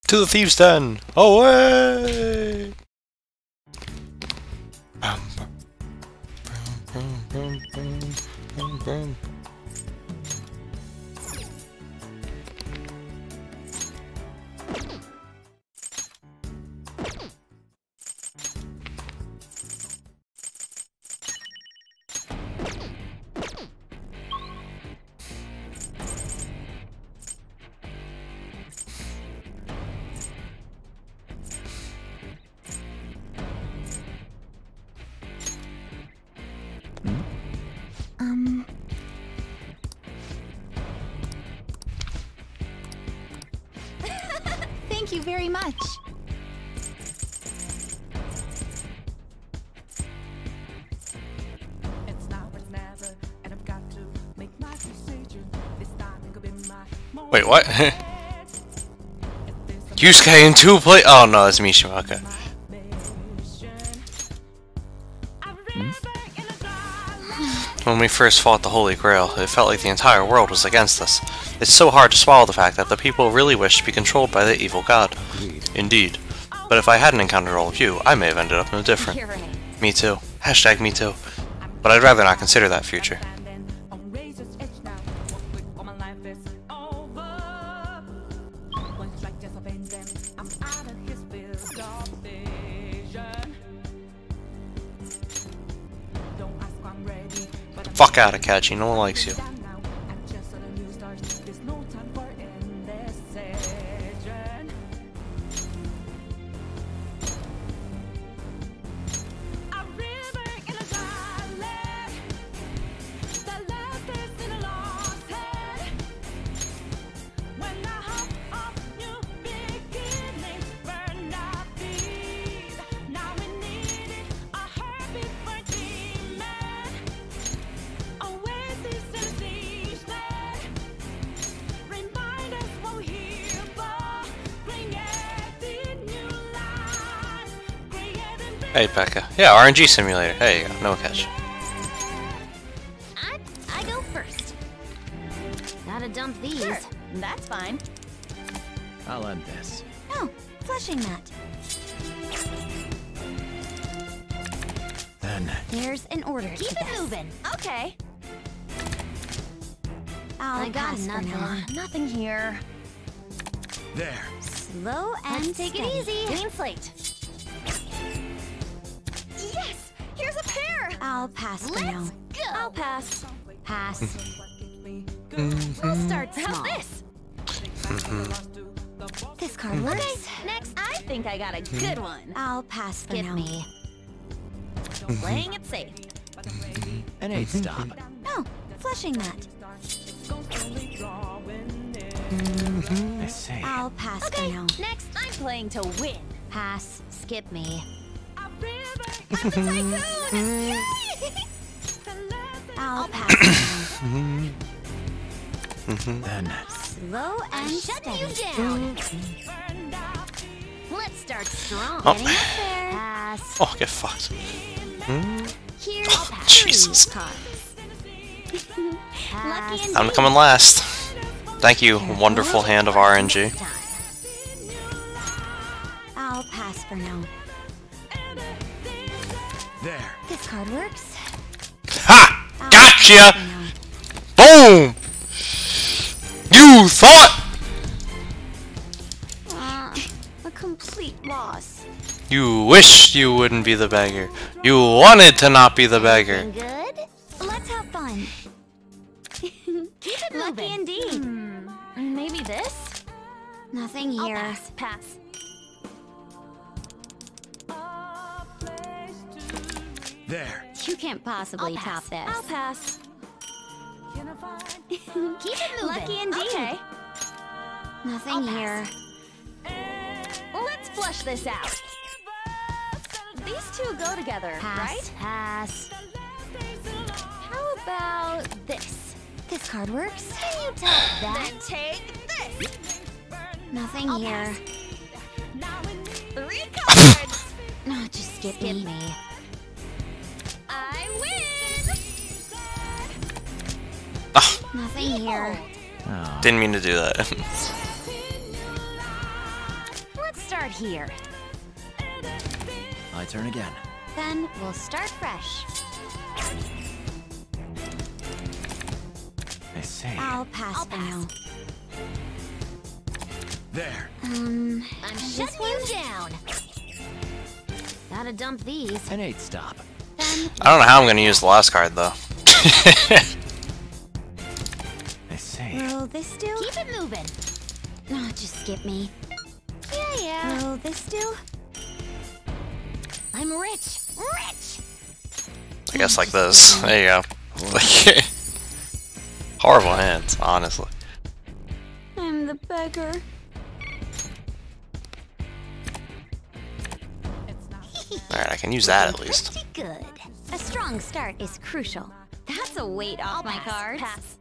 To the thieves' den! Away! Thank you very much. Wait, what? Yusuke in 2 play. Oh no, that's Mishima. Okay. When we first fought the Holy Grail, it felt like the entire world was against us. It's so hard to swallow the fact that the people really wish to be controlled by the evil god. Indeed. But if I hadn't encountered all of you, I may have ended up in a different... Me too. Hashtag me too. But I'd rather not consider that future. Fuck out of Kachi, no one likes you. Hey, Pekka. Yeah, RNG simulator. There you go. No catch. I go first. Gotta dump these. Sure. That's fine. I'll end this. Oh, flushing mat. Then There's an order. Keep it moving. Okay. I got nothing. Nothing here. there. Slow and take it easy. Clean slate. Yes! Here's a pair! I'll pass for now. Let's go! I'll pass. Pass. We'll start small. How's this? This card works. Okay, next. I think I got a good one. I'll pass for now. Me. Playing it safe. An 8 stop. No, flushing that. I see. I'll pass for now. Next, I'm playing to win. Pass. Skip me. I'll pass for now. Then Slow and steady. You down. Let's start strong. Oh. Getting up there. Pass. Oh, get fucked. Here's Oh, pass. Jesus. Lucky and I'm coming last. Thank you, wonderful hand of RNG. I'll pass for now. there. This card works. Ha! I'll Gotcha! pass for now. Boom! You thought! A complete loss. You wished you wouldn't be the beggar. You wanted to not be the beggar. Good? Let's have fun. Keep it lucky indeed. Maybe this? Nothing here. I'll pass. There. You can't possibly top this. I'll pass. Keep it moving. Lucky indeed. Okay. Nothing here. Let's flush this out. These two go together, right? Pass. How about this? This card works. Can you tell that? Then take this. Nothing here. 3 cards. No, just skip me. I win. Oh, Nothing here. Oh. didn't mean to do that. start here. My turn again. Then we'll start fresh. I say. I'll pass for now. There. I'm shutting you down. Gotta dump these. An 8 stop. Then I don't know how I'm gonna use the last card though. I say. will this do? Keep it moving. No, just skip me. Yeah. Will this do? I'm rich. Rich! I guess like this. There you go. Horrible hands, honestly. I'm the beggar. Alright, I can use that at least. Pretty good. A strong start is crucial. That's a weight off my cards. Pass.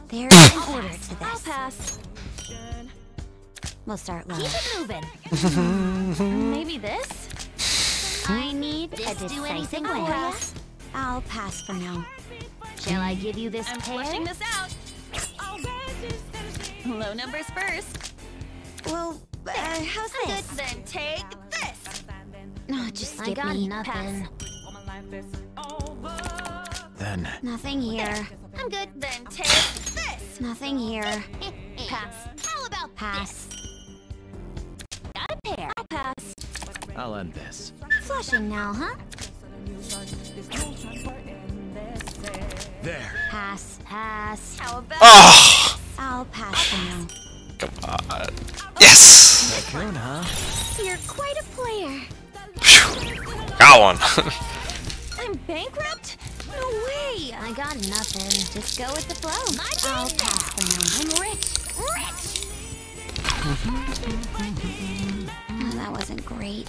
There's an order to this. I'll pass. We'll start low. Keep it moving. Maybe this? I need a decisive win. I'll pass for now. Shall I give you this pair? Flushing this out. Low numbers first. Well, how's this? Good, then take this. No, just skip me. Nothing. Then. Nothing here. I'm good. Then take this. Nothing here. Pass. How about pass? Got a pair. I'll pass. I'll end this. Flushing now, huh? There. Pass. Pass. How about? Oh! I'll pass for now. Come on. Yes! Raccoon, huh? You're quite a player. Phew. Got one. I'm bankrupt? No way! I got nothing. Just go with the flow. I'll pass for now. I'm rich. Rich! Oh, that wasn't great.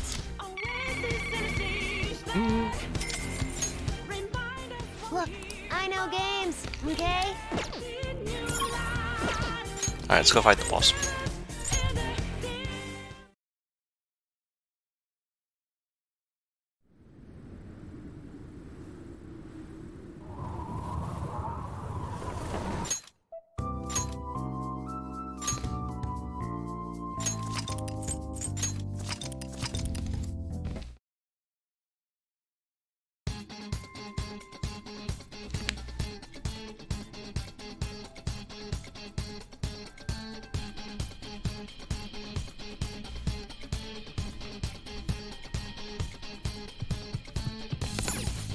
Look, I know games, okay? Alright, let's go fight the boss.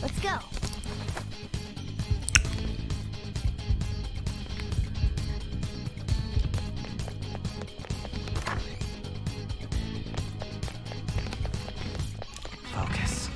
Let's go. Focus.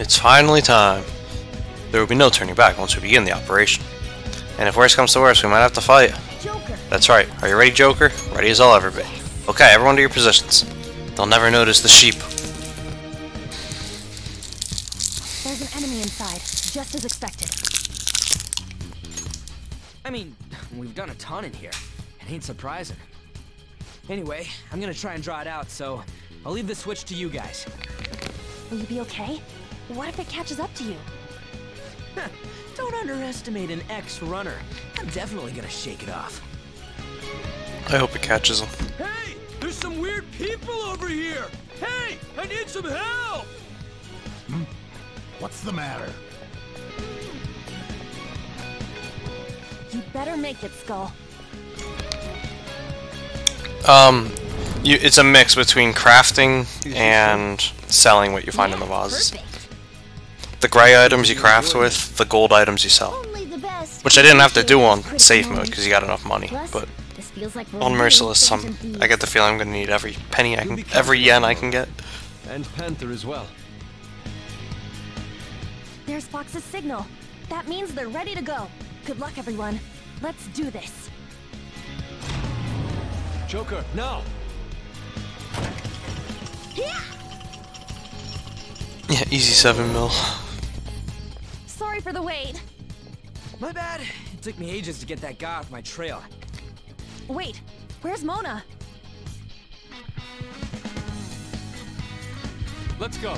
It's finally time. There will be no turning back once we begin the operation. And if worse comes to worse, we might have to fight. Joker. That's right. Are you ready, Joker? Ready as I'll ever be. Okay, everyone to your positions. They'll never notice the sheep. There's an enemy inside, just as expected. I mean, we've done a ton in here. It ain't surprising. Anyway, I'm gonna try and draw it out, so I'll leave the switch to you guys. Will you be okay? What if it catches up to you? Don't underestimate an ex-runner. I'm definitely gonna shake it off. I hope it catches him. Hey! There's some weird people over here! Hey! I need some help! What's the matter? You better make it, Skull. It's a mix between crafting and selling what you find in the vases. Perfect. The gray items you craft with, the gold items you sell. Only the best. Which I didn't have to do on safe mode because you got enough money. Plus, But this feels like we're on really Merciless, things and I thieves. get the feeling I'm gonna need every penny I can, every yen I can get. And Panther as well. There's Fox's signal. That means they're ready to go. Good luck, everyone. Let's do this. Joker, now! Yeah, easy 7 mil. Sorry for the wait. My bad. It took me ages to get that guy off my trail. Wait, where's Mona? Let's go.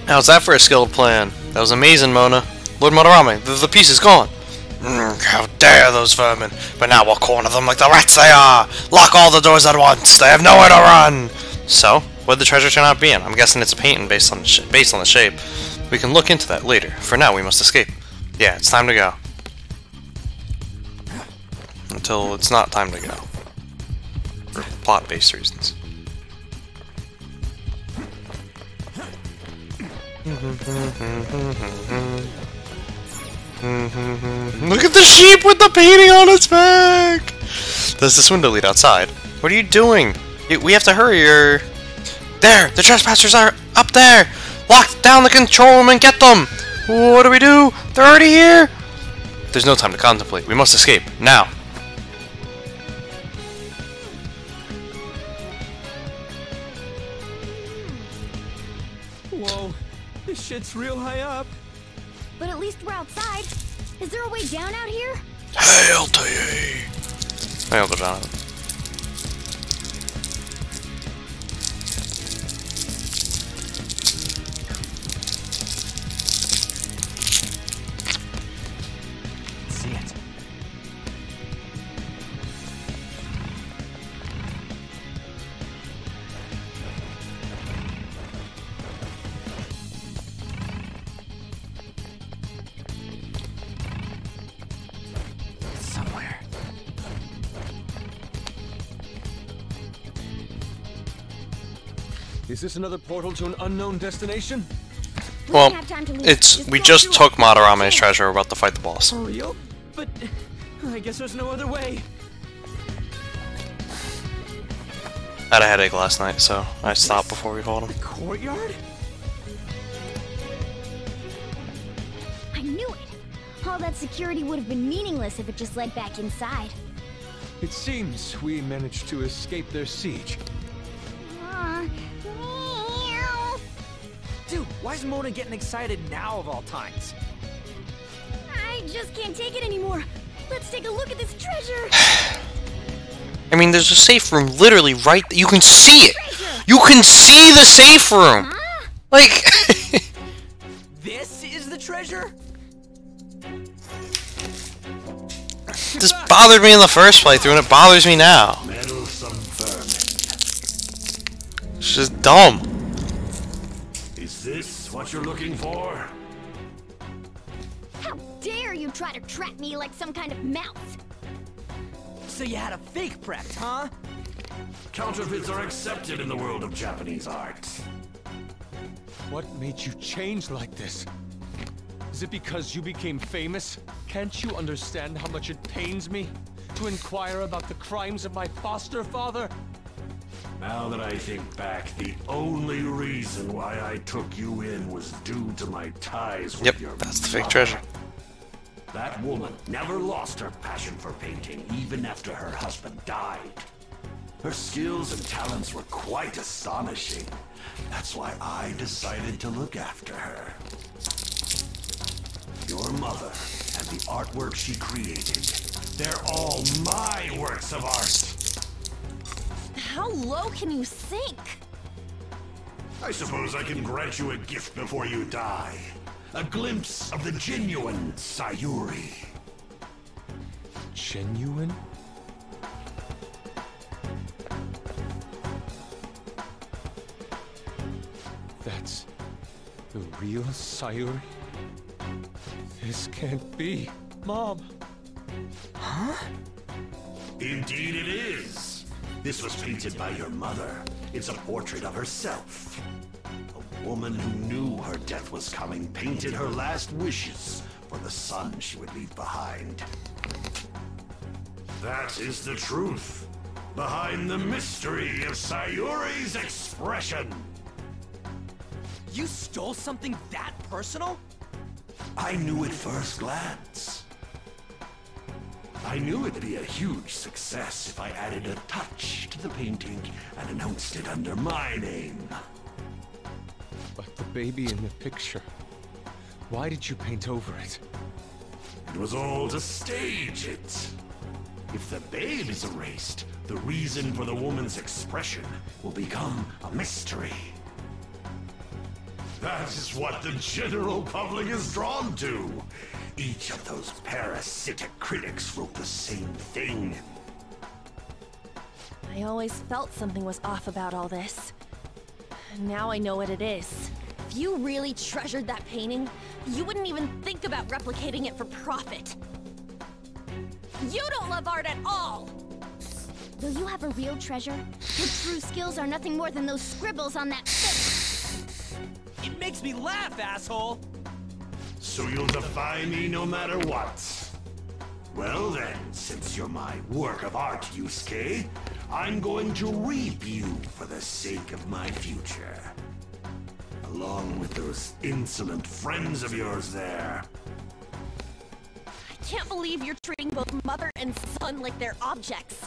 How's that for a skilled plan? That was amazing, Mona. Lord Motorame, the piece is gone. How dare those vermin! But now we'll corner them like the rats they are! Lock all the doors at once! They have nowhere to run! So, what'd the treasure turn out being? I'm guessing it's a painting based on the shape. We can look into that later. For now, we must escape. Yeah, it's time to go. Until it's not time to go. For plot-based reasons. Look at the sheep with the painting on its back! Does this window lead outside? What are you doing? We have to hurry or... There! The trespassers are up there! Lock down the control room and get them! What do we do? They're already here! There's no time to contemplate. We must escape. Now! Whoa, this shit's real high up. But at least we're outside. Is there a way down out here? Hail to ye! Hail to Jonathan. See it. Somewhere. Is this another portal to an unknown destination? We Well, don't have time to lose. it's... We go just through took it. Madarame's treasure. We're about to fight the boss. For real? But I guess there's no other way. I had a headache last night, so I stopped before we fought him. The courtyard? I knew it. All that security would have been meaningless if it just led back inside. It seems we managed to escape their siege. Meow. Dude, why is Mona getting excited now of all times? I just can't take it anymore. Let's take a look at this treasure. I mean, there's a safe room literally right... You can see it! You can see the safe room! Huh? Like... This is the treasure? This bothered me in the first playthrough, and it bothers me now. Meddlesome vermin. It's just dumb. Is this what you're looking for? How dare you try to trap me like some kind of mouse? So you had a fake prepped, huh? Counterfeits are accepted in the world of Japanese art. What made you change like this? Is it because you became famous? Can't you understand how much it pains me to inquire about the crimes of my foster father? Now that I think back, the only reason why I took you in was due to my ties with Yep, your that's the fake mother. treasure. That woman never lost her passion for painting, even after her husband died. Her skills and talents were quite astonishing. That's why I decided to look after her. Your mother and the artwork she created, they're all my works of art. How low can you sink? I suppose I can grant you a gift before you die. A glimpse of the genuine Sayuri. Genuine? That's the real Sayuri? This can't be. Mom! Indeed it is. This was painted by your mother. It's a portrait of herself. A woman who knew her death was coming painted her last wishes for the son she would leave behind. That is the truth behind the mystery of Sayuri's expression. You stole something that personal? I knew at first glance. I knew it'd be a huge success if I added a touch to the painting and announced it under my name. But the baby in the picture, why did you paint over it? It was all to stage it. If the babe is erased, the reason for the woman's expression will become a mystery. That is what the general public is drawn to. Each of those parasitic critics wrote the same thing. I always felt something was off about all this. Now I know what it is. If you really treasured that painting, you wouldn't even think about replicating it for profit. You don't love art at all! Though you have a real treasure, your true skills are nothing more than those scribbles on that stick. It makes me laugh, asshole! So you'll defy me no matter what? Well then, since you're my work of art, Yusuke, I'm going to reap you for the sake of my future. Along with those insolent friends of yours there. I can't believe you're treating both mother and son like they're objects.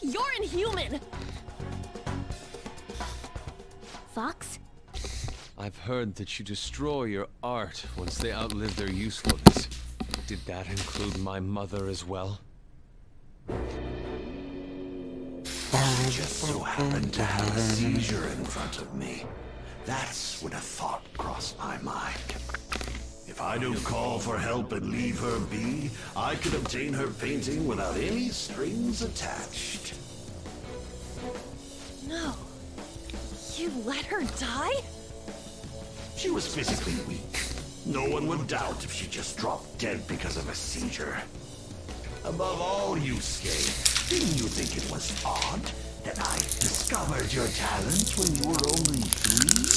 You're inhuman! Fox? I've heard that you destroy your art once they outlive their usefulness. Did that include my mother as well? She just so happened to have a seizure in front of me. That's when a thought crossed my mind. If I don't call for help and leave her be, I could obtain her painting without any strings attached. No. You let her die? She was physically weak. No one would doubt if she just dropped dead because of a seizure. Above all, Yusuke, didn't you think it was odd that I discovered your talent when you were only 3?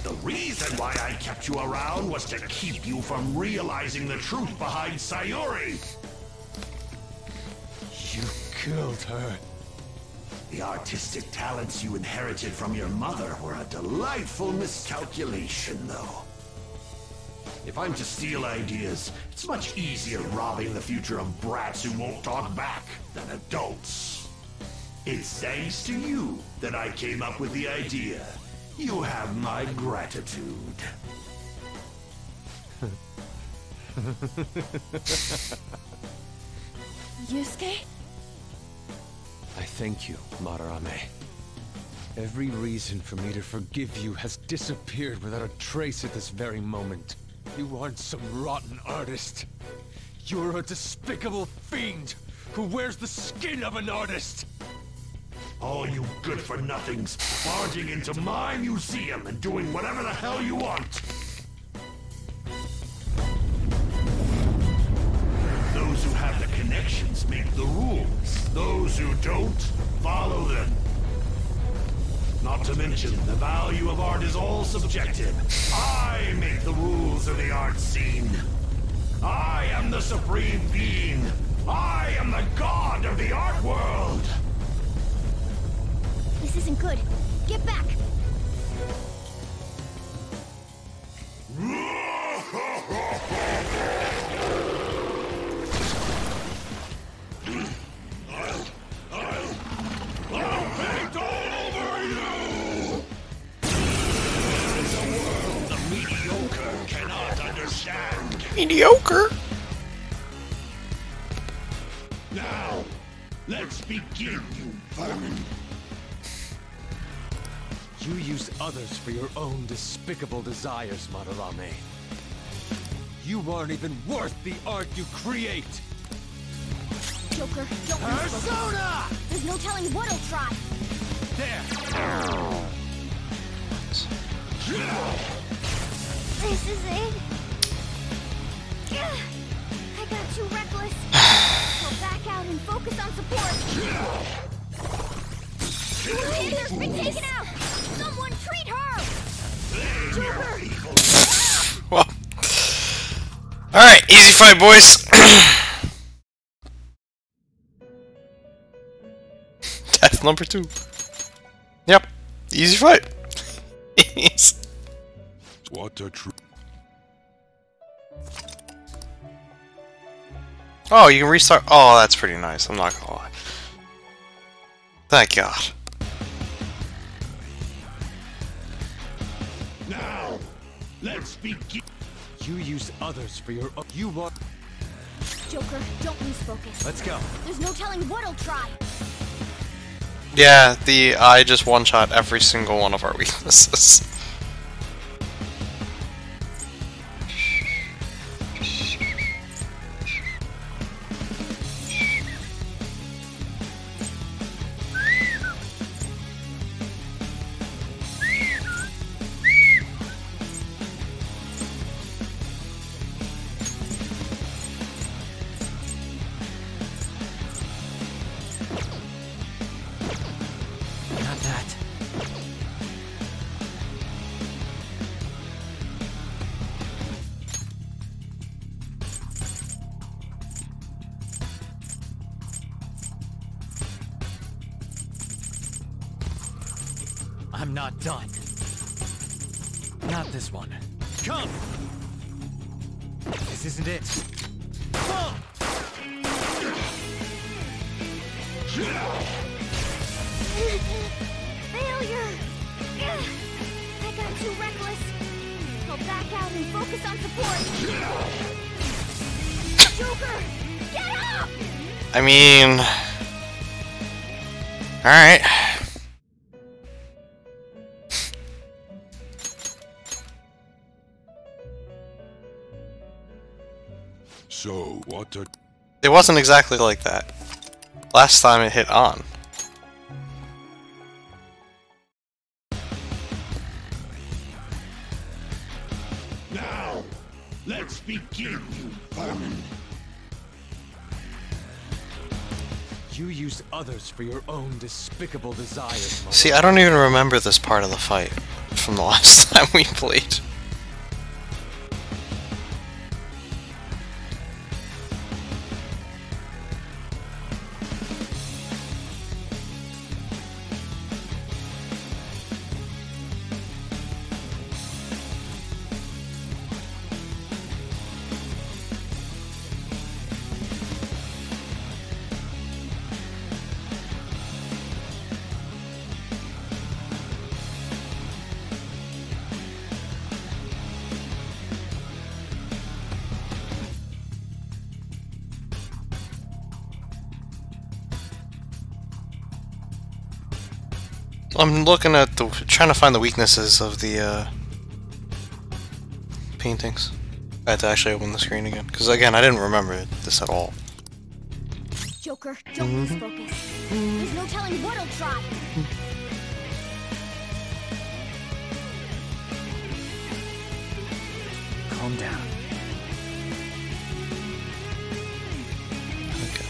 The reason why I kept you around was to keep you from realizing the truth behind Sayuri. You killed her. The artistic talents you inherited from your mother were a delightful miscalculation, though. If I'm to steal ideas, it's much easier robbing the future of brats who won't talk back than adults. It's thanks to you that I came up with the idea. You have my gratitude. Yusuke? I thank you, Madarame. Every reason for me to forgive you has disappeared without a trace at this very moment. You aren't some rotten artist. You're a despicable fiend who wears the skin of an artist. All you good-for-nothings barging into my museum and doing whatever the hell you want. Those who have the connections make the rules. Those who don't, follow them. Not to mention, the value of art is all subjective. I make the rules of the art scene. I am the supreme being. I am the god of the art world. This isn't good. Get back! I'll paint all over you! This is a world the mediocre cannot understand. Mediocre? Now, let's begin, you vermin. You use others for your own despicable desires, Madarame. You aren't even worth the art you create! Joker, don't be slow. Persona! There's no telling what he'll try. There! This is it. I got too reckless. So back out and focus on support. Peter's been taken out! Someone treat her! Joker! Well, Alright, easy fight, boys. Death number 2. Yep, easy fight. What a true. Oh, you can restart. Oh, that's pretty nice. I'm not gonna lie. Thank God. Now, let's begin. You use others for your own. You want. Joker, don't lose focus. Let's go. There's no telling what he'll try. Yeah, I just one-shot every single one of our weaknesses. Not that. I'm not done. Not this one. Come! This isn't it. Failure! I got too reckless. I'll back out and focus on support. Joker, get up! I mean... Alright. So, what a... It wasn't exactly like that. Last time it hit on. Now, let's begin, you vermin. You use others for your own despicable desires. See, I don't even remember this part of the fight from the last time we played. I'm looking at trying to find the weaknesses of the paintings. I had to actually open the screen again, because again, I didn't remember this at all. Joker, don't lose focus. There's no telling what he'll try. Calm down. Okay.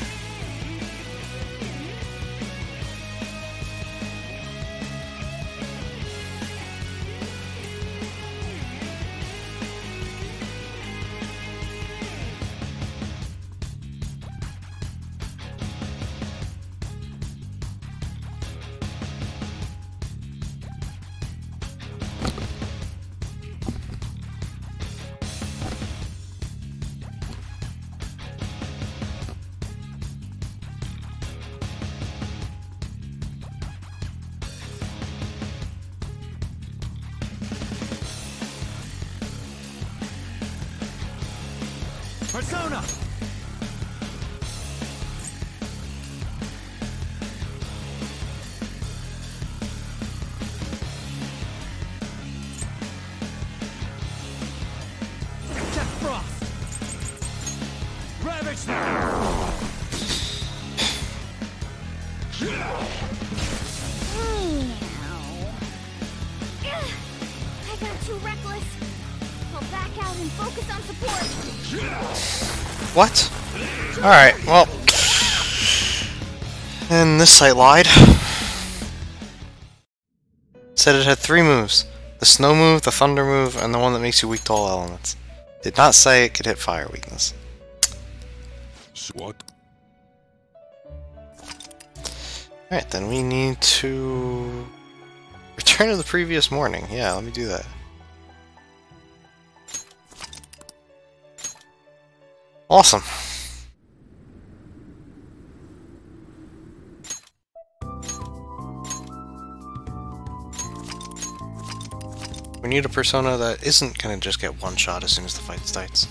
Persona! Death Frost! Ravage I got too reckless. I'll back out and focus on support. What? Alright, well... And this site lied. Said it had 3 moves. The snow move, the thunder move, and the one that makes you weak to all elements. Did not say it could hit fire weakness. What? Alright, then we need to return to the previous morning. Yeah, let me do that. Awesome. We need a persona that isn't gonna just get one shot as soon as the fight starts.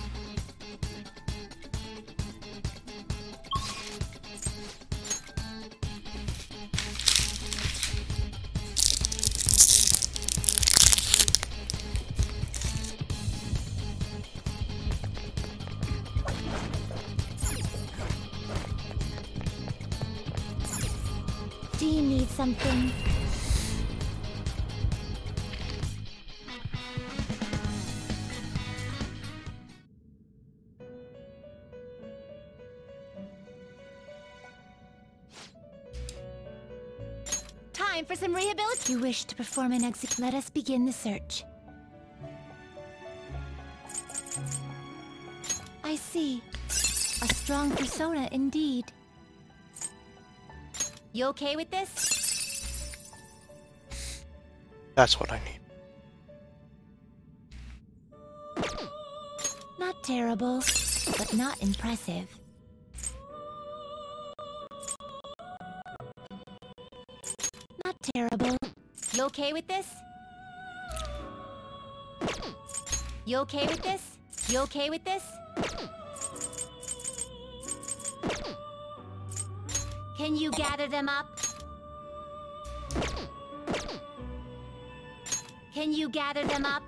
Do you need something? Time for some rehabilitation. You wish to perform an exec. Let us begin the search. I see. A strong persona indeed. You okay with this? That's what I need. Not terrible, but not impressive. Not terrible. You okay with this? You okay with this? You okay with this? Can you gather them up? Can you gather them up?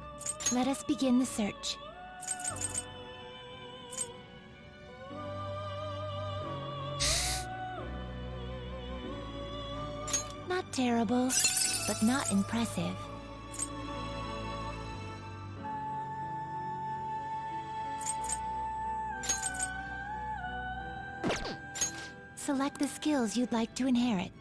Let us begin the search. Not terrible, but not impressive. Select the skills you'd like to inherit.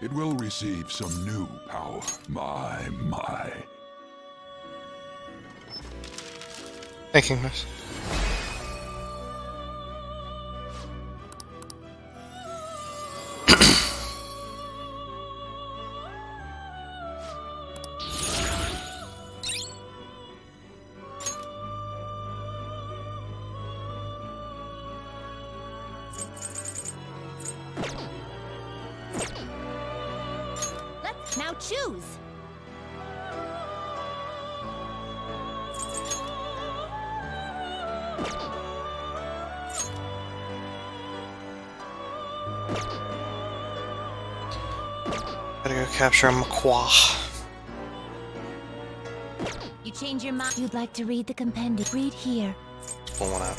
It will receive some new power. My. Thank you, miss. Now choose! Gotta go capture Makwa. You change your mind. You'd like to read the compendium. Read here. Pull one out.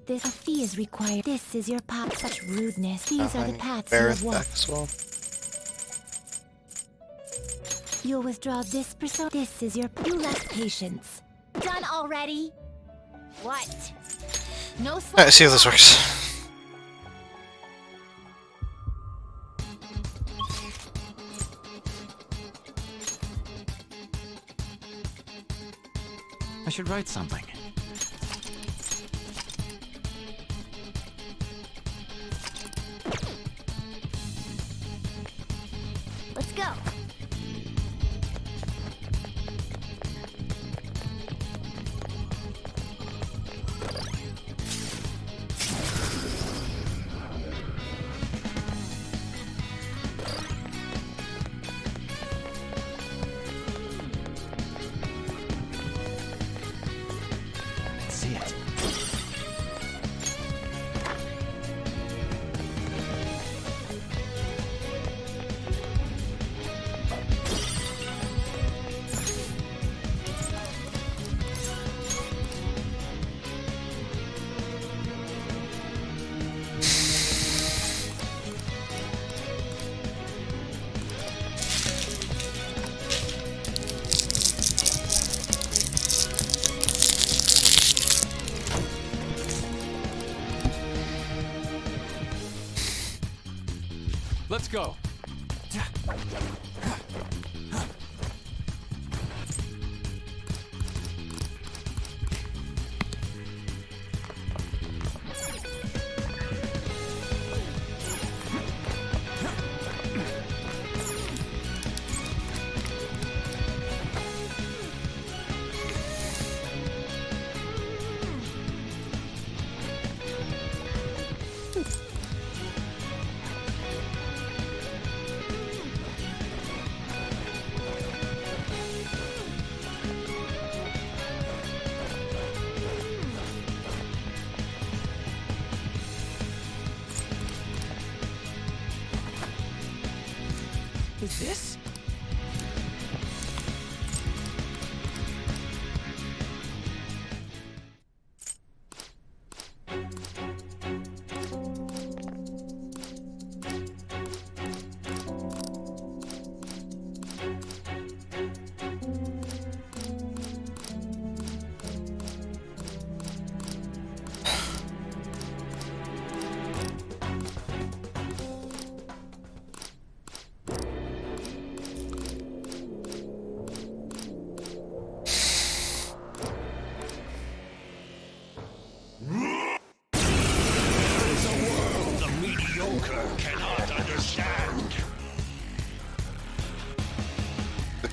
This a fee is required. This is your path. Such rudeness. These are the paths you Barrett have walked. back as well. You'll withdraw this persona. This is your. You lack patience. Done already? What? No Alright, slack. let's see if this works. I should write something. Let's go. Let's go. Is this?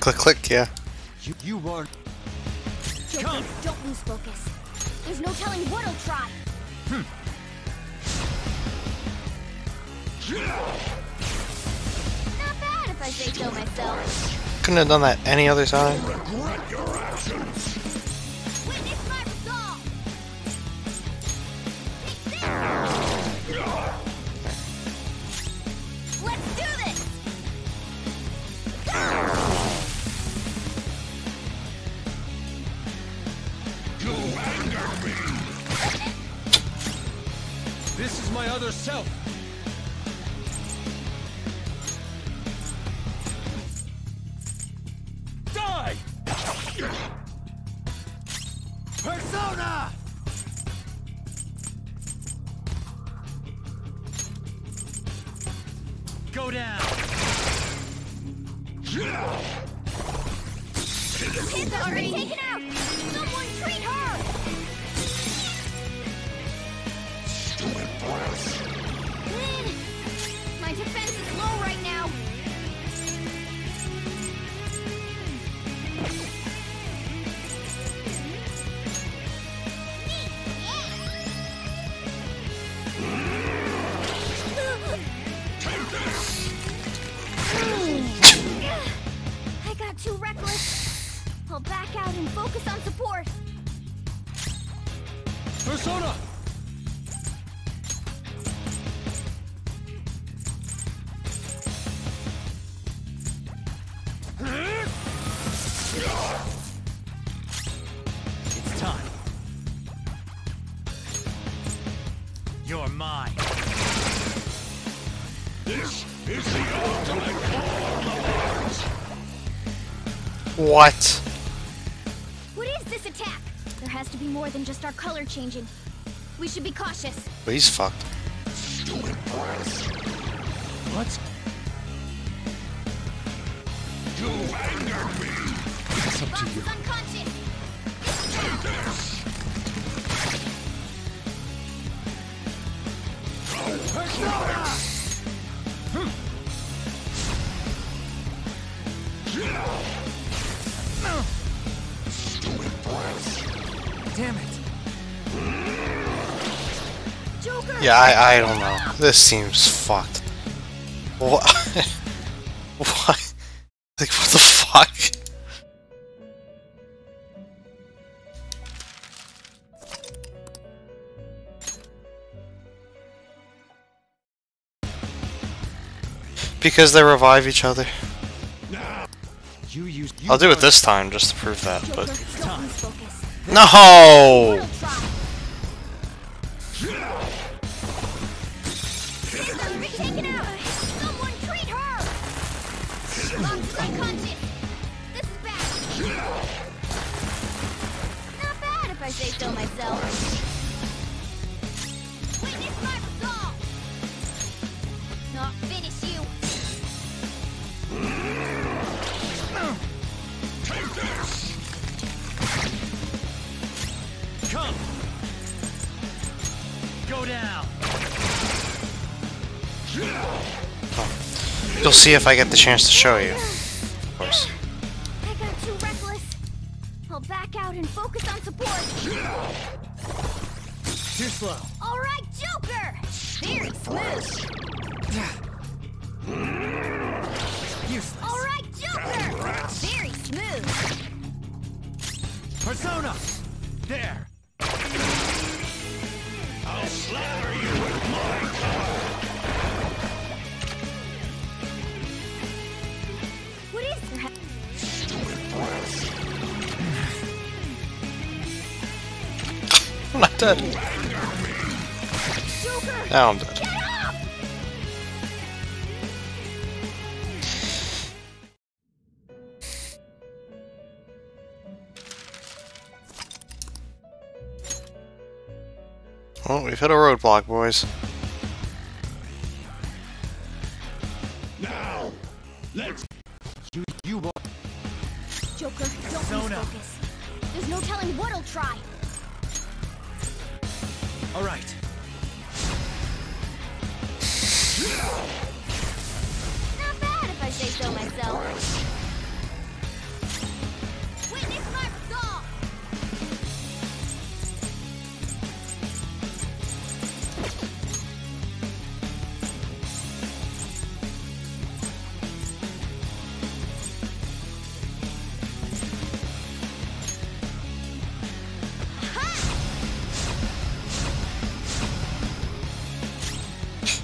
Click, click, yeah. You weren't. Joker, don't lose focus. There's no telling what he'll try. Not bad if I say so myself. Couldn't have done that any other time. Regret your actions. Witness my resolve. Take this. Let's do this. You anger me. This is my other self. Die! Persona! Go down. Kids are already taken out. Someone treat her. My defense is low right now. I got too reckless. I'll back out and focus on support. Persona! It's time. You're mine. This is the ultimate form of art. What? What is this attack? There has to be more than just our color changing. We should be cautious. Well, he's fucked. What? You anger me. It's up to Box you. is unconscious. Take this. Damn it. Joker! Yeah, I don't know. This seems fucked. What? What? Like, what the fuck? Because they revive each other. I'll do it this time just to prove that, Joker, but... don't lose focus. No! Portal try. Kids are already taken out. Someone treat her. Box is unconscious. This is bad. Not bad if I say so myself. Witness my resolve. Not finish you. Come! Go down! You'll see if I get the chance to show you. Of course. I got too reckless. I'll back out and focus on support. Too slow. All right, Joker. Very smooth. Useless. All right, Joker. Very smooth. Persona! There! I'll slather you with my power. What is there? I'm not dead. Joker, Now I'm dead. get up! Well, we've hit a roadblock, boys. Now, let's You boy. Joker, don't lose Zona. focus. There's no telling what he'll try. All right. Not bad if I say so myself. Witness my resolve!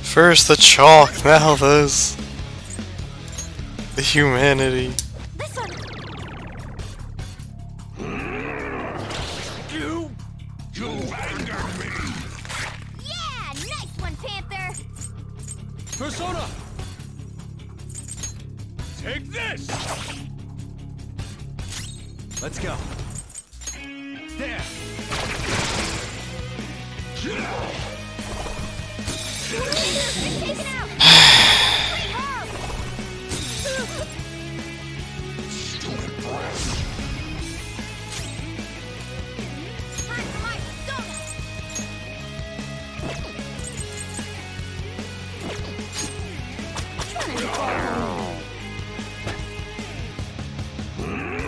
First the chalk, now this. The humanity. This one! You anger me. Yeah! Nice one, Panther! Persona! Take this! Let's go. There! Been taken out! Complete herb! Time for my persona!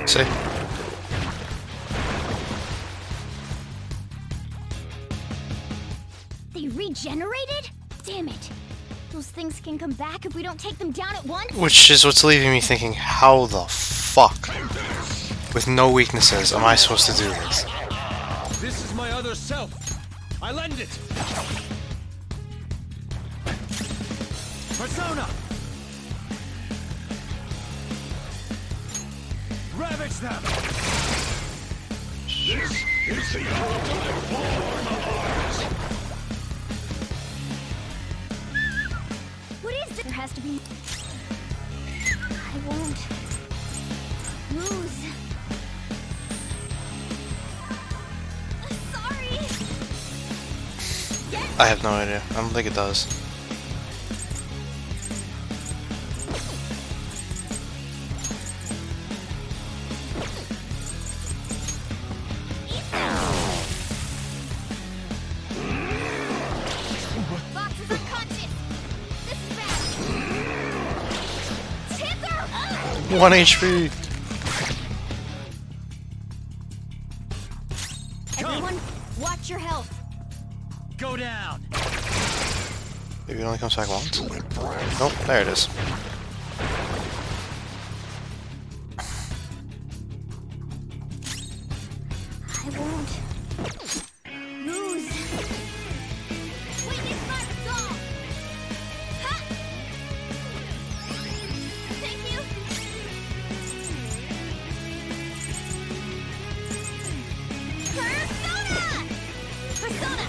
See? They regenerated? Damn it. Those things can come back if we don't take them down at once? Which is what's leaving me thinking, how the fuck, with no weaknesses, am I supposed to do this? This is my other self. I lend it. Persona! Ravage them! This is the ultimate form of ours. What is it? There has to be... I won't... lose. Sorry! Yes! I have no idea. I don't think it does. Fox is unconscious! This is bad! Tither! 1 HP! Everyone, watch your health! Go down! Maybe it only comes back once? Nope, there it is. I won't... lose! Witness my resolve! Ha! Thank you! Persona! Persona!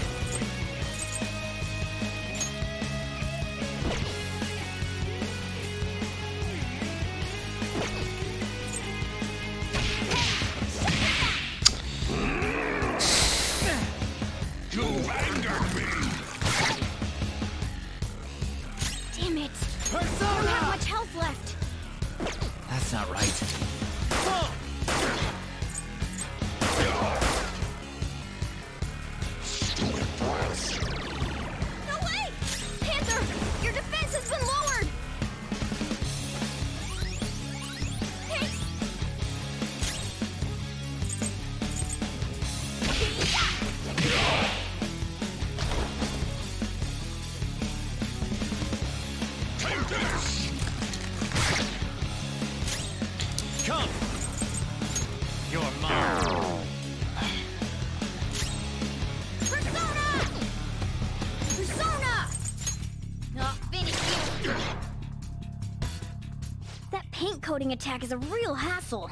coding attack is a real hassle.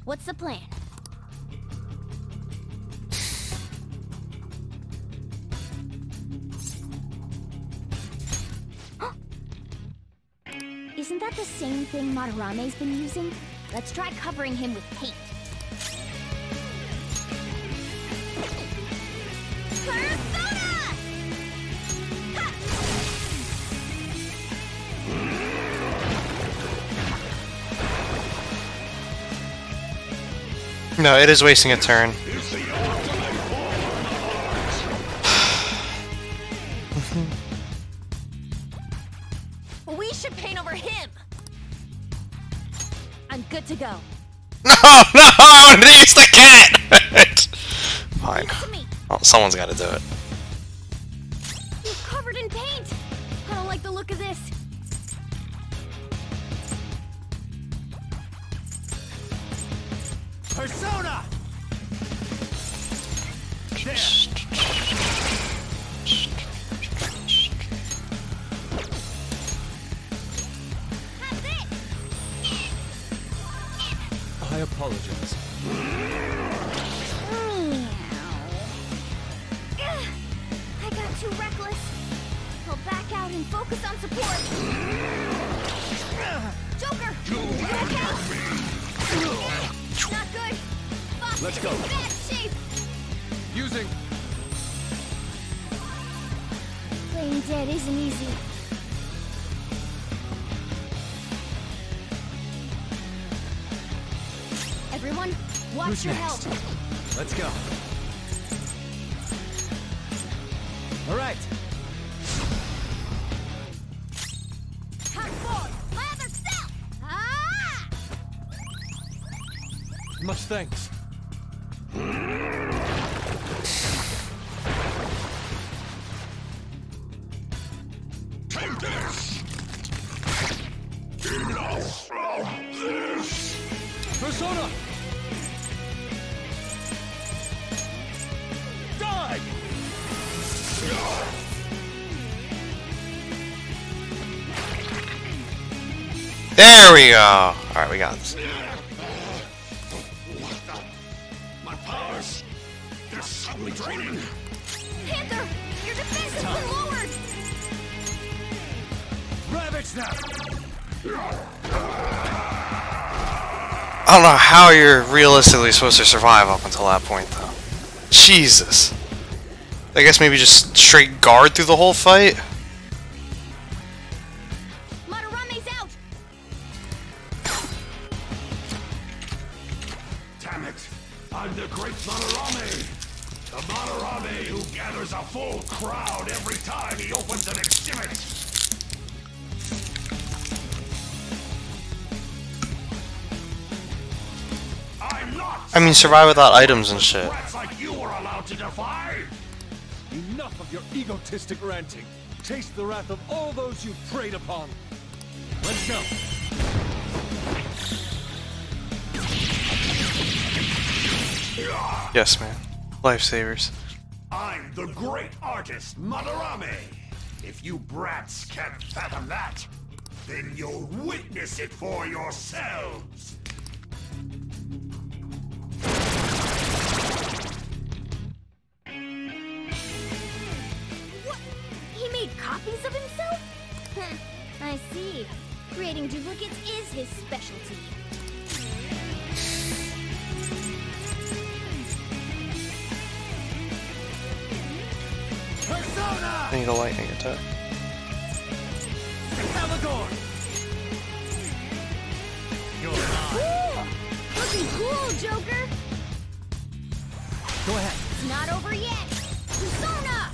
What's the plan? Isn't that the same thing Madarame's been using? Let's try covering him with paint. Persona! Ha! No, it is wasting a turn. We should paint over him. I'm good to go. No, no, I wanted to use the cat! Fine. To me. Well, someone's gotta do it. You're covered in paint. I don't like the look of this. Persona! There! That's it. I apologize. I got too reckless. I'll back out and focus on support. Joker! You okay? Not good. Fox Let's is go. in bad shape. Using. Playing dead isn't easy. Everyone, watch Who's your next? health. Let's go. All right. Hot forward. Lather cell. Ah! Much thanks. Take this! Enough of this! Persona! Die! There we go! Alright, we got this. My powers! They're suddenly draining! Panther, your defense has been lowered. Ravage them! I don't know how you're realistically supposed to survive up until that point, though. Jesus. I guess maybe just straight guard through the whole fight? Madarame's out. Damn it! I'm the great Madarame! The Madarame who gathers a full crowd every time he opens an exhibit! I'm not! I mean, survive without items and shit. Rats like you are allowed to defy! Enough of your egotistic ranting. Taste the wrath of all those you preyed upon. Let's go. Yes, man. Lifesavers. I'm the great artist, Madarame! If you brats can't fathom that, then you'll witness it for yourselves! What? He made copies of himself? I see. Creating duplicates is his specialty. Persona! I need a lightning attack. Caligor! You're mine. Cool! Looking cool, Joker! Go ahead. It's not over yet! Persona!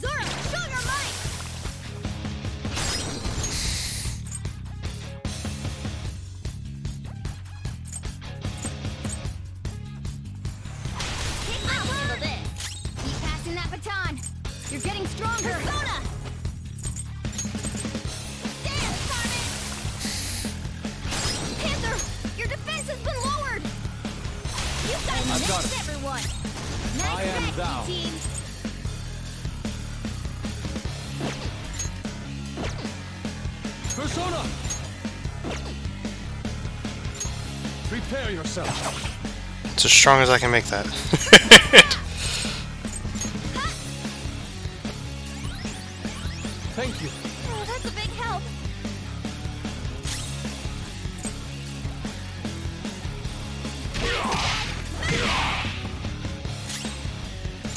Zora, show your might! Take my word of this! Keep passing that baton! You're getting stronger! Persona! Damn, Carmen! Panther, your defense has been lowered! You've got I've got next, it. everyone! Nice I am back, thou. team! Persona! Prepare yourself. It's as strong as I can make that. Thank you. Oh, that's a big help.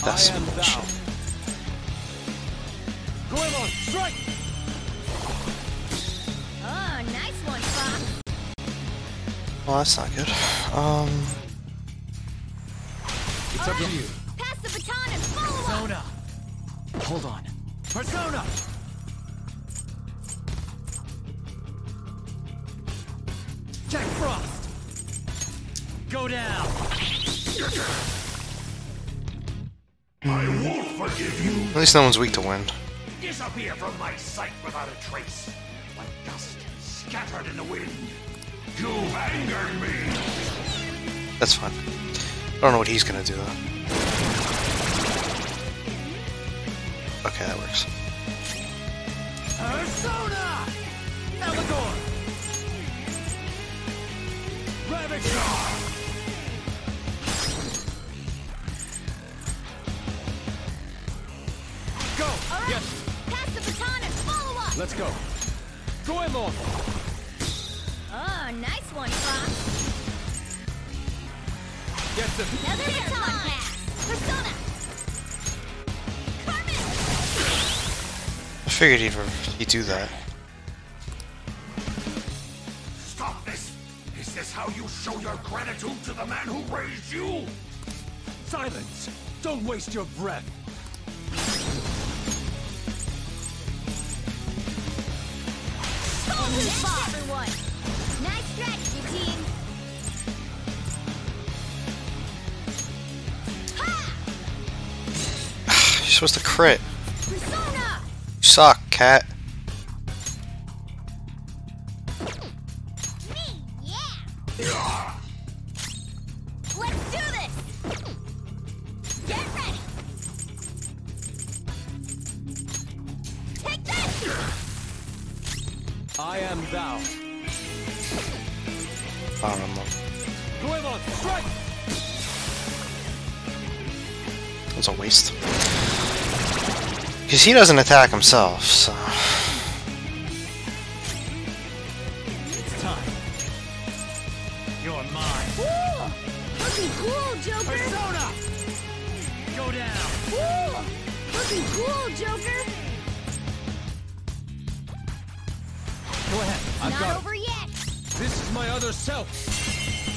That's I am some thou. bullshit. Goemon, strike! Oh, nice one, Fox. Well, that's not good. It's up to you. Pass the baton and follow up. Persona. Hold on. Persona. Jack Frost. Go down. I won't forgive you. At least no one's weak to wind. Disappear from my sight without a trace, like dust scattered in the wind. You've angered me. That's fine. I don't know what he's gonna do though. Okay, that works. Persona. Elagor. Ravage. Go! All right. Yes, Pass the baton and follow up. let's go. Goemon! Oh, nice one, Fox. Get them. Another baton pass. Persona. Carmen. I figured he'd do that. Stop this! Is this how you show your gratitude to the man who raised you? Silence! Don't waste your breath. Golden ball, everyone. Nice stretch, you team. Ha! You're supposed to crit. Persona. You suck, cat. Me, yeah. Let's do this. Get ready. Take this. I am thou. I don't know. Goemon, strike! It's a waste. Because he doesn't attack himself, so... It's time. You're mine. Ooh, looking cool, Joker. Persona. Go down. Ooh, looking cool, Joker. Go ahead. I've Not got over yet. it. This is my other self.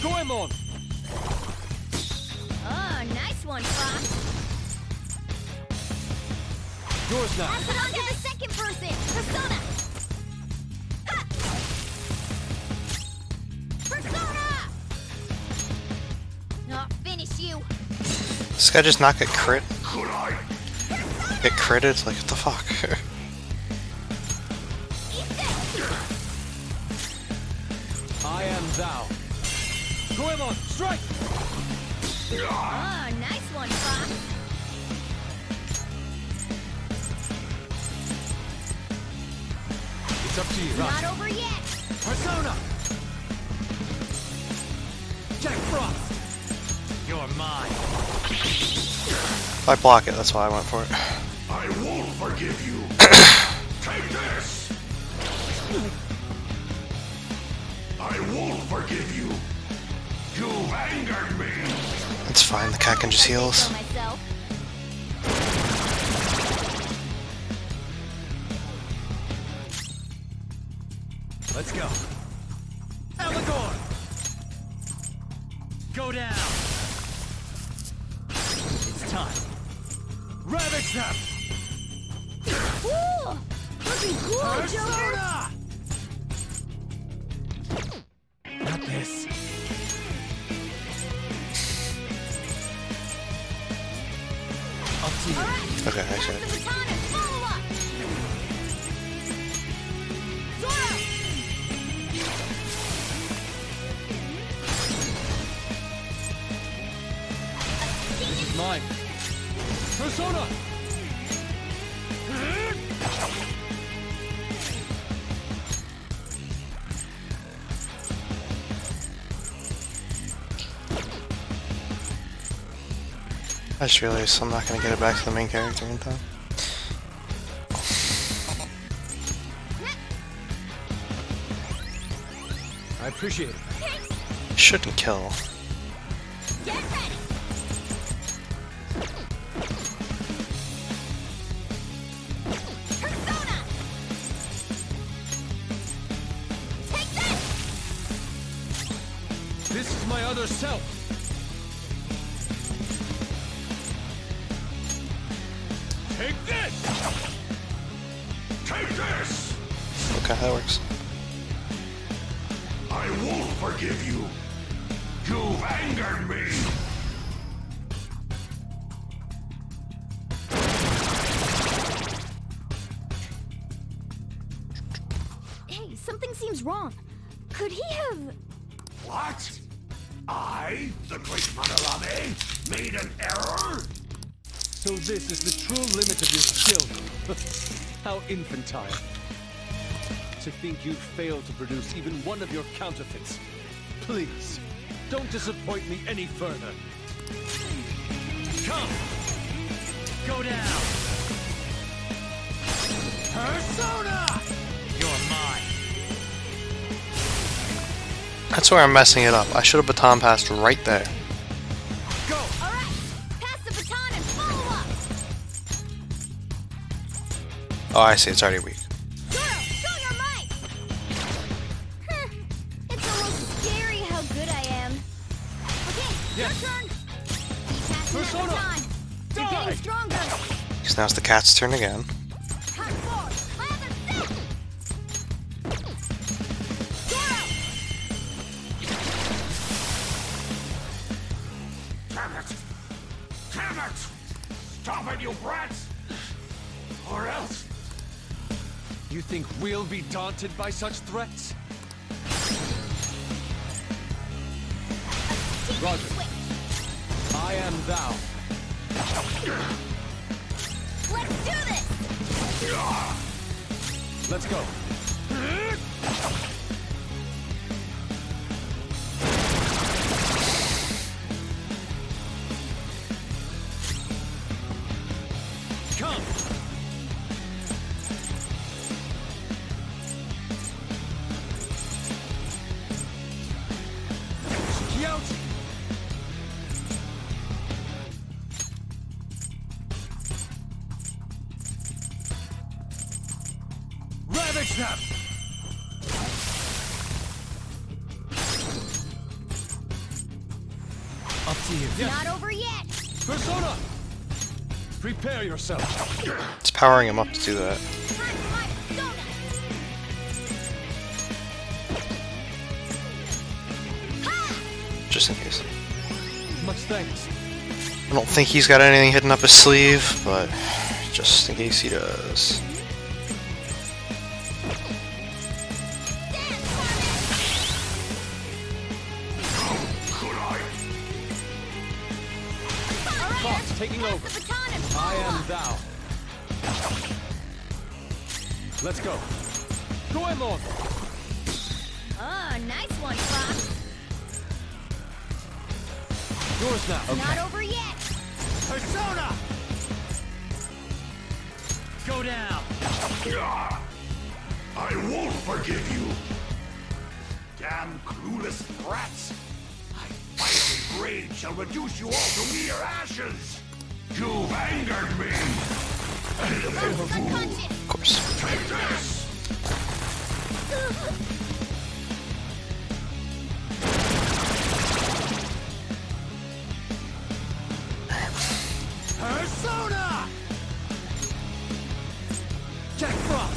Goemon! Oh, nice one, Fox. Yours now. Pass it on to the second person. Persona. Ha! Persona. I'll finish you. This guy just not get crit? Could I? Get critted? Like, what the fuck? Eat this. I am thou. Goemon, strike! Oh, nice one, Fox. It's up to you. Not over yet. Persona. Jack Frost. You're mine. If I block it, that's why I went for it. I won't forgive you. Take this. I won't forgive you. You've angered me. It's fine, the cat can just heal us. For myself. Let's go. Elagor. Go down. It's time. Ravage them. Ooh, looking cool, Joker. Persona. Not this. Up to you. All right. Okay, I Pass see. the baton and follow up. Zoro. This is mine. Persona! I just realized I'm not gonna get it back to the main character in time. I appreciate it. Shouldn't kill. Get ready. Persona. Take this. This is my other self. Take this. Take this! Okay, that works. I won't forgive you. You've angered me. Hey, something seems wrong. Could he have... What? I, the great Manarame, made an error? So this is the true limit of your skill. How infantile. To think you'd failed to produce even one of your counterfeits. Please, don't disappoint me any further. Come! Go down! Persona! You're mine. That's where I'm messing it up. I should have baton passed right there. Go! All right, pass the baton and follow up. Oh, I see. It's already weak. Girl, show your might. It's almost scary how good I am. Okay, Yes. your turn. Keep passing Persona, that baton. You're die. getting stronger. Because now it's the cat's turn again. Cut forward. I have a set. Zero. Damn it! Damn it! Stop it, you brats! Or else... You think we'll be daunted by such threats? Roger. Switch. I am thou. Let's do this. Let's go. Come! Yowzy. Ravage them! Up to you. Yes. Not over yet. Persona! Prepare yourself. It's powering him up to do that. Time for my persona. Just in case. Much thanks. I don't think he's got anything hidden up his sleeve, but just in case he does. Could I? Fox taking over. The baton and I follow am up. thou. Let's go. Goemon! Oh, nice one, Fox. Yours now. Not over yet. Persona! Go down! I won't forgive you! Damn clueless brats! My fiery rage shall reduce you all to mere ashes! You've angered me! Unconscious. Of course. Take this! Persona! Jack Frost!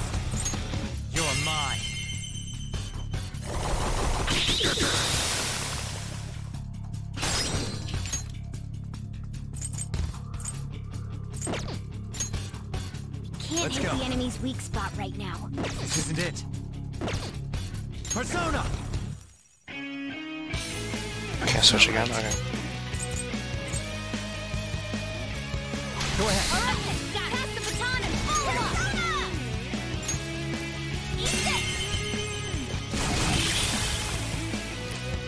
You're mine. Can't Let's hit go. the enemy's weak spot right now. This isn't it. Persona! Can't switch again? Okay. Go ahead. All right, then. Pass the baton and follow up. Eat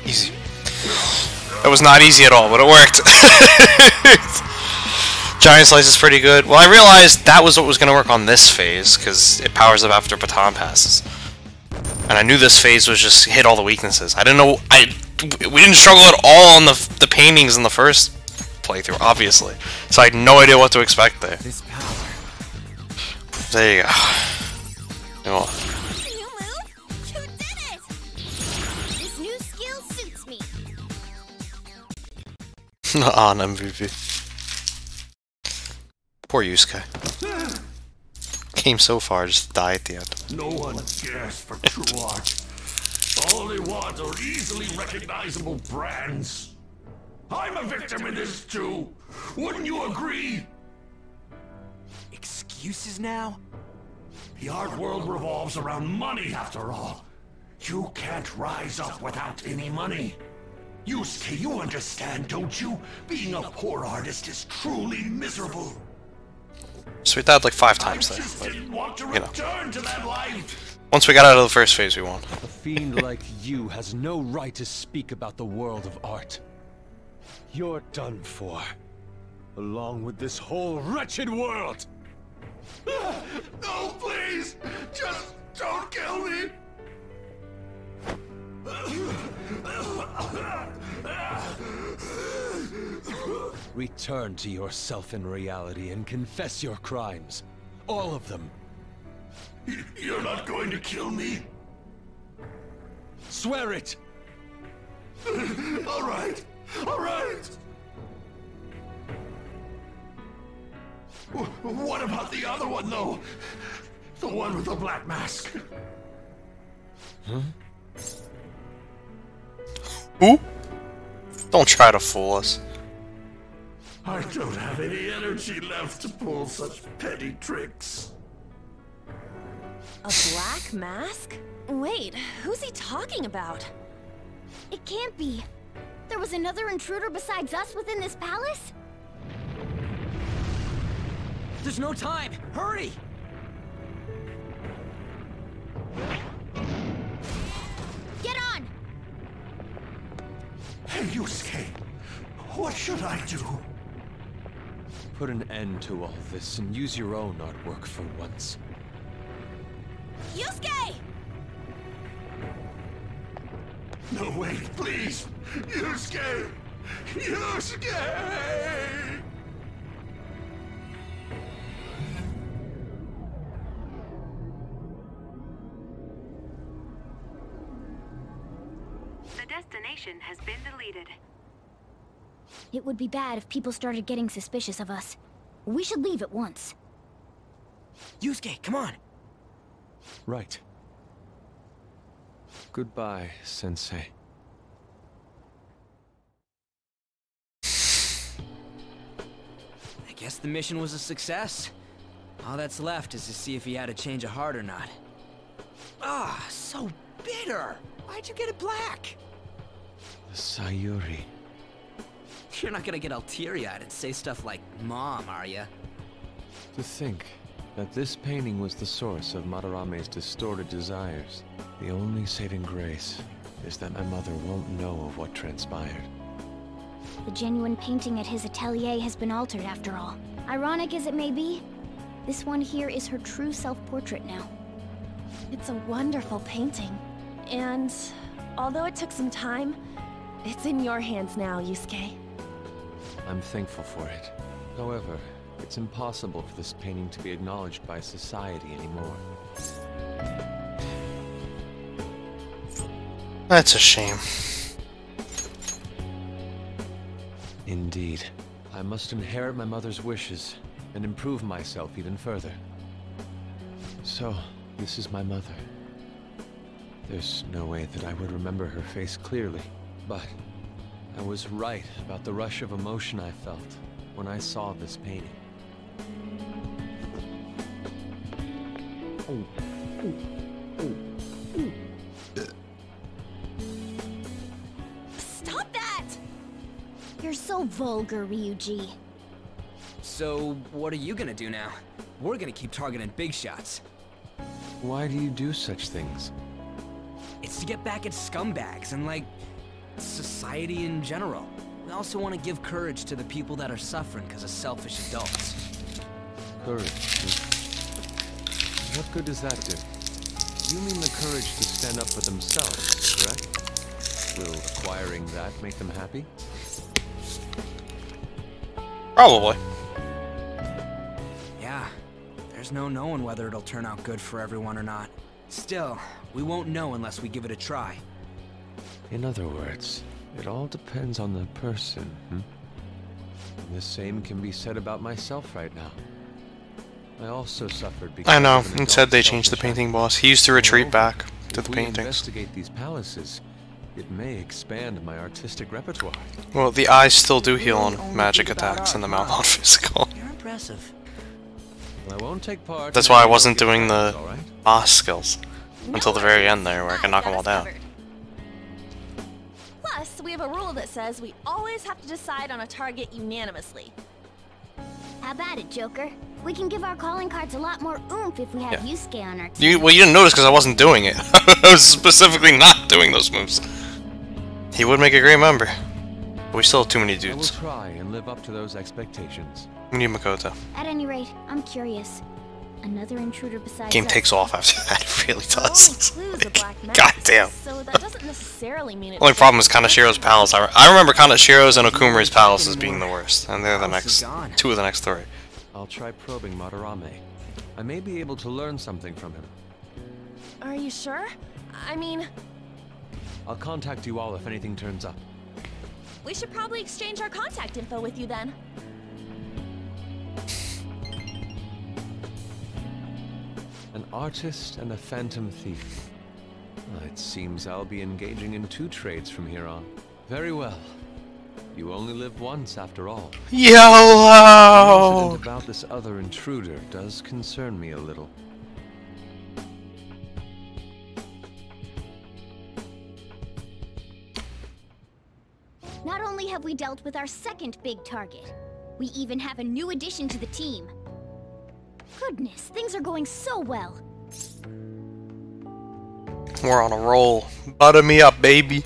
this. Easy. That was not easy at all, but it worked. Giant Slice is pretty good. Well, I realized that was what was going to work on this phase, because it powers up after baton passes. And I knew this phase was just hit all the weaknesses. I didn't know... we didn't struggle at all on the paintings in the first playthrough, obviously. So I had no idea what to expect there. This power. There you go. Oh. You moved? You did it! This new skill suits me. On MVP. Poor Yusuke. Came so far, just die at the end. No one cares for true art. All they want are easily recognizable brands. I'm a victim in this too. Wouldn't you agree? Excuses now? The art world revolves around money after all. You can't rise up without any money. Yusuke, you understand, don't you? Being a poor artist is truly miserable. So we died like 5 times I there. just But, didn't want to you know. return to that life. once we got out of the first phase, we won. A fiend like you has no right to speak about the world of art. You're done for. Along with this whole wretched world! No, please! Just don't kill me! Return to yourself in reality and confess your crimes. All of them. You're not going to kill me? Swear it! All right. All right. What about the other one, though? The one with the black mask. Who? Don't try to fool us. I don't have any energy left to pull such petty tricks. A black mask? Wait, who's he talking about? It can't be. There was another intruder besides us within this palace? There's no time! Hurry! Get on! Hey, Yusuke, what should I do? Put an end to all this and use your own artwork for once. Yusuke! No, wait, please! Yusuke! Yusuke! The destination has been deleted. It would be bad if people started getting suspicious of us. We should leave at once. Yusuke, come on! Right. Goodbye, Sensei. I guess the mission was a success. All that's left is to see if he had a change of heart or not. Ah, so bitter! Why'd you get it black? The Sayuri. You're not gonna get all teary-eyed and say stuff like, Mom, are ya? To think that this painting was the source of Madarame's distorted desires. The only saving grace is that my mother won't know of what transpired. The genuine painting at his atelier has been altered after all. Ironic as it may be, this one here is her true self-portrait now. It's a wonderful painting. And although it took some time, it's in your hands now, Yusuke. I'm thankful for it. However, it's impossible for this painting to be acknowledged by society anymore. That's a shame. Indeed. I must inherit my mother's wishes and improve myself even further. So, this is my mother. There's no way that I would remember her face clearly, but I was right about the rush of emotion I felt when I saw this painting. Stop that! You're so vulgar, Ryuji. So, what are you gonna do now? We're gonna keep targeting big shots. Why do you do such things? It's to get back at scumbags and, like, society in general. We also want to give courage to the people that are suffering because of selfish adults. Courage. What good does that do? You mean the courage to stand up for themselves, correct? Will acquiring that make them happy? Probably. Yeah, there's no knowing whether it'll turn out good for everyone or not. Still, we won't know unless we give it a try. In other words, it all depends on the person, The same can be said about myself right now. I also suffered because I know. of an Instead, they adult changed the selfish painting boss. He used to retreat Moreover, back to if the we paintings. investigate these palaces, it may expand my artistic repertoire. Well, the eyes still do heal Really on only magic think about attacks, art, and the mouth huh? on physical. You're impressive. I won't take part. That's in why I any wasn't broken doing the plans, all right? boss skills until the very end there, where I can knock them all down. Plus, we have a rule that says we always have to decide on a target unanimously. How about it, Joker? We can give our calling cards a lot more oomph if we have Yeah. Yusuke on our team. You didn't notice because I wasn't doing it. I was specifically not doing those moves. He would make a great member. But we still have too many I will dudes. try and live up to those expectations. We need Makoto. At any rate, I'm curious. Another intruder besides Game us. takes off after that. It really The only does. clue's a black mask, God damn. so that doesn't necessarily mean it's Only problem is just Kanashiro's a palace. I remember Kanashiro's and Okumuri's palace as being the worst, and they're the next two of the next three. I'll try probing Madarame. I may be able to learn something from him. Are you sure? I mean, I'll contact you all if anything turns up. we should probably exchange our contact info with you then. An artist and a phantom thief. Well, it seems I'll be engaging in 2 trades from here on. Very well. You only live once, after all. The YOLO! incident about this other intruder does concern me a little. Not only have we dealt with our second big target, we even have a new addition to the team. Goodness, things are going so well. We're on a roll. Butter me up, baby.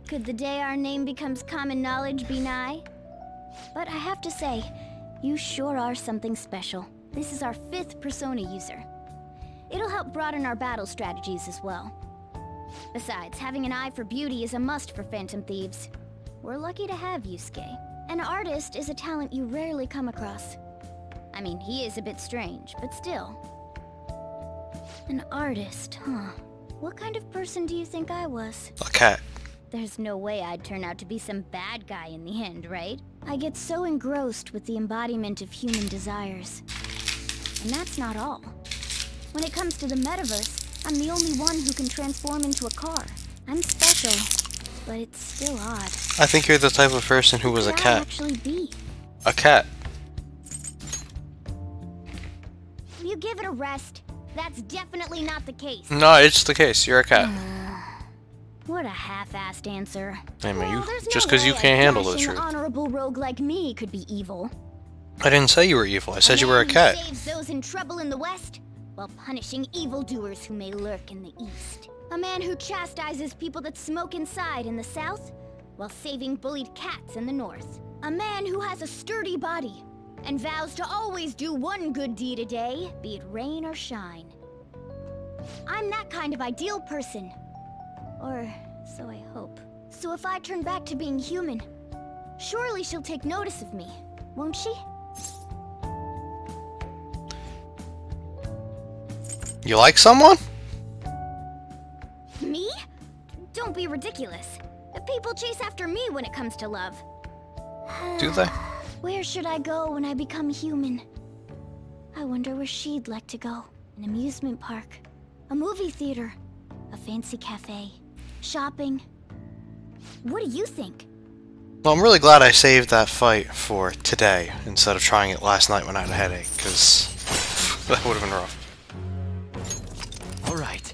Could the day our name becomes common knowledge be nigh? But I have to say, you sure are something special. This is our 5th Persona user. It'll help broaden our battle strategies as well. Besides, having an eye for beauty is a must for Phantom Thieves. We're lucky to have Yusuke. An artist is a talent you rarely come across. I mean, he is a bit strange, but still. An artist, huh? What kind of person do you think I was? A cat. There's no way I'd turn out to be some bad guy in the end, right? I get so engrossed with the embodiment of human desires. And that's not all. When it comes to the metaverse, I'm the only one who can transform into a car. I'm special, but it's still odd. I think you're the type of person who was a Could I cat. actually be? A cat. You give it a rest. That's definitely not the case. No, it's the case. You're a cat. What a half-assed answer. Hey, man, Well, there's just no because you way a can't handle the dashing, truth. honorable rogue like me could be evil. I didn't say you were evil. I said you were a man cat. who saves those in trouble in the West, while punishing evildoers who may lurk in the East. A man who chastises people that smoke inside in the South, while saving bullied cats in the North. A man who has a sturdy body, and vows to always do one good deed a day, be it rain or shine. I'm that kind of ideal person. Or so I hope. So if I turn back to being human, surely she'll take notice of me, won't she? You like someone? Me? Don't be ridiculous. People chase after me when it comes to love. Do they? Where should I go when I become human? I wonder where she'd like to go. An amusement park, a movie theater, a fancy cafe, shopping. What do you think? Well, I'm really glad I saved that fight for today instead of trying it last night when I had a headache, because that would have been rough. All right.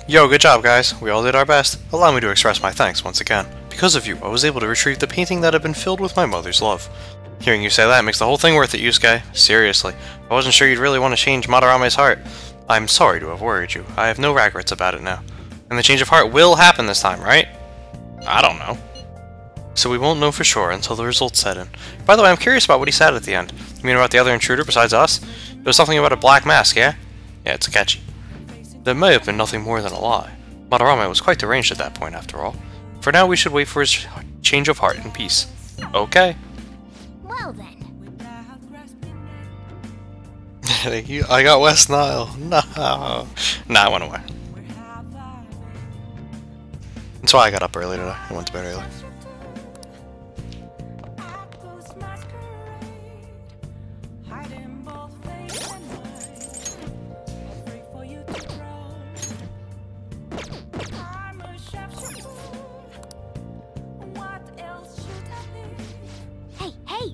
Good job, guys. We all did our best. Allow me to express my thanks once again. Because of you, I was able to retrieve the painting that had been filled with my mother's love. Hearing you say that makes the whole thing worth it, Yusuke. Seriously, I wasn't sure you'd really want to change Madarame's heart. I'm sorry to have worried you. I have no regrets about it now. And the change of heart will happen this time, right? I don't know. So we won't know for sure until the results set in. By the way, I'm curious about what he said at the end. You mean about the other intruder besides us? It was something about a black mask, yeah? Yeah, it's catchy. That may have been nothing more than a lie. Madarame was quite deranged at that point, after all. For now, we should wait for his change of heart in peace. Okay. Well then. I got West Nile. No. Nah, I went away. That's why I got up early today. I went to bed early. Hey!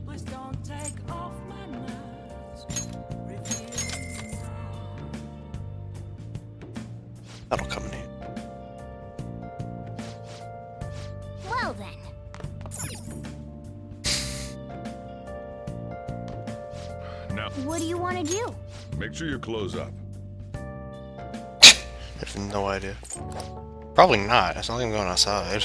That'll come in handy. Well then. Now, What do you want to do? make sure you close up. I have no idea. Probably not. It's not like I'm going outside.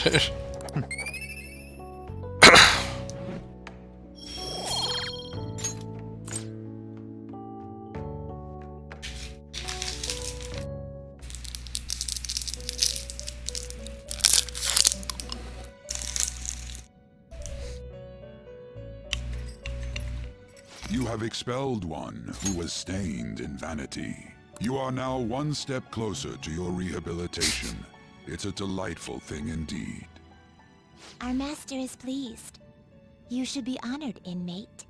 You have expelled one who was stained in vanity. You are now one step closer to your rehabilitation. It's a delightful thing indeed. Our master is pleased. You should be honored, inmate.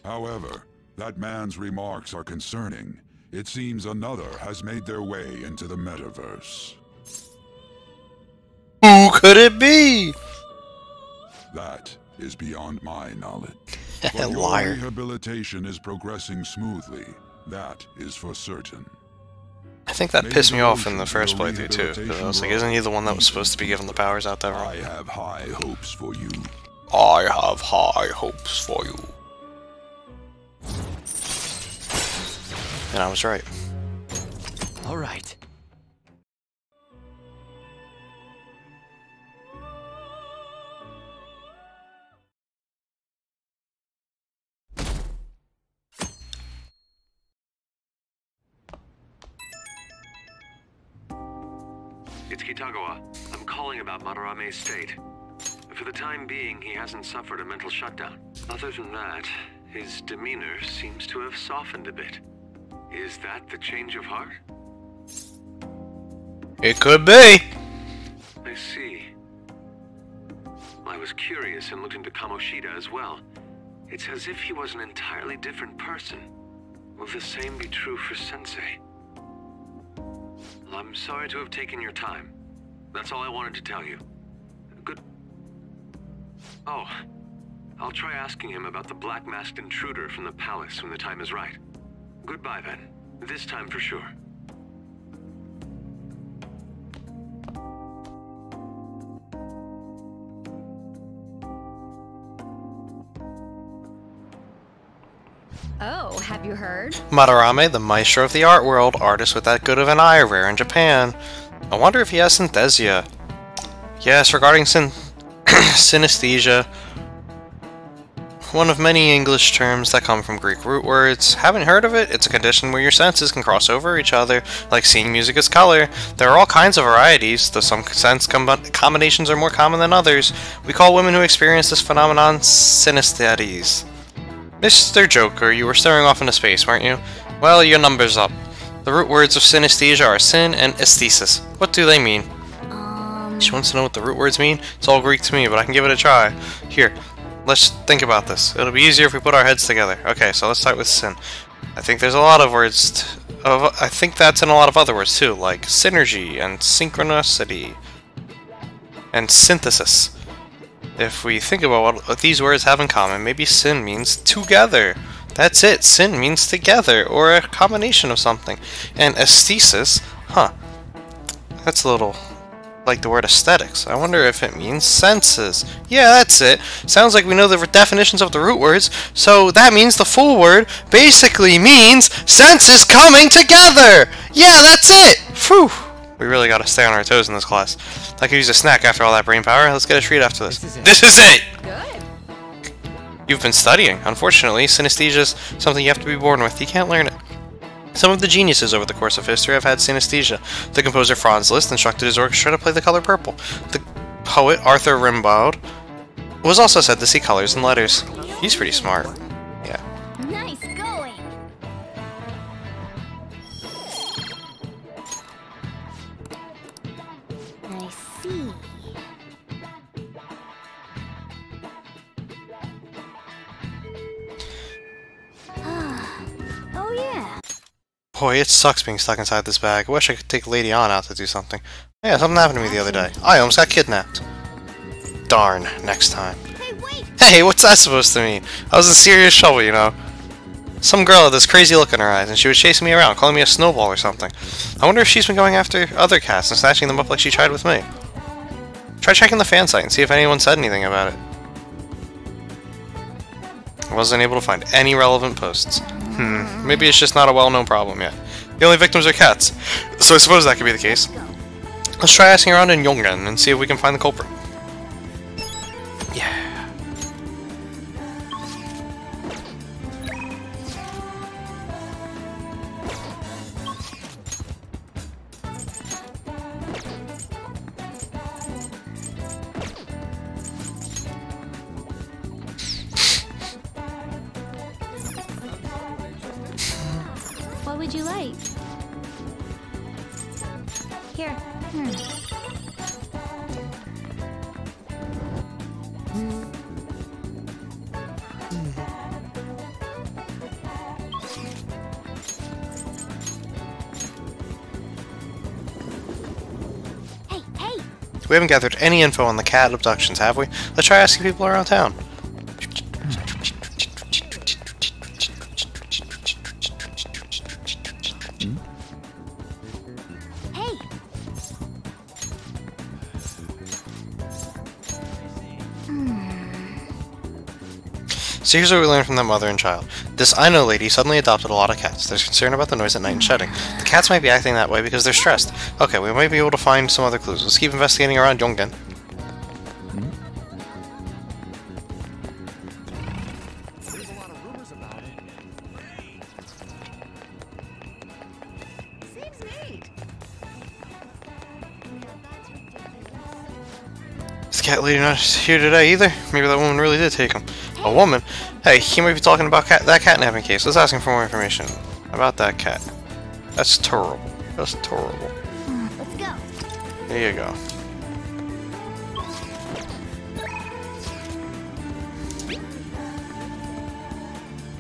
However, that man's remarks are concerning. It seems another has made their way into the metaverse. Who could it be? That is beyond my knowledge. But your Liar. rehabilitation is progressing smoothly. That is for certain. I think that pissed me off in the first playthrough too. 'Cause I was like, isn't he the one that was supposed to be given the powers out there? I have high hopes for you. I have high hopes for you. And I was right. All right. It's Kitagawa. I'm calling about Madarame's state. For the time being, he hasn't suffered a mental shutdown. Other than that, his demeanor seems to have softened a bit. Is that the change of heart? It could be. I see. I was curious and looked into Kamoshida as well. It's as if he was an entirely different person. Will the same be true for Sensei? Well, I'm sorry to have taken your time. That's all I wanted to tell you. Good. Oh, I'll try asking him about the black-masked intruder from the palace when the time is right. Goodbye then. This time for sure. Oh, have you heard? Madarame, the maestro of the art world, artist with that good of an eye, rare in Japan. I wonder if he has synthesia. Yes, regarding synesthesia, one of many English terms that come from Greek root words. Haven't heard of it? It's a condition where your senses can cross over each other, like seeing music as color. There are all kinds of varieties, though some sense combinations are more common than others. We call women who experience this phenomenon synesthetes. Mr. Joker, you were staring off into space, weren't you? Well, your number's up. The root words of synesthesia are sin and aesthesis. What do they mean? She wants to know what the root words mean? It's all Greek to me, but I can give it a try. Here, let's think about this. It'll be easier if we put our heads together. Okay, so let's start with sin. I think there's a lot of words... I think that's in a lot of other words too, like synergy and synchronicity and synthesis. If we think about what these words have in common, maybe sin means together. That's it, sin means together, or a combination of something. And aesthesis, huh, that's a little like the word aesthetics. I wonder if it means senses. Yeah, that's it. Sounds like we know the definitions of the root words, so that means the full word basically means senses coming together! Yeah, that's it! Phew! We really gotta stay on our toes in this class. I could use a snack after all that brain power. Let's get a treat after this. This is it! Good. You've been studying. Unfortunately, synesthesia is something you have to be born with. You can't learn it. Some of the geniuses over the course of history have had synesthesia. The composer Franz Liszt instructed his orchestra to play the color purple. The poet Arthur Rimbaud was also said to see colors in letters. He's pretty smart. Yeah. Nice going. I see. Oh yeah. Boy, it sucks being stuck inside this bag. I wish I could take Lady On out to do something. Yeah, something happened to me the other day. I almost got kidnapped. Darn, next time. Hey, wait! Hey, what's that supposed to mean? I was in serious trouble, you know. Some girl had this crazy look in her eyes, and she was chasing me around, calling me a snowball or something. I wonder if she's been going after other cats and snatching them up like she tried with me. Try checking the fan site and see if anyone said anything about it. I wasn't able to find any relevant posts. Maybe it's just not a well-known problem yet. The only victims are cats, so I suppose that could be the case. Let's try asking around in Yongan and see if we can find the culprit. Yeah. What would you like? Here. Hey, hey! We haven't gathered any info on the cat abductions, have we? Let's try asking people around town. Hey! So here's what we learned from that mother and child. This I know lady suddenly adopted a lot of cats. There's concern about the noise at night and shedding. The cats might be acting that way because they're stressed. Okay, we might be able to find some other clues. Let's keep investigating around Yongan. Seems neat. This cat lady not here today either. Maybe that woman really did take him. A woman? Hey, he might be talking about that catnapping case. Let's ask him for more information about that cat. That's terrible. That's terrible. Let's go. There you go.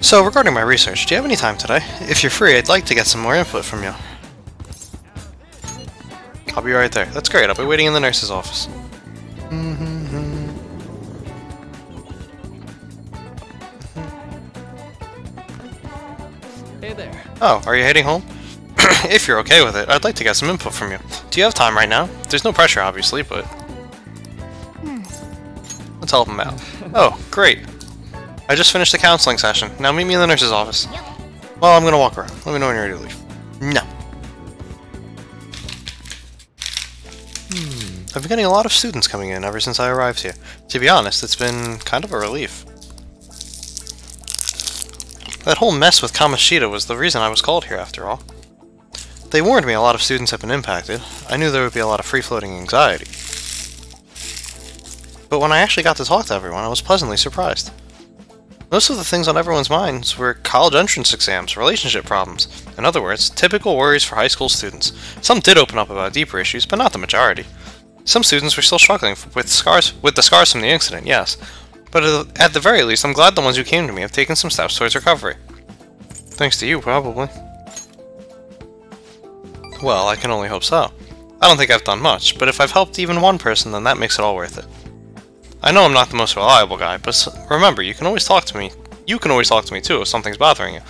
So, regarding my research, do you have any time today? If you're free, I'd like to get some more input from you. I'll be right there. That's great. I'll be waiting in the nurse's office. Hey there. Oh, are you heading home? If you're okay with it, I'd like to get some input from you. Do you have time right now? There's no pressure, obviously, but... Let's help him out. Oh, great. I just finished the counseling session. Now meet me in the nurse's office. Well, I'm gonna walk around. Let me know when you're ready to leave. No. I've been getting a lot of students coming in ever since I arrived here. To be honest, it's been kind of a relief. That whole mess with Kamoshida was the reason I was called here, after all. They warned me a lot of students have been impacted. I knew there would be a lot of free-floating anxiety. But when I actually got to talk to everyone, I was pleasantly surprised. Most of the things on everyone's minds were college entrance exams, relationship problems. In other words, typical worries for high school students. Some did open up about deeper issues, but not the majority. Some students were still struggling with the scars from the incident, yes. But at the very least, I'm glad the ones who came to me have taken some steps towards recovery. Thanks to you, probably. Well, I can only hope so. I don't think I've done much, but if I've helped even one person, then that makes it all worth it. I know I'm not the most reliable guy, but remember, you can always talk to me. You can always talk to me too if something's bothering you.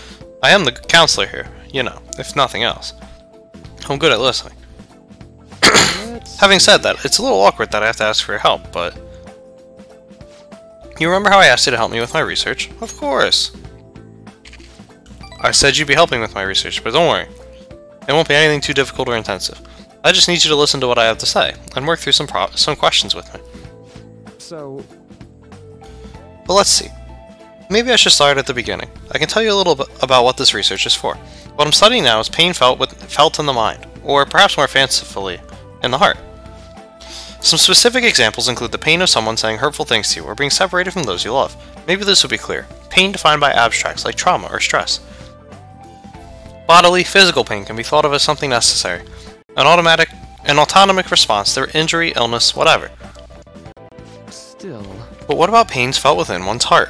I am the counselor here, you know, if nothing else. I'm good at listening. Let's Having said that, it's a little awkward that I have to ask for your help, but... You remember how I asked you to help me with my research? Of course! I said you'd be helping with my research, but don't worry. It won't be anything too difficult or intensive. I just need you to listen to what I have to say, and work through some questions with me. So... But let's see. Maybe I should start at the beginning. I can tell you a little bit about what this research is for. What I'm studying now is pain felt in the mind, or perhaps more fancifully, in the heart. Some specific examples include the pain of someone saying hurtful things to you, or being separated from those you love. Maybe this will be clear. Pain defined by abstracts like trauma or stress. Bodily, physical pain can be thought of as something necessary. An autonomic response to injury, illness, whatever. Still... But what about pains felt within one's heart?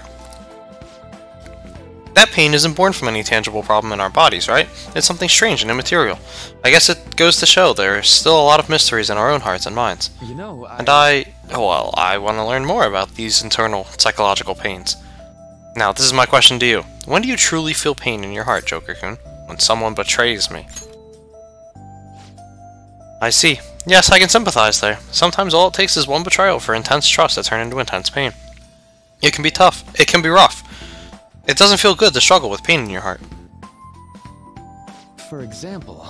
That pain isn't born from any tangible problem in our bodies, right? It's something strange and immaterial. I guess it goes to show there are still a lot of mysteries in our own hearts and minds. You know, I want to learn more about these internal psychological pains. Now, this is my question to you. When do you truly feel pain in your heart, Joker-kun? When someone betrays me. I see. Yes, I can sympathize there. Sometimes all it takes is one betrayal for intense trust to turn into intense pain. It can be tough. It can be rough. It doesn't feel good to struggle with pain in your heart. For example...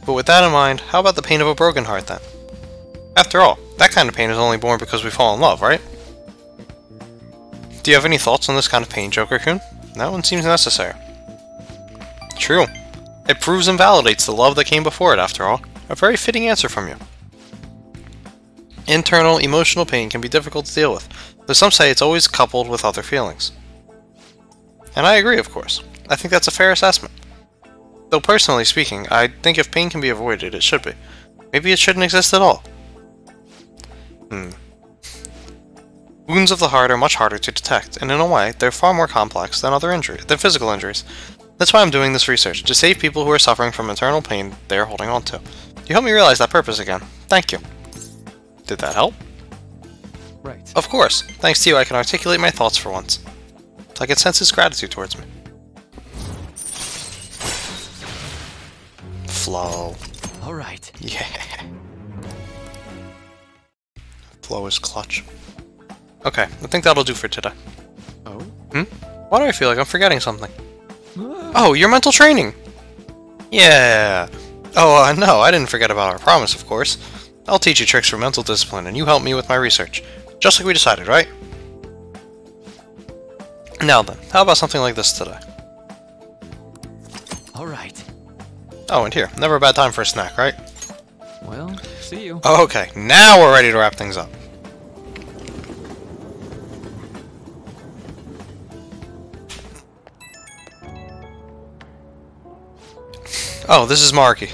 But with that in mind, how about the pain of a broken heart then? After all, that kind of pain is only born because we fall in love, right? Do you have any thoughts on this kind of pain, Joker-kun? That one seems necessary. True. It proves and validates the love that came before it, after all. A very fitting answer from you. Internal, emotional pain can be difficult to deal with, though some say it's always coupled with other feelings. And I agree, of course. I think that's a fair assessment. Though personally speaking, I think if pain can be avoided, it should be. Maybe it shouldn't exist at all. Wounds of the heart are much harder to detect, and in a way, they're far more complex than physical injuries. That's why I'm doing this research, to save people who are suffering from internal pain they are holding on to. You helped me realize that purpose again. Thank you. Did that help? Right. Of course. Thanks to you, I can articulate my thoughts for once. I can sense his gratitude towards me. Flow. Alright. Yeah. Flow is clutch. Okay, I think that'll do for today. Oh? Why do I feel like I'm forgetting something? Oh, your mental training! Yeah! Oh, no, I didn't forget about our promise, of course. I'll teach you tricks for mental discipline, and you help me with my research. Just like we decided, right? Now then, how about something like this today? Alright. Oh, and here, never a bad time for a snack, right? Well, see you. Okay, now we're ready to wrap things up. Oh, this is Marky. Do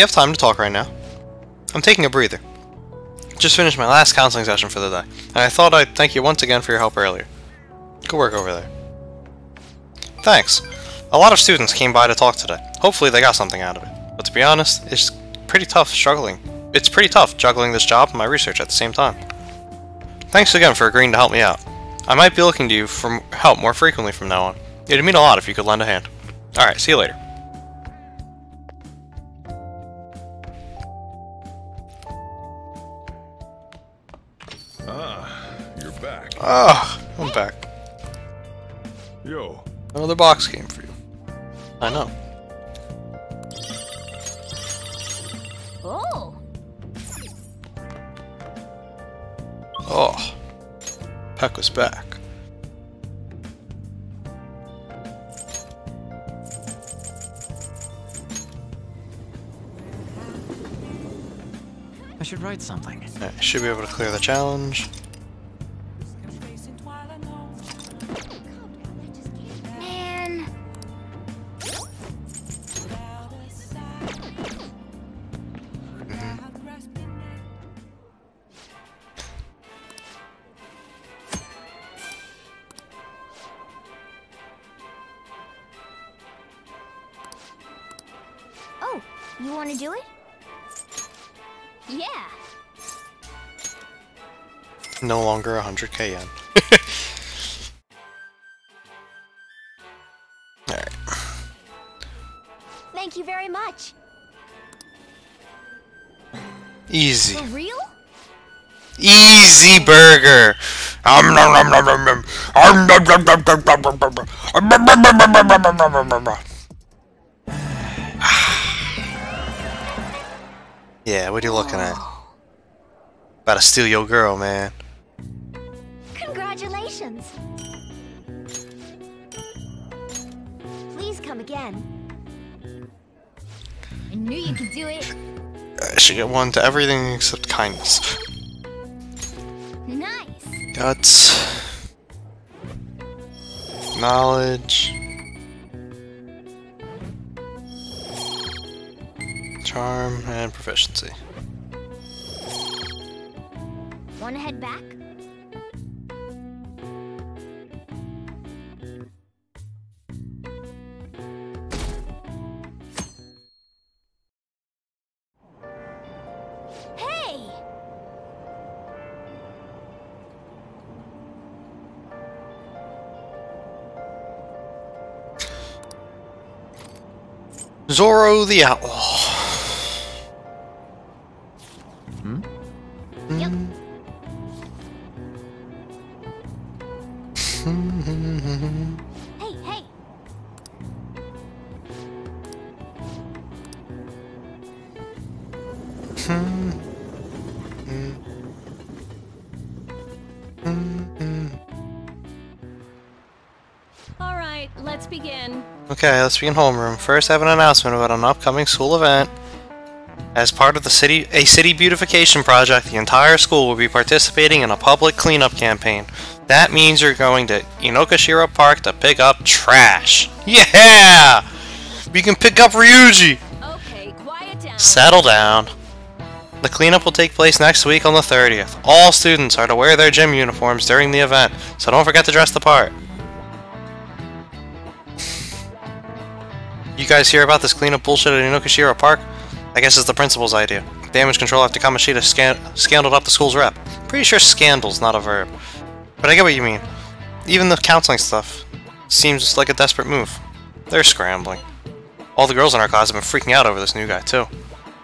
you have time to talk right now? I'm taking a breather. Just finished my last counseling session for the day, and I thought I'd thank you once again for your help earlier. Good work over there. Thanks. A lot of students came by to talk today. Hopefully they got something out of it. But to be honest, it's pretty tough juggling this job and my research at the same time. Thanks again for agreeing to help me out. I might be looking to you for help more frequently from now on. It'd mean a lot if you could lend a hand. Alright, see you later. You're back. Ah, I'm back. Yo. Another box game for you. I know. Oh. Oh. Peck was back. I should write something. I should be able to clear the challenge. Man. Oh, you want to do it? Yeah. No longer 100k yen. Thank you very much. Easy. For real? Easy burger. Yeah, what are you looking at? About to steal your girl, man. Congratulations. Please come again. I knew you could do it. I should get one to everything except kindness. Nice. Guts. Knowledge. Charm and proficiency. Wanna head back? Hey! Zoro the Outlaw. Yep. Hey, hey! Alright, let's begin. Okay, let's begin homeroom. First, I have an announcement about an upcoming school event. As part of a city beautification project, the entire school will be participating in a public cleanup campaign. That means you're going to Inokashira Park to pick up trash. Yeah! We can pick up Ryuji! Okay, quiet down. Settle down. The cleanup will take place next week on the 30th. All students are to wear their gym uniforms during the event, so don't forget to dress the part. You guys hear about this cleanup bullshit at Inokashira Park? I guess it's the principal's idea. Damage control after Kamoshida scandaled up the school's rep. Pretty sure scandal's not a verb. But I get what you mean. Even the counseling stuff seems like a desperate move. They're scrambling. All the girls in our class have been freaking out over this new guy, too.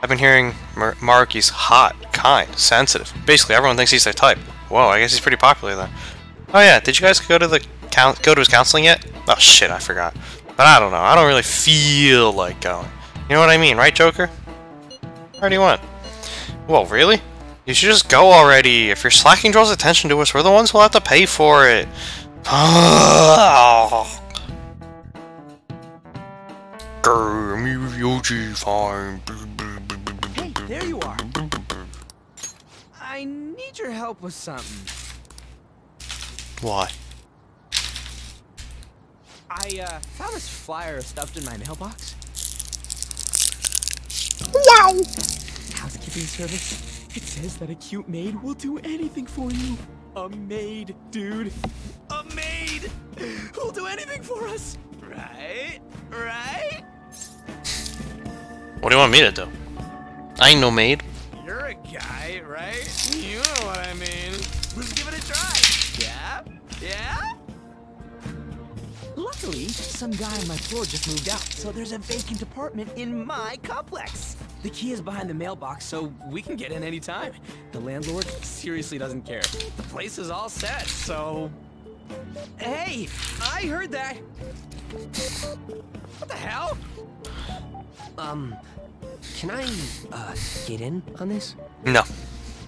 I've been hearing Maruki's hot, kind, sensitive. Basically, everyone thinks he's their type. Whoa, I guess he's pretty popular then. Oh yeah, did you guys go to his counseling yet? Oh shit, I forgot. But I don't know. I don't really feel like going. You know what I mean, right, Joker? Already went. Well, really? You should just go already. If your slacking draws attention to us, we're the ones who'll have to pay for it. Fine. Hey, there you are. I need your help with something. Why? I found this flyer stuffed in my mailbox. Wow! Housekeeping service. It says that a cute maid will do anything for you. A maid, dude. A maid! Who'll do anything for us. Right? Right? What do you want me to do? I ain't no maid. You're a guy, right? You know what I mean. Let's give it a try. Yeah? Yeah? Luckily, some guy on my floor just moved out, so there's a vacant apartment in my complex. The key is behind the mailbox, so we can get in anytime. The landlord seriously doesn't care. The place is all set, so... Hey, I heard that. What the hell? Can I, get in on this? No.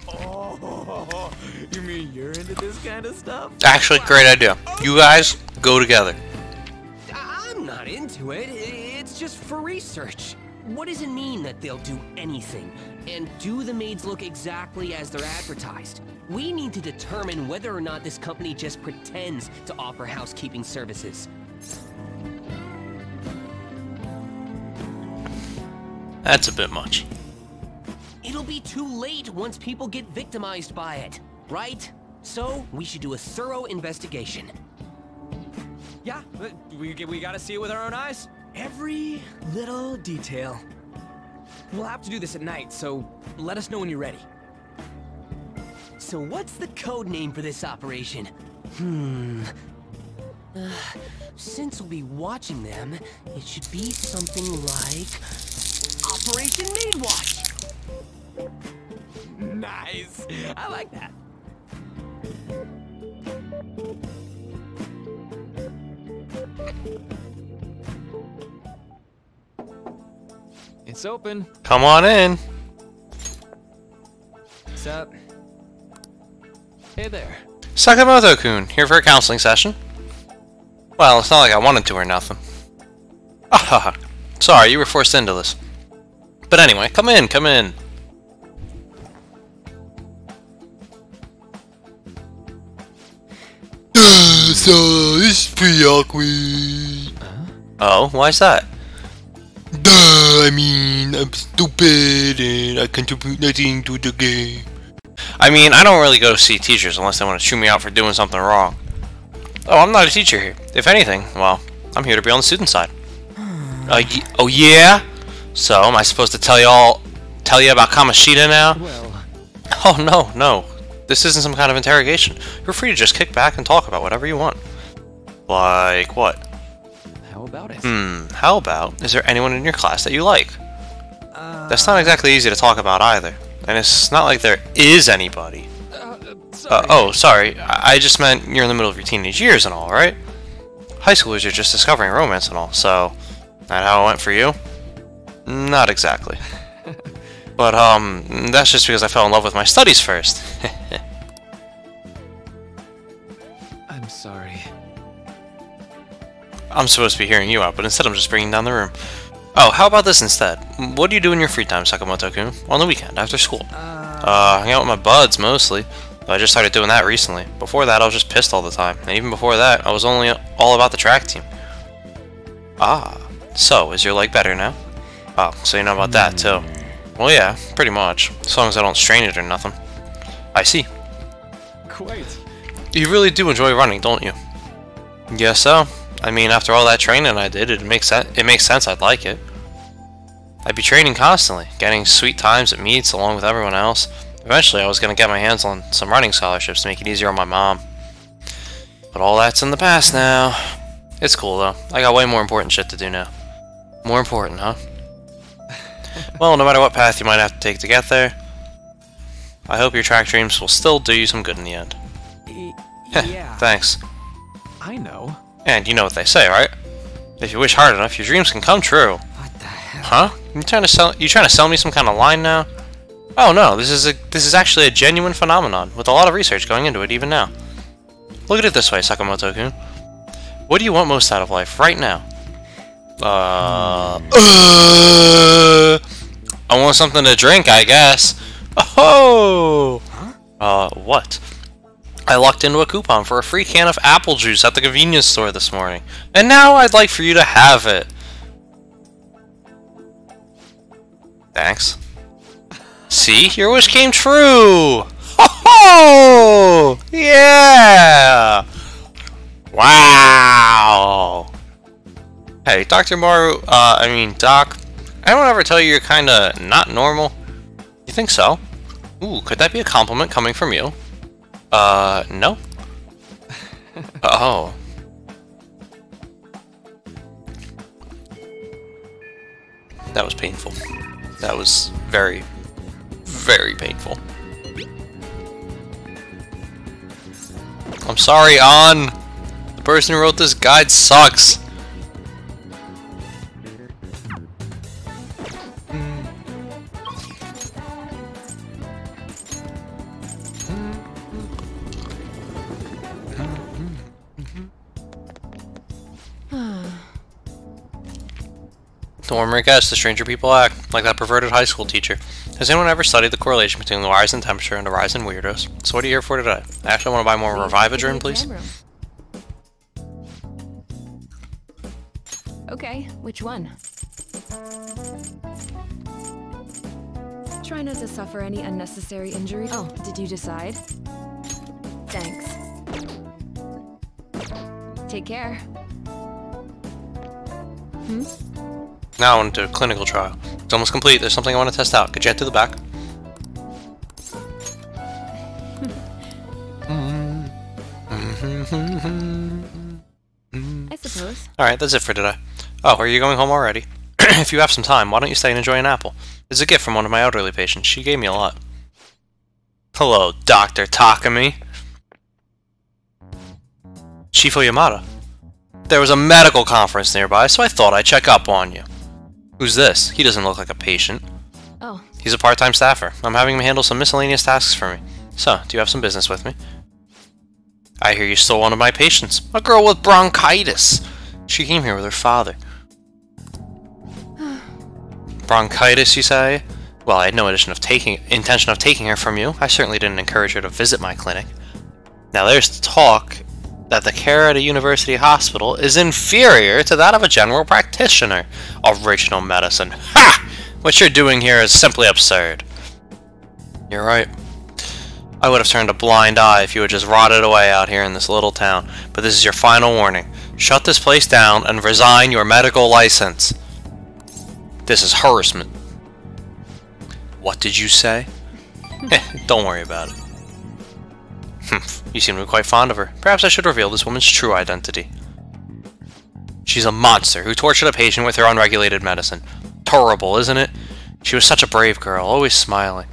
Oh, you mean you're into this kind of stuff? Actually, great idea. You guys go together. I'm not into it. It's just for research. What does it mean that they'll do anything? And do the maids look exactly as they're advertised? We need to determine whether or not this company just pretends to offer housekeeping services. That's a bit much. It'll be too late once people get victimized by it, right? So, we should do a thorough investigation. Yeah, we gotta see it with our own eyes. Every little detail. We'll have to do this at night, so let us know when you're ready. So what's the code name for this operation? Since we'll be watching them, it should be something like... Operation Maid Watch! Nice. I like that. It's open. Come on in. What's up? Hey there. Sakamoto-kun, here for a counseling session. Well, it's not like I wanted to or nothing. Ah, sorry, you were forced into this. But anyway, come in, come in. So, this is pretty awkward. Oh, why's that? I mean, I'm stupid and I contribute nothing to the game. I mean, I don't really go see teachers unless they want to chew me out for doing something wrong. Oh, I'm not a teacher here. If anything, well, I'm here to be on the student side. Oh yeah? So, am I supposed to tell you about Kamoshida now? Well. Oh no. This isn't some kind of interrogation. You're free to just kick back and talk about whatever you want. Like what? How about it? How about, is there anyone in your class that you like? That's not exactly easy to talk about either. And it's not like there is anybody. Sorry. Oh, sorry. I just meant you're in the middle of your teenage years and all, right? High schoolers are just discovering romance and all, so... That how it went for you? Not exactly. But, that's just because I fell in love with my studies first. I'm sorry. I'm supposed to be hearing you out, but instead I'm just bringing down the room. Oh, how about this instead? What do you do in your free time, Sakamoto-kun? On the weekend, after school? Hang out with my buds, mostly. I just started doing that recently. Before that, I was just pissed all the time. And even before that, I was only all about the track team. Ah, so, is your leg better now? Oh, so you know about that, too. Well, yeah, pretty much. As long as I don't strain it or nothing. I see. Quite. You really do enjoy running, don't you? Guess so. I mean, after all that training I did, it makes sense I'd like it. I'd be training constantly, getting sweet times at meets along with everyone else. Eventually, I was going to get my hands on some running scholarships to make it easier on my mom. But all that's in the past now. It's cool, though. I got way more important shit to do now. More important, huh? Well, no matter what path you might have to take to get there, I hope your track dreams will still do you some good in the end. Yeah. Thanks. I know. And you know what they say, right? If you wish hard enough, your dreams can come true. What the hell? Huh? You trying to sell me some kind of line now? Oh no, this is actually a genuine phenomenon with a lot of research going into it even now. Look at it this way, Sakamoto-kun. What do you want most out of life right now? I want something to drink, I guess. Oh! What? I locked into a coupon for a free can of apple juice at the convenience store this morning. And now I'd like for you to have it. Thanks. See? Your wish came true! Ho-ho! Yeah! Wow! Hey, Dr. Maru, Doc, anyone ever tell you you're kinda not normal? You think so? Ooh, could that be a compliment coming from you? No? Oh. That was painful. That was very, very painful. I'm sorry, An! The person who wrote this guide sucks! The warmer it gets, the stranger people act, like that perverted high school teacher. Has anyone ever studied the correlation between the rise in temperature and the rise in weirdos? So what are you here for today? I actually want to buy more Revivadrin, please. Okay, which one? Try not to suffer any unnecessary injury. Oh, did you decide? Thanks. Take care. Now I want to do a clinical trial. It's almost complete. There's something I want to test out. Could you head to the back? I suppose. Alright, that's it for today. Oh, are you going home already? If you have some time, why don't you stay and enjoy an apple? It's a gift from one of my elderly patients. She gave me a lot. Hello, Dr. Takumi. Chief Yamada. There was a medical conference nearby, so I thought I'd check up on you. Who's this? He doesn't look like a patient. Oh. He's a part-time staffer. I'm having him handle some miscellaneous tasks for me. So, do you have some business with me? I hear you stole one of my patients. A girl with bronchitis. She came here with her father. Bronchitis, you say? Well, I had no intention of taking her from you. I certainly didn't encourage her to visit my clinic. Now there's talk that the care at a university hospital is inferior to that of a general practitioner. Original medicine. Ha! What you're doing here is simply absurd. You're right. I would have turned a blind eye if you had just rotted away out here in this little town. But this is your final warning. Shut this place down and resign your medical license. This is harassment. What did you say? Don't worry about it. You seem to be quite fond of her. Perhaps I should reveal this woman's true identity. She's a monster who tortured a patient with her unregulated medicine. Horrible, isn't it? She was such a brave girl, always smiling.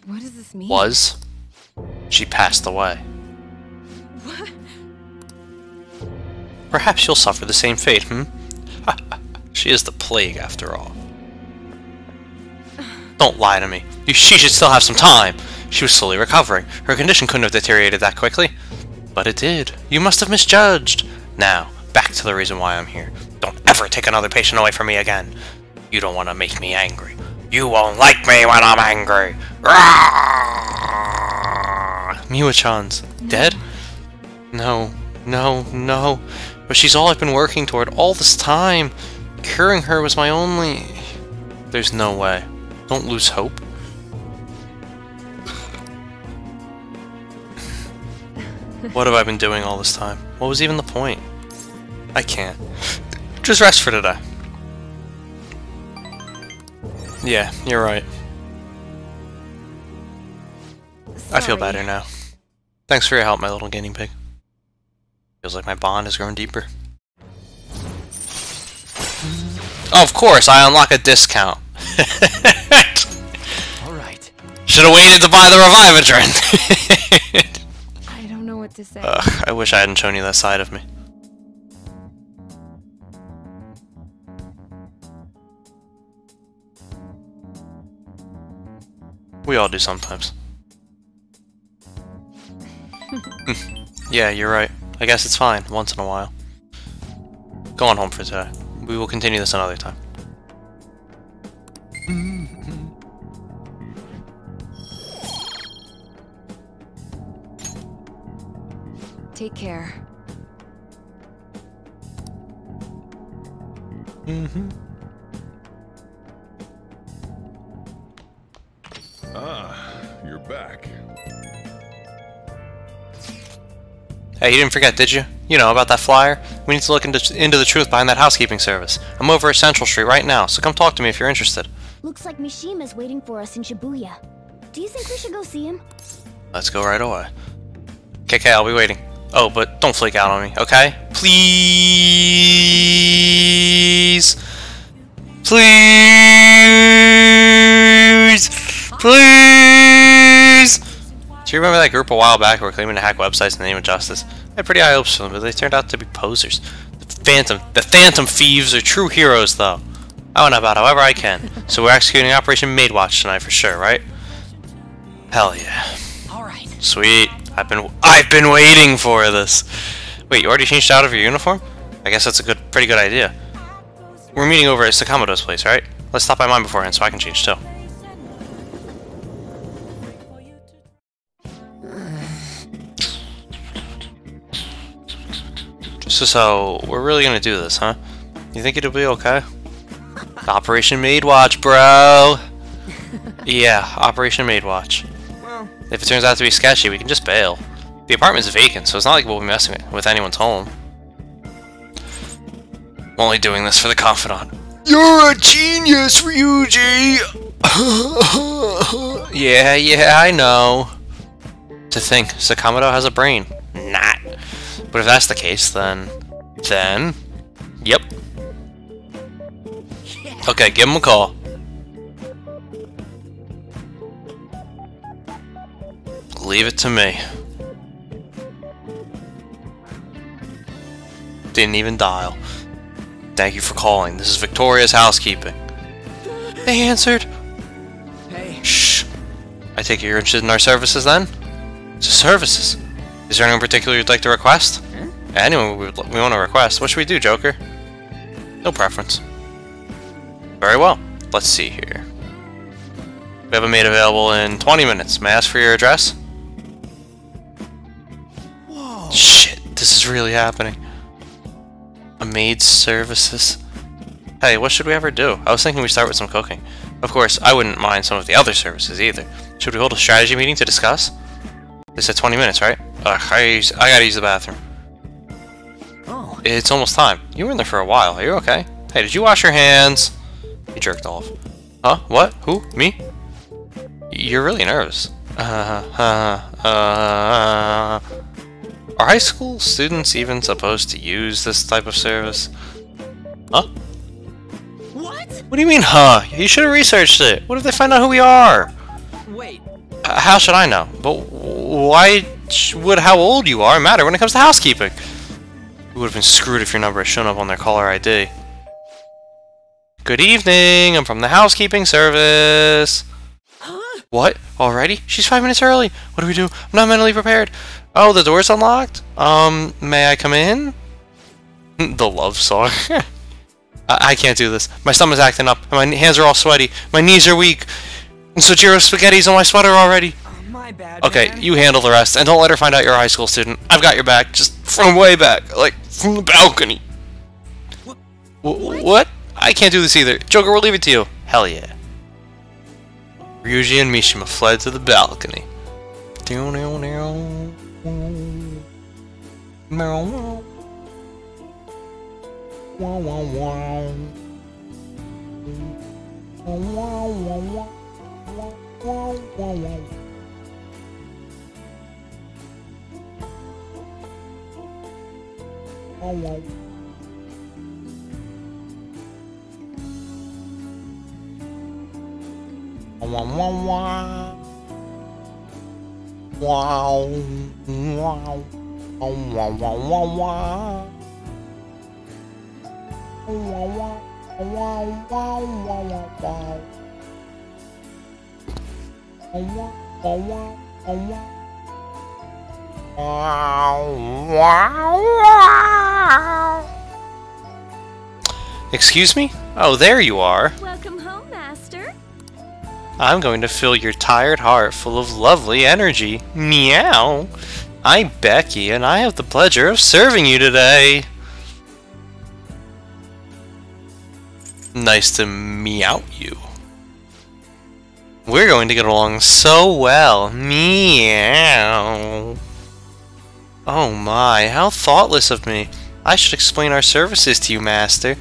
What does this mean? Was? She passed away. What? Perhaps you'll suffer the same fate, She is the plague, after all. Don't lie to me. She should still have some time. She was slowly recovering. Her condition couldn't have deteriorated that quickly. But it did. You must have misjudged. Now, back to the reason why I'm here. Don't ever take another patient away from me again. You don't want to make me angry. You won't like me when I'm angry. Miwa-chan's dead? No. But she's all I've been working toward all this time. Curing her was my only... There's no way. Don't lose hope. What have I been doing all this time? What was even the point? I can't. Just rest for today. Yeah, you're right. I feel better now. Thanks for your help, my little guinea pig. Feels like my bond has grown deeper. Of course, I unlock a discount. Alright. Should have waited to buy the Revivitrin. I don't know what to say. I wish I hadn't shown you that side of me. We all do sometimes. Yeah, you're right. I guess it's fine, once in a while. Go on home for today. We will continue this another time. Take care. Ah, you're back. Hey, you didn't forget, did you? You know, about that flyer? We need to look into the truth behind that housekeeping service. I'm over at Central Street right now, so come talk to me if you're interested. Looks like Mishima's waiting for us in Shibuya. Do you think we should go see him? Let's go right away. KK, I'll be waiting. Oh, but don't flake out on me, okay? Please! Please! Please! Do you remember that group a while back who were claiming to hack websites in the name of justice? I had pretty high hopes for them, but they turned out to be posers. The Phantom Thieves are true heroes, though. I went about however I can, so we're executing Operation Maidwatch tonight for sure, right? Hell yeah. Alright. Sweet. I've been waiting for this. Wait, you already changed out of your uniform? I guess that's a pretty good idea. We're meeting over at Sakamoto's place, right? Let's stop by mine beforehand so I can change too. So we're really gonna do this, huh? You think it'll be okay? Operation Maidwatch, bro! Yeah, Operation Maidwatch. Well, If it turns out to be sketchy, we can just bail. The apartment's vacant, so it's not like we'll be messing with anyone's home. I'm only doing this for the confidant. You're a genius, Ryuji! Yeah, I know. To think, Sakamoto has a brain. Not. But if that's the case, then... Yep. Okay, give him a call. Leave it to me. Didn't even dial. Thank you for calling. This is Victoria's housekeeping. They answered. Hey. Shh. I take it you're interested in our services then? Services? Is there anyone particular you'd like to request? Anyone we want to request. What should we do, Joker? No preference. Very well. Let's see here. We have a maid available in 20 minutes. May I ask for your address? Whoa. Shit, this is really happening. A maid's services. Hey, what should we ever do? I was thinking we start with some cooking. Of course, I wouldn't mind some of the other services either. Should we hold a strategy meeting to discuss? They said 20 minutes, right? I gotta use the bathroom. Oh. It's almost time. You were in there for a while. Are you okay? Hey, did you wash your hands? He jerked off. Huh? What? Who? Me? You're really nervous. Are high school students even supposed to use this type of service? Huh? What? What do you mean, huh? You should have researched it. What if they find out who we are? Wait. How should I know? But why would how old you are matter when it comes to housekeeping? You would have been screwed if your number had shown up on their caller ID. Good evening, I'm from the housekeeping service. Huh? What? Already? She's 5 minutes early. What do we do? I'm not mentally prepared. Oh, the door's unlocked? May I come in? The love song. I can't do this. My stomach's acting up, and my hands are all sweaty. My knees are weak. And Soichiro spaghetti's on my sweater already. My bad, Okay, man. you handle the rest, and don't let her find out you're a high school student. I've got your back, just from way back, like, from the balcony. What? I can't do this either. Joker, we'll leave it to you. Hell yeah. Ryuji and Mishima fled to the balcony. Excuse me? Oh, there you are. Welcome home, Master. I'm going to fill your tired heart full of lovely energy. Meow. I'm Becky, and I have the pleasure of serving you today. Nice to meow you. We're going to get along so well. Meow. Oh my, how thoughtless of me. I should explain our services to you, Master.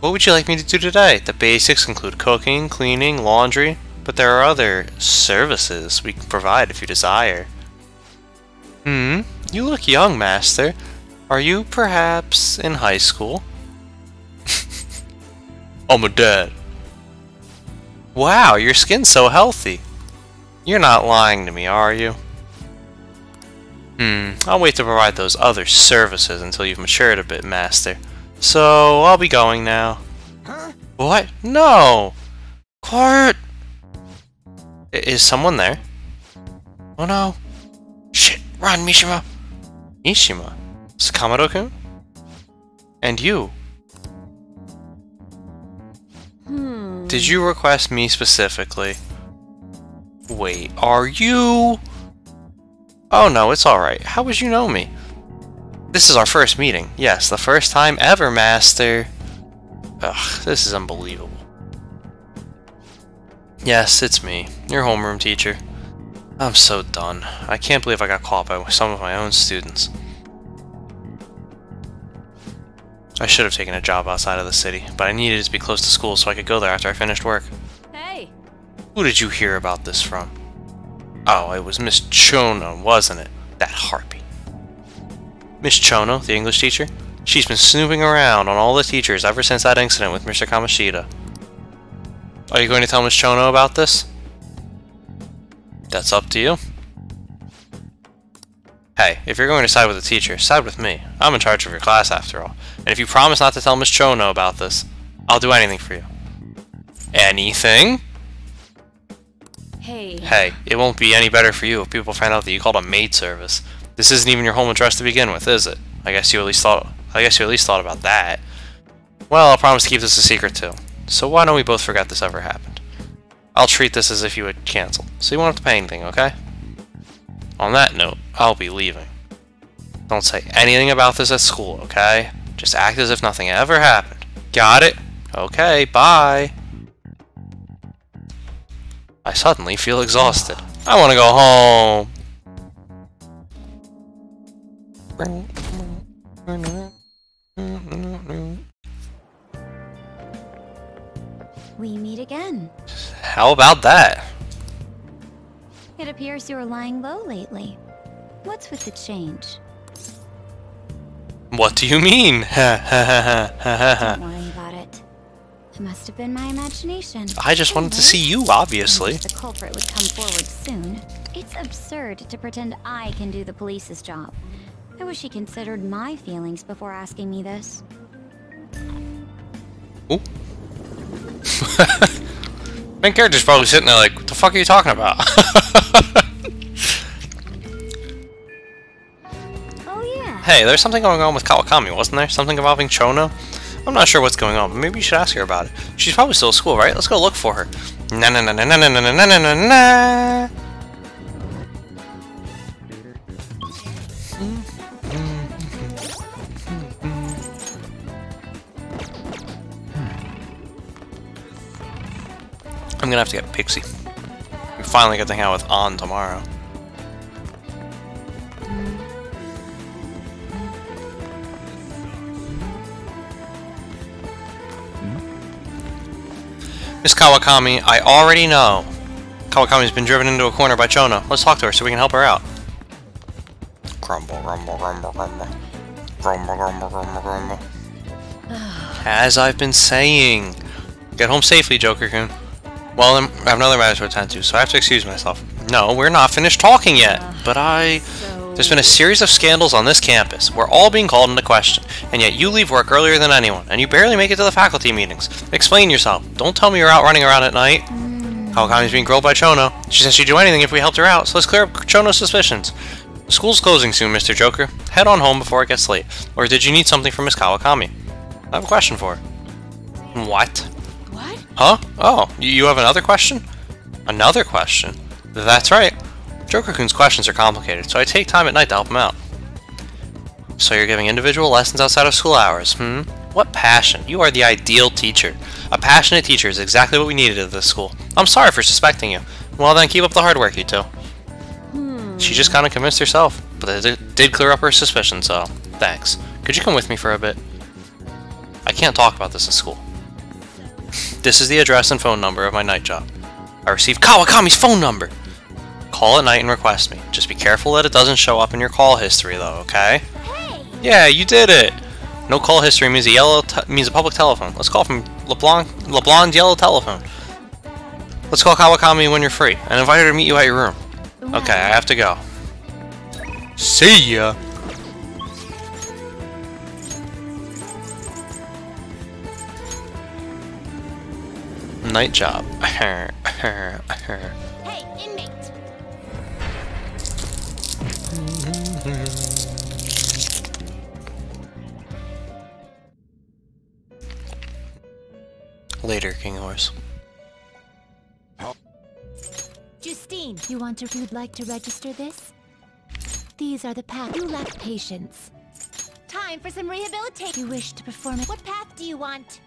What would you like me to do today? The basics include cooking, cleaning, laundry, but there are other services we can provide if you desire. You look young, Master. Are you perhaps in high school? I'm a dad. Wow, your skin's so healthy. You're not lying to me, are you? I'll wait to provide those other services until you've matured a bit, Master. So, I'll be going now. Huh? What? No! Quiet! Is someone there? Oh no. Shit! Run, Mishima! Mishima? Sakamoto-kun? And you? Did you request me specifically? Wait, are you? Oh no, it's alright. How would you know me? This is our first meeting. Yes, the first time ever, Master. Ugh, this is unbelievable. Yes, it's me, your homeroom teacher. I'm so done. I can't believe I got caught by some of my own students. I should have taken a job outside of the city, but I needed it to be close to school so I could go there after I finished work. Hey. Who did you hear about this from? Oh, it was Miss Chono, wasn't it? That harpy. Miss Chono, the English teacher? She's been snooping around on all the teachers ever since that incident with Mr. Kamoshida. Are you going to tell Miss Chono about this? That's up to you. Hey, if you're going to side with the teacher, side with me. I'm in charge of your class after all. And if you promise not to tell Miss Chono about this, I'll do anything for you. Anything? Hey, it won't be any better for you if people find out that you called a maid service. This isn't even your home address to begin with, is it? I guess you at least thought about that. Well, I'll promise to keep this a secret too. So why don't we both forget this ever happened? I'll treat this as if you had canceled, so you won't have to pay anything, okay? On that note, I'll be leaving. Don't say anything about this at school, okay? Just act as if nothing ever happened. Got it? Okay, bye. I suddenly feel exhausted. I want to go home. We meet again. How about that? It appears you're lying low lately. What's with the change? What do you mean? Don't worry about it. It must have been my imagination. I just wanted to see you, obviously. The culprit would come forward soon. It's absurd to pretend I can do the police's job. I wish he considered my feelings before asking me this. Ooh. Main character's probably sitting there like, what the fuck are you talking about? Oh yeah. Hey, there's something going on with Kawakami, wasn't there? Something involving Chono? I'm not sure what's going on, but maybe you should ask her about it. She's probably still at school, right? Let's go look for her. Na na na na na na na na na na na. I'm gonna have to get Pixie. We finally get to hang out with An tomorrow. Miss Kawakami, I already know. Kawakami's been driven into a corner by Chono. Let's talk to her so we can help her out. Grumble, grumble, grumble, grumble. Grumble, grumble, grumble, grumble. As I've been saying. Get home safely, Joker-kun. Well, I have another matter to attend to, so I have to excuse myself. No, we're not finished talking yet. But there's been a series of scandals on this campus. We're all being called into question. And yet you leave work earlier than anyone, and you barely make it to the faculty meetings. Explain yourself. Don't tell me you're out running around at night. Kawakami's being grilled by Chono. She says she'd do anything if we helped her out, so let's clear up Chono's suspicions. The school's closing soon, Mr. Joker. Head on home before it gets late. Or did you need something from Miss Kawakami? I have a question for her. What? What? Huh? Oh, you have another question? Another question? That's right. Joker-kun's questions are complicated, so I take time at night to help him out. So you're giving individual lessons outside of school hours, hmm? What passion. You are the ideal teacher. A passionate teacher is exactly what we needed at this school. I'm sorry for suspecting you. Well then, keep up the hard work, you two. She just kind of convinced herself, but it did clear up her suspicions, so thanks. Could you come with me for a bit? I can't talk about this at school. This is the address and phone number of my night job. I received Kawakami's phone number! Call at night and request me. Just be careful that it doesn't show up in your call history, though, okay? Hey! Yeah, you did it! No call history means a public telephone. Let's call from LeBlanc yellow telephone. Let's call Kawakami when you're free, and invite her to meet you at your room. Okay, I have to go. See ya! Night job. Hey, inmate! Later, King Horse. Justine, you'd like to register this? These are the paths. You lack patience. Time for some rehabilitation. You wish to perform it. What path do you want?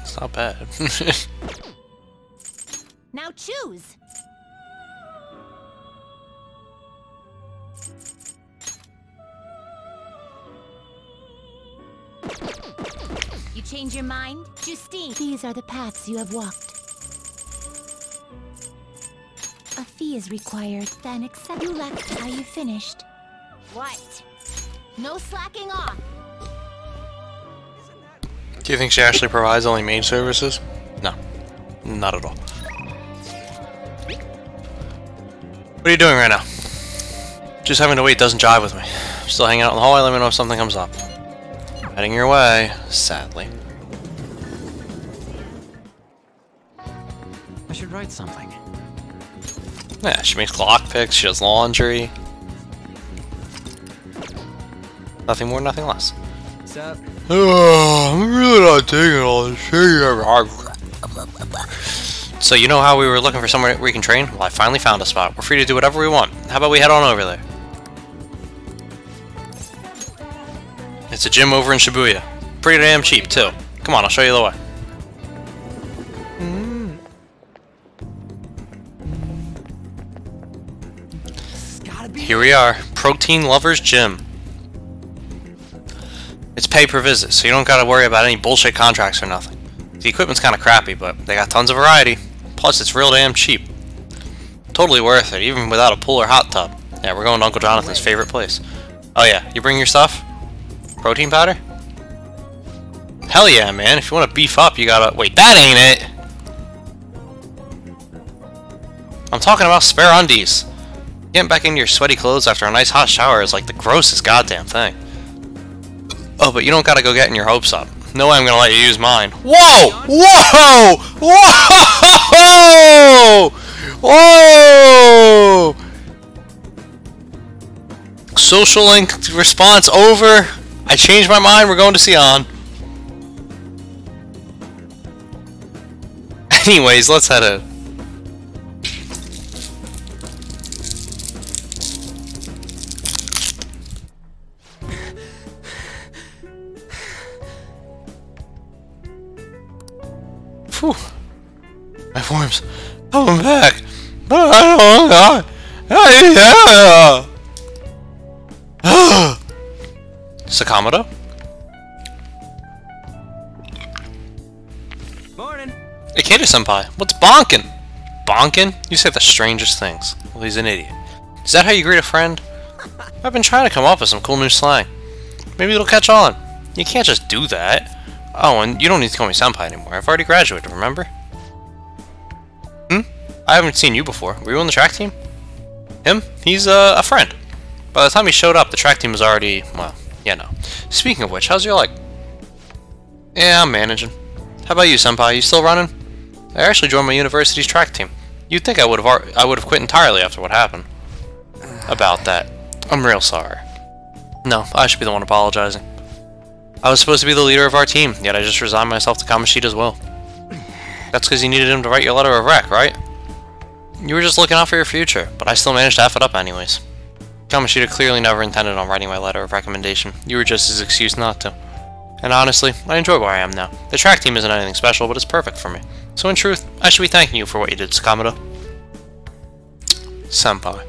It's not bad. Now choose! You change your mind? Justine! These are the paths you have walked. A key is required. Then accept. You left. Are you finished? What? No slacking off. Do you think she actually provides only maid services? No. Not at all. What are you doing right now? Just having to wait doesn't jive with me. Still hanging out in the hallway, let me know if something comes up. Heading your way, sadly. I should write something. Yeah, she makes lockpicks, she does laundry. Nothing more, nothing less. What's up? I'm really not taking all this shit. So you know how we were looking for somewhere where we can train? Well, I finally found a spot. We're free to do whatever we want. How about we head on over there? It's a gym over in Shibuya. Pretty damn cheap, too. Come on, I'll show you the way. Here we are. Protein Lovers Gym. It's pay per visit, so you don't gotta worry about any bullshit contracts or nothing. The equipment's kinda crappy, but they got tons of variety. Plus, it's real damn cheap. Totally worth it, even without a pool or hot tub. Yeah, we're going to Uncle Jonathan's favorite place. Oh yeah, you bring your stuff? Protein powder? Hell yeah, man. If you want to beef up, you gotta... Wait, that ain't it! I'm talking about spare undies. Getting back into your sweaty clothes after a nice hot shower is like the grossest goddamn thing. Oh, but you don't gotta go getting your hopes up. No way I'm gonna let you use mine. Whoa! Whoa! Whoa! Whoa! Social link response over. I changed my mind. We're going to Sion. Anyways, let's head in. Phew. My forms. I'm back. But I don't know. Sakamoto? Morning. Ikeda-senpai, what's bonkin'? Bonkin'? You say the strangest things. Well, he's an idiot. Is that how you greet a friend? I've been trying to come up with some cool new slang. Maybe it'll catch on. You can't just do that. Oh, and you don't need to call me senpai anymore. I've already graduated, remember? I haven't seen you before. Were you on the track team? Him? He's a friend. By the time he showed up, the track team was already, well, yeah, no. Speaking of which, how's your leg? Yeah, I'm managing. How about you, senpai? You still running? I actually joined my university's track team. You'd think I would have quit entirely after what happened. About that. I'm real sorry. No, I should be the one apologizing. I was supposed to be the leader of our team, yet I just resigned myself to Kamoshida as well. That's because you needed him to write your letter of rec, right? You were just looking out for your future, but I still managed to F it up anyways. Kamoshida clearly never intended on writing my letter of recommendation. You were just his excuse not to. And honestly, I enjoy where I am now. The track team isn't anything special, but it's perfect for me. So in truth, I should be thanking you for what you did, Sakamoto. Senpai.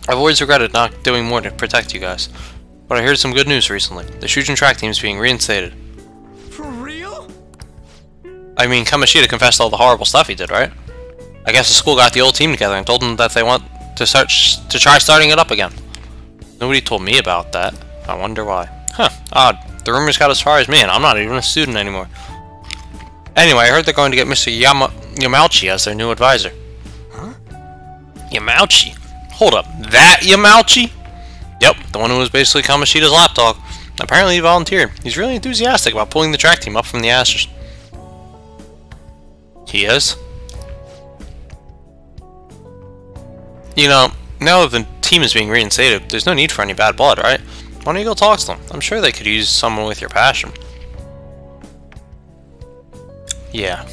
I've always regretted not doing more to protect you guys. But I heard some good news recently. The Shujin track team is being reinstated. For real? I mean, Kamoshida confessed to all the horrible stuff he did, right? I guess the school got the old team together and told them that they want to try starting it up again. Nobody told me about that. I wonder why. Huh, odd. The rumors got as far as me, and I'm not even a student anymore. Anyway, I heard they're going to get Mr. Yamauchi as their new advisor. Huh? Yamauchi? Hold up, that Yamauchi? Yep, the one who was basically Kamoshida's lapdog. Apparently he volunteered. He's really enthusiastic about pulling the track team up from the ashes. He is? You know, now that the team is being reinstated, there's no need for any bad blood, right? Why don't you go talk to them? I'm sure they could use someone with your passion. Yeah.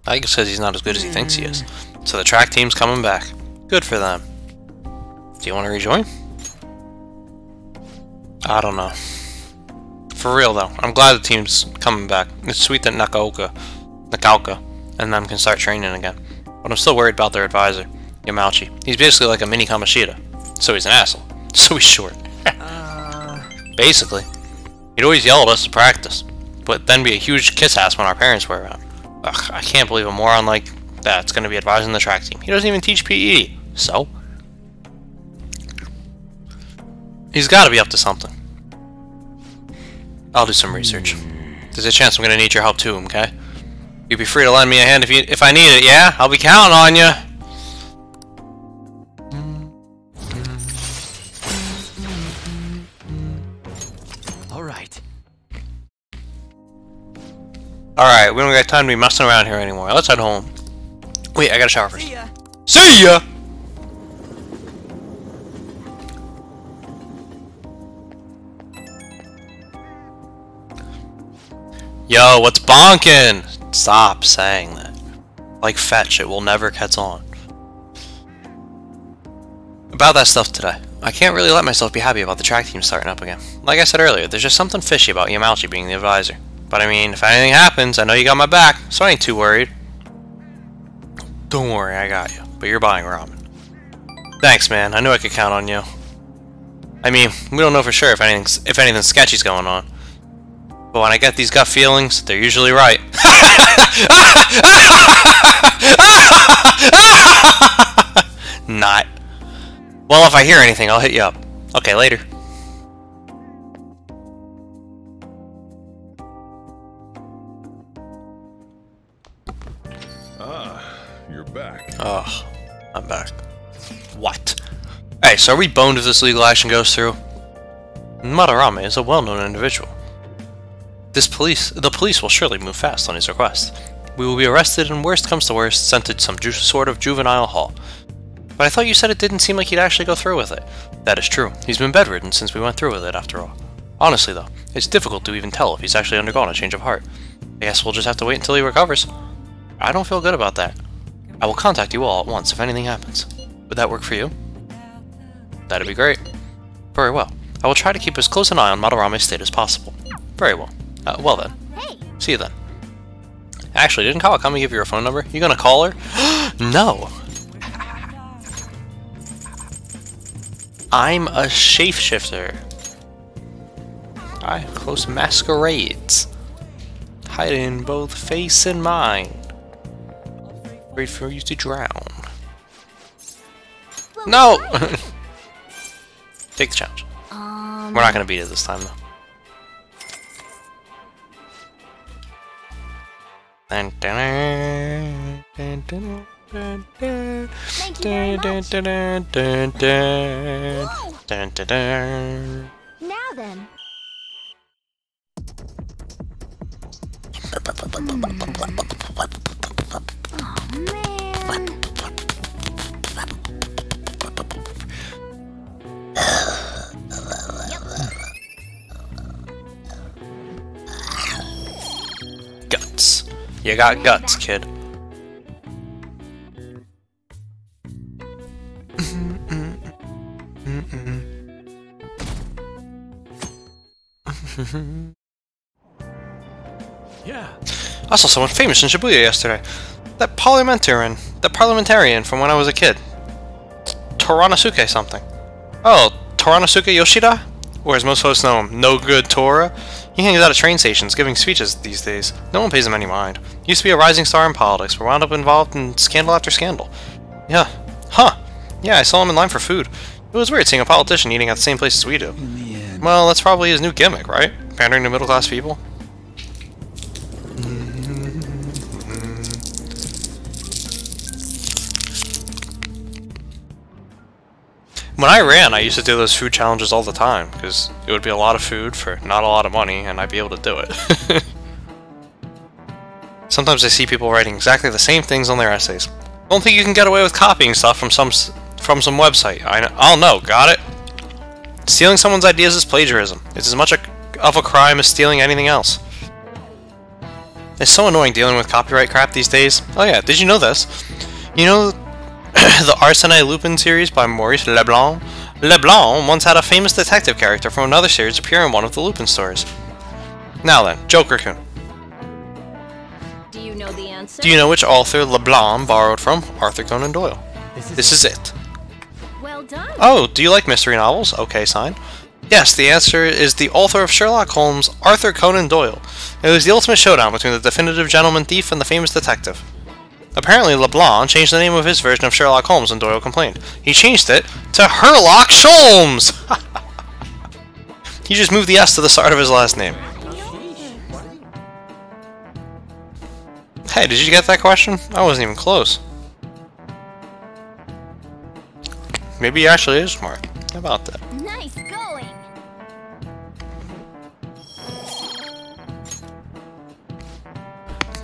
I guess because he's not as good as he thinks he is. So the track team's coming back. Good for them. Do you want to rejoin? I don't know. For real though, I'm glad the team's coming back. It's sweet that Nakaoka and them can start training again. But I'm still worried about their advisor, Yamauchi. He's basically like a mini Kamoshida. So he's an asshole. So he's short. Basically. He'd always yell at us to practice. But then be a huge kiss ass when our parents were around. Ugh, I can't believe a moron like That's going to be advising the track team. He doesn't even teach PE. So? He's got to be up to something. I'll do some research. There's a chance I'm going to need your help too, okay? You'd be free to lend me a hand if I need it, yeah? I'll be counting on you. Alright. Alright, we don't got time to be messing around here anymore. Let's head home. Wait, I gotta shower first. See ya! See ya! Yo, what's bonkin'? Stop saying that. Like fat shit will never catch on. About that stuff today. I can't really let myself be happy about the track team starting up again. Like I said earlier, there's just something fishy about Yamauchi being the advisor. But I mean, if anything happens, I know you got my back, so I ain't too worried. Don't worry, I got you. But you're buying ramen. Thanks, man. I knew I could count on you. I mean, we don't know for sure if anything sketchy's going on. But when I get these gut feelings, they're usually right. Not. Well, if I hear anything, I'll hit you up. Okay, later. You're back. Oh, I'm back. What? Hey, so are we boned if this legal action goes through? Madarame is a well-known individual. The police will surely move fast on his request. We will be arrested and worst comes to worst, sent to some sort of juvenile hall. But I thought you said it didn't seem like he'd actually go through with it. That is true. He's been bedridden since we went through with it, after all. Honestly, though, it's difficult to even tell if he's actually undergone a change of heart. I guess we'll just have to wait until he recovers. I don't feel good about that. I will contact you all at once if anything happens. Would that work for you? That'd be great. Very well. I will try to keep as close an eye on Madarame's state as possible. Very well. Well then. Hey. See you then. Actually, didn't Kawakami give you her phone number? You gonna call her? No! I'm a shapeshifter. I close masquerades. Hide in both face and mind. Wait for you to drown. No! Take the challenge. We're not gonna beat it this time, though. Thank you very much. Now then. Oh, man. Guts. You got guts, kid. Yeah. I saw someone famous in Shibuya yesterday. That parliamentarian from when I was a kid. Toranosuke something. Oh, Toranosuke Yoshida? Or as most folks know him, No Good Tora? He hangs out at train stations giving speeches these days. No one pays him any mind. He used to be a rising star in politics, but wound up involved in scandal after scandal. Yeah. Huh. Yeah, I saw him in line for food. It was weird seeing a politician eating at the same place as we do. Well, that's probably his new gimmick, right? Pandering to middle-class people? When I ran, I used to do those food challenges all the time, because it would be a lot of food for not a lot of money, and I'd be able to do it. Sometimes I see people writing exactly the same things on their essays. Don't think you can get away with copying stuff from some website. I'll know, got it? Stealing someone's ideas is plagiarism. It's as much of a crime as stealing anything else. It's so annoying dealing with copyright crap these days. Oh yeah, did you know this? You know the Arsène Lupin series by Maurice Leblanc? Leblanc once had a famous detective character from another series appear in one of the Lupin stories. Now then, Joker-kun. Do you know the answer? Do you know which author Leblanc borrowed from? Arthur Conan Doyle. This is it. Well done. Oh, do you like mystery novels? Okay, sign. Yes, the answer is the author of Sherlock Holmes, Arthur Conan Doyle. It was the ultimate showdown between the definitive gentleman thief and the famous detective. Apparently LeBlanc changed the name of his version of Sherlock Holmes and Doyle complained. He changed it to Herlock Sholmes! He just moved the S to the start of his last name. Hey, did you get that question? I wasn't even close. Maybe he actually is smart. How about that? Nice going.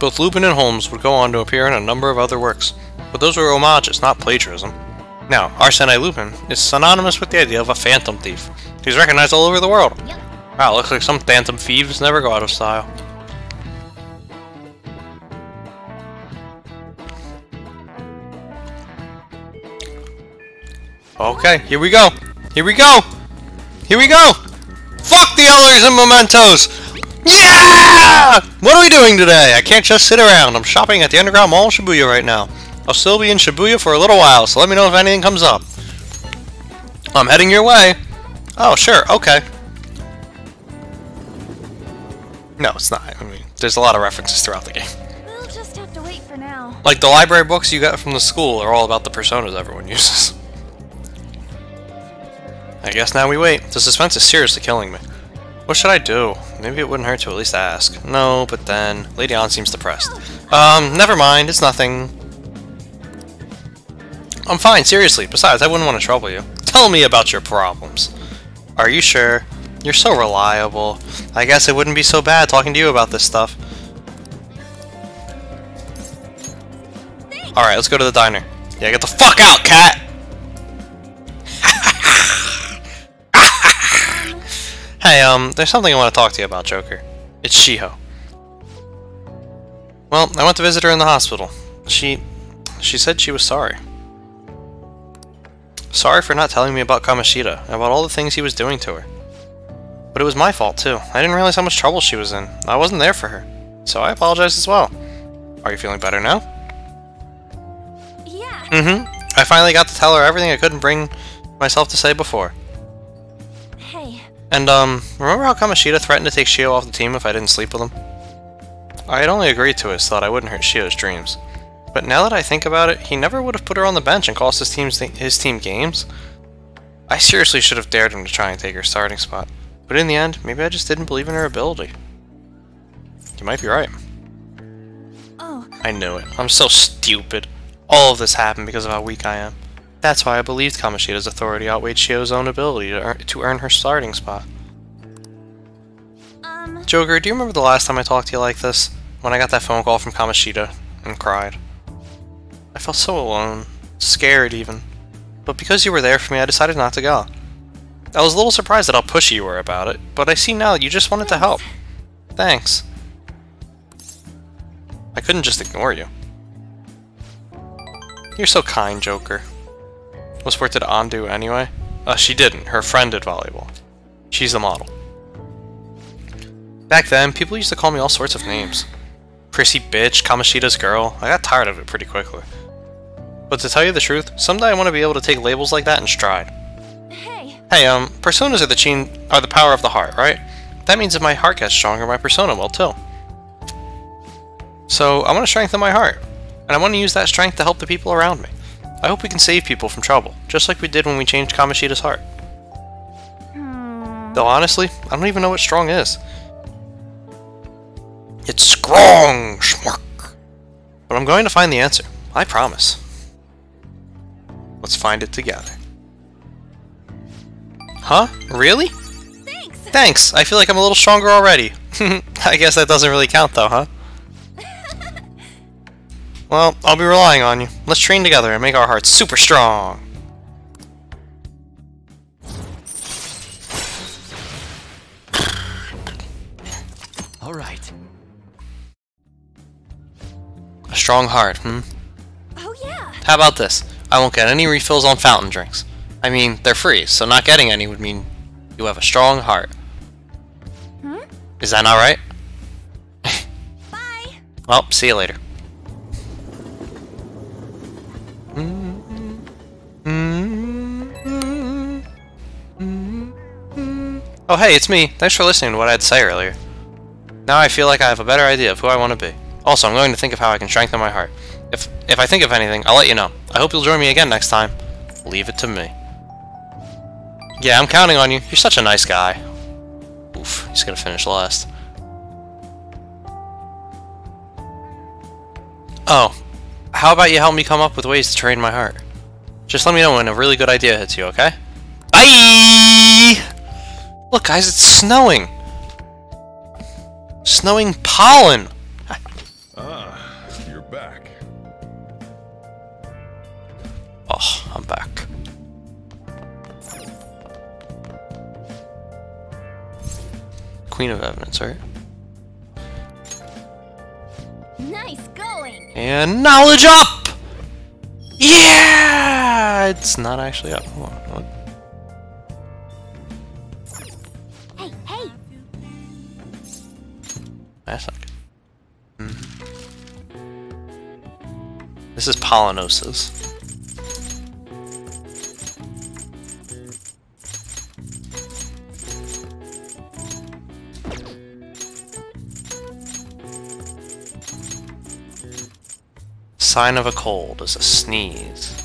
Both Lupin and Holmes would go on to appear in a number of other works, but those were homages, not plagiarism. Now, Arsène Lupin is synonymous with the idea of a phantom thief. He's recognized all over the world. Wow, looks like some phantom thieves never go out of style. Okay, here we go! Here we go! Here we go! Fuck the others and mementos! Yeah! What are we doing today? I can't just sit around. I'm shopping at the Underground Mall in Shibuya right now. I'll still be in Shibuya for a little while, so let me know if anything comes up. I'm heading your way. Oh, sure, okay. No, it's not. I mean, there's a lot of references throughout the game. We'll just have to wait for now. Like, the library books you got from the school are all about the personas everyone uses. I guess now we wait. The suspense is seriously killing me. What should I do? Maybe it wouldn't hurt to at least ask. No, but then Lady Ann seems depressed. Never mind. It's nothing. I'm fine, seriously. Besides, I wouldn't want to trouble you. Tell me about your problems. Are you sure? You're so reliable. I guess it wouldn't be so bad talking to you about this stuff. Alright, let's go to the diner. Yeah, get the fuck out, cat! Hey, there's something I want to talk to you about, Joker. It's Shiho. Well, I went to visit her in the hospital. She said she was sorry. Sorry for not telling me about Kamoshida, and about all the things he was doing to her. But it was my fault, too. I didn't realize how much trouble she was in. I wasn't there for her. So I apologize as well. Are you feeling better now? Yeah. I finally got to tell her everything I couldn't bring myself to say before. Hey. And, remember how Kamoshida threatened to take Shio off the team if I didn't sleep with him? I had only agreed to it so that I wouldn't hurt Shio's dreams. But now that I think about it, he never would have put her on the bench and cost his team games. I seriously should have dared him to try and take her starting spot. But in the end, maybe I just didn't believe in her ability. You might be right. Oh. I knew it. I'm so stupid. All of this happened because of how weak I am. That's why I believed Kamoshida's authority outweighed Shio's own ability to earn her starting spot. Joker, do you remember the last time I talked to you like this? When I got that phone call from Kamoshida and cried. I felt so alone. Scared, even. But because you were there for me, I decided not to go. I was a little surprised at how pushy you were about it, but I see now that you just wanted to help. Thanks. I couldn't just ignore you. You're so kind, Joker. What sport did Ann do anyway? She didn't. Her friend did volleyball. She's the model. Back then, people used to call me all sorts of names. Prissy bitch, Kamoshida's girl. I got tired of it pretty quickly. But to tell you the truth, someday I want to be able to take labels like that in stride. Hey, personas are the power of the heart, right? That means if my heart gets stronger, my persona will too. So, I want to strengthen my heart. And I want to use that strength to help the people around me. I hope we can save people from trouble, just like we did when we changed Kamoshida's heart. Though honestly, I don't even know what strong is. It's strong, schmuck. But I'm going to find the answer. I promise. Let's find it together. Huh? Really? Thanks! I feel like I'm a little stronger already. I guess that doesn't really count though, huh? Well, I'll be relying on you. Let's train together and make our hearts super strong. All right. A strong heart, hmm? Oh yeah. How about this? I won't get any refills on fountain drinks. I mean, they're free, so not getting any would mean you have a strong heart. Is that not right? Bye. Well, see you later. Oh hey, it's me. Thanks for listening to what I had to say earlier. Now I feel like I have a better idea of who I want to be. Also, I'm going to think of how I can strengthen my heart. If I think of anything, I'll let you know. I hope you'll join me again next time. Leave it to me. Yeah, I'm counting on you. You're such a nice guy. Oof, he's gonna finish last. Oh, how about you help me come up with ways to train my heart? Just let me know when a really good idea hits you, okay? Bye! Look, guys, it's snowing. Snowing pollen. Ah, you're back. Oh, I'm back. Queen of Evidence, right? Nice going. And knowledge up! Yeah! It's not actually up. Hold on. Hey, hey. That's not good. This is pollinosis. Sign of a cold is a sneeze.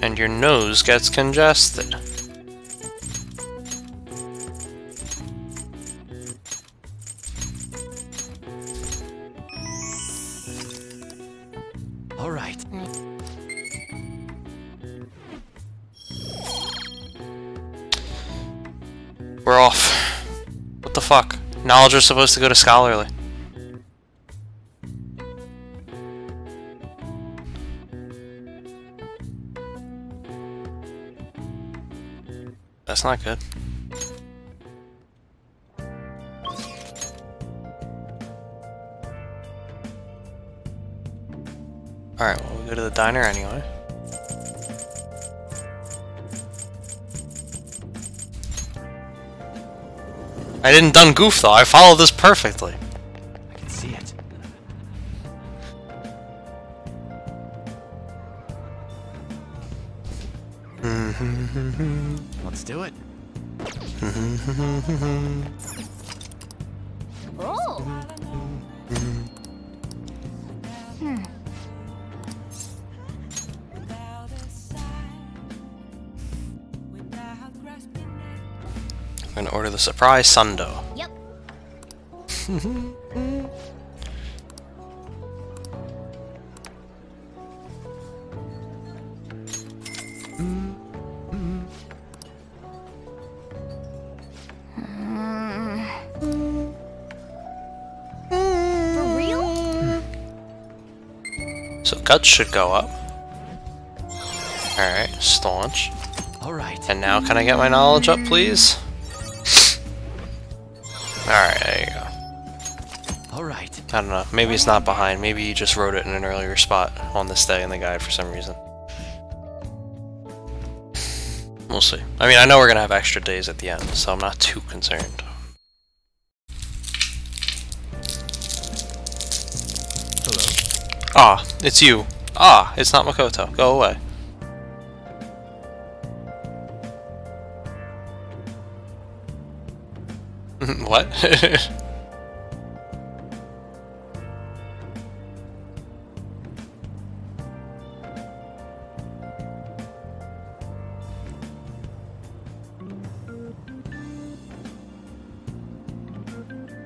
And your nose gets congested. All right. We're off. What the fuck? Knowledge was supposed to go to scholarly. That's not good. Alright, well, we go to the diner anyway. I didn't done goof though, I followed this perfectly. I can see it. Let's do it. Oh. I'm gonna order the surprise sundo. Yep. For real? So guts should go up. Alright, staunch. All right. And now can I get my knowledge up, please? Alright, there you go. All right. I don't know, maybe it's not behind, maybe you just wrote it in an earlier spot on this day in the guide for some reason. We'll see. I mean, I know we're gonna have extra days at the end, so I'm not too concerned. Hello. Ah, it's you. Ah, it's not Makoto. Go away. What?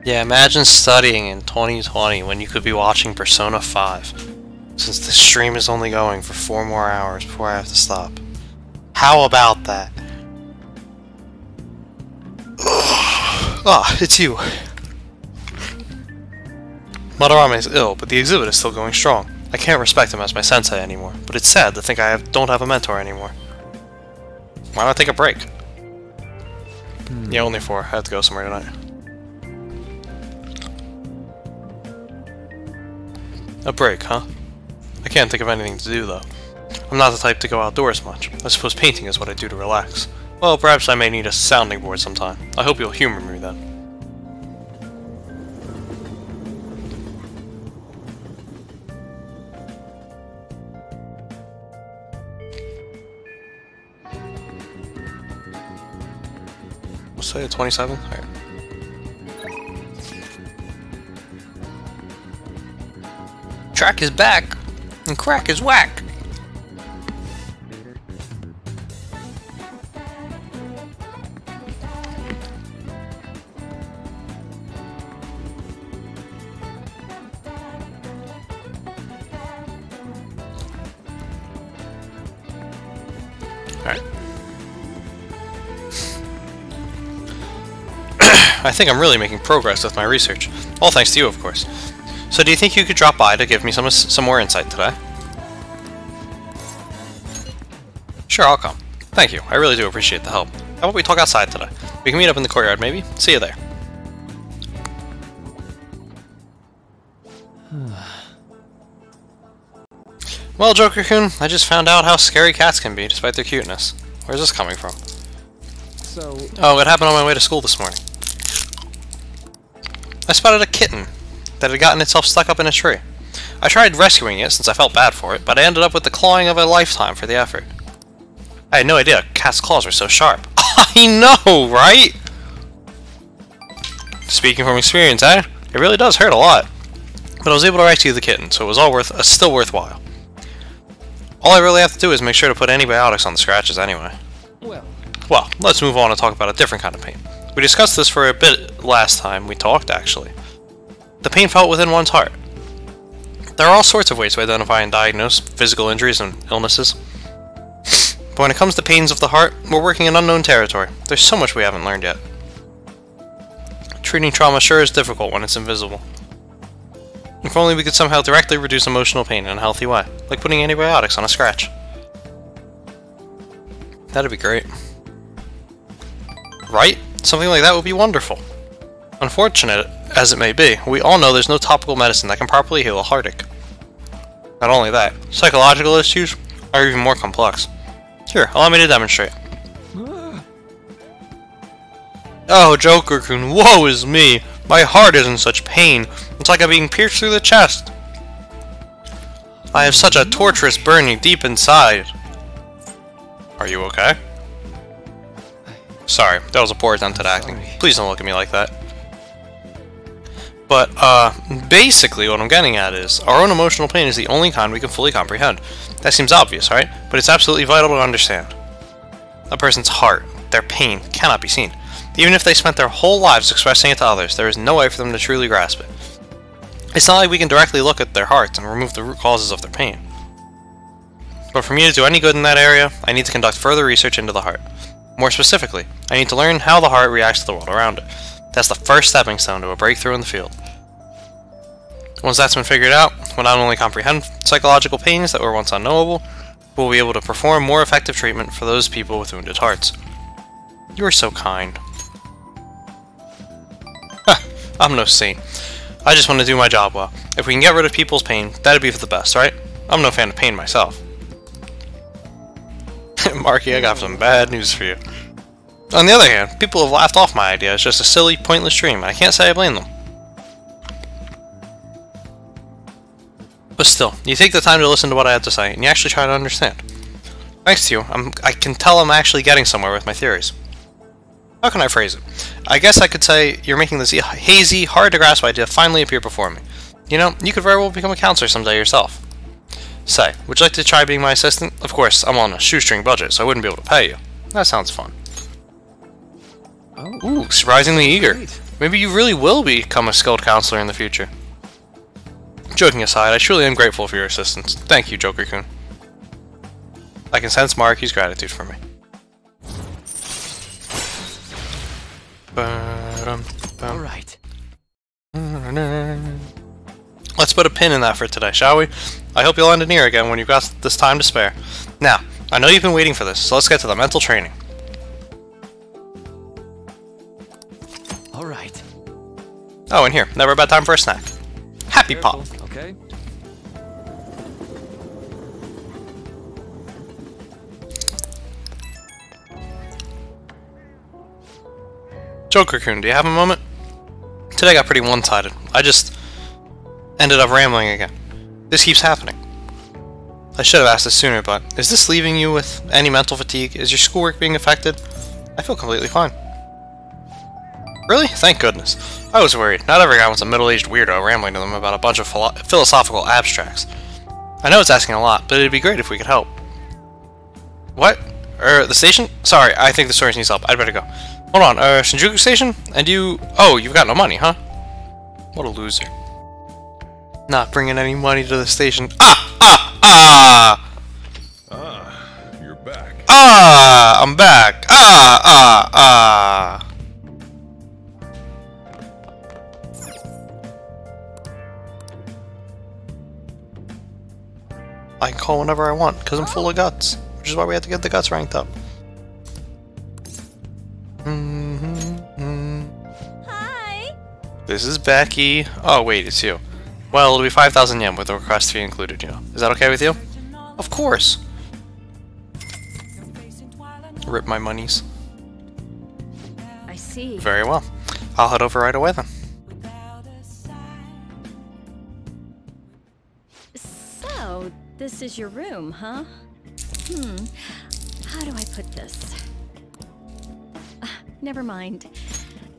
Yeah, imagine studying in 2020 when you could be watching Persona 5. Since the stream is only going for 4 more hours before I have to stop. How about that? Ah, it's you. Madarame is ill, but the exhibit is still going strong. I can't respect him as my sensei anymore, but it's sad to think I don't have a mentor anymore. Why not take a break? Yeah, only 4. I have to go somewhere tonight. A break, huh? I can't think of anything to do, though. I'm not the type to go outdoors much. I suppose painting is what I do to relax. Well, perhaps I may need a sounding board sometime. I hope you'll humor me then. say a 27? Alright. Track is back, and crack is whack. Alright. I think I'm really making progress with my research. All thanks to you, of course. So do you think you could drop by to give me some more insight today? Sure, I'll come. Thank you. I really do appreciate the help. How about we talk outside today? We can meet up in the courtyard, maybe? See you there. Well, Joker-kun, I just found out how scary cats can be, despite their cuteness. Where's this coming from? So... Oh, it happened on my way to school this morning. I spotted a kitten that had gotten itself stuck up in a tree. I tried rescuing it since I felt bad for it, but I ended up with the clawing of a lifetime for the effort. I had no idea cat's claws were so sharp. I know, right? Speaking from experience, eh? It really does hurt a lot. But I was able to rescue the kitten, so it was still worthwhile. All I really have to do is make sure to put antibiotics on the scratches anyway. Well, let's move on and talk about a different kind of pain. We discussed this for a bit last time we talked, actually. The pain felt within one's heart. There are all sorts of ways to identify and diagnose physical injuries and illnesses. But when it comes to pains of the heart, we're working in unknown territory. There's so much we haven't learned yet. Treating trauma sure is difficult when it's invisible. If only we could somehow directly reduce emotional pain in a healthy way, like putting antibiotics on a scratch. That'd be great. Right? Something like that would be wonderful. Unfortunate as it may be, we all know there's no topical medicine that can properly heal a heartache. Not only that, psychological issues are even more complex. Here, allow me to demonstrate. Oh, Joker-kun, woe is me! My heart is in such pain. It's like I'm being pierced through the chest. I have such a torturous burning deep inside. Are you okay? Sorry, that was a poor attempt at acting. Please don't look at me like that. But, basically what I'm getting at is, our own emotional pain is the only kind we can fully comprehend. That seems obvious, right? But it's absolutely vital to understand. A person's heart, their pain, cannot be seen. Even if they spent their whole lives expressing it to others, there is no way for them to truly grasp it. It's not like we can directly look at their hearts and remove the root causes of their pain. But for me to do any good in that area, I need to conduct further research into the heart. More specifically, I need to learn how the heart reacts to the world around it. That's the first stepping stone to a breakthrough in the field. Once that's been figured out, we'll not only comprehend psychological pains that were once unknowable, but we'll be able to perform more effective treatment for those people with wounded hearts. You are so kind. I'm no saint. I just want to do my job well. If we can get rid of people's pain, that'd be for the best, right? I'm no fan of pain myself. Marky, I got some bad news for you. On the other hand, people have laughed off my idea as just a silly, pointless dream, and I can't say I blame them. But still, you take the time to listen to what I have to say, and you actually try to understand. Thanks to you, I can tell I'm actually getting somewhere with my theories. How can I phrase it? I guess I could say you're making this hazy, hard-to-grasp idea finally appear before me. You know, you could very well become a counselor someday yourself. Say, would you like to try being my assistant? Of course, I'm on a shoestring budget, so I wouldn't be able to pay you. That sounds fun. Oh, ooh, surprisingly eager. Great. Maybe you really will become a skilled counselor in the future. Joking aside, I truly am grateful for your assistance. Thank you, Joker-kun. I can sense Marky's gratitude for me. Alright. Let's put a pin in that for today, shall we? I hope you'll end it here again when you've got this time to spare. Now, I know you've been waiting for this, so let's get to the mental training. Alright. Oh, and here, never a bad time for a snack. Happy Careful, Pop! okay? Joker-kun, do you have a moment? Today got pretty one-sided. I just ended up rambling again. This keeps happening. I should have asked this sooner, but is this leaving you with any mental fatigue? Is your schoolwork being affected? I feel completely fine. Really? Thank goodness. I was worried. Not every guy wants a middle-aged weirdo rambling to them about a bunch of philosophical abstracts. I know it's asking a lot, but it'd be great if we could help. What? The station? Sorry, I think the store needs help. I'd better go. Hold on, Shinjuku Station? And you... Oh, you've got no money, huh? What a loser. Not bringing any money to the station. You're back. I'm back. I can call whenever I want, because I'm full of guts. Which is why we have to get the guts ranked up. Hi! This is Becky. Oh, wait, it's you. Well, it'll be 5,000 yen with the request fee included, you know. Is that okay with you? Of course. Rip my monies. I see. Very well. I'll head over right away then. So, this is your room, huh? How do I put this? Never mind.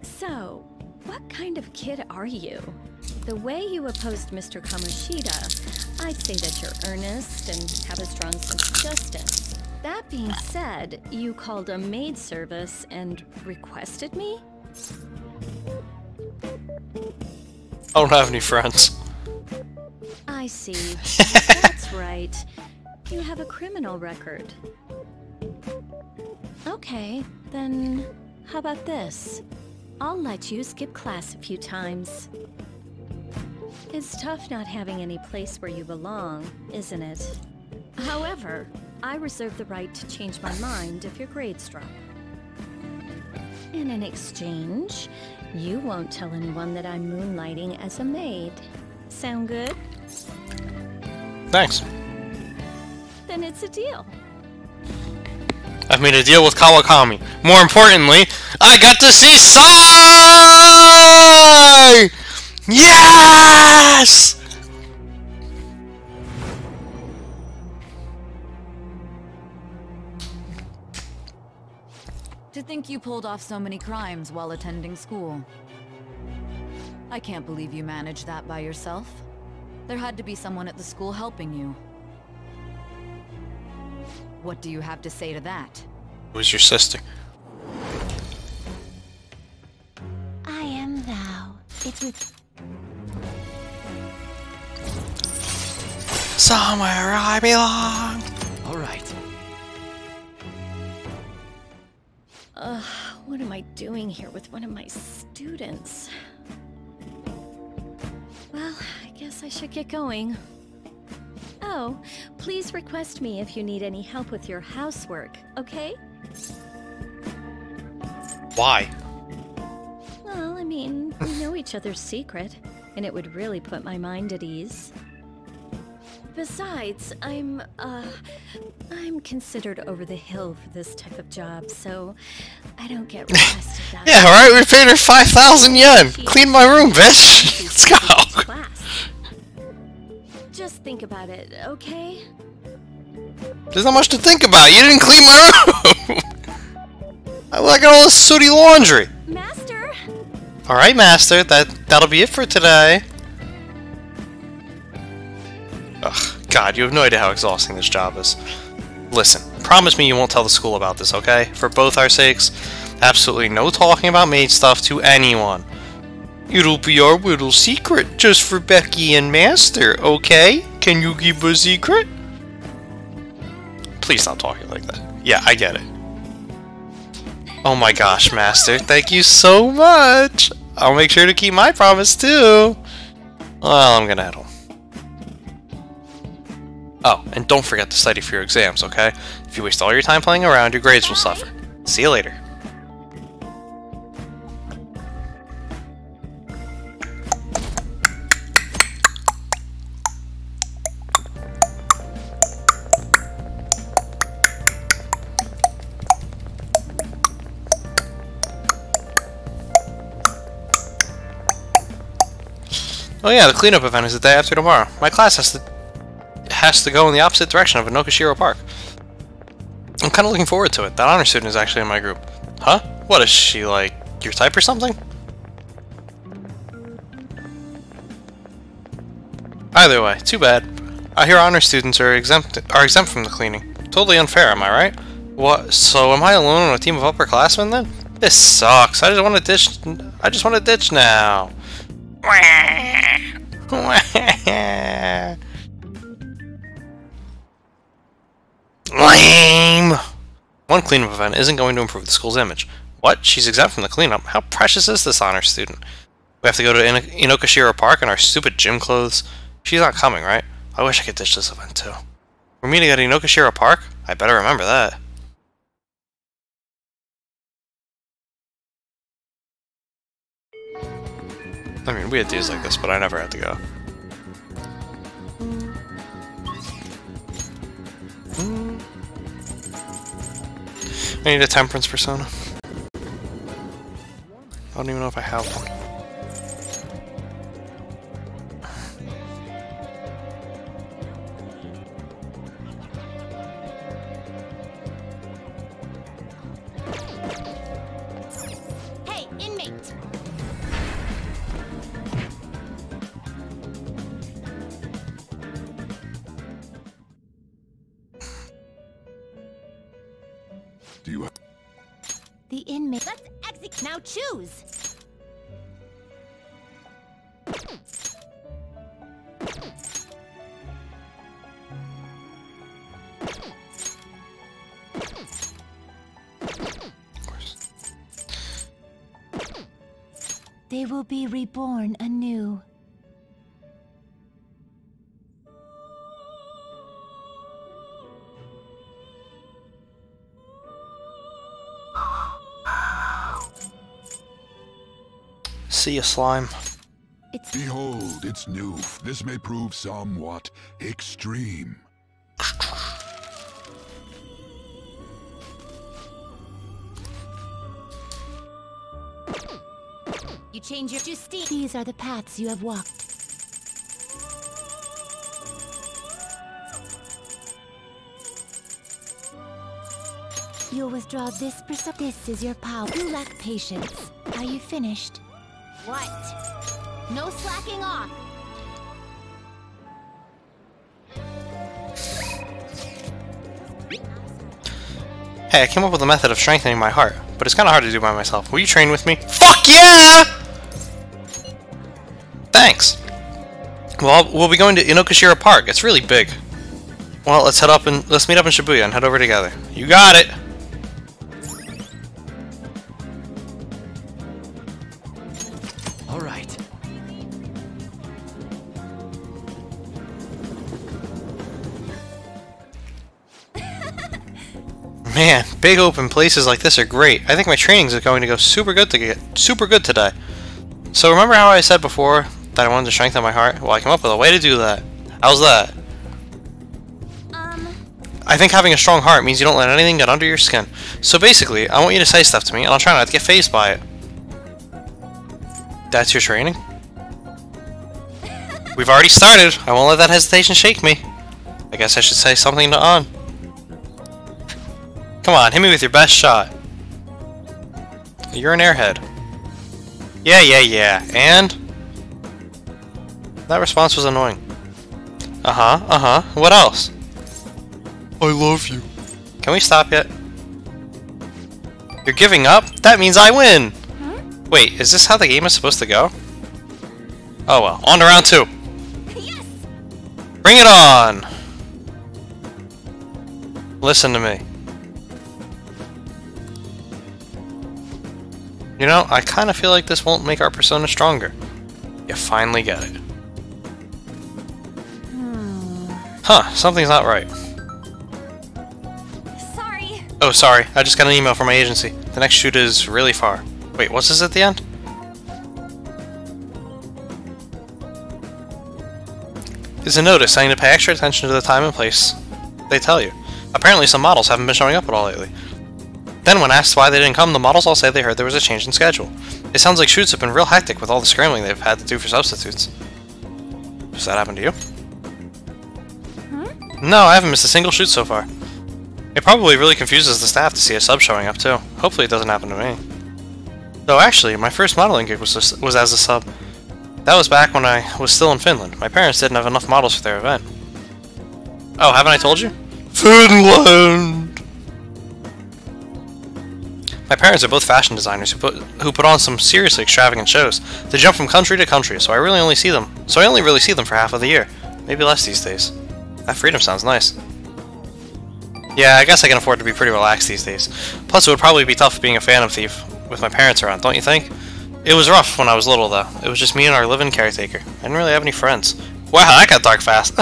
So, what kind of kid are you? The way you opposed Mr. Kamoshida, I'd say that you're earnest and have a strong sense of justice. That being said, you called a maid service and requested me? I don't have any friends. I see. That's right. You have a criminal record. Okay, then how about this? I'll let you skip class a few times. It's tough not having any place where you belong, isn't it? However, I reserve the right to change my mind if your grades drop. And in exchange, you won't tell anyone that I'm moonlighting as a maid. Sound good? Thanks. Then it's a deal. I've made a deal with Kawakami. More importantly, I got to see Sai! Yes! To think you pulled off so many crimes while attending school. I can't believe you managed that by yourself. There had to be someone at the school helping you. What do you have to say to that? It was your sister. I am thou. It's with... Somewhere I belong. All right. What am I doing here with one of my students? Well, I guess I should get going. Oh, please request me if you need any help with your housework, okay? Why? Well, I mean, we know each other's secret, and it would really put my mind at ease. Besides, I'm considered over the hill for this type of job, so I don't get requested that. Yeah, right, we paid her 5,000 yen! Clean my room, bitch! Let's go! Just think about it, okay? There's not much to think about, you didn't clean my room! I got all this sooty laundry! Master! Alright, Master, that'll be it for today. Ugh, God, you have no idea how exhausting this job is. Listen, promise me you won't tell the school about this, okay? For both our sakes, absolutely no talking about maid stuff to anyone. It'll be our little secret, just for Becky and Master, okay? Can you keep a secret? Please stop talking like that. Yeah, I get it. Oh my gosh, Master, thank you so much! I'll make sure to keep my promise, too! Well, I'm gonna head home. Oh, and don't forget to study for your exams, okay? If you waste all your time playing around, your grades will suffer. See you later. Oh yeah, the cleanup event is the day after tomorrow. My class has to go in the opposite direction of Inokashiro Park. I'm kind of looking forward to it. That honor student is actually in my group. Huh? What is she, like, your type or something? Either way, too bad. I hear honor students are exempt from the cleaning. Totally unfair, am I right? What? So am I alone on a team of upperclassmen then? This sucks. I just want to ditch now. Lame. One cleanup event isn't going to improve the school's image. What? She's exempt from the cleanup? How precious is this honor student? We have to go to Inokashira Park in our stupid gym clothes. She's not coming, right? I wish I could ditch this event too. We're meeting at Inokashira Park? I better remember that. I mean, we had days like this, but I never had to go. I need a temperance persona. I don't even know if I have one. Hey, inmate! Do you... The inmate. Let's execute. Now choose! They will be reborn anew. See ya, slime. Behold, it's new. This may prove somewhat extreme. You change your Justine. These are the paths you have walked. You'll withdraw this persona. This is your power. You lack patience. Are you finished? What? No slacking off! Hey, I came up with a method of strengthening my heart, but it's kinda hard to do by myself. Will you train with me? Fuck yeah! Thanks! Well, we'll be going to Inokashira Park. It's really big. Well, let's meet up in Shibuya and head over together. You got it! Alright. Man, big open places like this are great. I think my trainings are going to go super good today. So remember how I said before that I wanted to strengthen my heart? Well, I came up with a way to do that. How's that? I think having a strong heart means you don't let anything get under your skin. So basically, I want you to say stuff to me, and I'll try not to get fazed by it. That's your training? We've already started. I won't let that hesitation shake me. I guess I should say something to On. Come on, hit me with your best shot. You're an airhead. Yeah. And? That response was annoying. What else? I love you. Can we stop yet? You're giving up? That means I win! Huh? Wait, is this how the game is supposed to go? Oh well, on to round 2. Yes! Bring it on! Listen to me. You know, I kind of feel like this won't make our persona stronger. You finally get it. Huh, something's not right. Sorry. Oh, sorry. I just got an email from my agency. The next shoot is really far. Wait, what's this at the end? There's a notice saying to pay extra attention to the time and place they tell you. Apparently some models haven't been showing up at all lately. Then when asked why they didn't come, the models all say they heard there was a change in schedule. It sounds like shoots have been real hectic with all the scrambling they've had to do for substitutes. Does that happen to you? No, I haven't missed a single shoot so far. It probably really confuses the staff to see a sub showing up too. Hopefully it doesn't happen to me. Though actually, my first modeling gig was as a sub. That was back when I was still in Finland. My parents didn't have enough models for their event. Oh, haven't I told you? Finland! My parents are both fashion designers who put on some seriously extravagant shows. They jump from country to country, so I only really see them for half of the year. Maybe less these days. That freedom sounds nice. Yeah, I guess I can afford to be pretty relaxed these days. Plus, it would probably be tough being a Phantom Thief with my parents around, don't you think? It was rough when I was little, though. It was just me and our live-in caretaker. I didn't really have any friends. Wow, that got dark fast.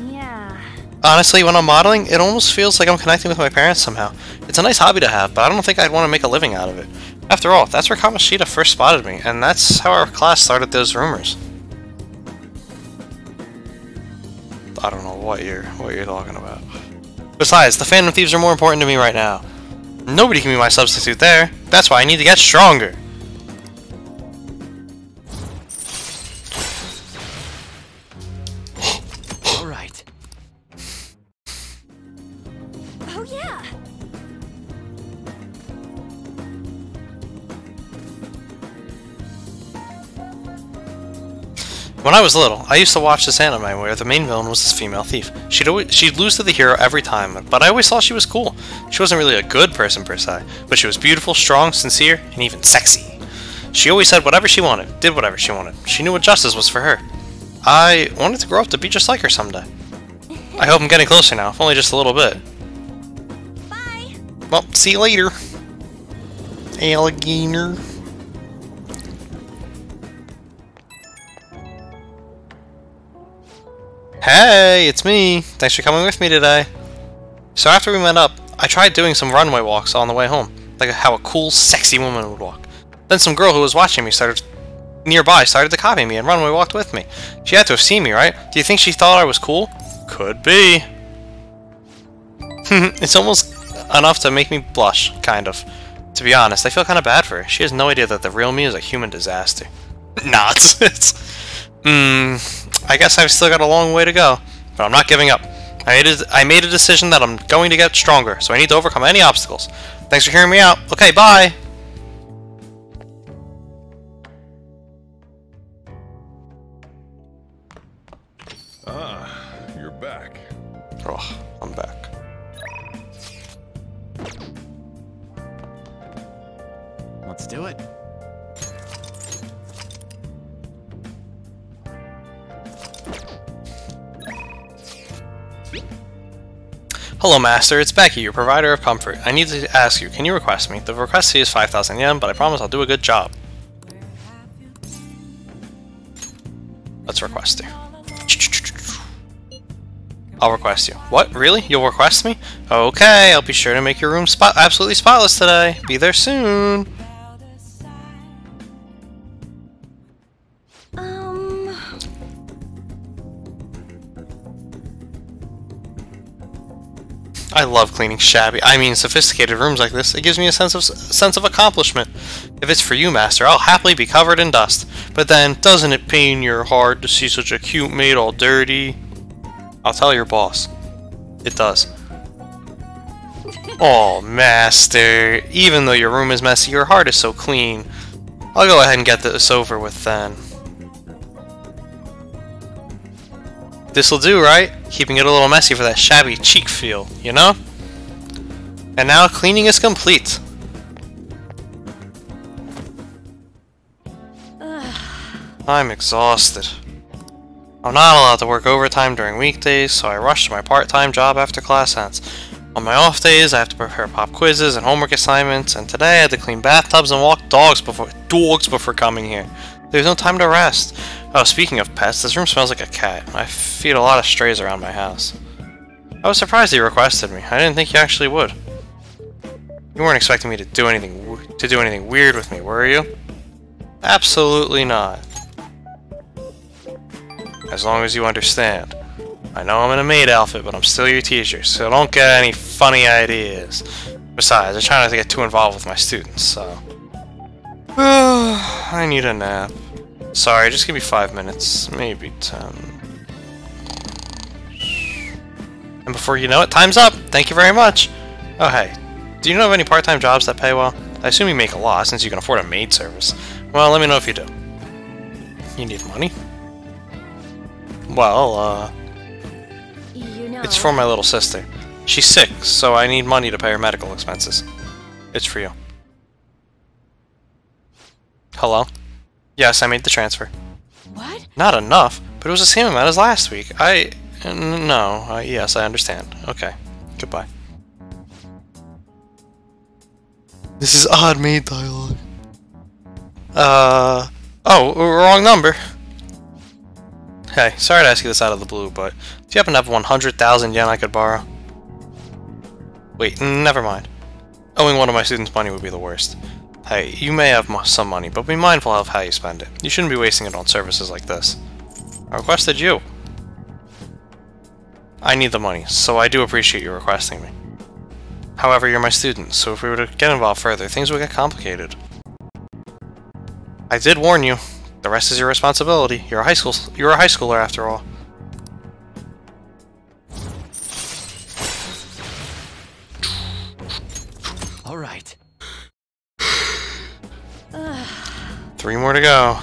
Yeah. Honestly, when I'm modeling, it almost feels like I'm connecting with my parents somehow. It's a nice hobby to have, but I don't think I'd want to make a living out of it. After all, that's where Kamoshida first spotted me, and that's how our class started those rumors. I don't know what you're talking about. Besides, the Phantom Thieves are more important to me right now. Nobody can be my substitute there. That's why I need to get stronger. All right. Oh yeah. When I was little, I used to watch this anime where the main villain was this female thief. She'd lose to the hero every time, but I always thought she was cool. She wasn't really a good person per se, but she was beautiful, strong, sincere, and even sexy. She always said whatever she wanted, did whatever she wanted. She knew what justice was for her. I wanted to grow up to be just like her someday. I hope I'm getting closer now, if only just a little bit. Bye. Well, see you later, alligator. Hey, it's me! Thanks for coming with me today. So after we met up, I tried doing some runway walks on the way home, like how a cool, sexy woman would walk. Then some girl who was watching me started to copy me and runway walked with me. She had to have seen me, right? Do you think she thought I was cool? Could be. It's almost enough to make me blush, kind of. To be honest, I feel kind of bad for her. She has no idea that the real me is a human disaster. Not. I guess I've still got a long way to go, but I'm not giving up. I made a decision that I'm going to get stronger, so I need to overcome any obstacles. Thanks for hearing me out. Okay, bye! Ah, you're back. Oh, I'm back. Let's do it. Hello, Master. It's Becky, your provider of comfort. I need to ask you, can you request me? The request fee is 5,000 yen, but I promise I'll do a good job. Let's request you. I'll request you. What? Really? You'll request me? Okay, I'll be sure to make your room absolutely spotless today. Be there soon. I love cleaning sophisticated rooms like this. It gives me a sense of accomplishment. If it's for you, Master, I'll happily be covered in dust. But then, doesn't it pain your heart to see such a cute maid all dirty? I'll tell your boss. It does. Oh, Master. Even though your room is messy, your heart is so clean. I'll go ahead and get this over with then. This'll do, right? Keeping it a little messy for that shabby cheek feel, you know? And now cleaning is complete. I'm exhausted. I'm not allowed to work overtime during weekdays, so I rush to my part-time job after class ends. On my off days, I have to prepare pop quizzes and homework assignments, and today I had to clean bathtubs and walk dogs before coming here. There's no time to rest. Oh, speaking of pets, this room smells like a cat. I feed a lot of strays around my house. I was surprised he requested me. I didn't think he actually would. You weren't expecting me to do anything weird with me, were you? Absolutely not. As long as you understand. I know I'm in a maid outfit, but I'm still your teacher, so don't get any funny ideas. Besides, I try not to get too involved with my students, so... I need a nap. Sorry, just give me 5 minutes, maybe 10. And before you know it, time's up! Thank you very much! Oh hey, do you know of any part-time jobs that pay well? I assume you make a lot, since you can afford a maid service. Well, let me know if you do. You need money? Well, You know, it's for my little sister. She's sick, so I need money to pay her medical expenses. It's for you. Hello? Yes, I made the transfer. What? Not enough, but it was the same amount as last week. No, yes, I understand. Okay, goodbye. This is odd maid dialogue. Oh, wrong number. Hey, sorry to ask you this out of the blue, but do you happen to have 100,000 yen I could borrow? Wait, never mind. Owing one of my students money would be the worst. Hey, you may have some money, but be mindful of how you spend it. You shouldn't be wasting it on services like this. I requested you. I need the money, so I do appreciate you requesting me. However, you're my student, so if we were to get involved further, things would get complicated. I did warn you. The rest is your responsibility. You're a high schooler after all. All right. 3 more to go.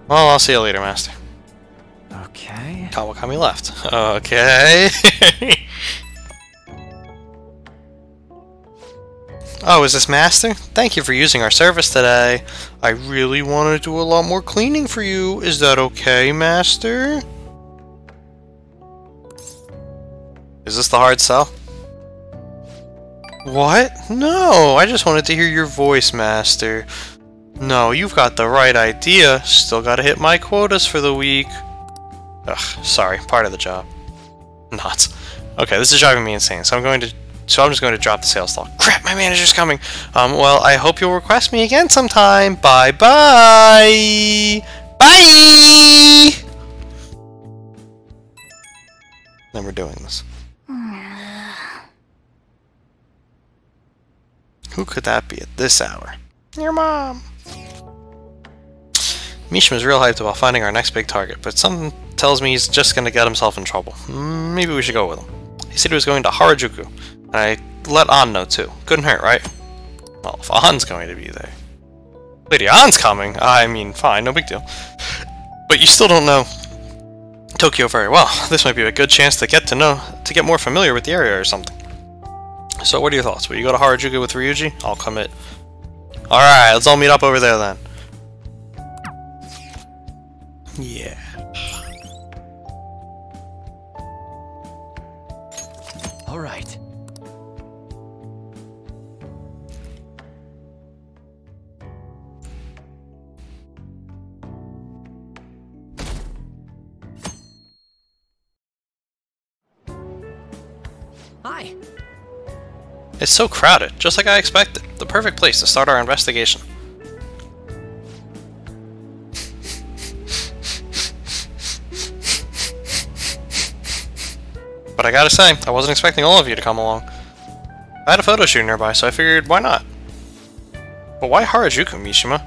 Well, I'll see you later, Master. Okay. Kawakami left. Okay. Oh, is this Master? Thank you for using our service today. I really want to do a lot more cleaning for you. Is that okay, Master? Is this the hard sell? What? No, I just wanted to hear your voice, Master. No, you've got the right idea. Still gotta hit my quotas for the week. Ugh, sorry, part of the job. Not. Okay, this is driving me insane, so I'm just going to drop the sales talk. Crap, my manager's coming. Well, I hope you'll request me again sometime. Bye-bye! Bye! Then we're doing this. Who could that be at this hour? Your mom! Mishima's real hyped about finding our next big target, but something tells me he's just gonna get himself in trouble. Maybe we should go with him. He said he was going to Harajuku, and I let An know too. Couldn't hurt, right? Well, if An's going to be there. Lady An's coming! I mean, fine, no big deal. But you still don't know Tokyo very well. This might be a good chance to get more familiar with the area or something. So what are your thoughts? Will you go to Harajuku with Ryuji? I'll commit. Alright, let's all meet up over there then. Yeah. All right. Hi. It's so crowded, just like I expected. The perfect place to start our investigation. But I gotta say, I wasn't expecting all of you to come along. I had a photo shoot nearby, so I figured, why not? But why Harajuku, Mishima?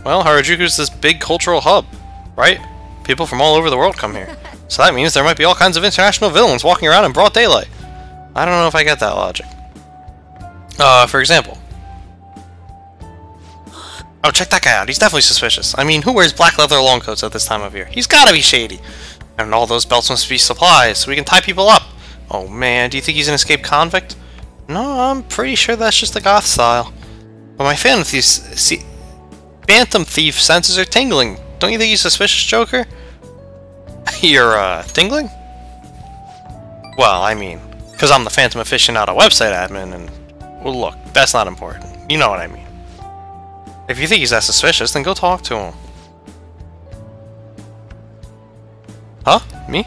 Well, Harajuku's this big cultural hub, right? People from all over the world come here. So that means there might be all kinds of international villains walking around in broad daylight. I don't know if I get that logic. For example. Oh, check that guy out. He's definitely suspicious. I mean, who wears black leather long coats at this time of year? He's gotta be shady. And all those belts must be supplies, so we can tie people up. Oh man, do you think he's an escaped convict? No, I'm pretty sure that's just the goth style. But my Phantom Thief senses are tingling. Don't you think he's suspicious, Joker? You're, tingling? Well, I mean, because I'm the Phantom Aficionado website admin, and... Well, look, that's not important. You know what I mean. If you think he's that suspicious, then go talk to him. Huh? Me?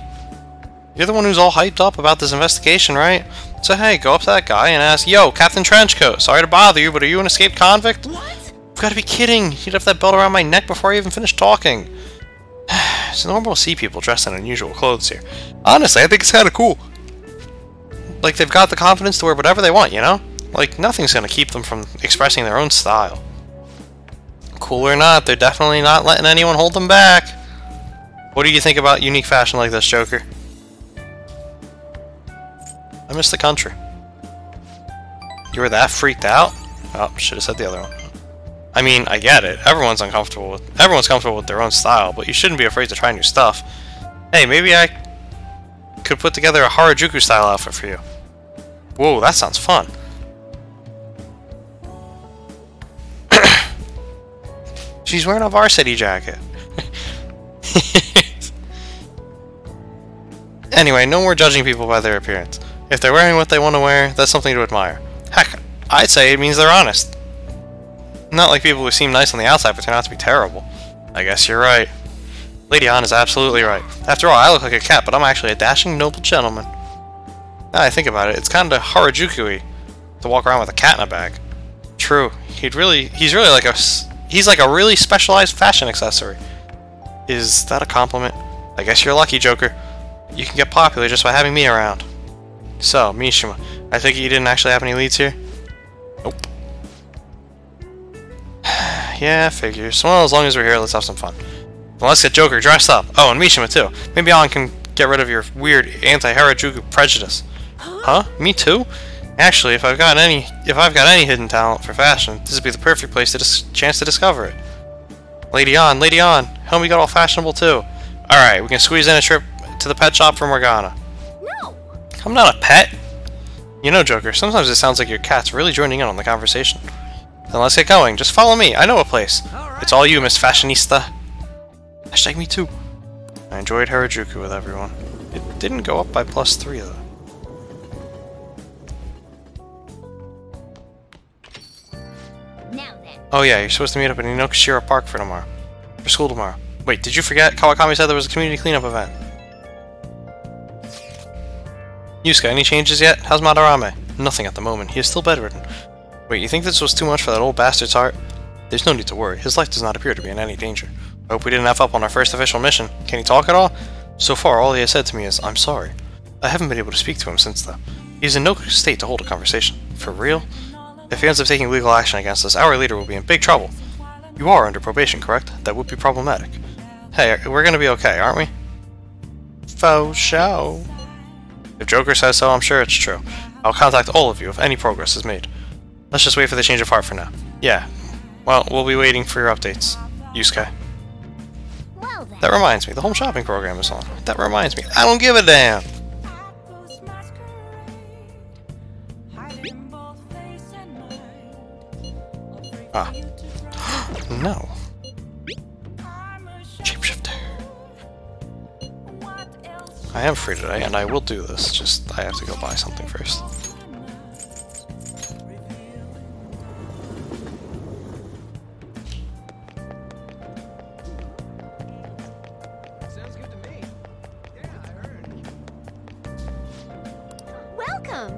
You're the one who's all hyped up about this investigation, right? So hey, go up to that guy and ask, Yo, Captain Trenchcoat, sorry to bother you, but are you an escaped convict? What? You've got to be kidding. You'd have that belt around my neck before I even finished talking. It's normal to see people dressed in unusual clothes here. Honestly, I think it's kind of cool. Like, they've got the confidence to wear whatever they want, you know? Like, nothing's going to keep them from expressing their own style. Cool or not, they're definitely not letting anyone hold them back. What do you think about unique fashion like this, Joker? I miss the country. You were that freaked out? Oh, should have said the other one. I mean, I get it. Everyone's comfortable with their own style, but you shouldn't be afraid to try new stuff. Hey, maybe I could put together a Harajuku style outfit for you. Whoa, that sounds fun. She's wearing a varsity jacket. Anyway, no more judging people by their appearance. If they're wearing what they want to wear, that's something to admire. Heck, I'd say it means they're honest. Not like people who seem nice on the outside but turn out to be terrible. I guess you're right. Lady Ann is absolutely right. After all, I look like a cat, but I'm actually a dashing noble gentleman. Now I think about it, it's kinda Harajuku-y to walk around with a cat in a bag. True. He's like a really specialized fashion accessory. Is that a compliment? I guess you're lucky, Joker. You can get popular just by having me around. So, Mishima, I think you didn't actually have any leads here? Nope. Yeah, figures. Well, as long as we're here, let's have some fun. Well, let's get Joker dressed up. Oh, and Mishima too. Maybe Ann can get rid of your weird anti-Harajuku prejudice. Huh? Me too? Actually, if I've got any hidden talent for fashion, this would be the perfect place to chance to discover it. Lady Ann, help me get all fashionable too. Alright, we can squeeze in a trip to the pet shop for Morgana. No! I'm not a pet! You know, Joker, sometimes it sounds like your cat's really joining in on the conversation. Then let's get going. Just follow me. I know a place. It's all you, Miss Fashionista. Hashtag me too. I enjoyed Harajuku with everyone. It didn't go up by +3 though. Now then. Oh yeah, you're supposed to meet up at Inokashira Park for school tomorrow. Wait, did you forget? Kawakami said there was a community cleanup event. Yusuke, any changes yet? How's Madarame? Nothing at the moment. He is still bedridden. Wait, you think this was too much for that old bastard's heart? There's no need to worry. His life does not appear to be in any danger. I hope we didn't F up on our first official mission. Can he talk at all? So far, all he has said to me is, I'm sorry. I haven't been able to speak to him since though. He's in no state to hold a conversation. For real? If he ends up taking legal action against us, our leader will be in big trouble. You are under probation, correct? That would be problematic. Hey, we're gonna be okay, aren't we? Faux show. If Joker says so, I'm sure it's true. I'll contact all of you if any progress is made. Let's just wait for the change of heart for now. Yeah. Well, we'll be waiting for your updates. Yusuke. Well then. That reminds me, the home shopping program is on. That reminds me, I don't give a damn! Ah. No. Shapeshifter. I am free today, and I will do this, just I have to go buy something first. Welcome!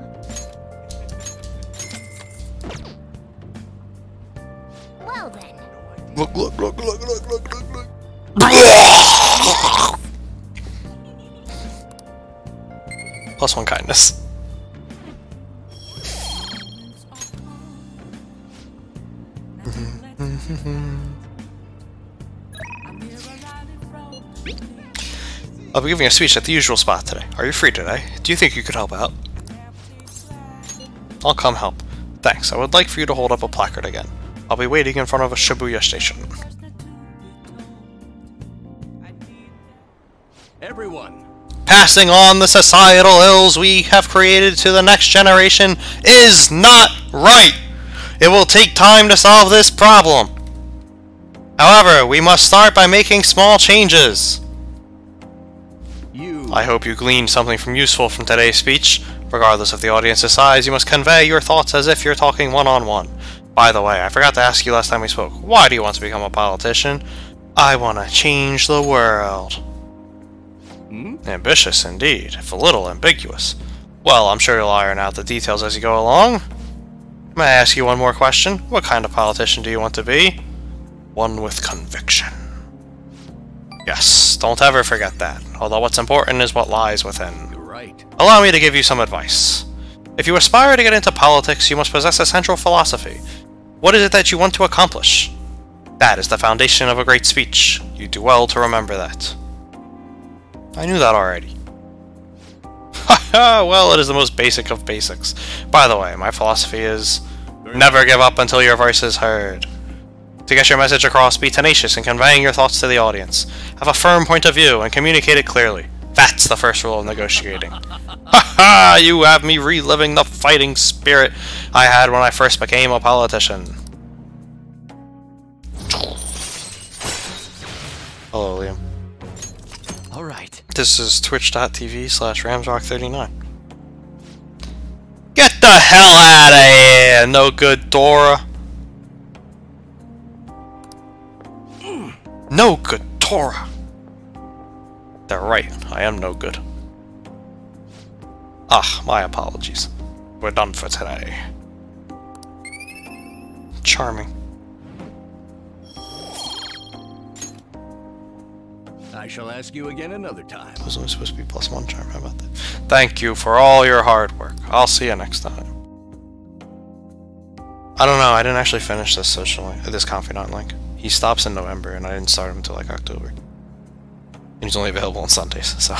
Well then. Look. +1 kindness. I'll be giving a speech at the usual spot today. Are you free today? Do you think you could help out? I'll come help. Thanks. I would like for you to hold up a placard again. I'll be waiting in front of a Shibuya station. Everyone. Passing on the societal ills we have created to the next generation is not right. It will take time to solve this problem. However, we must start by making small changes. I hope you gleaned something useful from today's speech. Regardless of the audience's size, you must convey your thoughts as if you're talking one-on-one. By the way, I forgot to ask you last time we spoke. Why do you want to become a politician? I want to change the world. Ambitious indeed, if a little ambiguous. Well, I'm sure you'll iron out the details as you go along. May I ask you one more question? What kind of politician do you want to be? One with conviction. Yes, don't ever forget that. Although what's important is what lies within. You're right. Allow me to give you some advice. If you aspire to get into politics, you must possess a central philosophy. What is it that you want to accomplish? That is the foundation of a great speech. You do well to remember that. I knew that already. Haha, well, it is the most basic of basics. By the way, my philosophy is never give up until your voice is heard. To get your message across, be tenacious in conveying your thoughts to the audience. Have a firm point of view and communicate it clearly. That's the first rule of negotiating. Haha! You have me reliving the fighting spirit I had when I first became a politician. Hello, Liam. Alright. This is twitch.tv/ramsrock39. Get the hell out of here! No good, Dora. No good, Dora. They're right. I am no good. Ah, my apologies. We're done for today. Charming. I shall ask you again another time. It was only supposed to be +1 charm. How about that? Thank you for all your hard work. I'll see you next time. I don't know. I didn't actually finish this this confidant link. He stops in November, and I didn't start him until like October. And he's only available on Sundays, so...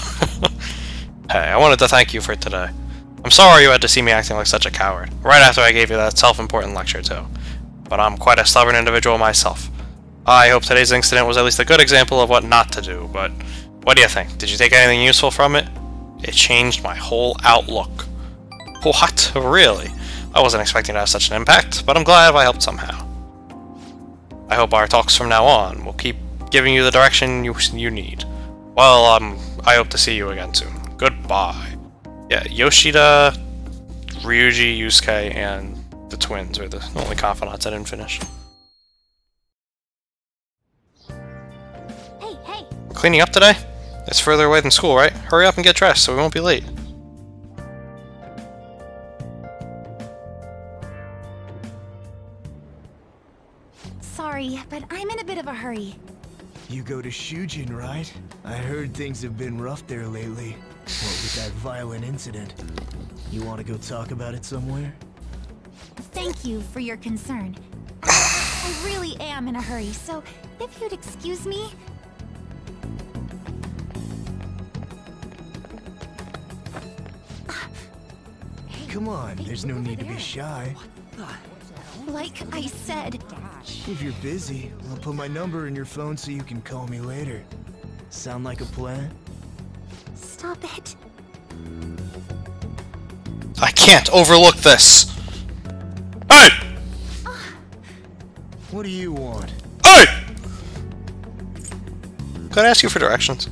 Hey, I wanted to thank you for today. I'm sorry you had to see me acting like such a coward, right after I gave you that self-important lecture too. But I'm quite a stubborn individual myself. I hope today's incident was at least a good example of what not to do, but what do you think? Did you take anything useful from it? It changed my whole outlook. What? Really? I wasn't expecting to have such an impact, but I'm glad I helped somehow. I hope our talks from now on will keep giving you the direction you need. Well, I hope to see you again soon. Goodbye. Yeah, Yoshida, Ryuji, Yusuke, and the twins are the only confidants I didn't finish. Hey! Cleaning up today? It's further away than school, right? Hurry up and get dressed so we won't be late. Sorry, but I'm in a bit of a hurry. You go to Shujin, right? I heard things have been rough there lately. What with that violent incident? You want to go talk about it somewhere? Thank you for your concern. I really am in a hurry, so if you'd excuse me... Come on, there's no need to be shy. Like I said... If you're busy, I'll put my number in your phone so you can call me later. Sound like a plan? Stop it. I can't overlook this! Hey! What do you want? Hey! Could I ask you for directions?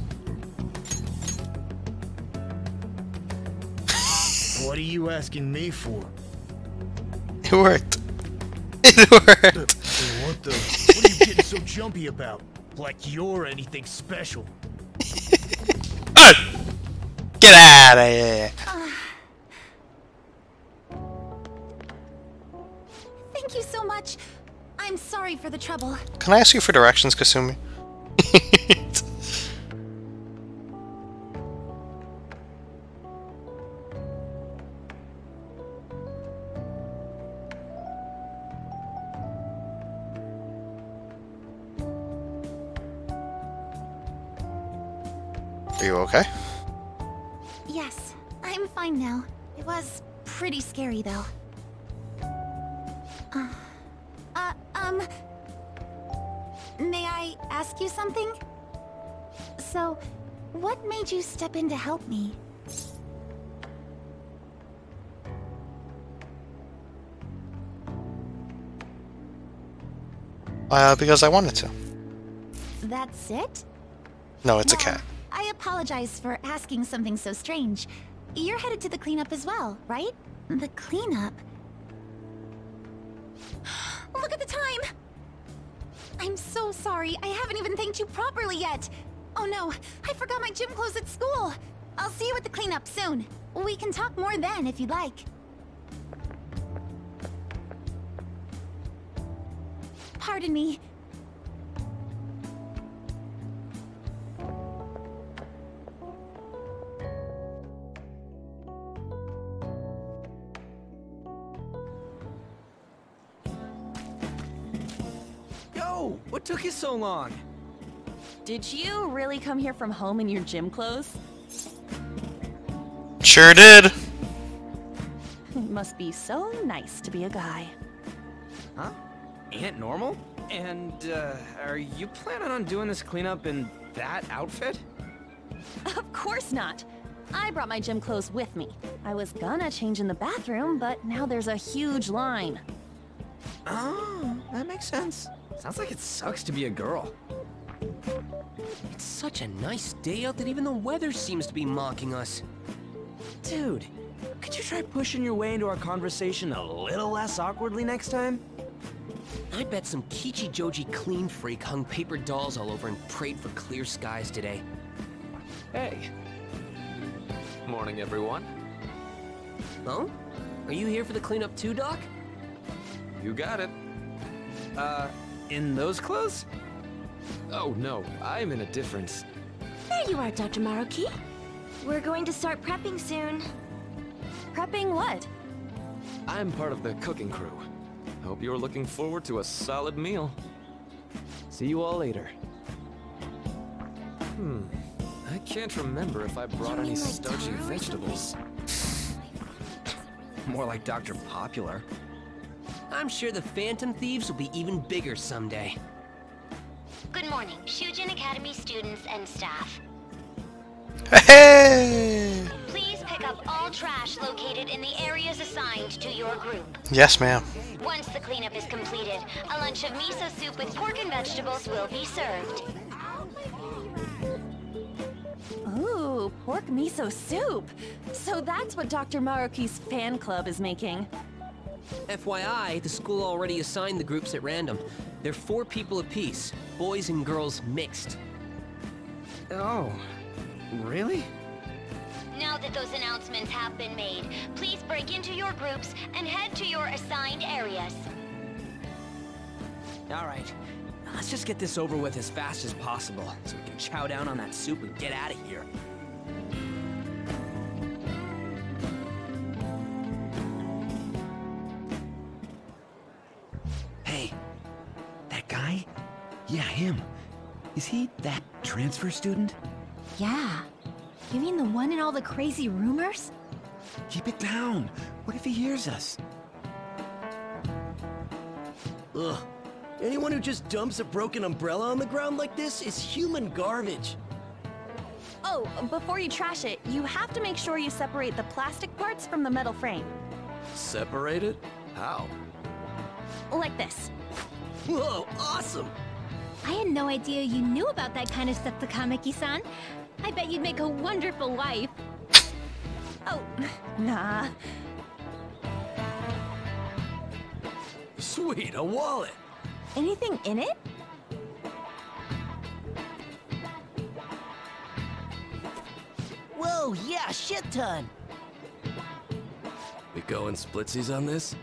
What are you asking me for? It worked. It worked. What the? What are you getting so jumpy about? Like you're anything special. Hey! Get out of here. Thank you so much. I'm sorry for the trouble. Can I ask you for directions, Kasumi? Are you okay? Yes, I'm fine now. It was pretty scary, though. May I ask you something? So, what made you step in to help me? Because I wanted to. That's it? No, it's a cat. I apologize for asking something so strange. You're headed to the cleanup as well, right? The cleanup? Look at the time! I'm so sorry, I haven't even thanked you properly yet! Oh no, I forgot my gym clothes at school! I'll see you at the cleanup soon. We can talk more then if you'd like. Pardon me. Yo, what took you so long? Did you really come here from home in your gym clothes? Sure did. It must be so nice to be a guy. Huh? Aunt Normal? And, are you planning on doing this cleanup in that outfit? Of course not. I brought my gym clothes with me. I was gonna change in the bathroom, but now there's a huge line. Oh, that makes sense. Sounds like it sucks to be a girl. It's such a nice day out that even the weather seems to be mocking us. Dude, could you try pushing your way into our conversation a little less awkwardly next time? I bet some Kichi-Joji clean freak hung paper dolls all over and prayed for clear skies today. Hey. Morning, everyone. Oh? Are you here for the cleanup too, Doc? You got it. In those clothes? Oh, no. I'm in a different... There you are, Dr. Maruki. We're going to start prepping soon. Prepping what? I'm part of the cooking crew. Hope you're looking forward to a solid meal. See you all later. I can't remember if I brought any starchy vegetables. More like Dr. Popular. I'm sure the Phantom Thieves will be even bigger someday. Good morning, Shujin Academy students and staff. Hey! Please pick up all trash located in the areas assigned to your group. Yes, ma'am. Once the cleanup is completed, a lunch of miso soup with pork and vegetables will be served. Ooh, pork miso soup. So that's what Dr. Maruki's fan club is making. FYI, the school already assigned the groups at random. They're 4 people apiece, boys and girls mixed. Oh, really? Now that those announcements have been made, please break into your groups and head to your assigned areas. Alright, let's just get this over with as fast as possible, so we can chow down on that soup and get out of here. Hey, that guy? Yeah, him. Is he that transfer student? Yeah. You mean the one in all the crazy rumors? Keep it down. What if he hears us? Ugh. Anyone who just dumps a broken umbrella on the ground like this is human garbage. Oh, before you trash it, you have to make sure you separate the plastic parts from the metal frame. Separate it? How? Like this. Whoa, awesome! I had no idea you knew about that kind of stuff, Takamaki-san. I bet you'd make a wonderful wife. Oh, nah. Sweet, a wallet! Anything in it? Whoa, yeah, shit ton! We going splitsies on this?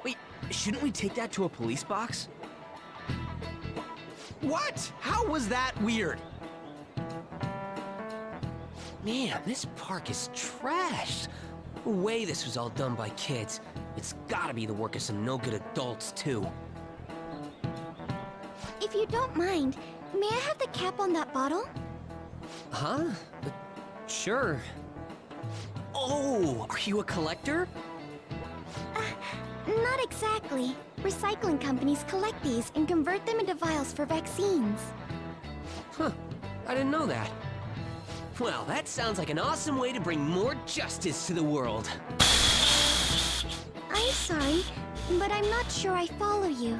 Wait, shouldn't we take that to a police box? What? How was that weird? Man, this park is trashed. No way this was all done by kids. It's gotta be the work of some no-good adults, too. If you don't mind, may I have the cap on that bottle? Huh? Sure. Oh, are you a collector? Not exactly. Recycling companies collect these and convert them into vials for vaccines. Huh, I didn't know that. Well, that sounds like an awesome way to bring more justice to the world. I'm sorry, but I'm not sure I follow you.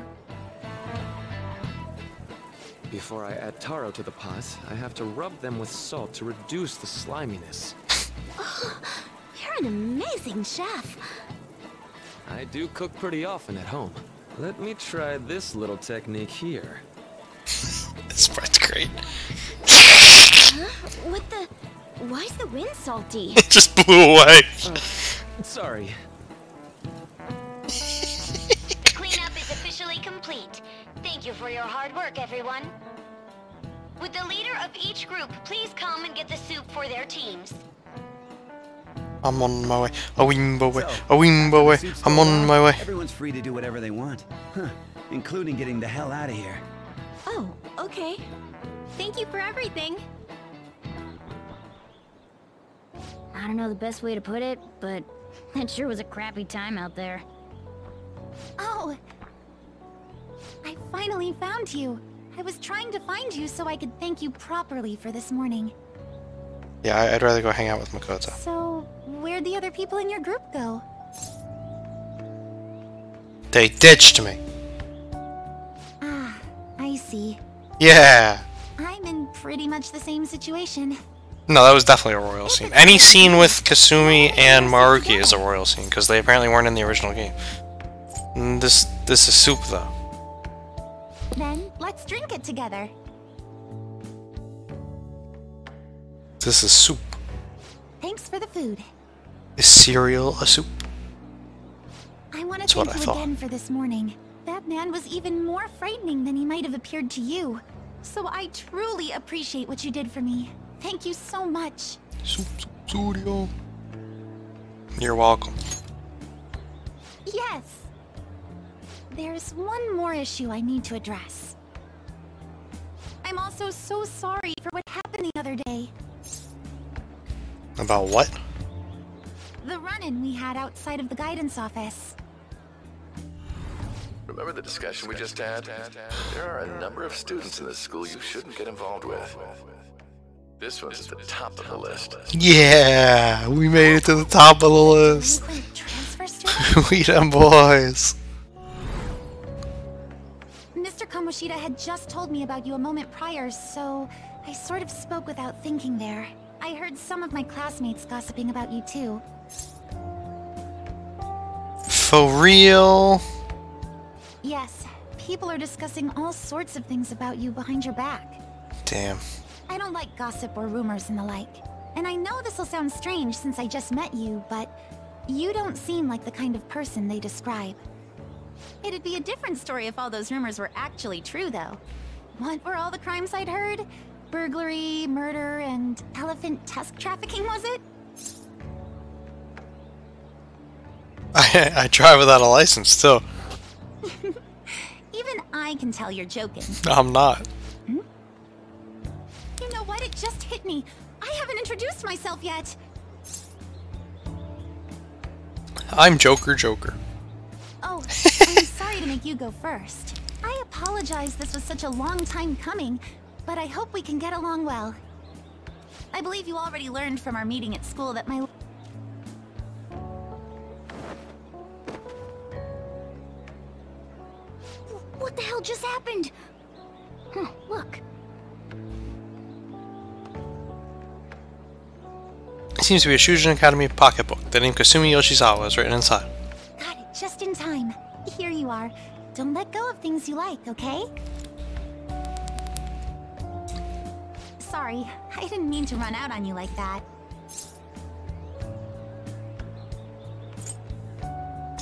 Before I add taro to the pots, I have to rub them with salt to reduce the sliminess. Oh, you're an amazing chef. I do cook pretty often at home. Let me try this little technique here. This part's great. Huh? What the... Why's the wind salty? It just blew away. Sorry. The cleanup is officially complete. Thank you for your hard work, everyone. Would the leader of each group please come and get the soup for their teams? I'm on my way. A wimbo way. A wimbo way. I'm on my way. Everyone's free to do whatever they want. Huh. Including getting the hell out of here. Oh, okay. Thank you for everything. I don't know the best way to put it, but that sure was a crappy time out there. Oh, I finally found you. I was trying to find you so I could thank you properly for this morning. Yeah, I'd rather go hang out with Makoto. So, where'd the other people in your group go? They ditched me. Ah, I see. Yeah. I'm in pretty much the same situation. No, that was definitely a royal scene. Any scene with Kasumi and Maruki is a royal scene, because they apparently weren't in the original game. This is soup, though. Then, let's drink it together. This is soup. Thanks for the food. Is cereal a soup? I want That's to what thank I you thought. again for this morning. That man was even more frightening than he might have appeared to you. So I truly appreciate what you did for me. Thank you so much. Cereal. You're welcome. Yes. There's one more issue I need to address. I'm also so sorry for what happened the other day. About what? The run-in we had outside of the guidance office. Remember the discussion we just had? There are a number of students in this school you shouldn't get involved with. This one's at the top of the list. Yeah, we made it to the top of the list. We them boys. Mr. Kamoshida had just told me about you a moment prior, so I sort of spoke without thinking there. I heard some of my classmates gossiping about you too. For real? Yes, people are discussing all sorts of things about you behind your back. Damn. I don't like gossip or rumors and the like. And I know this'll sound strange since I just met you, but you don't seem like the kind of person they describe. It'd be a different story if all those rumors were actually true, though. What were all the crimes I'd heard? Burglary, murder, and elephant tusk trafficking, was it? I drive without a license, too. Even I can tell you're joking. I'm not. You know what? It just hit me. I haven't introduced myself yet. I'm Joker. Oh, I'm sorry to make you go first. I apologize this was such a long time coming, but I hope we can get along well. I believe you already learned from our meeting at school that my... What the hell just happened? Huh, look. It seems to be a Shujin Academy pocketbook. The name Kasumi Yoshizawa is written inside. Got it just in time. Here you are. Don't let go of things you like, okay? Sorry, I didn't mean to run out on you like that.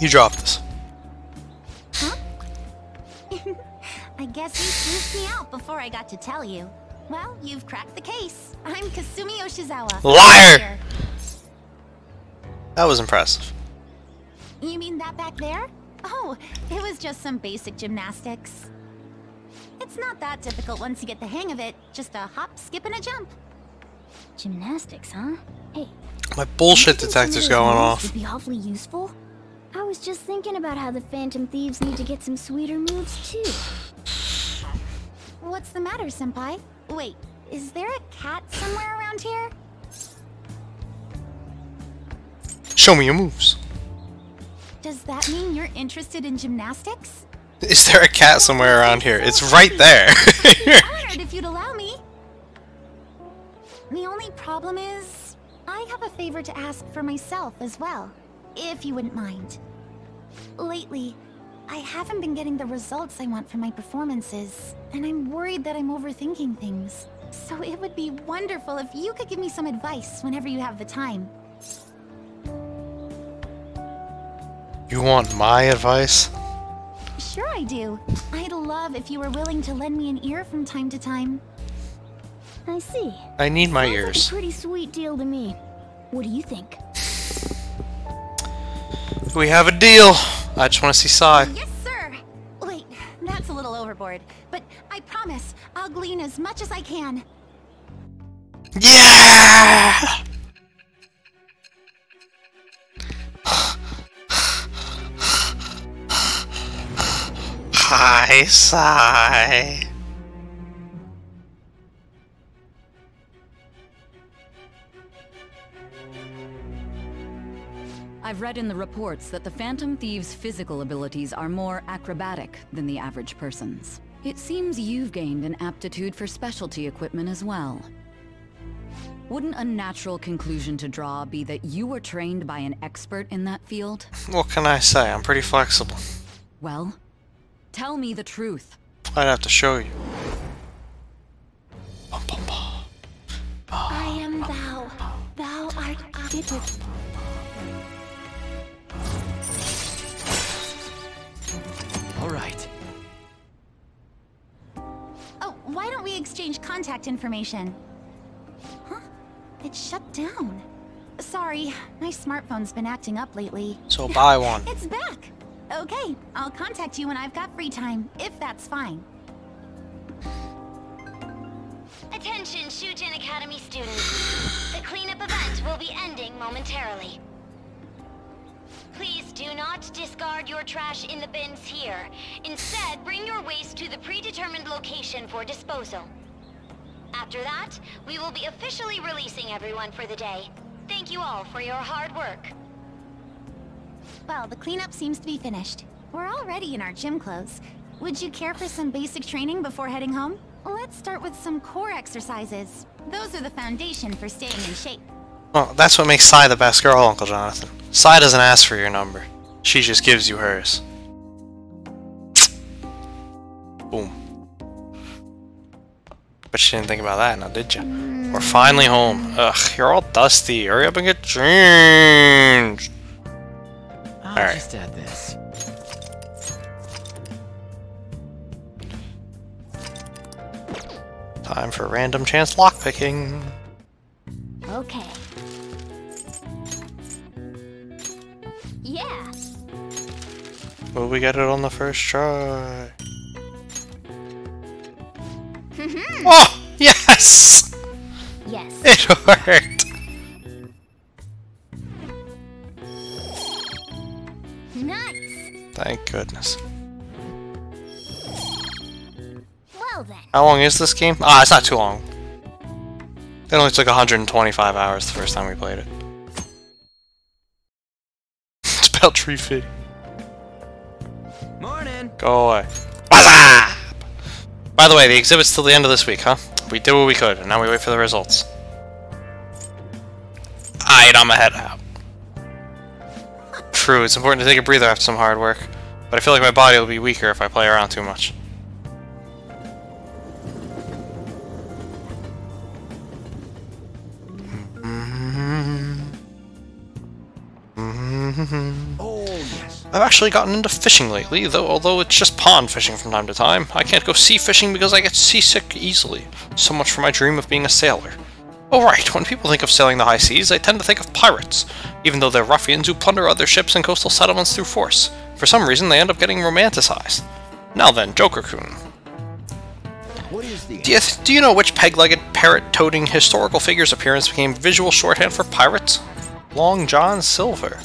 You dropped this. I guess you snooped me out before I got to tell you. Well, you've cracked the case. I'm Kasumi Yoshizawa. Liar! That was impressive. You mean that back there? Oh, it was just some basic gymnastics. It's not that difficult once you get the hang of it. Just a hop, skip, and a jump. Gymnastics, huh? Hey. My bullshit detector's going off. Would be awfully useful. I was just thinking about how the Phantom Thieves need to get some sweeter moves too. What's the matter, Senpai? Wait, is there a cat somewhere around here? Show me your moves. Does that mean you're interested in gymnastics? Is there a cat somewhere around here? It's right there. I'd be honored if you'd allow me. The only problem is, I have a favor to ask for myself as well, if you wouldn't mind. Lately, I haven't been getting the results I want from my performances, and I'm worried that I'm overthinking things. So it would be wonderful if you could give me some advice whenever you have the time. You want my advice? Sure I do. I'd love if you were willing to lend me an ear from time to time. I see. I need my Sounds like ears. a pretty sweet deal to me. What do you think? We have a deal. I just want to see Sai. Yes, sir. Wait, that's a little overboard, but I promise I'll glean as much as I can. Yeah! Sigh, sigh. I've read in the reports that the Phantom Thieves' physical abilities are more acrobatic than the average person's. It seems you've gained an aptitude for specialty equipment as well. Wouldn't a natural conclusion to draw be that you were trained by an expert in that field? What can I say? I'm pretty flexible. Well, tell me the truth. I'd have to show you. I am thou. Thou art I. All right. Oh, why don't we exchange contact information? Huh? It shut down. Sorry, my smartphone's been acting up lately. So buy one. It's back. Okay, I'll contact you when I've got free time, if that's fine. Attention, Shujin Academy students. The cleanup event will be ending momentarily. Please do not discard your trash in the bins here. Instead, bring your waste to the predetermined location for disposal. After that, we will be officially releasing everyone for the day. Thank you all for your hard work. Well, the cleanup seems to be finished. We're already in our gym clothes. Would you care for some basic training before heading home? Let's start with some core exercises. Those are the foundation for staying in shape. Well, that's what makes Sai the best girl, Uncle Jonathan. Sai doesn't ask for your number. She just gives you hers. Boom. But you didn't think about that now, did you? We're finally home. Ugh, you're all dusty. Hurry up and get changed. I'll just add this. Time for random chance lockpicking. Okay. Yeah. Will we get it on the first try? Oh, yes! Yes. It worked! Nice. Thank goodness. Well then. How long is this game? Ah, it's not too long. It only took 125 hours the first time we played it. It's about tree fit. Morning. Go away. What's By the way, the exhibit's till the end of this week, huh? We did what we could, and now we wait for the results. Alright, I'ma head out. True, it's important to take a breather after some hard work, but I feel like my body will be weaker if I play around too much. Oh, yes. I've actually gotten into fishing lately, although it's just pond fishing from time to time. I can't go sea fishing because I get seasick easily. So much for my dream of being a sailor. Oh right, when people think of sailing the high seas, they tend to think of pirates, even though they're ruffians who plunder other ships and coastal settlements through force. For some reason, they end up getting romanticized. Now then, Joker-kun. What is the Do you know which peg-legged, parrot-toting historical figure's appearance became visual shorthand for pirates? Long John Silver.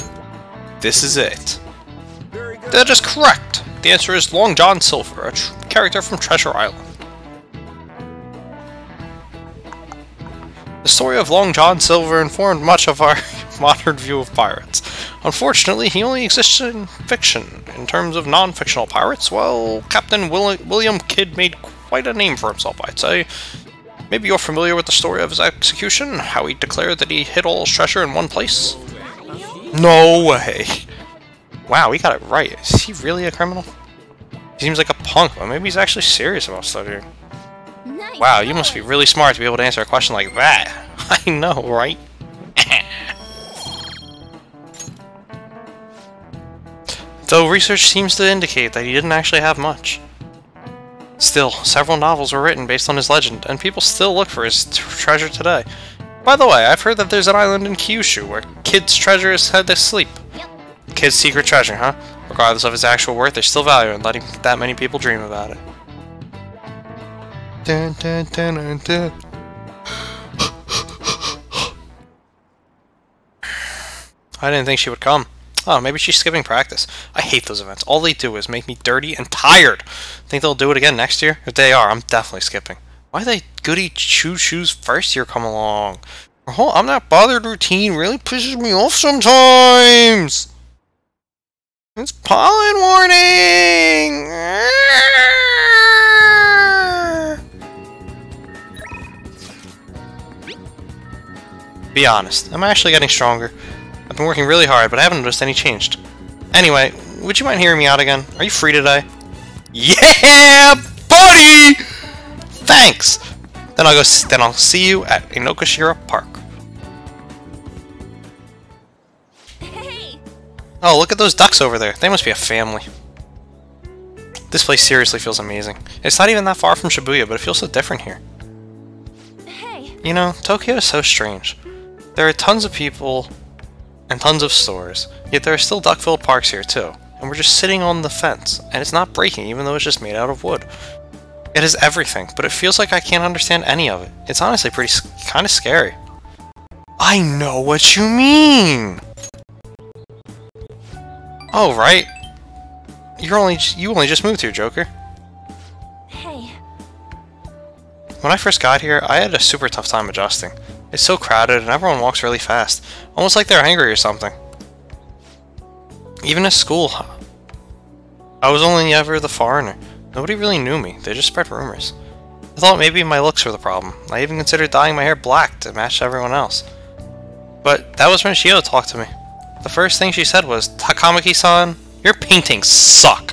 This is it. That is correct. The answer is Long John Silver, a character from Treasure Island. The story of Long John Silver informed much of our modern view of pirates. Unfortunately, he only exists in fiction. In terms of non-fictional pirates, well, Captain William Kidd made quite a name for himself, I'd say. Maybe you're familiar with the story of his execution, how he declared that he hid all his treasure in one place? No way! Wow, he got it right. Is he really a criminal? He seems like a punk, but maybe he's actually serious about studying. Nice. Wow, you must be really smart to be able to answer a question like that. I know, right? Though research seems to indicate that he didn't actually have much. Still, several novels were written based on his legend, and people still look for his treasure today. By the way, I've heard that there's an island in Kyushu where Kid's treasure is said to sleep. Yep. Kid's secret treasure, huh? Regardless of its actual worth, there's still value in letting that many people dream about it. Dun, dun, dun, dun, dun. I didn't think she would come. Oh, maybe she's skipping practice. I hate those events. All they do is make me dirty and tired. Think they'll do it again next year? If they are, I'm definitely skipping. Why they goody choo-choos first year come along? The whole I'm not bothered routine really pisses me off sometimes. It's pollen warning! Be honest, I'm actually getting stronger. I've been working really hard, but I haven't noticed any change. Anyway, would you mind hearing me out again? Are you free today? Yeah, buddy! Thanks! Then I'll see you at Inokashira Park. Hey! Oh, look at those ducks over there. They must be a family. This place seriously feels amazing. It's not even that far from Shibuya, but it feels so different here. Hey! You know, Tokyo is so strange. There are tons of people and tons of stores, yet there are still duck-filled parks here too. And we're just sitting on the fence, and it's not breaking even though it's just made out of wood. It is everything, but it feels like I can't understand any of it. It's honestly kind of scary. I know what you mean! Oh, right. You only just moved here, Joker. Hey. When I first got here, I had a super tough time adjusting. It's so crowded and everyone walks really fast, almost like they're angry or something. Even at school, I was only ever the foreigner. Nobody really knew me, they just spread rumors. I thought maybe my looks were the problem. I even considered dyeing my hair black to match everyone else. But that was when Shio talked to me. The first thing she said was, "Takamaki-san, your paintings suck."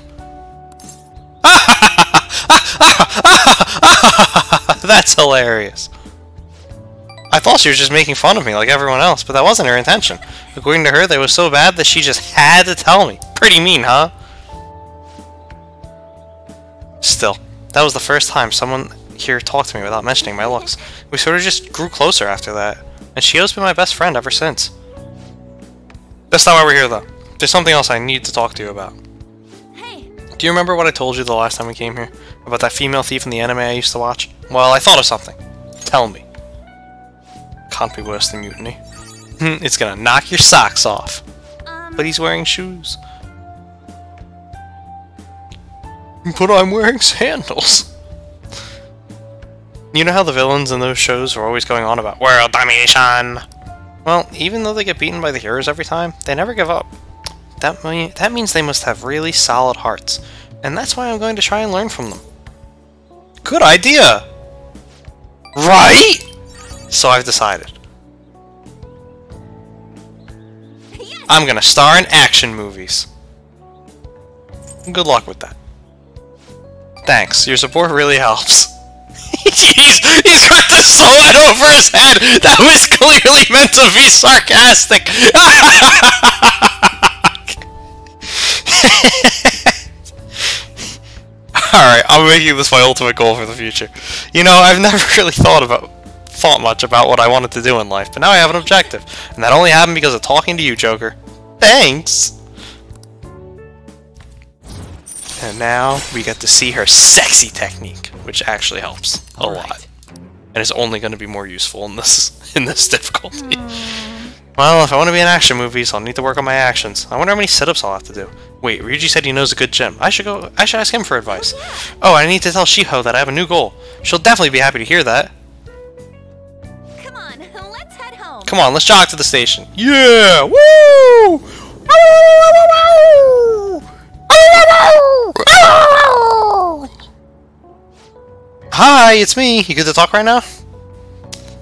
That's hilarious. I thought she was just making fun of me like everyone else, but that wasn't her intention. According to her, they was so bad that she just had to tell me. Pretty mean, huh? Still, that was the first time someone here talked to me without mentioning my looks. We sort of just grew closer after that, and Shio's been my best friend ever since. That's not why we're here, though. There's something else I need to talk to you about. Hey. Do you remember what I told you the last time we came here? About that female thief in the anime I used to watch? Well, I thought of something. Tell me. Can't be worse than mutiny. It's gonna knock your socks off. But he's wearing shoes. But I'm wearing sandals. You know how the villains in those shows are always going on about world domination? Well, even though they get beaten by the heroes every time, they never give up. That means they must have really solid hearts. And that's why I'm going to try and learn from them. Good idea! Right? So I've decided. Yes. I'm gonna star in action movies. Good luck with that. Thanks, your support really helps. Jeez, he's got the silhouette over his head! That was clearly meant to be sarcastic! Alright, I'm making this my ultimate goal for the future. You know, I've never really thought much about what I wanted to do in life, but now I have an objective. And that only happened because of talking to you, Joker. Thanks! And now we get to see her sexy technique, which actually helps a lot. And it's only going to be more useful in this difficulty. Well, if I want to be in action movies, I'll need to work on my actions. I wonder how many sit-ups I'll have to do. Wait, Ryuji said he knows a good gym. I should ask him for advice. Oh, I need to tell Shiho that I have a new goal. She'll definitely be happy to hear that. Come on, let's head home. Come on, let's jog to the station. Yeah! Woo! Hi, it's me. You good to talk right now?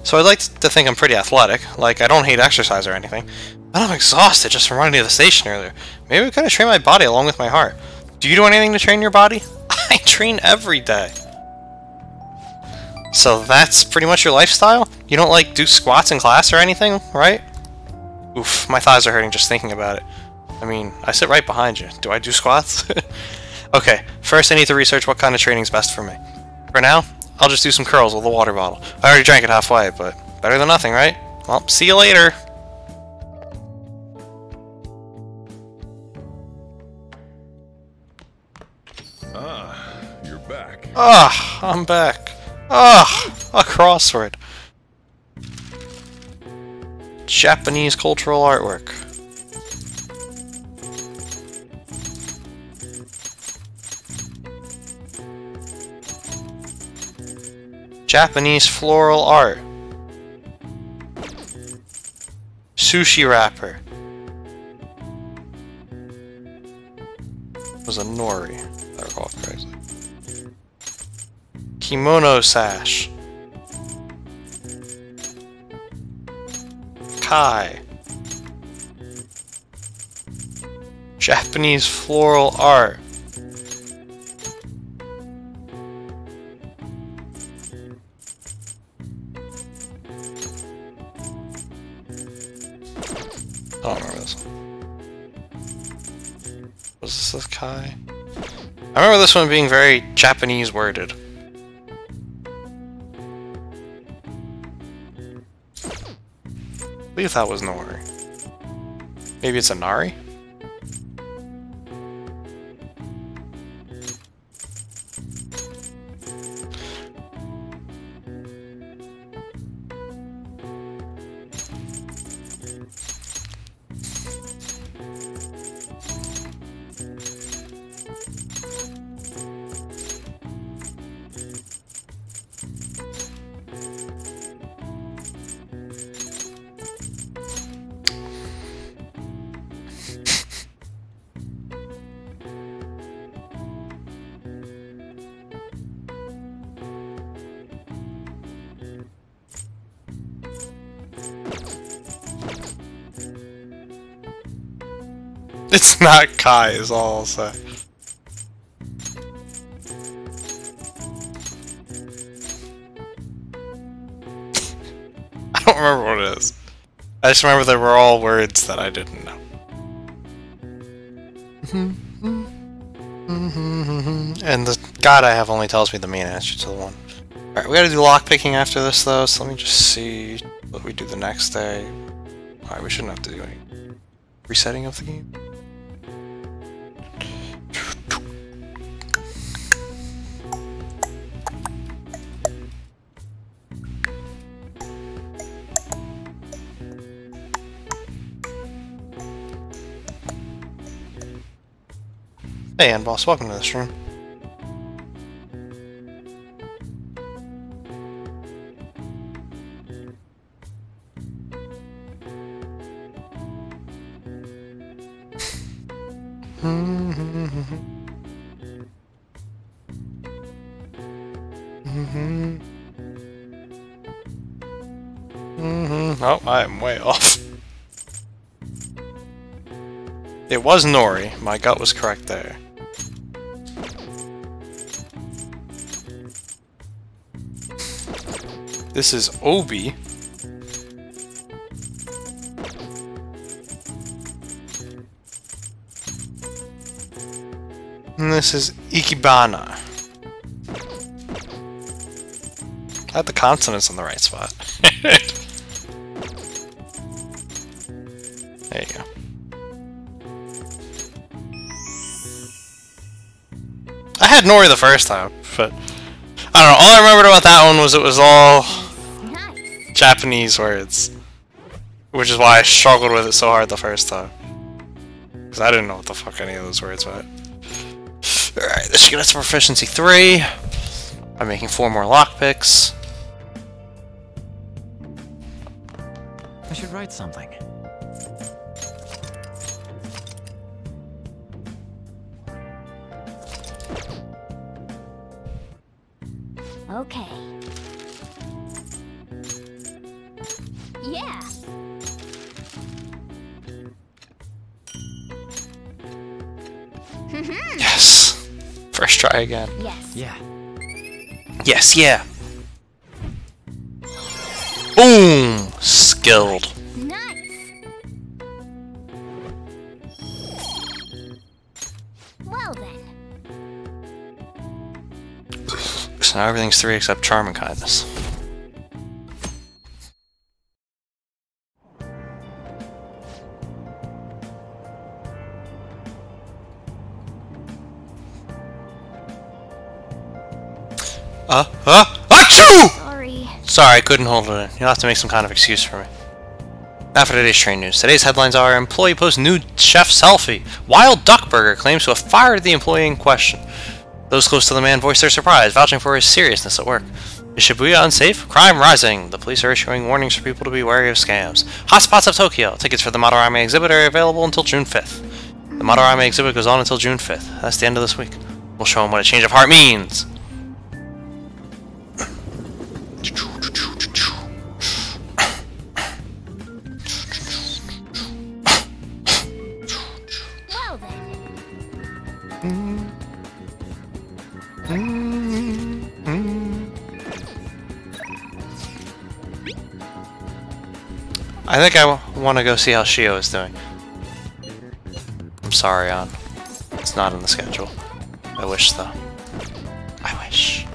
So I'd like to think I'm pretty athletic, like I don't hate exercise or anything, but I'm exhausted just from running to the station earlier. Maybe we could train my body along with my heart. Do you do anything to train your body? I train every day. So that's pretty much your lifestyle? You don't like do squats in class or anything, right? Oof, my thighs are hurting just thinking about it. I mean, I sit right behind you. Do I do squats? Okay, first I need to research what kind of training is best for me. For now, I'll just do some curls with a water bottle. I already drank it halfway, but better than nothing, right? Well, see you later! Ah, you're back. Ah, I'm back. Ah, a crossword. Japanese cultural artwork. Japanese floral art. Sushi wrapper. It was a nori, if I recall correctly. Kimono sash. Kai. Japanese floral art. I don't remember this one. Was this Kai? I remember this one being very Japanese worded. I believe that was Nori. Maybe it's a Nari? It's not Kai, is all I'll say. I don't remember what it is. I just remember there were all words that I didn't know. And the god I have only tells me the main answer to the one. Alright, we gotta do lockpicking after this though, so let me just see what we do the next day. Alright, we shouldn't have to do any resetting of the game. Hey, End Boss, welcome to the stream. Oh, I am way off. It was Nori. My gut was correct there. This is Obi. And this is Ikebana. I had the consonants in the right spot. There you go. I had Nori the first time, but I don't know. All I remembered about that one was it was all Japanese words, which is why I struggled with it so hard the first time, because I didn't know what the fuck any of those words meant. Alright, this should get us to proficiency 3. I'm making 4 more lockpicks. I should write something. Okay. Yeah. Yes. First try again. Yes. Yeah. Yes, yeah. Boom! Skilled. Nice. Well then. So now everything's 3 except charm and kindness. Achoo! Sorry, I couldn't hold it in. You'll have to make some kind of excuse for me. Now for today's train news. Today's headlines are: employee posts nude chef selfie. Wild Duck Burger claims to have fired the employee in question. Those close to the man voiced their surprise, vouching for his seriousness at work. Is Shibuya unsafe? Crime rising. The police are issuing warnings for people to be wary of scams. Hotspots of Tokyo. Tickets for the Madarame exhibit are available until June 5th. The Madarame exhibit goes on until June 5th. That's the end of this week. We'll show them what a change of heart means. Well I think I want to go see how Shio is doing. I'm sorry, An. It's not in the schedule. I wish, though. I wish.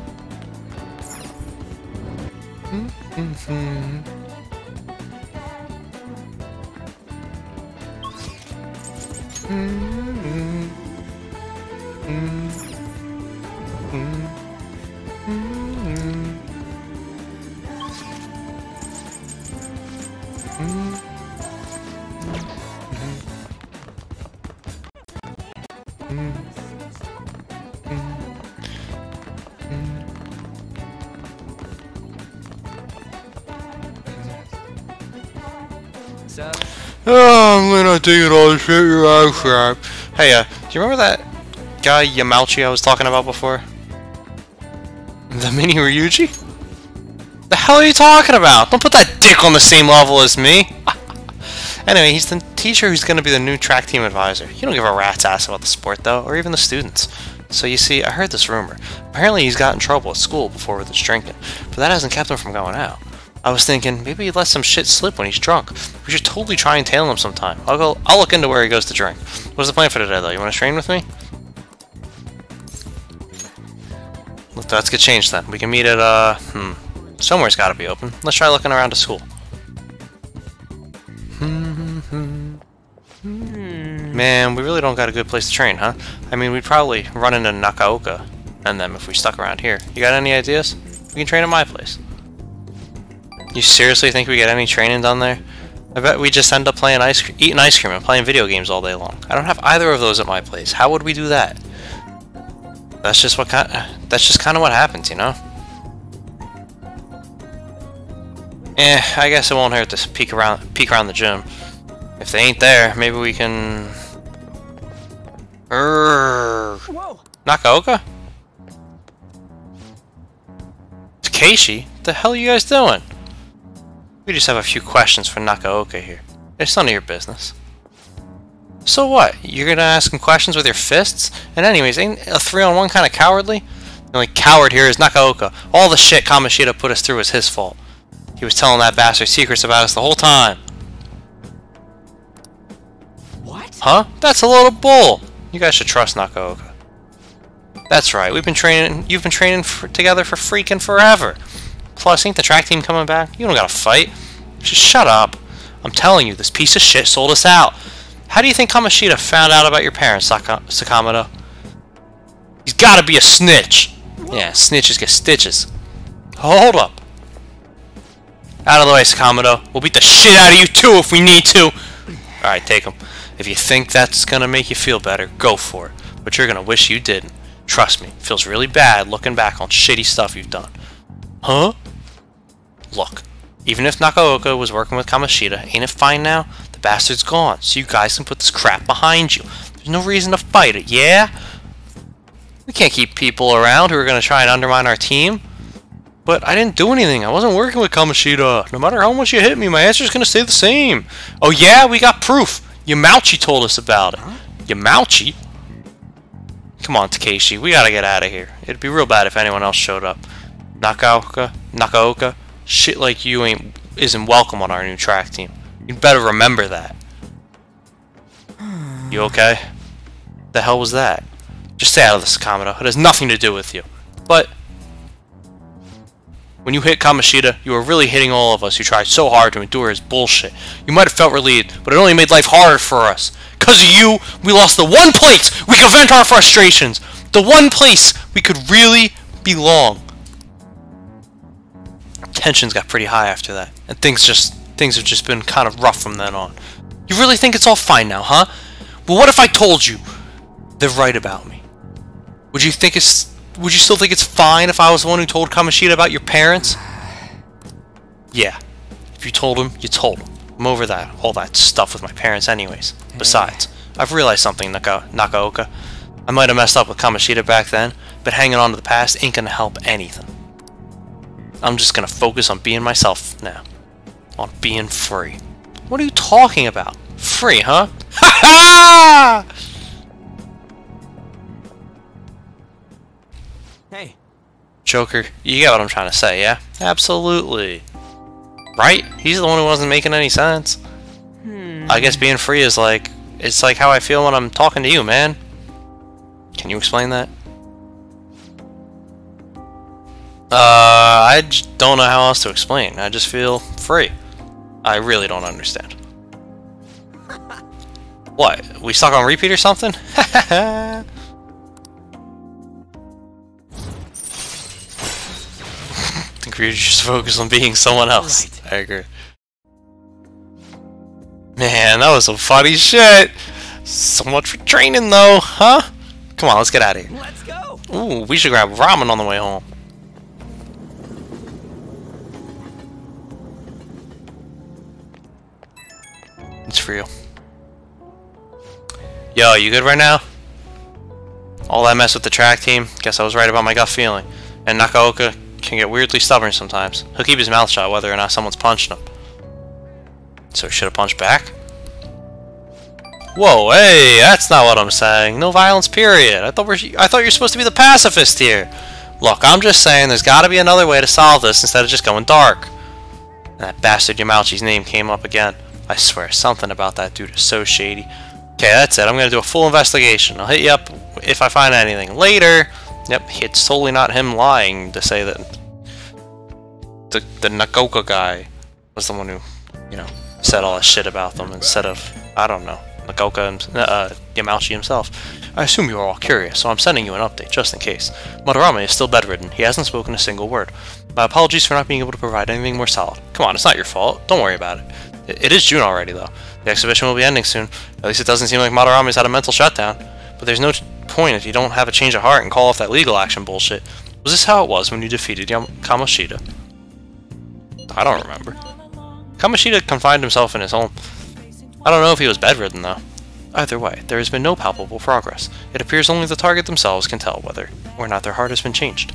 Oh, I'm gonna take it all shit your ass crap. Hey, do you remember that guy Yamauchi I was talking about before? The mini Ryuji? The hell are you talking about? Don't put that dick on the same level as me! Anyway, he's the teacher who's gonna be the new track team advisor. You don't give a rat's ass about the sport, though, or even the students. So you see, I heard this rumor. Apparently he's got in trouble at school before with his drinking, but that hasn't kept him from going out. I was thinking, maybe he lets some shit slip when he's drunk. We should totally try and tail him sometime. I'll look into where he goes to drink. What's the plan for today, though? You want to train with me? Let's get changed then. We can meet at, somewhere's gotta be open. Let's try looking around to school. Man, we really don't got a good place to train, huh? I mean, we'd probably run into Nakaoka and them if we stuck around here. You got any ideas? We can train at my place. You seriously think we get any training done there? I bet we just end up playing eating ice cream and playing video games all day long. I don't have either of those at my place. How would we do that? That's just kind of what happens, you know? I guess it won't hurt to peek around the gym. If they ain't there, maybe we can... Whoa. Nakaoka? Takeshi? What the hell are you guys doing? We just have a few questions for Nakaoka here. It's none of your business. So what? You're gonna ask him questions with your fists? And anyways, ain't a 3-on-1 kind of cowardly? The only coward here is Nakaoka. All the shit Kamoshida put us through was his fault. He was telling that bastard secrets about us the whole time. What? Huh? That's a load of bull! You guys should trust Nakaoka. That's right, you've been training together for freaking forever. Plus, ain't the track team coming back? You don't gotta fight. Just shut up. I'm telling you, this piece of shit sold us out. How do you think Kamoshida found out about your parents, Sakamoto? He's gotta be a snitch. Yeah, snitches get stitches. Hold up. Out of the way, Sakamoto. We'll beat the shit out of you too if we need to. Alright, take him. If you think that's gonna make you feel better, go for it. But you're gonna wish you didn't. Trust me, it feels really bad looking back on shitty stuff you've done. Huh? Look, even if Nakaoka was working with Kamoshida, ain't it fine now? The bastard's gone, so you guys can put this crap behind you. There's no reason to fight it, yeah? We can't keep people around who are going to try and undermine our team. But I didn't do anything. I wasn't working with Kamoshida. No matter how much you hit me, my answer's going to stay the same. Oh yeah? We got proof. Yamauchi told us about it. Yamauchi? Come on, Takeshi. We gotta get out of here. It'd be real bad if anyone else showed up. Nakaoka, shit like you isn't welcome on our new track team. You'd better remember that. You okay? The hell was that? Just stay out of this, Sakamoto. It has nothing to do with you. But when you hit Kamoshida, you were really hitting all of us who tried so hard to endure his bullshit. You might have felt relieved, but it only made life harder for us. Because of you, we lost the one place we could vent our frustrations. The one place we could really belong. Tensions got pretty high after that, and things have just been kind of rough from then on. You really think it's all fine now, huh? Well, what if I told you they're right about me? Would you think would you still think it's fine if I was the one who told Kamoshida about your parents? Yeah. If you told him, you told him. I'm over that, all that stuff with my parents anyways. Besides, I've realized something, Nakaoka. I might have messed up with Kamoshida back then, but hanging on to the past ain't gonna help anything. I'm just gonna focus on being myself now. On being free. What are you talking about? Free, huh? Ha ha! Hey. Joker, you get what I'm trying to say, yeah? Absolutely. Right? He's the one who wasn't making any sense. I guess being free is like... It's like how I feel when I'm talking to you, man. Can you explain that? I just don't know how else to explain. I just feel free. I really don't understand. What? We stuck on repeat or something? think we should just focus on being someone else. Right. I agree. Man, that was some funny shit. So much for training, though, huh? Come on, let's get out of here. Let's go. Ooh, we should grab ramen on the way home. It's for you. Yo, you good right now? All that mess with the track team? Guess I was right about my gut feeling. And Nakaoka can get weirdly stubborn sometimes. He'll keep his mouth shut whether or not someone's punched him. So he should have punched back? Whoa, hey, that's not what I'm saying. No violence, period. I thought you're supposed to be the pacifist here. Look, I'm just saying there's got to be another way to solve this instead of just going dark. And that bastard Yamauchi's name came up again. I swear, something about that dude is so shady. Okay, that's it. I'm going to do a full investigation. I'll hit you up if I find anything. Later! Yep, it's totally not him lying to say that the Nakoka guy was the one who, you know, said all that shit about them instead of, I don't know, Nakoka and Yamauchi himself. I assume you are all curious, so I'm sending you an update, just in case. Madarame is still bedridden. He hasn't spoken a single word. My apologies for not being able to provide anything more solid. Come on, it's not your fault. Don't worry about it. It is June already, though. The exhibition will be ending soon. At least it doesn't seem like Madarame's had a mental shutdown. But there's no point if you don't have a change of heart and call off that legal action bullshit. Was this how it was when you defeated Kamoshida? I don't remember. Kamoshida confined himself in his home. I don't know if he was bedridden, though. Either way, there has been no palpable progress. It appears only the target themselves can tell whether or not their heart has been changed.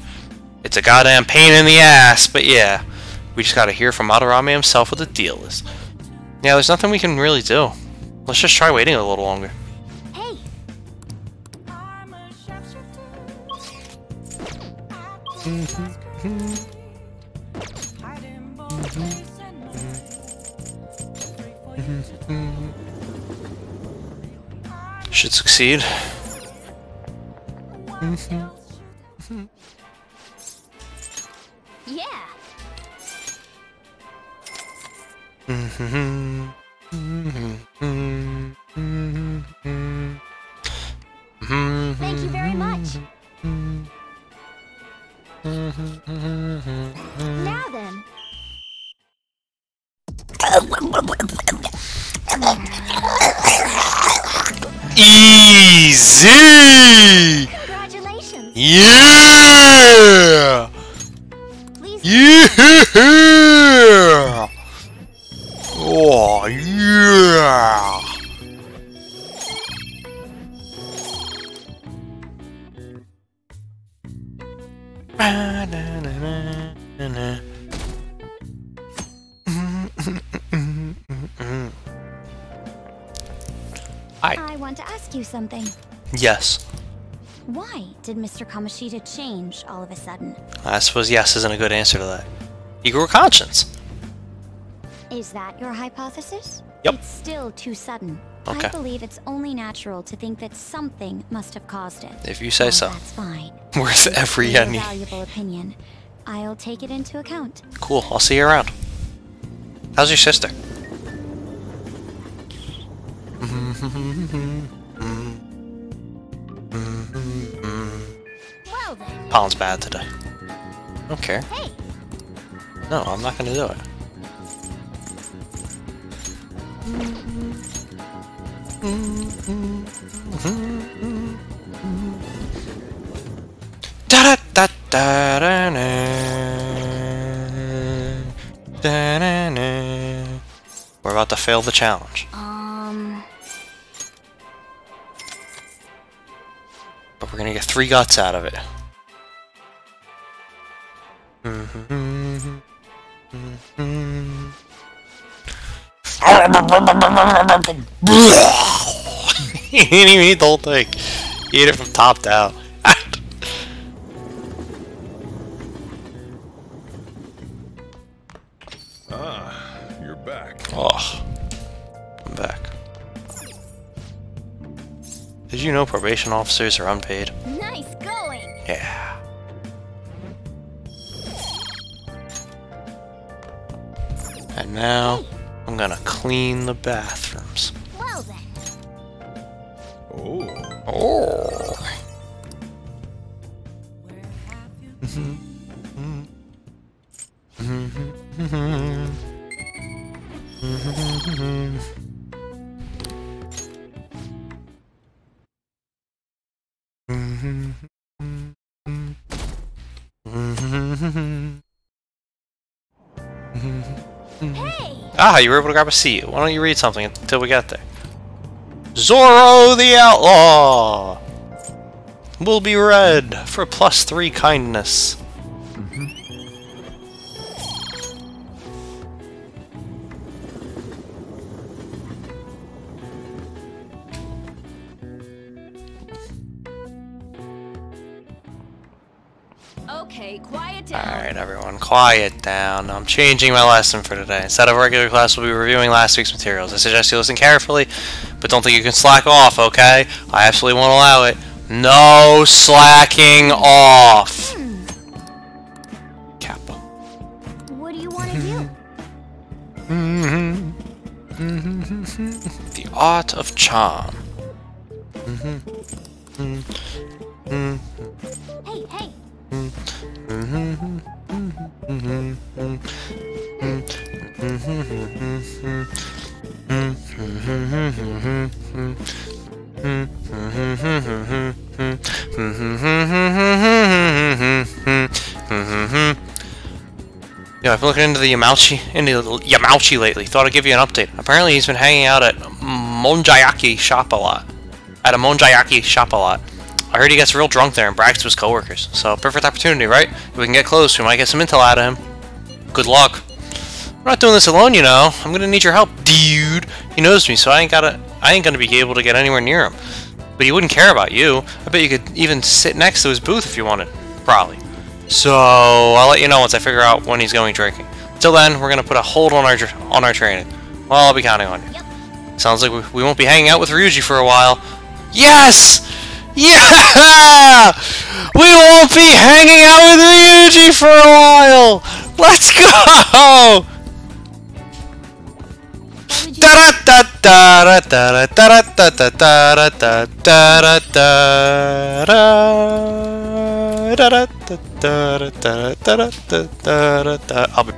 It's a goddamn pain in the ass, but yeah. We just gotta hear from Madarame himself what the deal is. Yeah, there's nothing we can really do. Let's just try waiting a little longer. Hey. Should succeed. Yeah. Thank you very much. Now then. Easy! Congratulations. Yeah! Yeah! Oh, yeah! I want to ask you something. Yes. Why did Mr. Kamoshida change all of a sudden? I suppose yes isn't a good answer to that. He grew a conscience. Is that your hypothesis? Yep. It's still too sudden. Okay. I believe it's only natural to think that something must have caused it. If you say so. That's fine. Worth every Your penny. valuable opinion. I'll take it into account. Cool, I'll see you around. How's your sister? Well then. Pollen's bad today. I don't care. Hey. No, I'm not gonna do it. Dad! We're about to fail the challenge. But we're gonna get 3 guts out of it. He didn't even eat the whole thing. He ate it from top down. You're back. Oh, I'm back. Did you know probation officers are unpaid? Nice going. Yeah. And now I'm gonna clean the bathrooms. Well then. Oh. Ah, you were able to grab a seat. Why don't you read something until we get there? Zorro the Outlaw will be read for +3 kindness. Okay, quiet down. Alright everyone, quiet down. I'm changing my lesson for today. Instead of a regular class, we'll be reviewing last week's materials. I suggest you listen carefully, but don't think you can slack off, okay? I absolutely won't allow it. No slacking off! Kappa. What do you want to do? The art of charm. Hey, hey. Yeah, I've been looking into the Yamauchi lately. Thought I'd give you an update. Apparently he's been hanging out at Monjayaki shop a lot. I heard he gets real drunk there and brags to his coworkers. So, perfect opportunity, right? If we can get close, we might get some intel out of him. Good luck. We're not doing this alone, you know. I'm gonna need your help, dude. He knows me, so I ain't gonna be able to get anywhere near him. But he wouldn't care about you. I bet you could even sit next to his booth if you wanted. Probably. So, I'll let you know once I figure out when he's going drinking. Until then, we're gonna put a hold on our training. Well, I'll be counting on you. Yep. Sounds like we won't be hanging out with Ryuji for a while. Yes! Yeah! We won't be hanging out with Ryuji for a while! Let's go! I'll be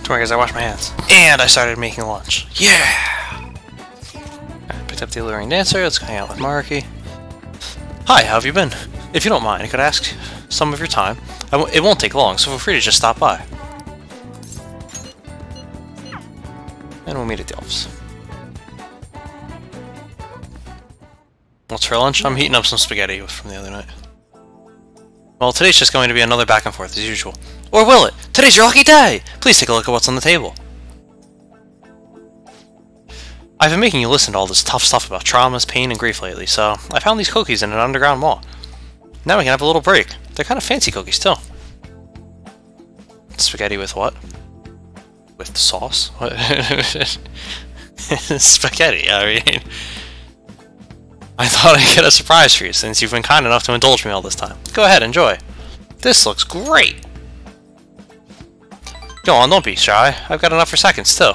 Don't worry, guys, I washed my hands. And I started making lunch. Yeah! Alright, picked up the alluring dancer. Let's go hang out with Marky. Hi, how have you been? If you don't mind, I could ask some of your time. It won't take long, so feel free to just stop by. And we'll meet at the office. What's for lunch? I'm heating up some spaghetti from the other night. Well, today's just going to be another back and forth as usual. Or will it? Today's your lucky day! Please take a look at what's on the table. I've been making you listen to all this tough stuff about traumas, pain, and grief lately, so I found these cookies in an underground mall. Now we can have a little break. They're kind of fancy cookies, too. Spaghetti with what? With sauce? What? Spaghetti, I mean... I thought I'd get a surprise for you, since you've been kind enough to indulge me all this time. Go ahead, enjoy. This looks great! Go on, don't be shy. I've got enough for seconds, too.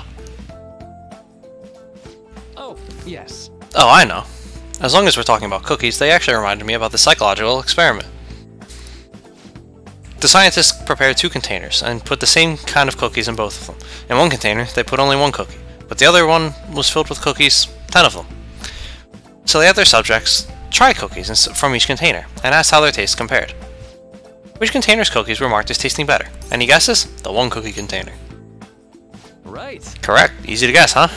Oh, yes. Oh, I know. As long as we're talking about cookies, they actually reminded me about the psychological experiment. The scientists prepared 2 containers, and put the same kind of cookies in both of them. In one container, they put only 1 cookie, but the other one was filled with cookies, 10 of them. So they had their subjects try cookies from each container, and asked how their tastes compared. Which container's cookies were marked as tasting better? Any guesses? The 1 cookie container. Right. Correct. Easy to guess, huh?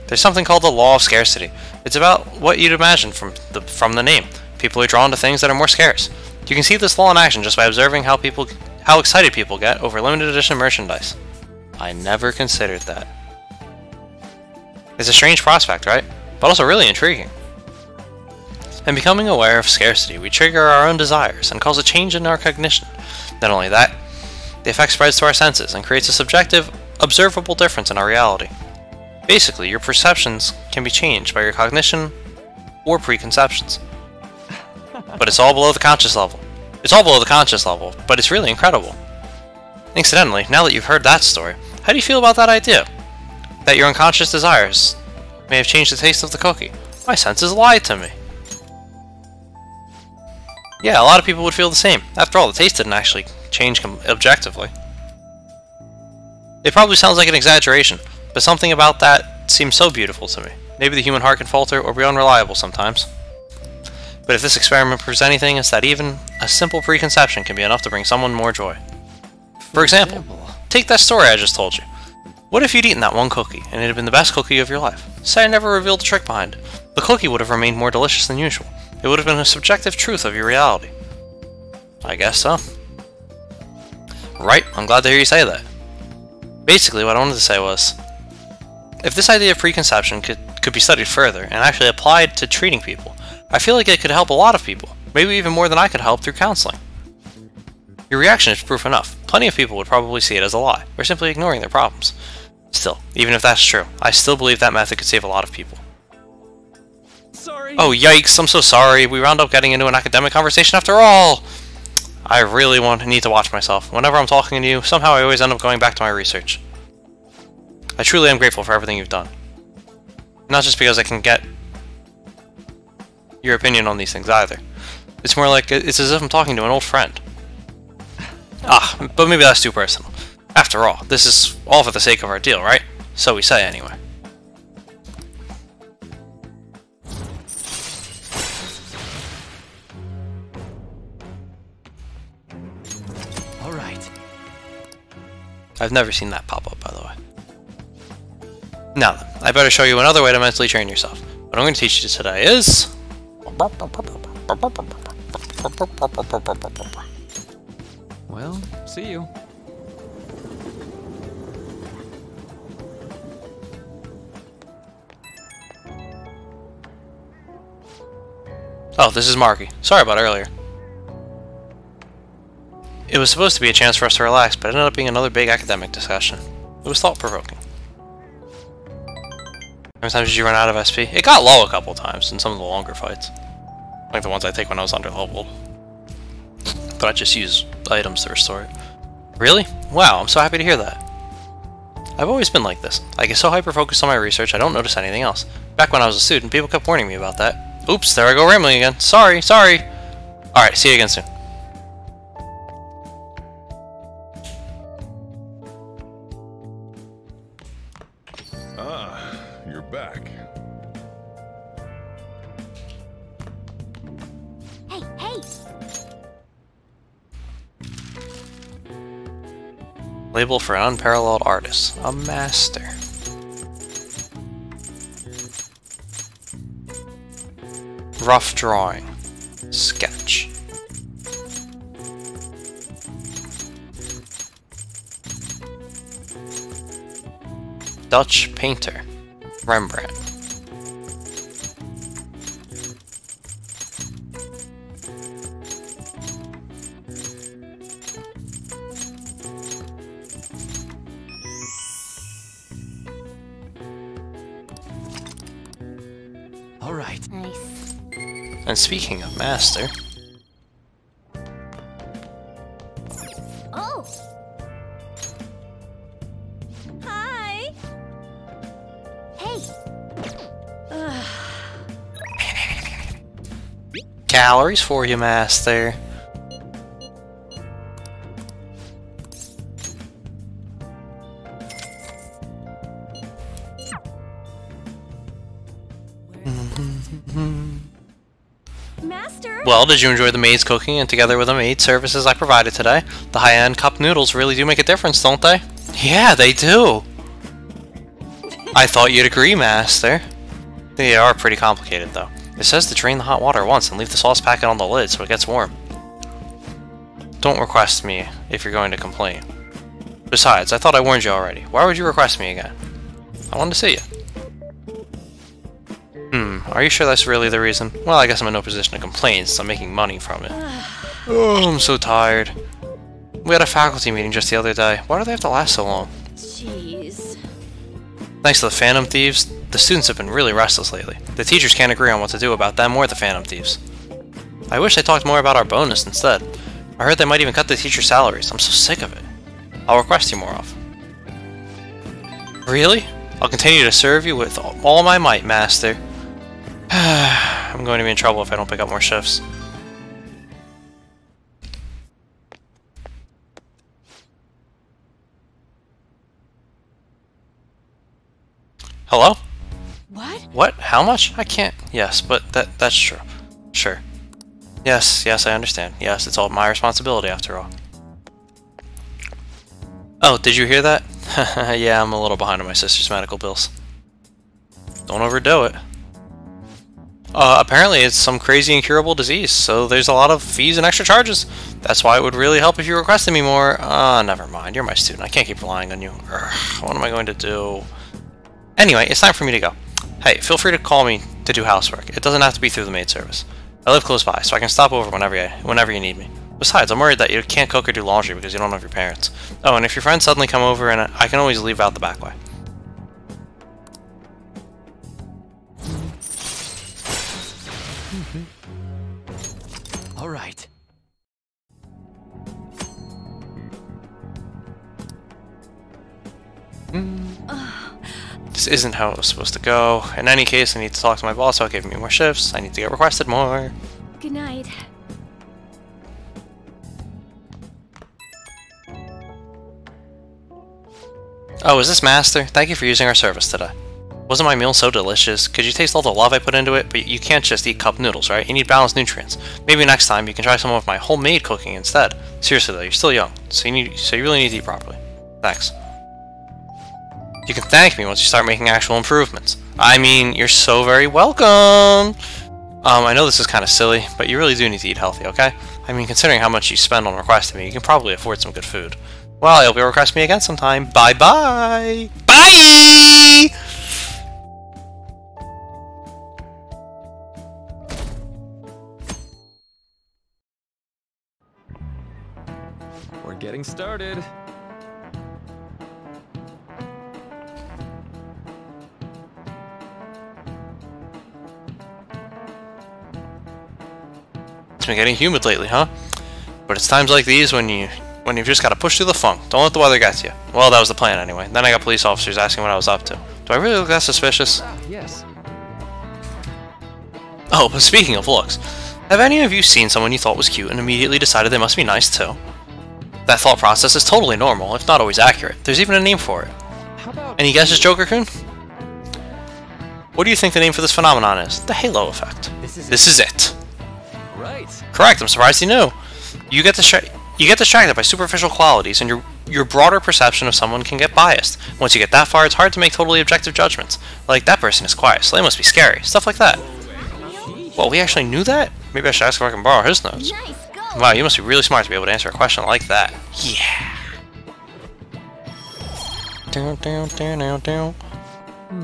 There's something called the law of scarcity. It's about what you'd imagine from the name. People are drawn to things that are more scarce. You can see this law in action just by observing how excited people get over limited edition merchandise. I never considered that. It's a strange prospect, right? But also really intriguing. In becoming aware of scarcity, we trigger our own desires and cause a change in our cognition. Not only that, the effect spreads to our senses and creates a subjective, observable difference in our reality. Basically, your perceptions can be changed by your cognition or preconceptions. But it's all below the conscious level. It's all below the conscious level, but it's really incredible. Incidentally, now that you've heard that story, how do you feel about that idea? That your unconscious desires may have changed the taste of the cookie? My senses lied to me. Yeah, a lot of people would feel the same. After all, the taste didn't actually change objectively. It probably sounds like an exaggeration, but something about that seems so beautiful to me. Maybe the human heart can falter or be unreliable sometimes. But if this experiment proves anything, it's that even a simple preconception can be enough to bring someone more joy. For example, take that story I just told you. What if you'd eaten that 1 cookie, and it had been the best cookie of your life? Say I never revealed the trick behind it. The cookie would have remained more delicious than usual. It would have been a subjective truth of your reality. I guess so. Right, I'm glad to hear you say that. Basically, what I wanted to say was, if this idea of preconception could be studied further, and actually applied to treating people, I feel like it could help a lot of people, maybe even more than I could help through counseling. Your reaction is proof enough. Plenty of people would probably see it as a lie, or simply ignoring their problems. Still, even if that's true, I still believe that method could save a lot of people. Sorry. Oh yikes, I'm so sorry. We wound up getting into an academic conversation after all! I really need to watch myself. Whenever I'm talking to you, somehow I always end up going back to my research. I truly am grateful for everything you've done. Not just because I can get your opinion on these things either. It's more like, it's as if I'm talking to an old friend. But maybe that's too personal. After all, this is all for the sake of our deal, right? So we say anyway. Alright. I've never seen that pop up, by the way. Now then, I better show you another way to mentally train yourself. What I'm going to teach you today is... Well, see you. Oh, this is Marky. Sorry about earlier. It was supposed to be a chance for us to relax, but it ended up being another big academic discussion. It was thought-provoking. How many times did you run out of SP? It got low a couple times in some of the longer fights. Like the ones I take when I was under-leveled. But I just use items to restore it. Really? Wow, I'm so happy to hear that. I've always been like this. I get so hyper-focused on my research, I don't notice anything else. Back when I was a student, people kept warning me about that. Oops, there I go rambling again. Sorry. Alright, see you again soon. Ah, you're back. Hey, hey! Label for an unparalleled artist. A master. Rough drawing. Sketch. Dutch painter. Rembrandt. All right. Nice. And speaking of master, Oh! Hi! Hey! calories for you, master. Master? Well, did you enjoy the maid's cooking and together with the maid services I provided today? The high-end cup noodles really do make a difference, don't they? Yeah, they do! I thought you'd agree, master. They are pretty complicated, though. It says to drain the hot water once and leave the sauce packet on the lid so it gets warm. Don't request me if you're going to complain. Besides, I thought I warned you already. Why would you request me again? I wanted to see you. Are you sure that's really the reason? Well, I guess I'm in no position to complain since I'm making money from it. Oh, I'm so tired. We had a faculty meeting just the other day. Why do they have to last so long? Jeez. Thanks to the Phantom Thieves, the students have been really restless lately. The teachers can't agree on what to do about them or the Phantom Thieves. I wish they talked more about our bonus instead. I heard they might even cut the teachers' salaries. I'm so sick of it. I'll request you more often. Really? I'll continue to serve you with all my might, master. I'm going to be in trouble if I don't pick up more shifts. Hello? What? What? How much? I can't. Yes, but that's true. Sure. Yes, I understand. Yes, it's all my responsibility after all. Oh, did you hear that? Yeah, I'm a little behind on my sister's medical bills. Don't overdo it. Apparently it's some crazy incurable disease, so there's a lot of fees and extra charges. That's why it would really help if you requested me more. Never mind. You're my student. I can't keep relying on you. Urgh, what am I going to do? Anyway, it's time for me to go. Hey, feel free to call me to do housework. It doesn't have to be through the maid service. I live close by, so I can stop over whenever you need me. Besides, I'm worried that you can't cook or do laundry because you don't have your parents. Oh, and if your friends suddenly come over, and I can always leave out the back way. All right. This isn't how it was supposed to go. In any case, I need to talk to my boss about giving me more shifts. I need to get requested more. Good night. Oh, is this Master? Thank you for using our service today. Wasn't my meal so delicious? Could you taste all the love I put into it? But you can't just eat cup noodles, right? You need balanced nutrients. Maybe next time you can try some of my homemade cooking instead. Seriously though, you're still young, so you really need to eat properly. Thanks. You can thank me once you start making actual improvements. I mean, you're so very welcome! I know this is kind of silly, but you really do need to eat healthy, okay? I mean, considering how much you spend on requesting me, you can probably afford some good food. Well, I hope you'll request me again sometime. Bye-bye! Bye! We're getting started. It's been getting humid lately, huh? But it's times like these when you've just got to push through the funk. Don't let the weather get to you. Well, that was the plan anyway. Then I got police officers asking what I was up to. Do I really look that suspicious? Yes. Oh, but speaking of looks, have any of you seen someone you thought was cute and immediately decided they must be nice too? That thought process is totally normal, if not always accurate. There's even a name for it. How about Any guesses, Joker-kun? What do you think the name for this phenomenon is? The halo effect. This is it. Right. Correct, I'm surprised you knew. You get distracted by superficial qualities, and your broader perception of someone can get biased. Once you get that far, it's hard to make totally objective judgments. Like, that person is quiet, so they must be scary. Stuff like that. Well, we actually knew that? Maybe I should ask if I can borrow his notes. Wow, you must be really smart to be able to answer a question like that. Yeah.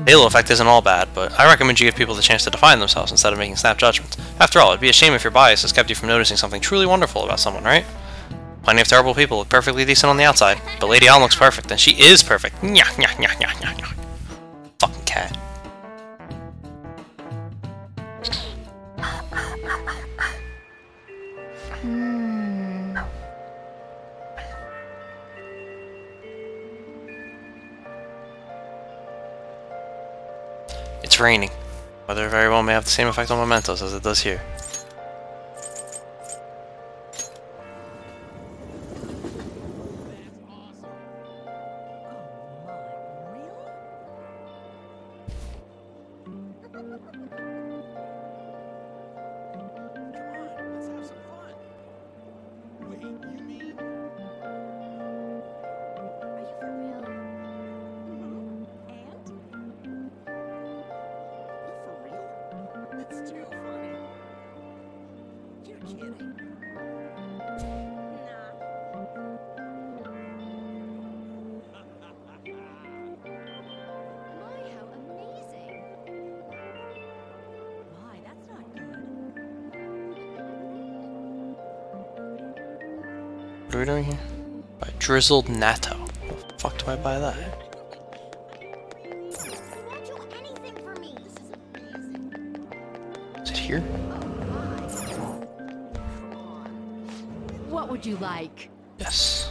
Halo effect isn't all bad, but I recommend you give people the chance to define themselves instead of making snap judgments. After all, it'd be a shame if your bias has kept you from noticing something truly wonderful about someone, right? Plenty of terrible people look perfectly decent on the outside, but Lady Allen looks perfect, and she is perfect. Nyah, nyah, nyah, nyah, nyah, nyah. Fucking cat. It's raining. Weather very well may have the same effect on mementos as it does here. What are we doing here? By Drizzled Natto. What the fuck do I buy that? Is it here? What would you like? Yes.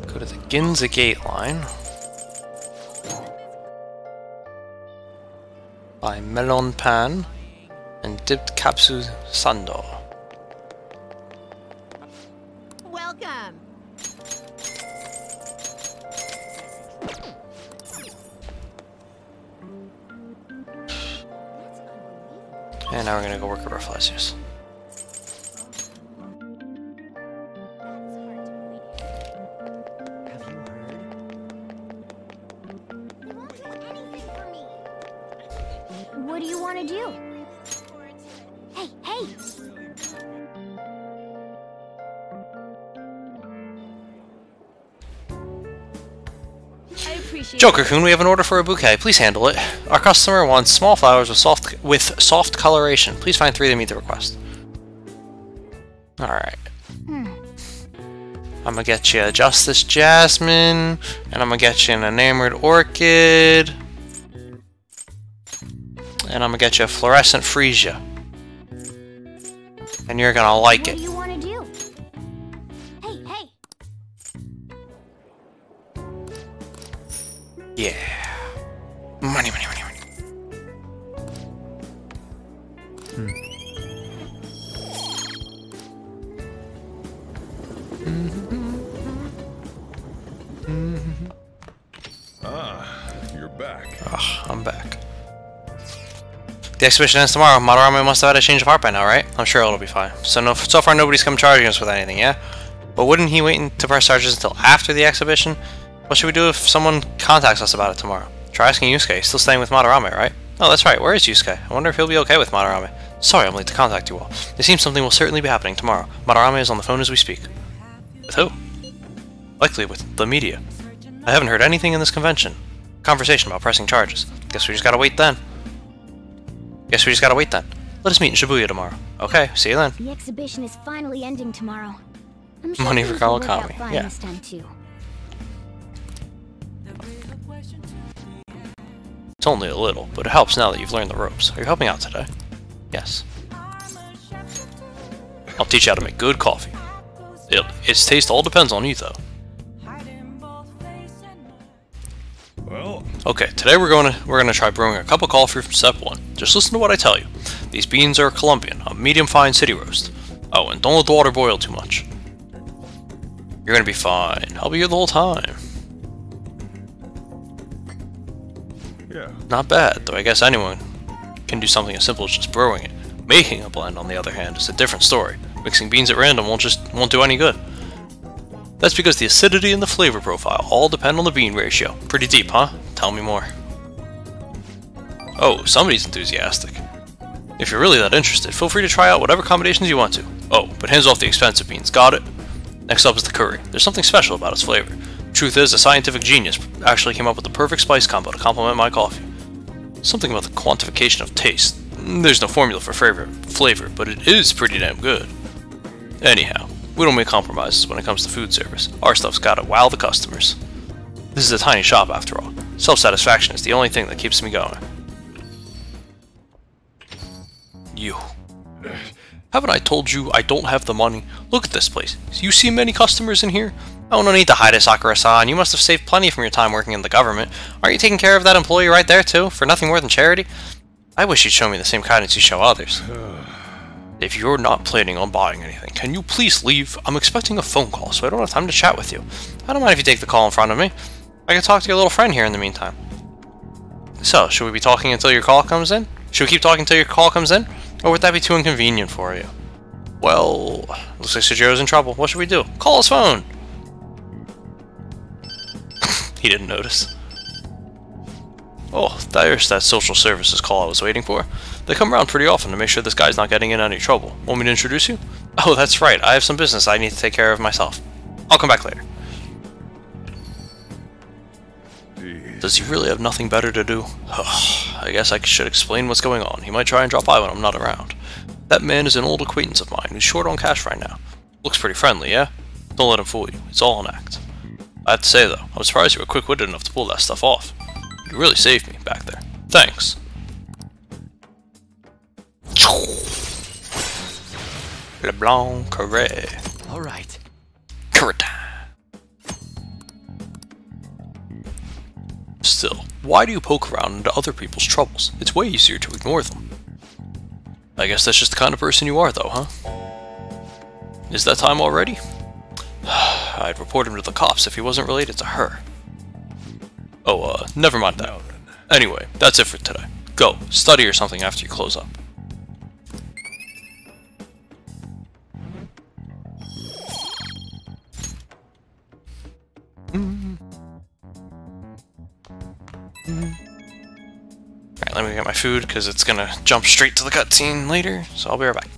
Go to the Ginza Gate line. Buy Melon Pan and dipped Kapsu Sando. Welcome. And now we're gonna go work at Rafflesius. What do you want to do? Hey, hey! Joker-kun, we have an order for a bouquet. Please handle it. Our customer wants small flowers with soft coloration. Please find 3 that meet the request. Alright. I'm gonna get you a Justice Jasmine, and I'm gonna get you an Enamored Orchid, and I'm gonna get you a Fluorescent Freesia. And you're gonna like it. What do you want to do? Hey, hey! Yeah. Money, money, money, money. You're back. Ugh, I'm back. The exhibition ends tomorrow. Madarame must have had a change of heart by now, right? I'm sure it'll be fine. So far nobody's come charging us with anything, yeah? But wouldn't he wait to press charges until after the exhibition? What should we do if someone contacts us about it tomorrow? Try asking Yusuke. He's still staying with Madarame, right? Oh, that's right. Where is Yusuke? I wonder if he'll be okay with Madarame. Sorry I'm late to contact you all. It seems something will certainly be happening tomorrow. Madarame is on the phone as we speak. With who? Likely with the media. I haven't heard anything in this convention. Conversation about pressing charges. Guess we just gotta wait then. Let us meet in Shibuya tomorrow. Okay, see you then. The exhibition is finally ending tomorrow. I'm sure Money for things will work out Kawakami, fine yeah. this time too. It's only a little, but it helps now that you've learned the ropes. Are you helping out today? Yes. I'll teach you how to make good coffee. Its taste all depends on you, though. Well, okay, today we're gonna try brewing a cup of coffee from step 1. Just listen to what I tell you. These beans are Colombian, a medium fine city roast. Oh, and don't let the water boil too much. You're gonna be fine. I'll be here the whole time. Yeah. Not bad, though I guess anyone can do something as simple as just brewing it. Making a blend, on the other hand, is a different story. Mixing beans at random won't do any good. That's because the acidity and the flavor profile all depend on the bean ratio. Pretty deep, huh? Tell me more. Oh, somebody's enthusiastic. If you're really that interested, feel free to try out whatever combinations you want to. Oh, but hands off the expensive beans, got it? Next up is the curry. There's something special about its flavor. Truth is, a scientific genius actually came up with the perfect spice combo to complement my coffee. Something about the quantification of taste. There's no formula for flavor, but it is pretty damn good. Anyhow, we don't make compromises when it comes to food service. Our stuff's gotta wow the customers. This is a tiny shop after all. Self-satisfaction is the only thing that keeps me going. You. Haven't I told you I don't have the money? Look at this place. You see many customers in here? Oh, no need to hide it, Sakura-san. You must have saved plenty from your time working in the government. Aren't you taking care of that employee right there, too? For nothing more than charity? I wish you'd show me the same kindness you show others. If you're not planning on buying anything, can you please leave? I'm expecting a phone call, so I don't have time to chat with you. I don't mind if you take the call in front of me. I can talk to your little friend here in the meantime. So, should we be talking until your call comes in? Should we keep talking until your call comes in? Or would that be too inconvenient for you? Well, looks like Sujiro's in trouble. What should we do? Call his phone! He didn't notice. Oh, there's that social services call I was waiting for. They come around pretty often to make sure this guy's not getting in any trouble. Want me to introduce you? Oh, that's right. I have some business I need to take care of myself. I'll come back later. Does he really have nothing better to do? I guess I should explain what's going on. He might try and drop by when I'm not around. That man is an old acquaintance of mine who's short on cash right now. Looks pretty friendly, yeah? Don't let him fool you. It's all an act. I have to say, though, I'm surprised you were quick-witted enough to pull that stuff off. You really saved me back there. Thanks. LeBlanc Carré. Alright. Curtain. Still, why do you poke around into other people's troubles? It's way easier to ignore them. I guess that's just the kind of person you are, though, huh? Is that time already? I'd report him to the cops if he wasn't related to her. Oh, never mind that. Anyway, that's it for today. Go, study or something after you close up. Alright, let me get my food, because it's gonna jump straight to the cutscene later, so I'll be right back.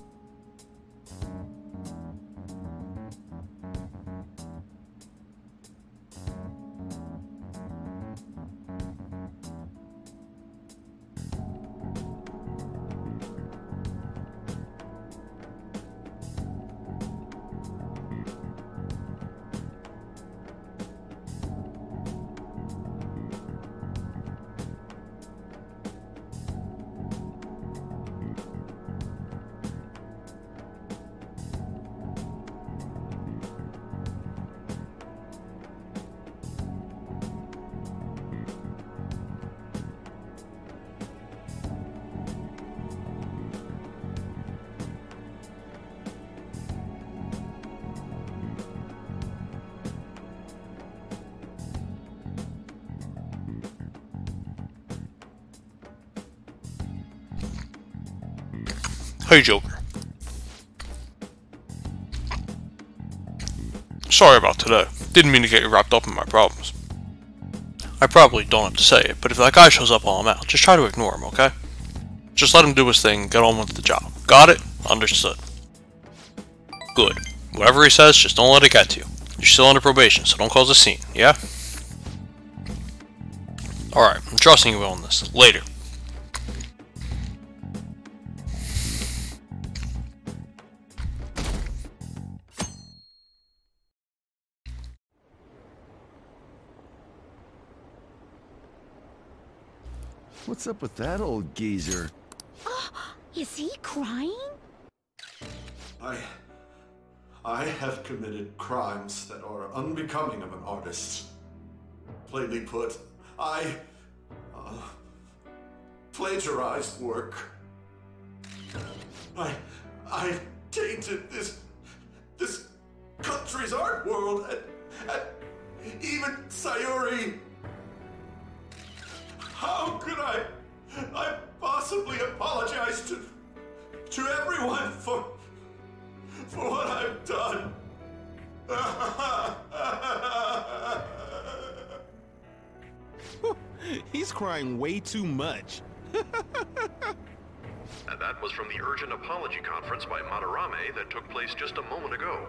Hey, Joker. Sorry about today. Didn't mean to get you wrapped up in my problems. I probably don't have to say it, but if that guy shows up while I'm out, just try to ignore him, okay? Just let him do his thing and get on with the job. Got it? Understood. Good. Whatever he says, just don't let it get to you. You're still under probation, so don't cause a scene, yeah? Alright, I'm trusting you on this. Later. What's up with that old geezer? Is he crying? I have committed crimes that are unbecoming of an artist. Plainly put, I plagiarized work. I tainted this country's art world and even Sayuri. How could I possibly apologize to everyone for what I've done? He's crying way too much. And that was from the urgent apology conference by Madarame that took place just a moment ago.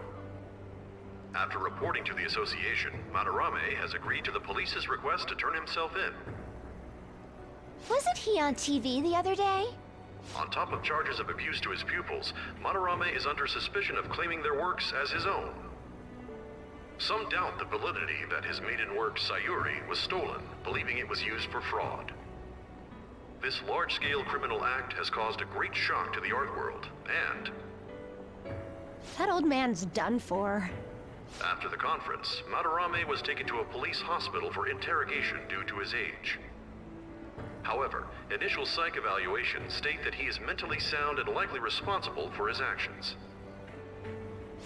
After reporting to the association, Madarame has agreed to the police's request to turn himself in. Wasn't he on TV the other day? On top of charges of abuse to his pupils, Madarame is under suspicion of claiming their works as his own. Some doubt the validity that his maiden work, Sayuri, was stolen, believing it was used for fraud. This large-scale criminal act has caused a great shock to the art world, and... That old man's done for. After the conference, Madarame was taken to a police hospital for interrogation due to his age. However, initial psych evaluations state that he is mentally sound and likely responsible for his actions.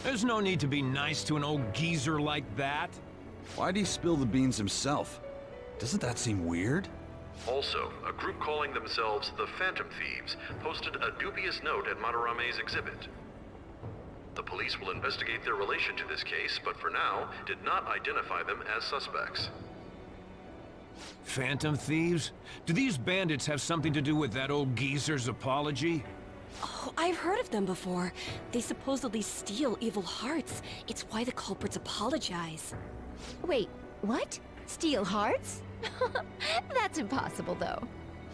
There's no need to be nice to an old geezer like that. Why'd he spill the beans himself? Doesn't that seem weird? Also, a group calling themselves the Phantom Thieves posted a dubious note at Madarame's exhibit. The police will investigate their relation to this case, but for now, did not identify them as suspects. Phantom Thieves? Do these bandits have something to do with that old geezer's apology? Oh, I've heard of them before. They supposedly steal evil hearts. It's why the culprits apologize. Wait, what? Steal hearts? That's impossible, though.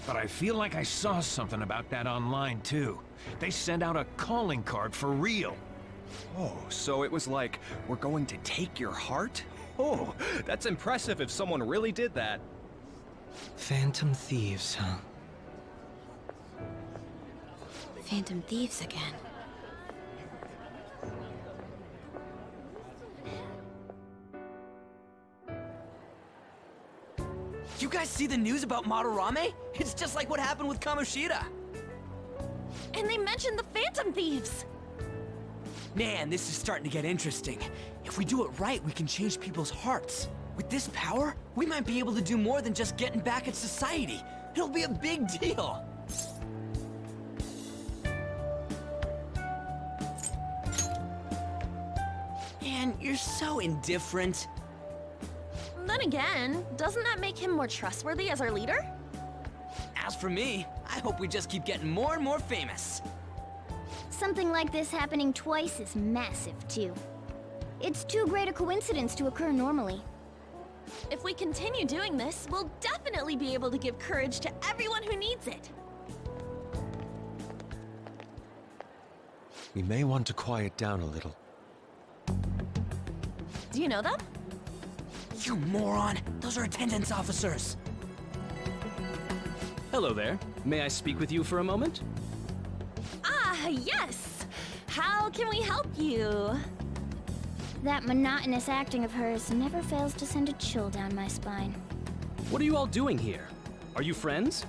But I feel like I saw something about that online, too. They sent out a calling card for real. Oh, so it was like, we're going to take your heart? Oh, that's impressive if someone really did that. Phantom Thieves, huh? Phantom Thieves again. You guys see the news about Madarame? It's just like what happened with Kamoshida. And they mentioned the Phantom Thieves! Man, this is starting to get interesting. If we do it right, we can change people's hearts. With this power, we might be able to do more than just getting back at society. It'll be a big deal. Man, you're so indifferent. Then again, doesn't that make him more trustworthy as our leader? As for me, I hope we just keep getting more and more famous. Something like this happening twice is massive, too. It's too great a coincidence to occur normally. If we continue doing this, we'll definitely be able to give courage to everyone who needs it. We may want to quiet down a little. Do you know them? You moron! Those are attendance officers! Hello there. May I speak with you for a moment? Ah, yes! How can we help you? That monotonous acting of hers never fails to send a chill down my spine. What are you all doing here? Are you friends?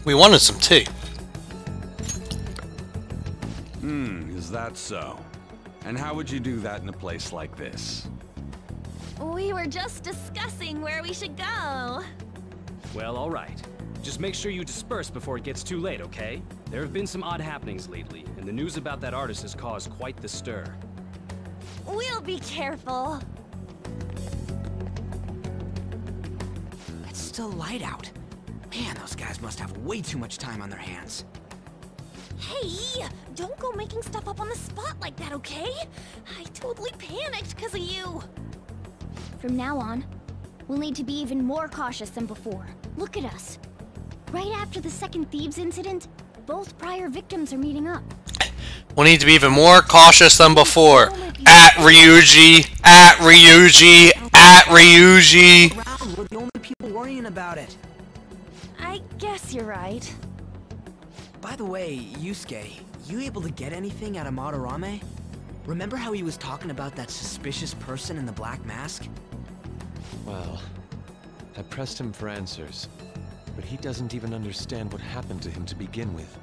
We wanted some tea. Is that so? And how would you do that in a place like this? We were just discussing where we should go. Well, all right. Just make sure you disperse before it gets too late, okay? There have been some odd happenings lately, and the news about that artist has caused quite the stir. We'll be careful. It's still light out. Man, those guys must have way too much time on their hands. Hey, don't go making stuff up on the spot like that, okay? I totally panicked because of you. From now on, we'll need to be even more cautious than before. Look at us. Right after the second Thieves incident, both prior victims are meeting up. We'll need to be even more cautious than before. At Ryuji, at Ryuji, at Ryuji. We're the only people worrying about it. I guess you're right. By the way, Yusuke, you able to get anything out of Madarame? Remember how he was talking about that suspicious person in the black mask? Well, I pressed him for answers, but he doesn't even understand what happened to him to begin with.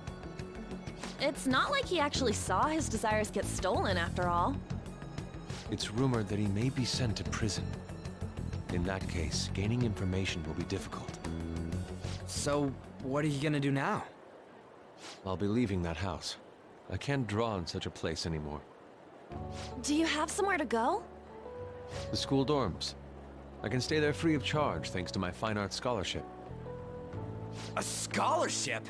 It's not like he actually saw his desires get stolen, after all. It's rumored that he may be sent to prison. In that case, gaining information will be difficult. So, what are you gonna do now? I'll be leaving that house. I can't draw in such a place anymore. Do you have somewhere to go? The school dorms. I can stay there free of charge thanks to my fine arts scholarship. A scholarship?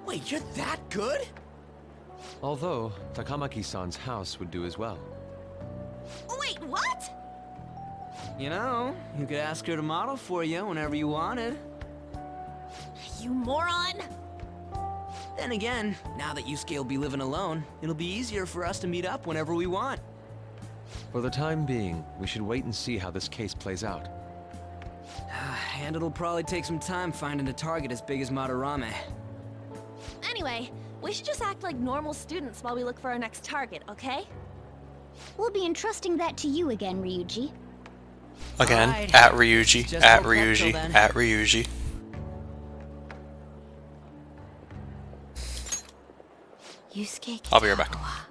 Wait, you're that good? Although, Takamaki-san's house would do as well. Wait, what? You know, you could ask her to model for you whenever you wanted. You moron! Then again, now that Yusuke will be living alone, it'll be easier for us to meet up whenever we want. For the time being, we should wait and see how this case plays out. And it'll probably take some time finding a target as big as Madarame. Anyway, we should just act like normal students while we look for our next target, okay? We'll be entrusting that to you again, Ryuji. Again, Alright. at Ryuji, Just at hope that till Ryuji, then. at Ryuji. Yusuke I'll be right back.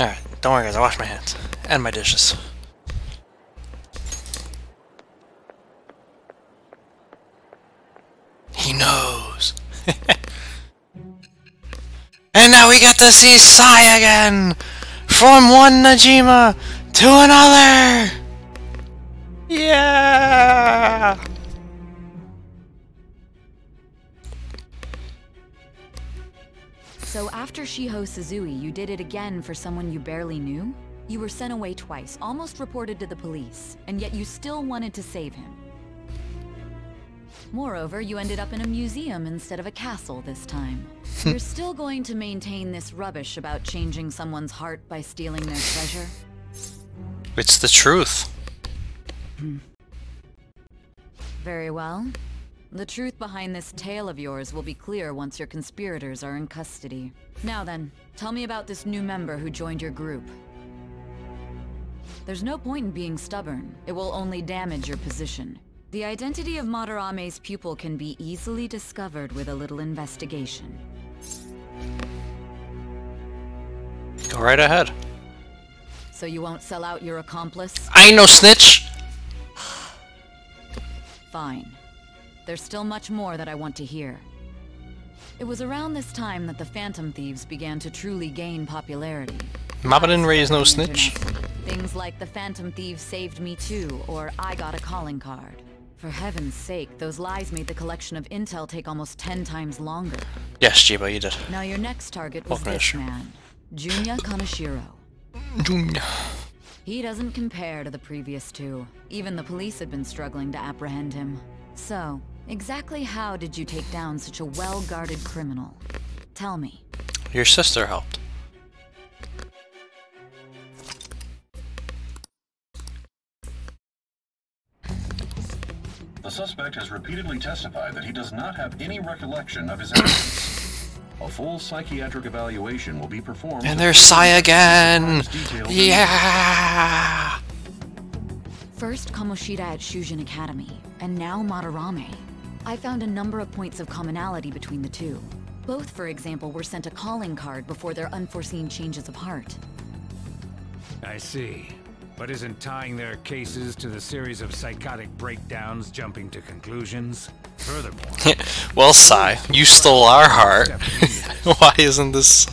Alright, don't worry guys, I wash my hands. And my dishes. He knows. And now we get to see Sai again! From one Najima to another! Yeah! So after Shiho Suzui, you did it again for someone you barely knew? You were sent away twice, almost reported to the police, and yet you still wanted to save him. Moreover, you ended up in a museum instead of a castle this time. You're still going to maintain this rubbish about changing someone's heart by stealing their treasure? It's the truth. Very well. The truth behind this tale of yours will be clear once your conspirators are in custody. Now then, tell me about this new member who joined your group. There's no point in being stubborn. It will only damage your position. The identity of Madarame's pupil can be easily discovered with a little investigation. Go right ahead. So you won't sell out your accomplice? I ain't no snitch! Fine. There's still much more that I want to hear. It was around this time that the Phantom Thieves began to truly gain popularity. Mama didn't raise no snitch. Things like the Phantom Thieves saved me too, or I got a calling card. For heaven's sake, those lies made the collection of intel take almost 10 times longer. Yes, Jiba, you did. Now your next target was this man, Junya Kaneshiro. Junya. He doesn't compare to the previous two. Even the police had been struggling to apprehend him. So, exactly how did you take down such a well-guarded criminal? Tell me. Your sister helped. The suspect has repeatedly testified that he does not have any recollection of his actions. A full psychiatric evaluation will be performed. And there's Sai again! Yeah! First Kamoshida at Shujin Academy, and now Madarame. I found a number of points of commonality between the two. Both, for example, were sent a calling card before their unforeseen changes of heart. I see. But isn't tying their cases to the series of psychotic breakdowns jumping to conclusions? Furthermore... Well, Sai, you stole our heart. Why isn't this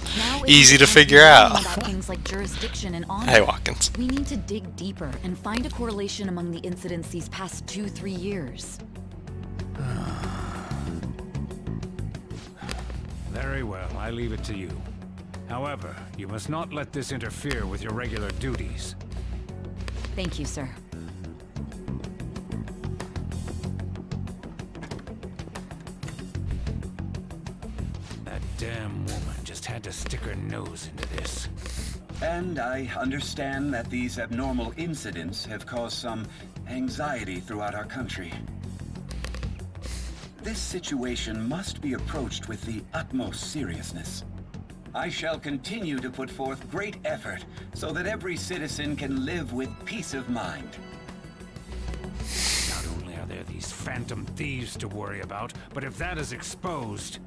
easy to figure out? Things like jurisdiction and honor. Hey, Watkins. We need to dig deeper and find a correlation among the incidents these past 2-3 years. Very well, I leave it to you. However, you must not let this interfere with your regular duties. Thank you, sir. That damn woman just had to stick her nose into this. And I understand that these abnormal incidents have caused some anxiety throughout our country. This situation must be approached with the utmost seriousness. I shall continue to put forth great effort so that every citizen can live with peace of mind. Not only are there these Phantom Thieves to worry about, but if that is exposed...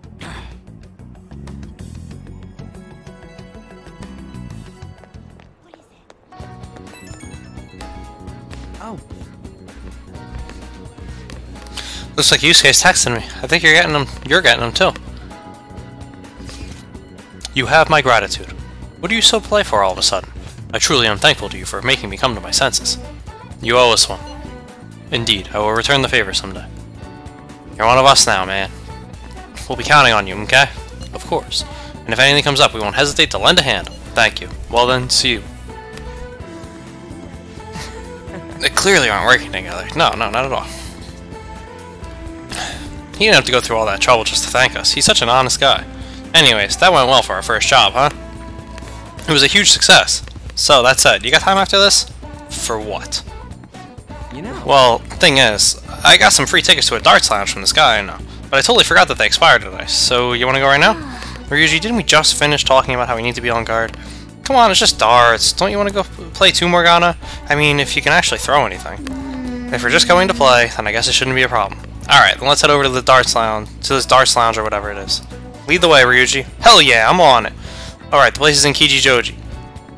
Oh. Looks like Yusuke's texting me. I think you're getting them. You're getting them too. You have my gratitude. What are you so polite for all of a sudden? I truly am thankful to you for making me come to my senses. You owe us one. Indeed, I will return the favor someday. You're one of us now, man. We'll be counting on you, okay? Of course. And if anything comes up, we won't hesitate to lend a hand. Thank you. Well then, see you. They clearly aren't working together. No, not at all. He didn't have to go through all that trouble just to thank us. He's such an honest guy. Anyways, that went well for our first job, huh? It was a huge success. So, that said, you got time after this? For what? You know. Well, thing is, I got some free tickets to a darts lounge from this guy I know. But I totally forgot that they expired today. So, you want to go right now? Ryuji, didn't we just finish talking about how we need to be on guard? Come on, it's just darts. Don't you want to go play 2 Morgana? I mean, if you can actually throw anything. If we're just going to play, then I guess it shouldn't be a problem. Alright, then let's head over to the darts lounge, this darts lounge or whatever it is. Lead the way, Ryuji. Hell yeah, I'm on it. Alright, the place is in Kijijoji.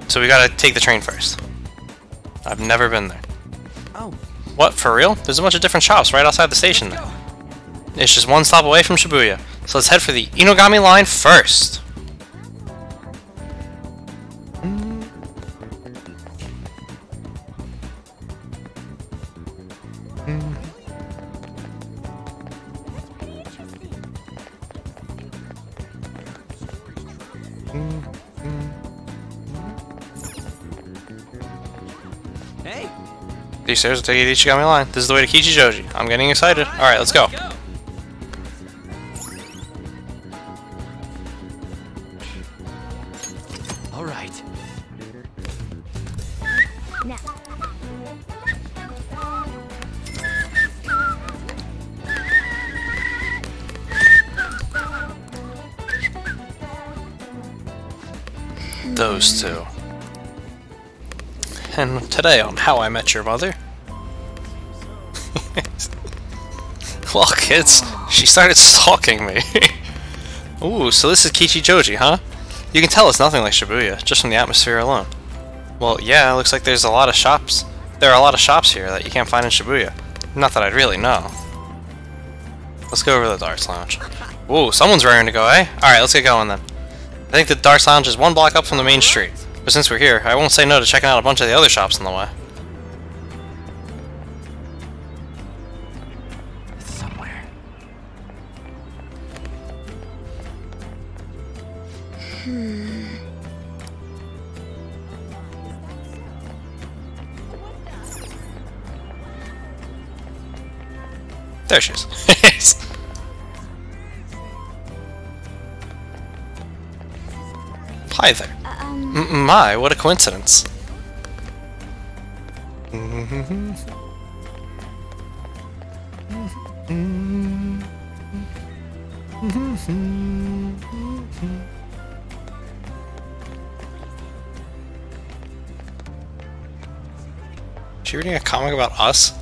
So we gotta take the train first. I've never been there. Oh. What, for real? There's a bunch of different shops right outside the station now. It's just one stop away from Shibuya. So let's head for the Inogami line first. Hey. These stairs will take you to Ichigami line. This is the way to Kichijoji. I'm getting excited. Alright, let's go. Alright. Now. Those two. And today on How I Met Your Mother. Well, kids, she started stalking me. Ooh, so this is Kichijoji, huh? You can tell it's nothing like Shibuya, just from the atmosphere alone. Well, yeah, it looks like there's a lot of shops. There are a lot of shops here that you can't find in Shibuya. Not that I'd really know. Let's go over to the Darts Lounge. Ooh, someone's raring to go, eh? Alright, let's get going then. I think the Darts Lounge is one block up from the main street. But since we're here, I won't say no to checking out a bunch of the other shops on the way. Somewhere. There she is. Hi there. My, what a coincidence. Is she reading a comic about us?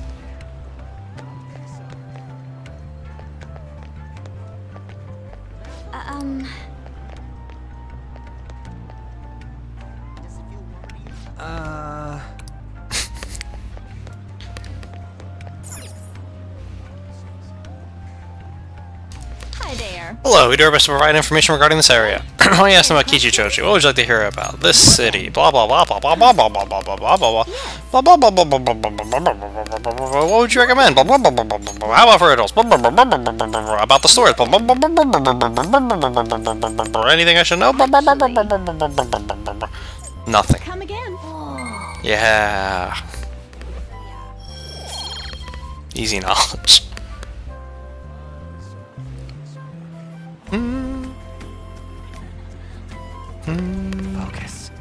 Hi there. Hello, we do our best to provide information regarding this area. I want to ask them about Kichijoji. What would you like to hear about this city? Blah blah blah blah blah blah blah blah blah blah blah blah blah blah blah blah blah blah blah blah. What would you recommend? Blah blah blah blah blah blah. How about for adults? Blah blah blah blah blah blah. About the stores? Blah blah blah blah blah blah blah. Anything I should know? Blah blah blah blah blah blah blah blah. Nothing. Come again. Yeah. Easy knowledge. Focus.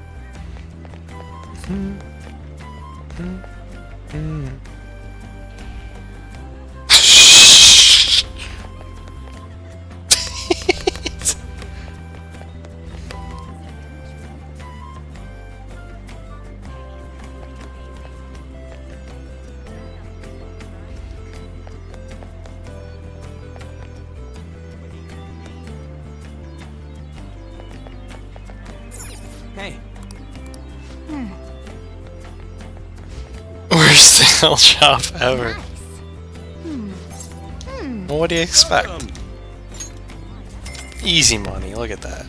Hey. Worst sale shop ever. Well, what do you expect? Easy money, look at that.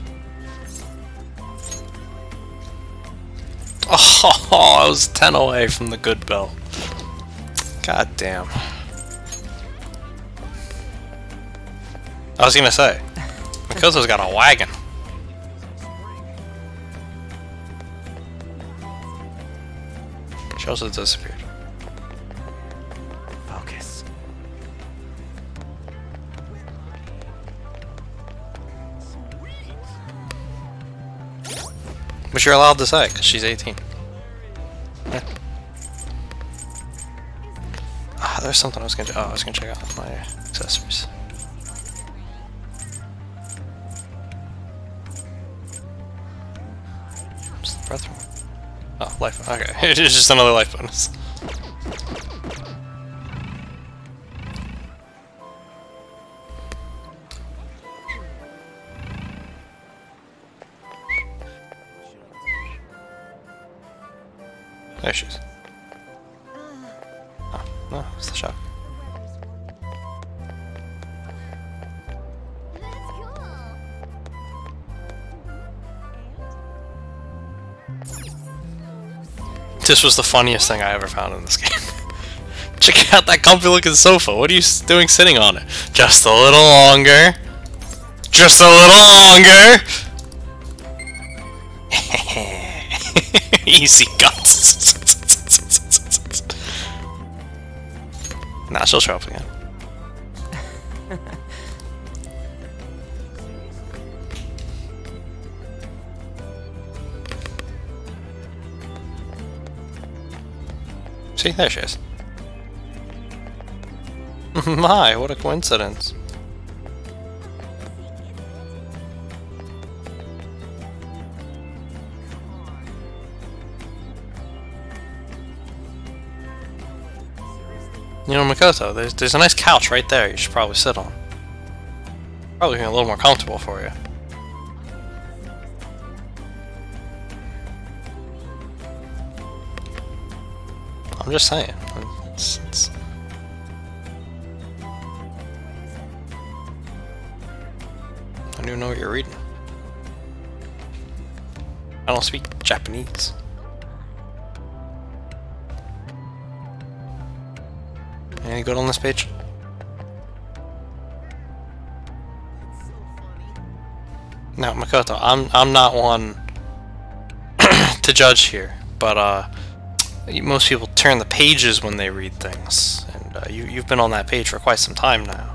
Oh, I was 10 away from the good belt. God damn. I was gonna say, Mikoto's got a wagon. She also disappeared. Focus. But you're allowed to say, because she's 18. Yeah. Ah, there's something I was gonna do. Oh, I was gonna check out my accessories. What's the breath room? Oh, life. Okay, it's just another life bonus. she is. Oh, no, it's the shop. This was the funniest thing I ever found in this game. Check out that comfy looking sofa. What are you doing sitting on it? Just a little longer. Just a little longer. Easy guts. Nah, she'll show up again. See, there she is. My, what a coincidence. You know, Makoto, there's a nice couch right there you should probably sit on. Probably a little more comfortable for you. I'm just saying. I don't even know what you're reading. I don't speak Japanese. Any good on this page? Now, Makoto, I'm not one to judge here, but most people turn the pages when they read things, and you've been on that page for quite some time now.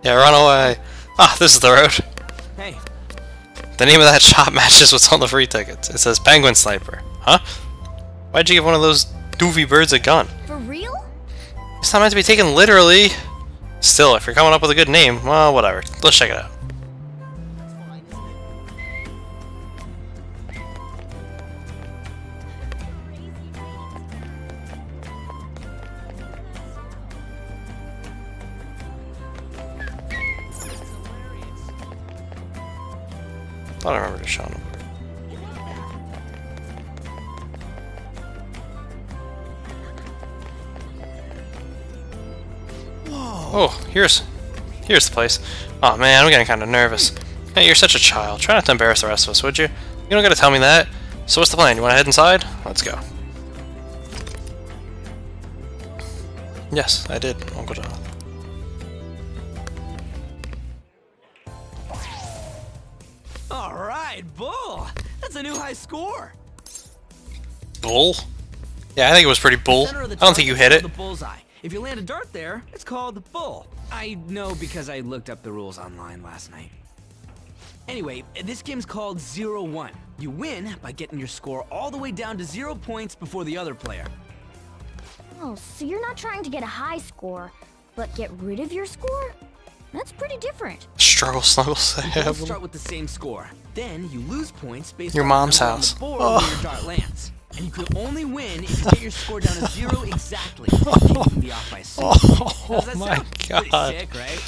Yeah, run away. Ah, this is the road. Hey. The name of that shop matches what's on the free tickets. It says Penguin Sniper. Huh? Why'd you give one of those doofy birds a gun? For real? It's not meant to be taken literally. Still, if you're coming up with a good name, well, whatever. Let's check it out. Thought I remember just showing him. Oh, here's the place. Oh man, I'm getting kind of nervous. Hey, you're such a child. Try not to embarrass the rest of us, would you? You don't gotta tell me that. So what's the plan? You wanna head inside? Let's go. Yes, I did, Uncle John. Alright, Bull! That's a new high score! Bull? Yeah, I think it was pretty bull. I don't think you hit it. The bullseye. If you land a dart there, it's called the bull. I know because I looked up the rules online last night. Anyway, this game's called 0-1. You win by getting your score all the way down to 0 points before the other player. Oh, so you're not trying to get a high score, but get rid of your score? That's pretty different. Struggle, snuggle, You both start with the same score. Then you lose points based your on mom's the house. board where your dart lands. And you can only win if you get your score down to 0 exactly. You can be off by Oh my god. Pretty sick, right?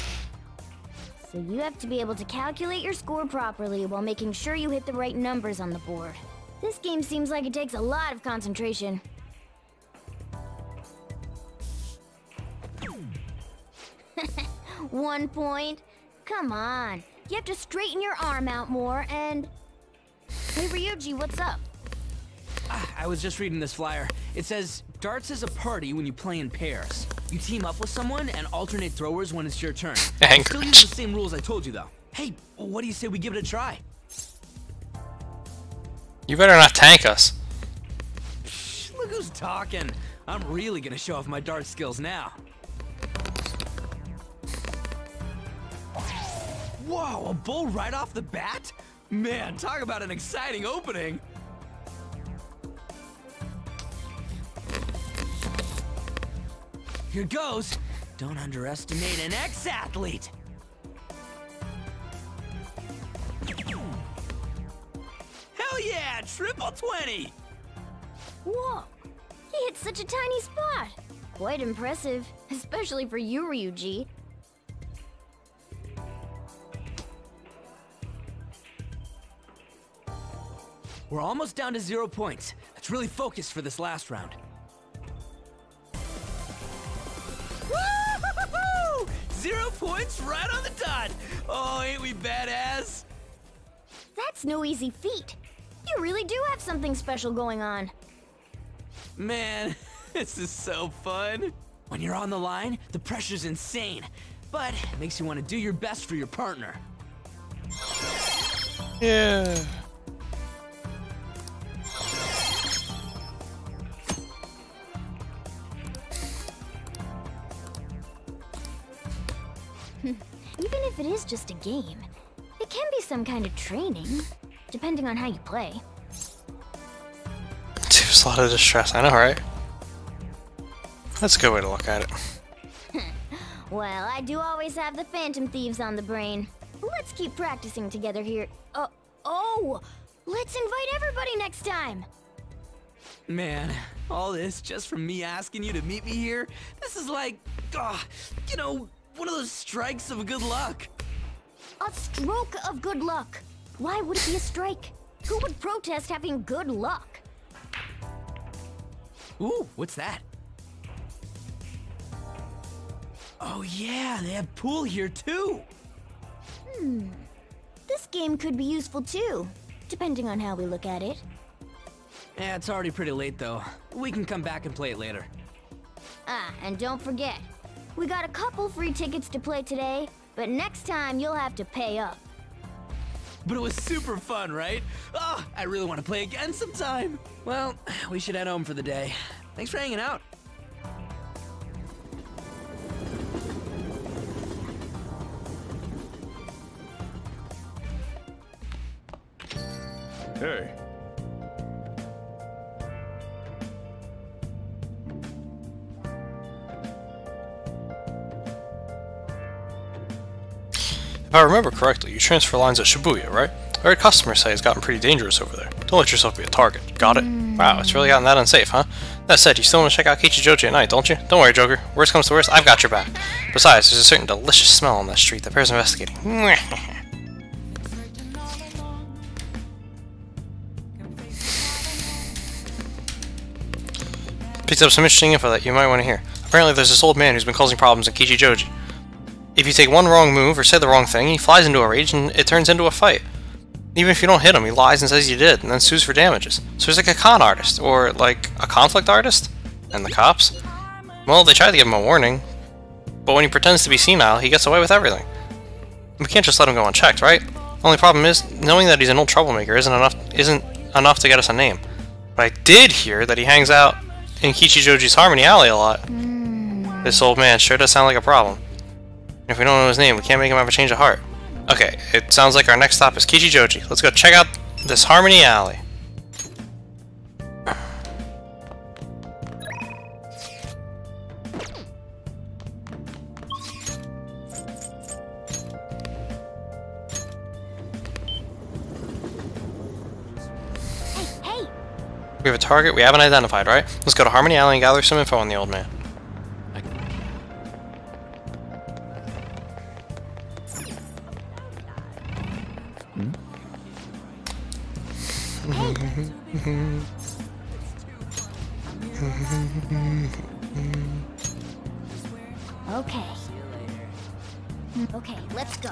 So you have to be able to calculate your score properly while making sure you hit the right numbers on the board. This game seems like it takes a lot of concentration. One point? Come on. You have to straighten your arm out more and... Hey Ryuji, what's up? I was just reading this flyer. It says, darts is a party when you play in pairs. You team up with someone and alternate throwers when it's your turn. Still use the same rules I told you though. Hey, what do you say we give it a try? You better not tank us. Look who's talking. I'm really gonna show off my dart skills now. Whoa, a bull right off the bat? Man, talk about an exciting opening. Here goes. Don't underestimate an ex-athlete. Hell yeah, triple 20. Whoa, he hit such a tiny spot. Quite impressive, especially for you, Ryuji. We're almost down to 0 points. Let's really focus for this last round. Woo-hoo-hoo-hoo! 0 points right on the dot! Oh, ain't we badass? That's no easy feat. You really do have something special going on. Man, this is so fun. When you're on the line, the pressure's insane, but it makes you want to do your best for your partner. Yeah. Even if it is just a game, it can be some kind of training, depending on how you play. There's a lot of distress, I know, right? That's a good way to look at it. Well, I do always have the Phantom Thieves on the brain. Let's keep practicing together here. Oh! Let's invite everybody next time! Man, all this just from me asking you to meet me here? This is like, you know, one of those strikes of good luck. A stroke of good luck. Why would it be a strike? Who would protest having good luck? Ooh, what's that? Oh yeah, they have pool here too. This game could be useful too, depending on how we look at it. Yeah, it's already pretty late though. We can come back and play it later. Ah, and don't forget, we got a couple free tickets to play today, but next time you'll have to pay up. But it was super fun, right? Oh, I really want to play again sometime. Well, we should head home for the day. Thanks for hanging out. Hey. If I remember correctly, you transfer lines at Shibuya, right? I heard customers say it's gotten pretty dangerous over there. Don't let yourself be a target. Got it? Wow, it's really gotten that unsafe, huh? That said, you still want to check out Kichijoji at night, don't you? Don't worry, Joker. Worst comes to worst, I've got your back. Besides, there's a certain delicious smell on that street that bears investigating. Picked up some interesting info that you might want to hear. Apparently there's this old man who's been causing problems in Kichijoji. If you take one wrong move or say the wrong thing, he flies into a rage and it turns into a fight. Even if you don't hit him, he lies and says you did, and then sues for damages. So he's like a con artist, or like a conflict artist? And the cops? Well, they tried to give him a warning, but when he pretends to be senile, he gets away with everything. We can't just let him go unchecked, right? Only problem is, knowing that he's an old troublemaker isn't enough to get us a name. But I did hear that he hangs out in Kichijoji's Harmony Alley a lot. This old man sure does sound like a problem. If we don't know his name, we can't make him have a change of heart. Okay, it sounds like our next stop is Kichijoji. Let's go check out this Harmony Alley. Hey! We have a target we haven't identified, right? Let's go to Harmony Alley and gather some info on the old man. Okay. Okay, let's go.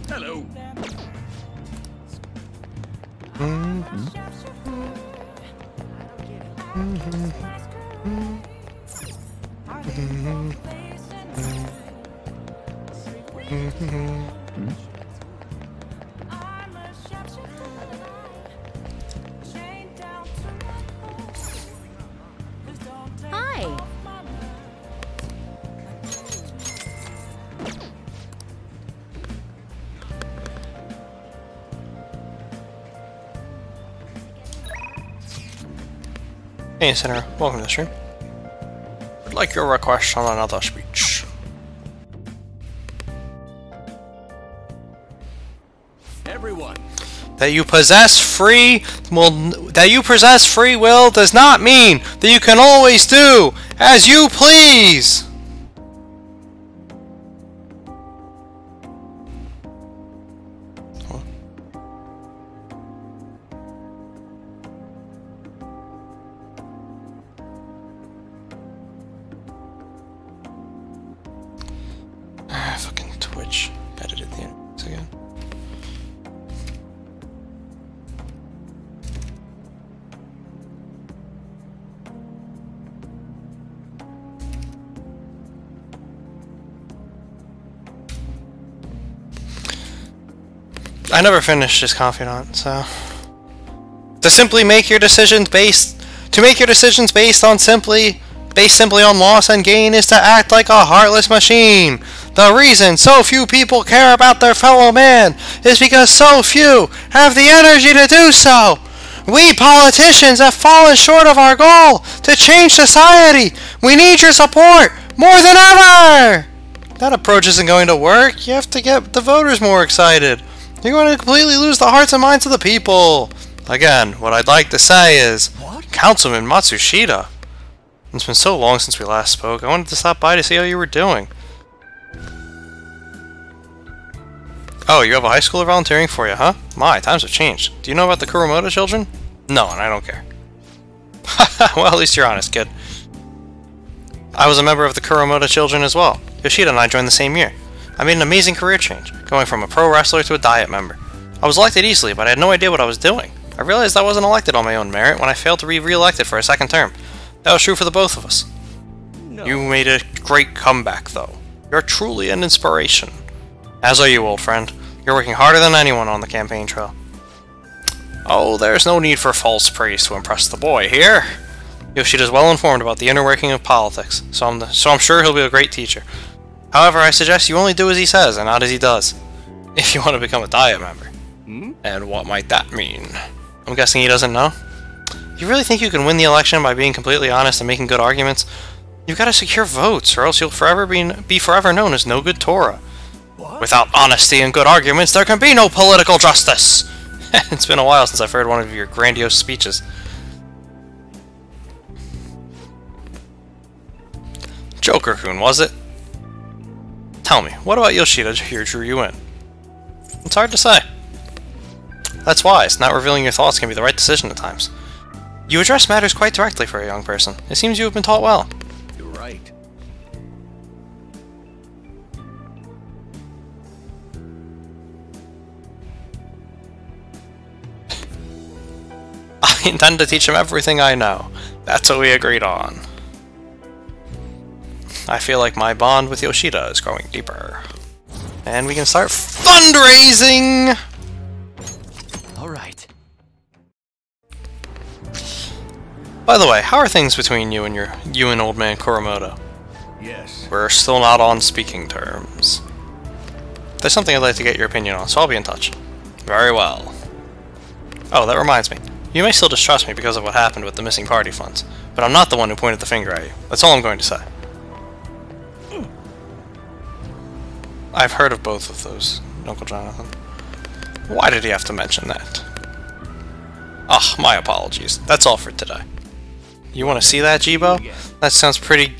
Hello. Hi. Hey, Senator. Welcome to the stream. Would like your request on another speech. That you possess free will does not mean that you can always do as you please. Fucking Twitch edited the interviews again. I never finished his confidant, so to make your decisions based on simply on loss and gain is to act like a heartless machine. The reason so few people care about their fellow man is because so few have the energy to do so. We politicians have fallen short of our goal to change society. We need your support more than ever. That approach isn't going to work. You have to get the voters more excited. You're going to completely lose the hearts and minds of the people. Again, what I'd like to say is, Councilman Matsushita. It's been so long since we last spoke. I wanted to stop by to see how you were doing. Oh, you have a high schooler volunteering for you, huh? My, times have changed. Do you know about the Kuromoto children? No, and I don't care. Well, at least you're honest, kid. I was a member of the Kuromoto children as well. Yoshida and I joined the same year. I made an amazing career change, going from a pro wrestler to a diet member. I was elected easily, but I had no idea what I was doing. I realized I wasn't elected on my own merit when I failed to be re-elected for a second term. That was true for the both of us. No. You made a great comeback, though. You're truly an inspiration. As are you, old friend. You're working harder than anyone on the campaign trail. Oh, there's no need for false praise to impress the boy here. Yoshida's well informed about the inner working of politics, so I'm sure he'll be a great teacher. However, I suggest you only do as he says and not as he does, if you want to become a diet member. And what might that mean? I'm guessing he doesn't know? You really think you can win the election by being completely honest and making good arguments? You've got to secure votes, or else you'll forever be forever known as no good Torah. What? Without honesty and good arguments, there can be no political justice! It's been a while since I've heard one of your grandiose speeches. Joker-kun, was it? Tell me, what about Yoshida here drew you in? It's hard to say. That's wise. Not revealing your thoughts can be the right decision at times. You address matters quite directly for a young person. It seems you have been taught well. You're right. I intend to teach him everything I know. That's what we agreed on. I feel like my bond with Yoshida is growing deeper. And we can start fundraising! Alright. By the way, how are things between you and old man Kuromoto? Yes. We're still not on speaking terms. There's something I'd like to get your opinion on, so I'll be in touch. Very well. Oh, that reminds me. You may still distrust me because of what happened with the missing party funds, but I'm not the one who pointed the finger at you. That's all I'm going to say. I've heard of both of those, Uncle Jonathan. Why did he have to mention that? Ah, my apologies. That's all for today. You want to see that, Jibo? That sounds pretty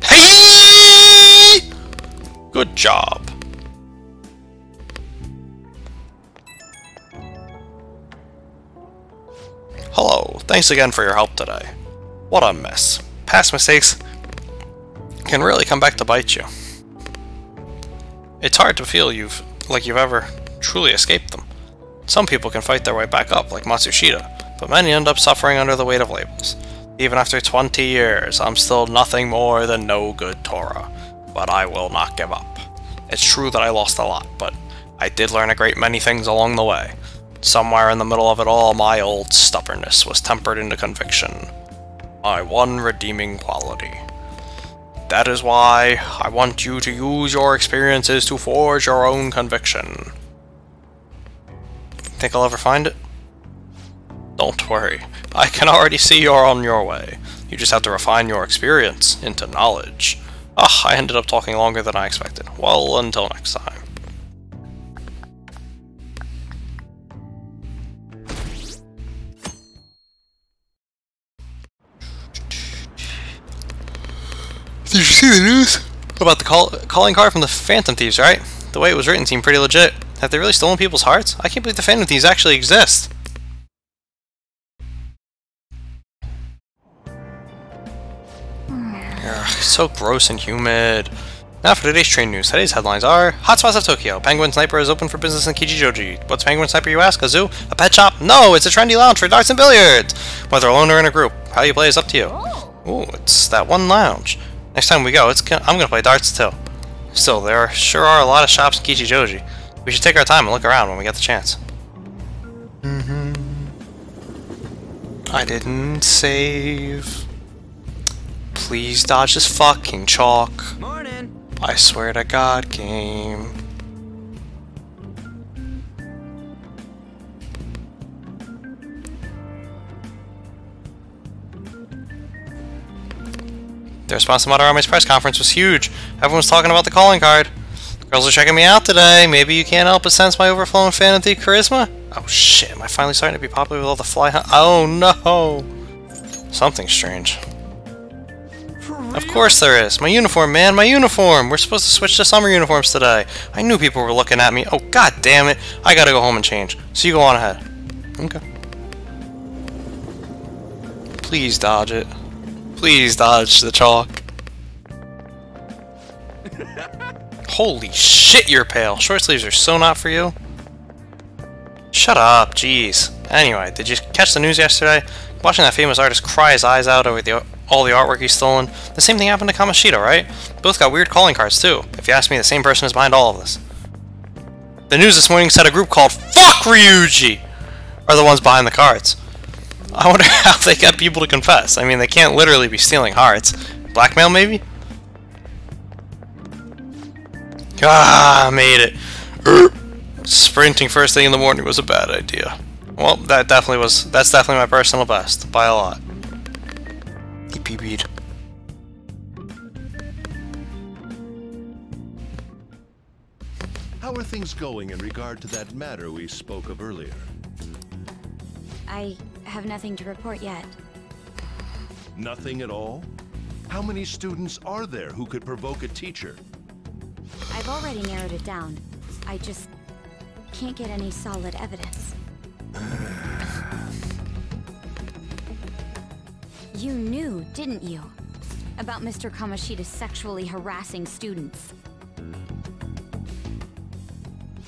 Hey! Good job. Hello. Thanks again for your help today. What a mess. Past mistakes can really come back to bite you. It's hard to feel you've ever truly escaped them. Some people can fight their way back up, like Matsushita, but many end up suffering under the weight of labels. Even after 20 years, I'm still nothing more than no good Torah, but I will not give up. It's true that I lost a lot, but I did learn a great many things along the way. Somewhere in the middle of it all, my old stubbornness was tempered into conviction. My one redeeming quality. That is why I want you to use your experiences to forge your own conviction. Think I'll ever find it? Don't worry. I can already see you're on your way. You just have to refine your experience into knowledge. Ah, I ended up talking longer than I expected. Well, until next time. see the news? About the calling card from the Phantom Thieves, right? The way it was written seemed pretty legit. Have they really stolen people's hearts? I can't believe the Phantom Thieves actually exist. Ugh, so gross and humid. Now for today's train news. Today's headlines are: Hotspots of Tokyo. Penguin Sniper is open for business in Kichijoji. What's Penguin Sniper, you ask? A zoo? A pet shop? No, it's a trendy lounge for darts and billiards. Whether alone or in a group, how you play is up to you. Ooh, it's that one lounge. Next time we go, I'm gonna play darts too. Still, there sure are a lot of shops in Kichijoji. We should take our time and look around when we get the chance. I didn't save. Please dodge this fucking chalk. Morning. I swear to God, game. The response to Madarame's press conference was huge. Everyone was talking about the calling card. Girls are checking me out today. Maybe you can't help but sense my overflowing Phantom Thief charisma? Oh shit, am I finally starting to be popular with all the fly hunt? Oh no! Something strange. Of course there is. My uniform, man, my uniform! We're supposed to switch to summer uniforms today. I knew people were looking at me. Oh god damn it. I gotta go home and change. So you go on ahead. Okay. Please dodge it. Please dodge the chalk. Holy shit, you're pale. Short sleeves are so not for you. Shut up, jeez. Anyway, did you catch the news yesterday? Watching that famous artist cry his eyes out over all the artwork he's stolen. The same thing happened to Kamoshida, right? Both got weird calling cards too. If you ask me, the same person is behind all of this. The news this morning said a group called Fuck Ryuji are the ones behind the cards. I wonder how they get people to confess. I mean, they can't literally be stealing hearts. Blackmail, maybe? Ah, made it. Sprinting first thing in the morning was a bad idea. Well, that's definitely my personal best, by a lot. He PB'd. How are things going in regard to that matter we spoke of earlier? I have nothing to report yet. Nothing at all? How many students are there who could provoke a teacher? I've already narrowed it down. I just can't get any solid evidence. You knew, didn't you? About Mr. Kamoshida sexually harassing students.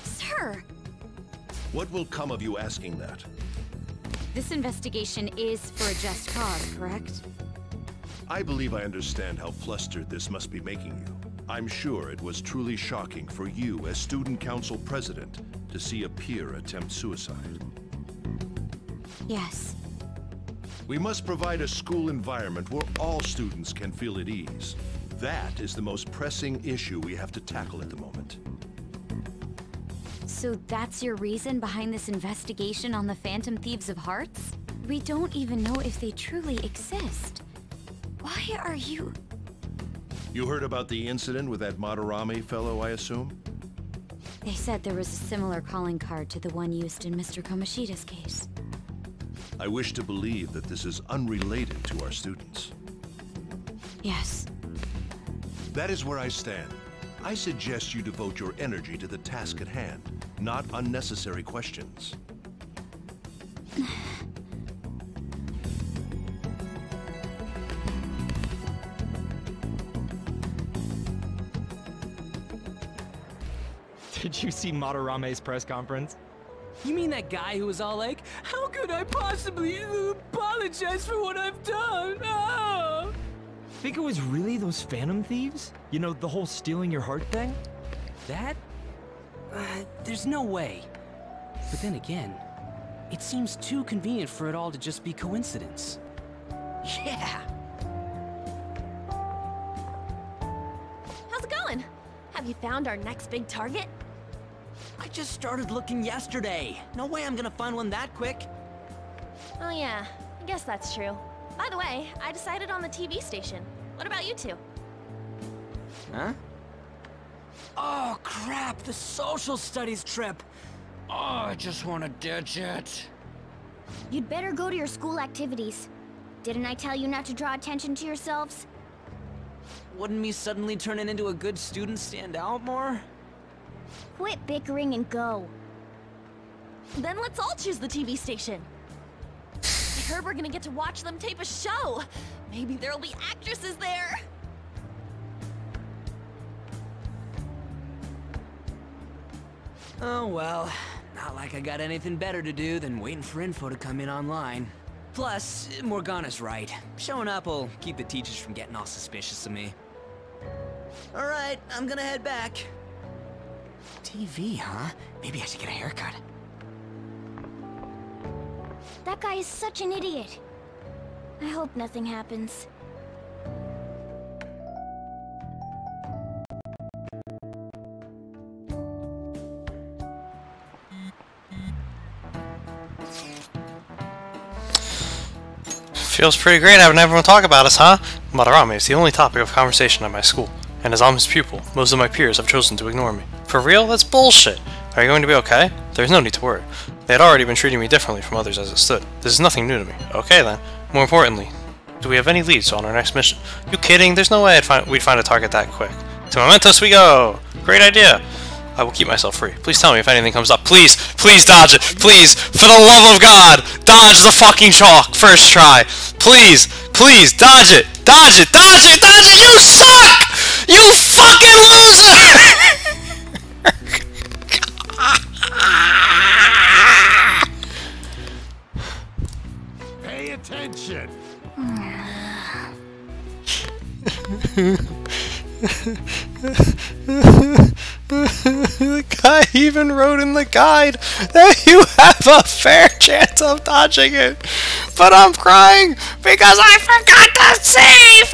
Sir! What will come of you asking that? This investigation is for a just cause, correct? I believe I understand how flustered this must be making you. I'm sure it was truly shocking for you as Student Council President to see a peer attempt suicide. Yes. We must provide a school environment where all students can feel at ease. That is the most pressing issue we have to tackle at the moment. So that's your reason behind this investigation on the Phantom Thieves of Hearts? We don't even know if they truly exist. Why are you... You heard about the incident with that Madarame fellow, I assume? They said there was a similar calling card to the one used in Mr. Kamoshida's case. I wish to believe that this is unrelated to our students. Yes. That is where I stand. I suggest you devote your energy to the task at hand, not unnecessary questions. Did you see Madarame's press conference? You mean that guy who was all like, how could I possibly apologize for what I've done? Oh! Think it was really those Phantom Thieves? You know, the whole stealing your heart thing? That? There's no way. But then again, it seems too convenient for it all to just be coincidence. Yeah! How's it going? Have you found our next big target? I just started looking yesterday. No way I'm gonna find one that quick. Oh yeah, I guess that's true. By the way, I decided on the TV station. What about you two? Huh? Oh crap, the social studies trip. Oh, I just want to ditch it. You'd better go to your school activities. Didn't I tell you not to draw attention to yourselves? Wouldn't me suddenly turning into a good student stand out more? Quit bickering and go. Then let's all choose the TV station. I heard we're gonna get to watch them tape a show. Maybe there'll be actresses there. Oh well, not like I got anything better to do than waiting for info to come in online. Plus, Morgana's right. Showing up will keep the teachers from getting all suspicious of me. Alright, I'm gonna head back. TV, huh? Maybe I should get a haircut. That guy is such an idiot. I hope nothing happens. Feels pretty great having everyone talk about us, huh? Madarame is the only topic of conversation at my school, and as I'm his pupil, most of my peers have chosen to ignore me. For real? That's bullshit! Are you going to be okay? There's no need to worry. They had already been treating me differently from others as it stood. This is nothing new to me. Okay then. More importantly, do we have any leads on our next mission? You kidding? There's no way we'd find a target that quick. To Mementos we go! Great idea! I will keep myself free. Please tell me if anything comes up. Please! Please dodge it! Please! For the love of God! Dodge the fucking chalk! First try! Please! Please! Dodge it! Dodge it! Dodge it! Dodge it! You suck! You fucking loser! Pay attention! The guy even wrote in the guide that you have a fair chance of dodging it. But I'm crying because I forgot to save!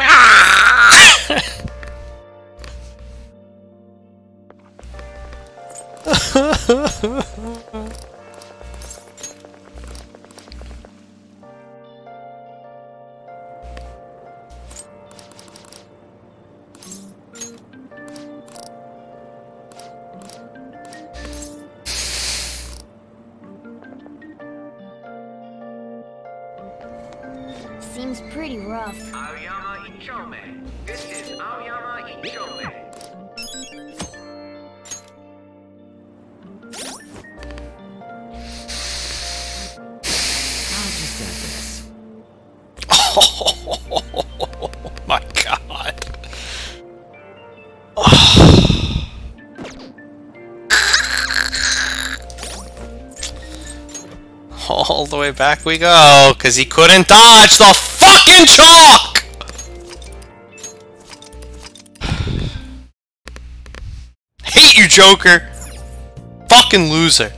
Seems pretty rough. Aoyama Ichome. This is Aoyama Ichome. Oh my god. All the way back we go, because he couldn't dodge the fucking chalk! Hate you, Joker! Fucking loser.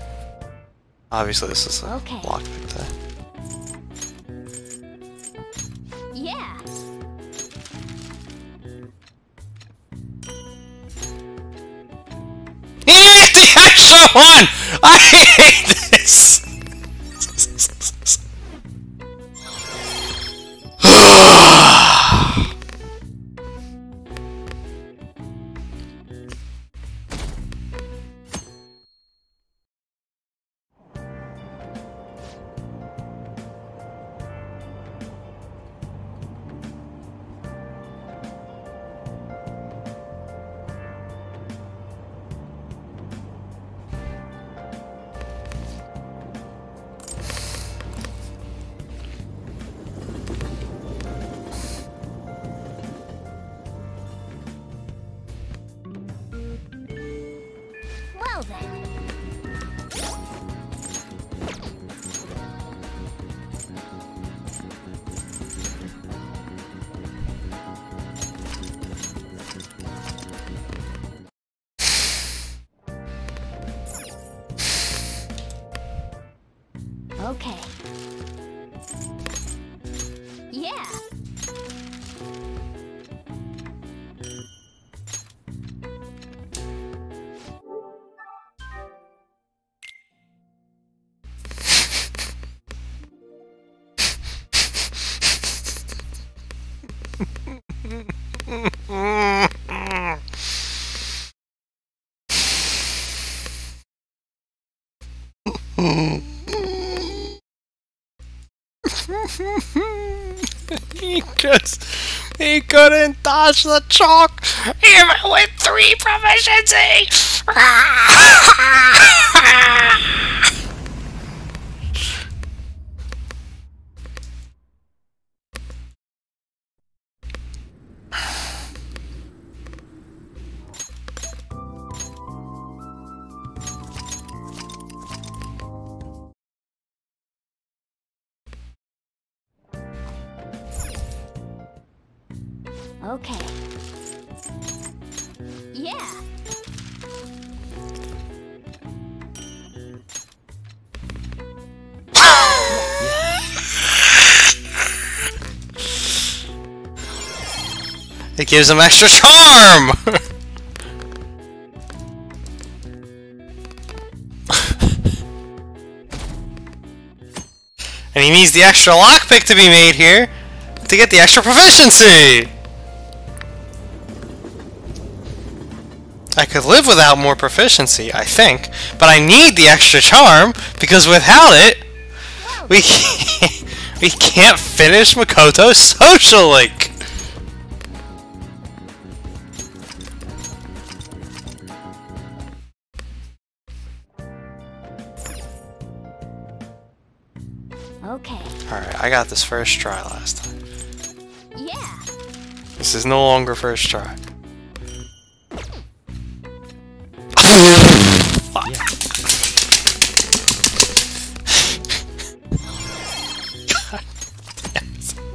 Obviously this is a lockpick there. Yeah. The extra one! I hate this! Well then. Okay. Yeah. He just He couldn't dodge the chalk, even with 3 proficiency! Okay. Yeah. It gives him extra charm! And he needs the extra lockpick to be made here to get the extra proficiency! I could live without more proficiency, I think, but I need the extra charm because without it, we can't finish Makoto's social link. Okay. Alright, I got this first try last time. Yeah. This is no longer first try.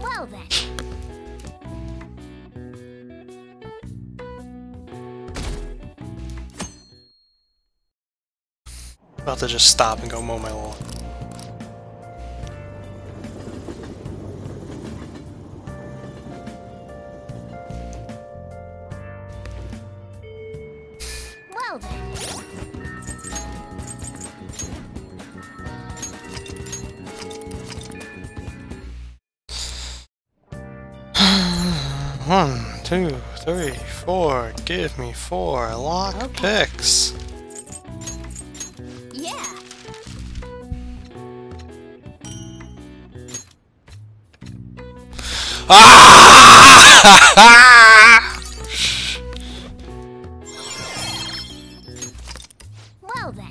Well then. About to just stop and go mow my lawn. Well then. 1, 2, 3, 4. Give me 4 lock picks. Yeah. Well then.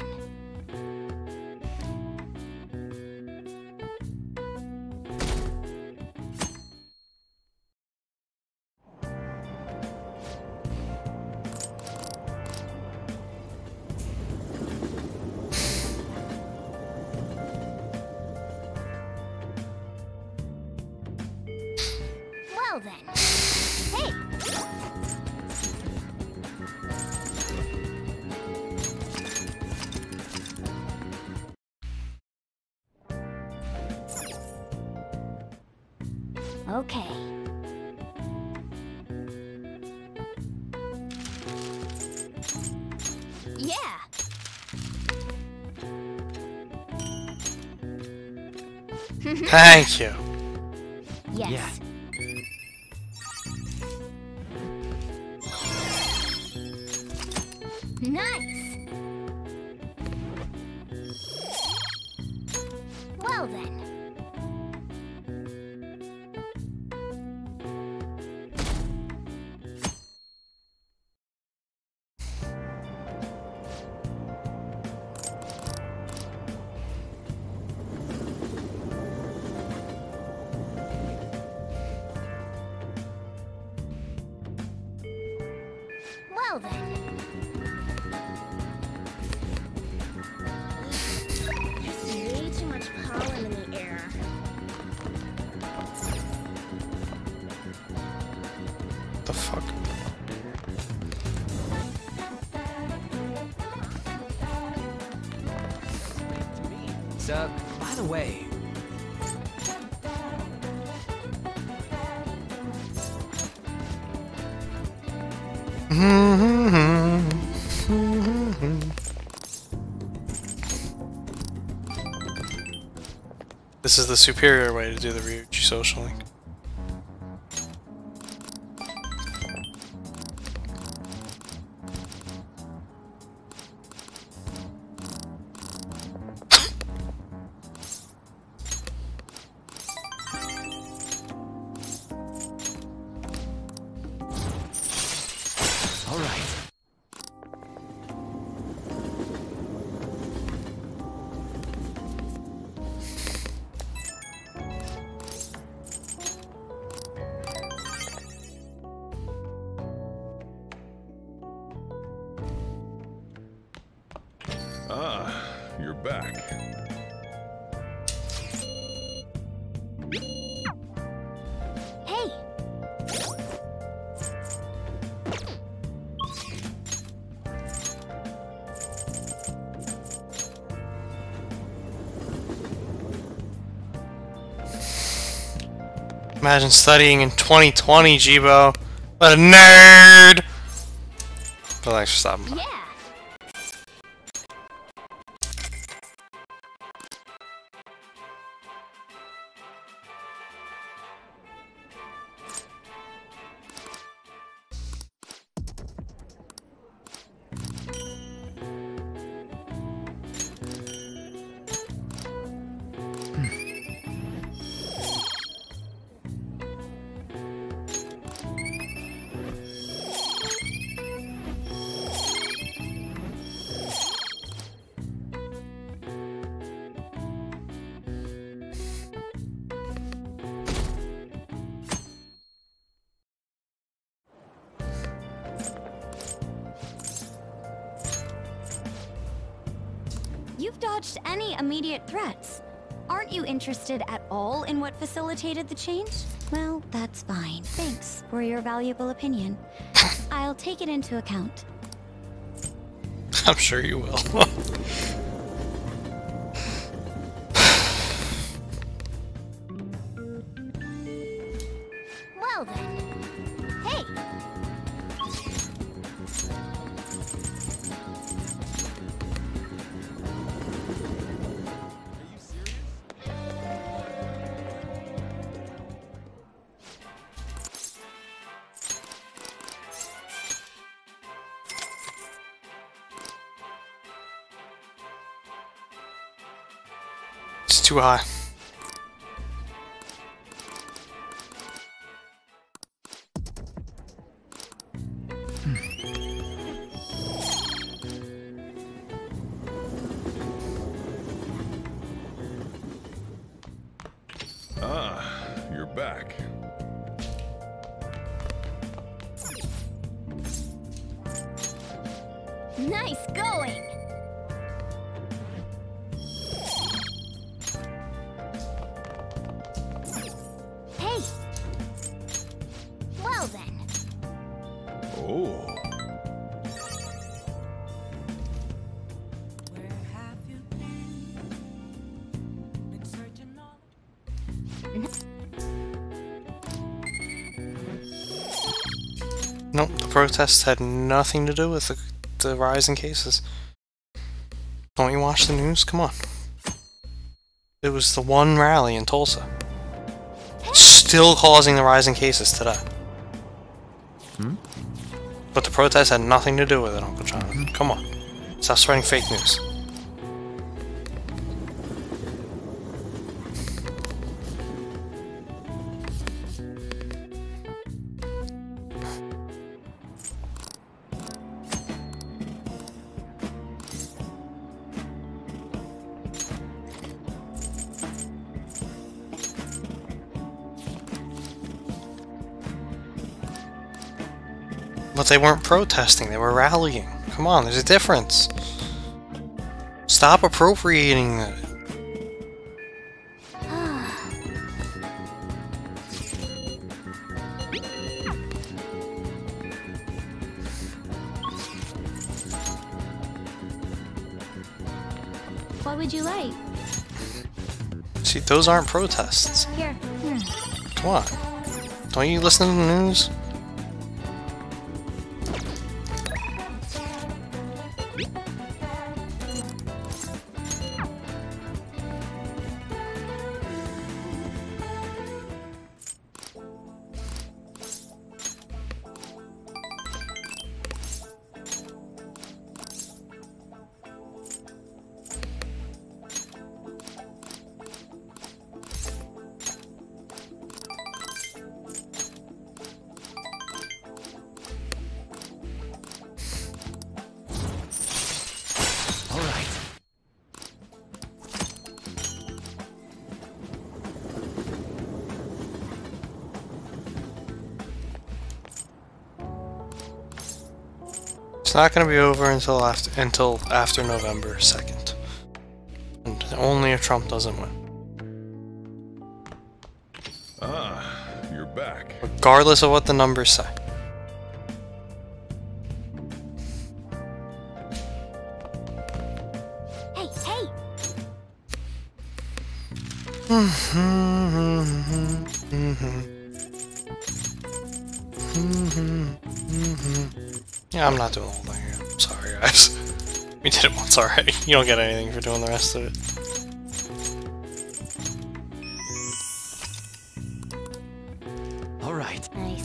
Well then. Hey. Okay. Yeah. Thank you. Yes. Yeah. Nice. Well then. Well then. There's way too much pollen in the air. The fuck? So, by the way, This is the superior way to do the Ryuchi social link. Ah, you're back. Hey! Imagine studying in 2020, Jibo. What a nerd! But thanks for stopping by. Yeah! You've dodged any immediate threats. Aren't you interested at all in what facilitated the change? Well, that's fine. Thanks for your valuable opinion. I'll take it into account. I'm sure you will. Well then. Hey! It's too high. Ah, you're back. Nice going! Hey! Well then. Oh. Nope, the protests had nothing to do with the rise in cases. Don't you watch the news? Come on. It was the one rally in Tulsa. Still causing the rise in cases today. But the protests had nothing to do with it, Uncle John. Come on. Stop spreading fake news. But they weren't protesting, they were rallying. Come on, there's a difference. Stop appropriating it. What would you like? See, those aren't protests. Here. Come on. Don't you listen to the news? It's not going to be over until after November 2nd. And only if Trump doesn't win. Ah, you're back. Regardless of what the numbers say. Hey, hey! Yeah, I'm not doing the whole thing again. I'm sorry, guys. We did it once already. You don't get anything for doing the rest of it. All right. Nice.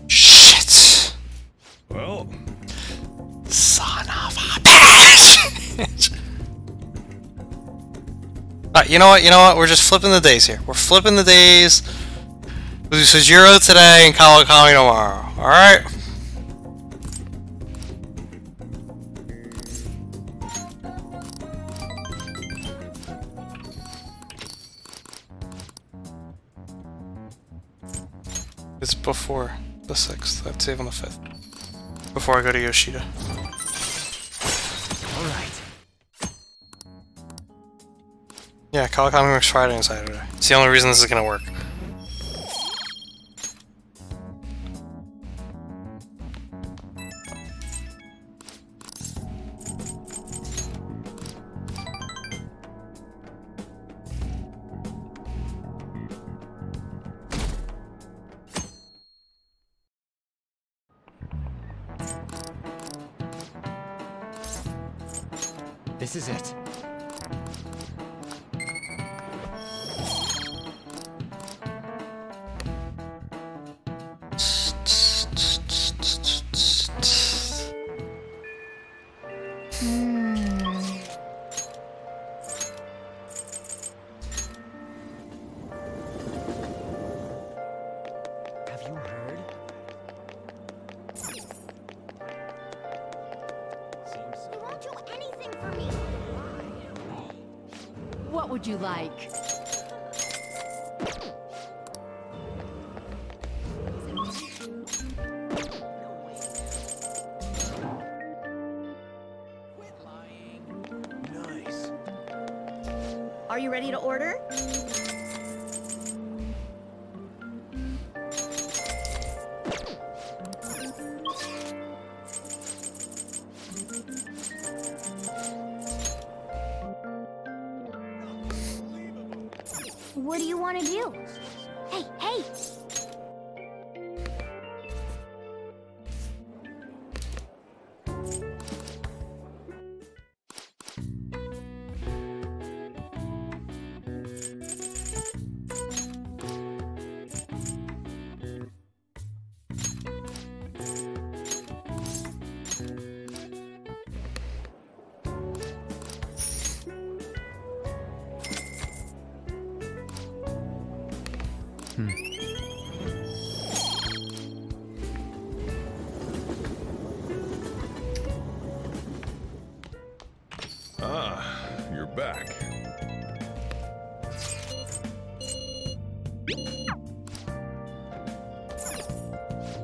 Shit! Well, son of a bitch! Alright, you know what? You know what? We're just flipping the days here. We're flipping the days. Sujiro today and Kawakami tomorrow. Alright? It's before the 6th. I'd save on the 5th. Before I go to Yoshida. Alright. Yeah, Kawakami works Friday and Saturday. It's the only reason this is gonna work. This is it. Have you heard? You won't do anything for me. What would you like? Nice. Are you ready to order? What do you want to do? Hey, hey! Ah, you're back.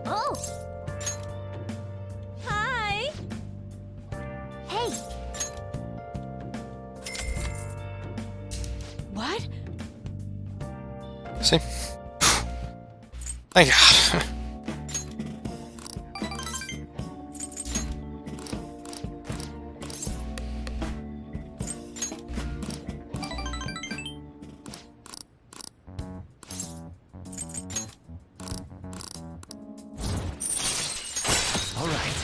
Oh! Hi! Hey! What? See? Thank God. All right.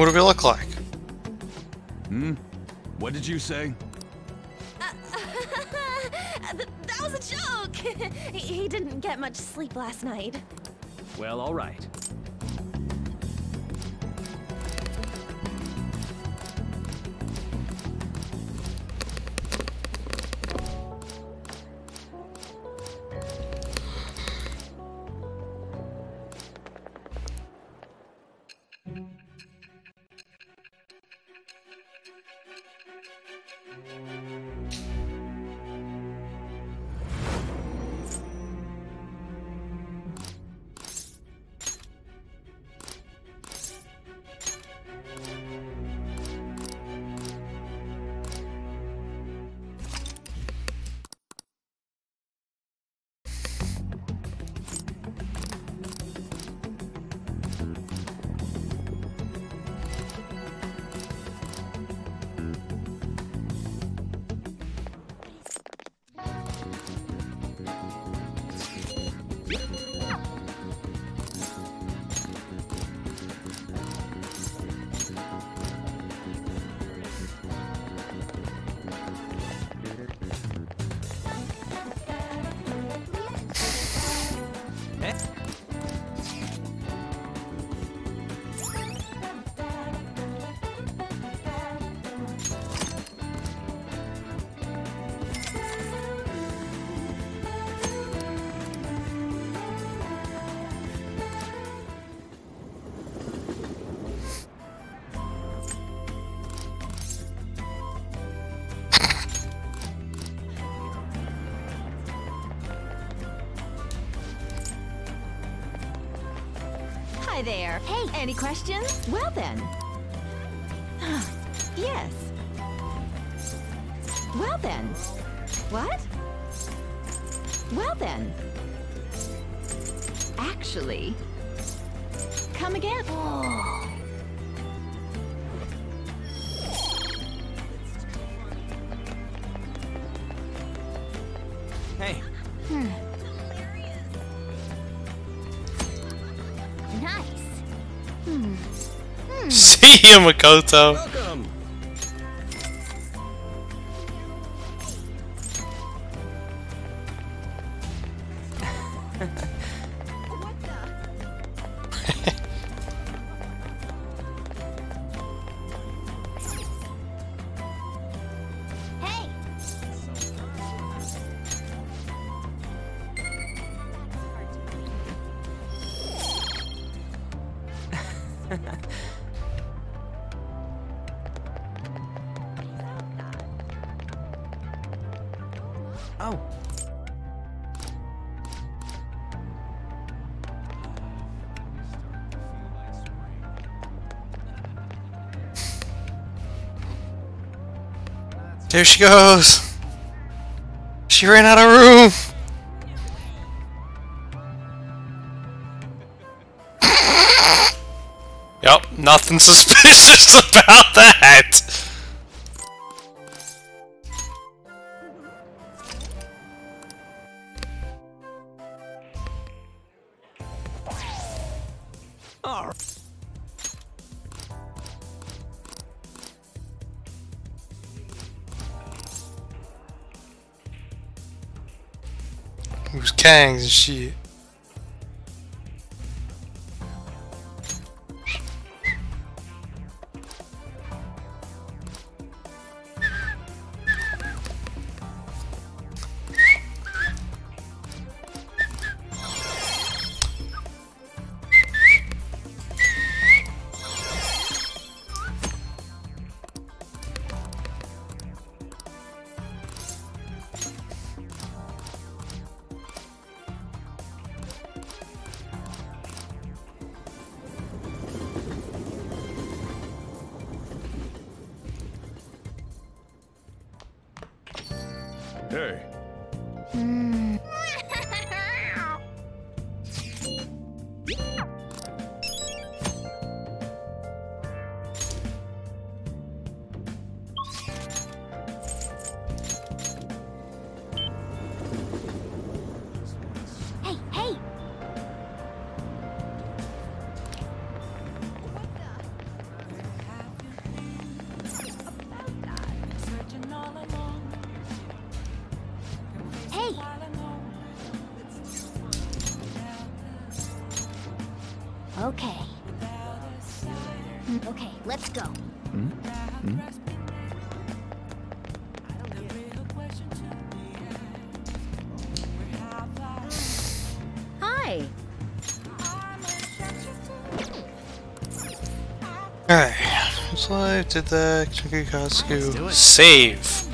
What do we look like? Hmm? What did you say? That was a joke! He didn't get much sleep last night. Well, all right. Hi there. Hey. Any questions? Well then. Yes. Well then. What? Well then. Actually. Come again. Oh. Hey. Nice. See you, Makoto. Welcome. Hey. Oh. There she goes. She ran out of room. Yup, nothing suspicious about that. All right. It was Kangs and shit. Okay. Okay, let's go. Hi. Alright. So I did the Katsuku. Save.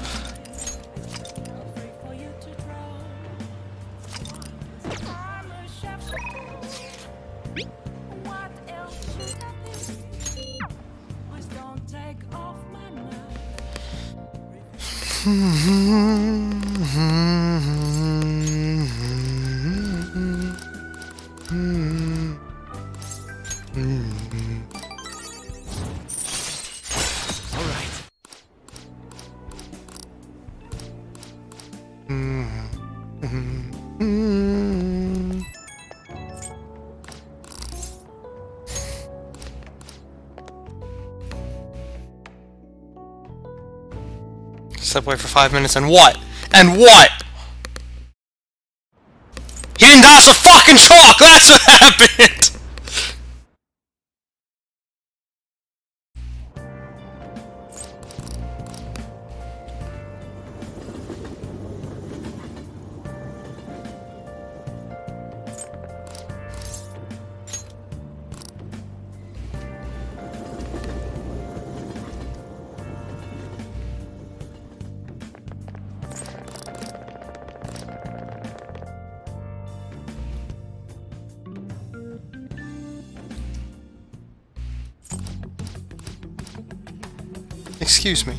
Step away for 5 minutes and what? And what? He didn't toss a fucking chalk! That's what happened! Excuse me.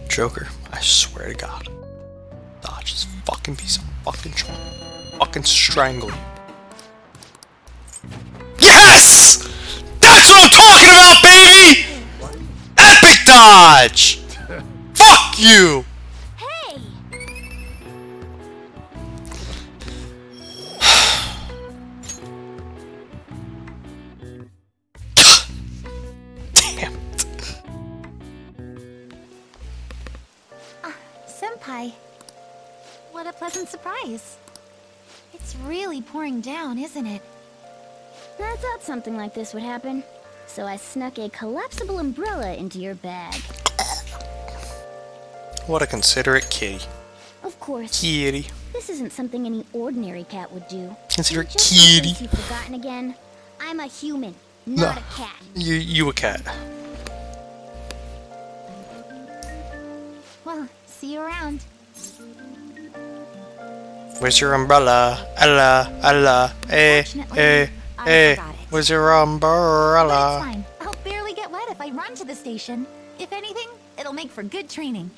Joker, I swear to God. Dodge this fucking piece of fucking trunk. Fucking strangle you. Yes! That's what I'm talking about, baby! Epic dodge! Fuck you! Hey! Damn it. Senpai. What a pleasant surprise. It's really pouring down, isn't it? I thought something like this would happen. So I snuck a collapsible umbrella into your bag. What a considerate kitty. Of course. Kitty. This isn't something any ordinary cat would do. Considerate Just kitty. in case you've forgotten again, I'm a human, not a cat. You a cat. Well, see you around. Where's your umbrella? Ella, where's your But umbrella? it's fine. I'll barely get wet if I run to the station. If anything, it'll make for good training.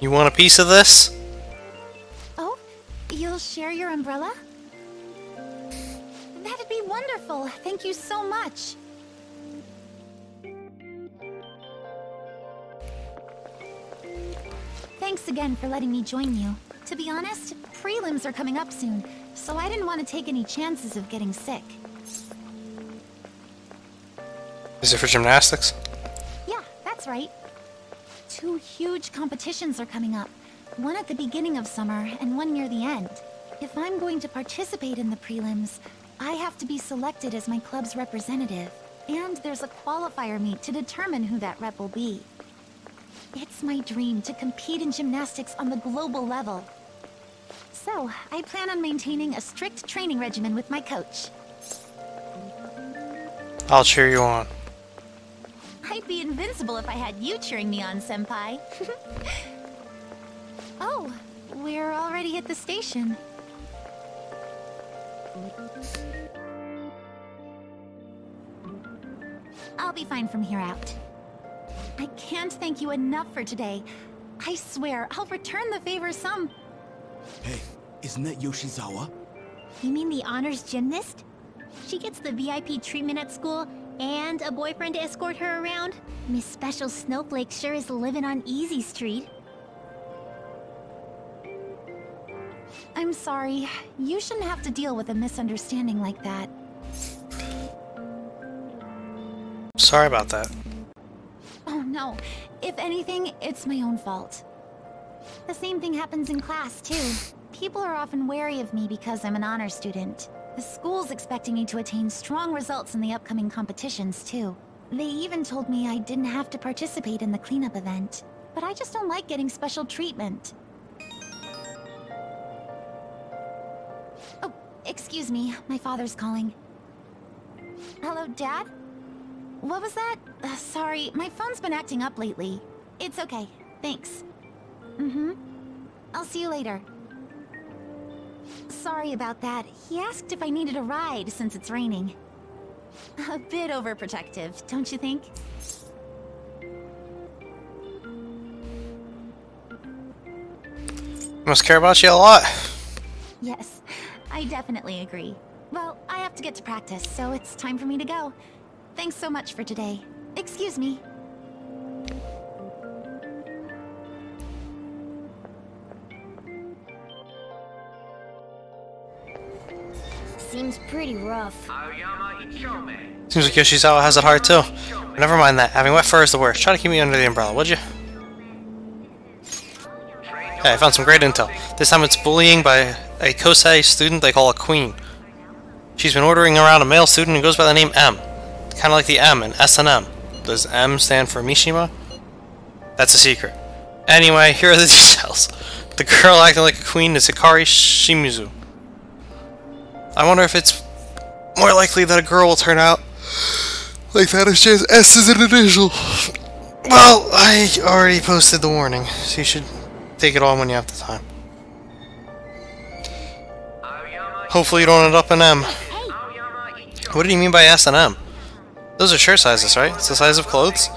You want a piece of this? Oh, you'll share your umbrella? That'd be wonderful. Thank you so much. Thanks again for letting me join you. To be honest, prelims are coming up soon, so I didn't want to take any chances of getting sick. Is it for gymnastics? Yeah, that's right. 2 huge competitions are coming up. One at the beginning of summer and one near the end. If I'm going to participate in the prelims, I have to be selected as my club's representative. And there's a qualifier meet to determine who that rep will be. It's my dream to compete in gymnastics on the global level. So, I plan on maintaining a strict training regimen with my coach. I'll cheer you on. I'd be invincible if I had you cheering me on, Senpai. Oh, we're already at the station. I'll be fine from here out. I can't thank you enough for today. I swear, I'll return the favor some... Hey, isn't that Yoshizawa? You mean the honors gymnast? She gets the VIP treatment at school and a boyfriend to escort her around? Miss Special Snowflake sure is living on Easy Street. I'm sorry. You shouldn't have to deal with a misunderstanding like that. Sorry about that. Oh no. If anything, it's my own fault. The same thing happens in class, too. People are often wary of me because I'm an honor student. The school's expecting me to attain strong results in the upcoming competitions, too. They even told me I didn't have to participate in the cleanup event. But I just don't like getting special treatment. Oh, excuse me. My father's calling. Hello, Dad? What was that? Sorry, my phone's been acting up lately. It's okay. Thanks. I'll see you later. Sorry about that. He asked if I needed a ride since it's raining. A bit overprotective, don't you think? Must care about you a lot. Yes, I definitely agree. Well, I have to get to practice, so it's time for me to go. Thanks so much for today. Excuse me. Seems pretty rough. Seems like Yoshizawa has it hard too. But never mind that. Having wet fur is the worst. Try to keep me under the umbrella, would you? Hey, I found some great intel. This time it's bullying by a Kosei student they call a queen. She's been ordering around a male student who goes by the name M. Kind of like the M in S&M. Does M stand for Mishima? That's a secret. Anyway, here are the details. The girl acting like a queen is Hikari Shimizu. I wonder if it's more likely that a girl will turn out like that if she has S as an initial. Well, I already posted the warning, so you should take it on when you have the time. Hopefully you don't end up in M. What do you mean by S and M? Those are shirt sizes, right? It's the size of clothes?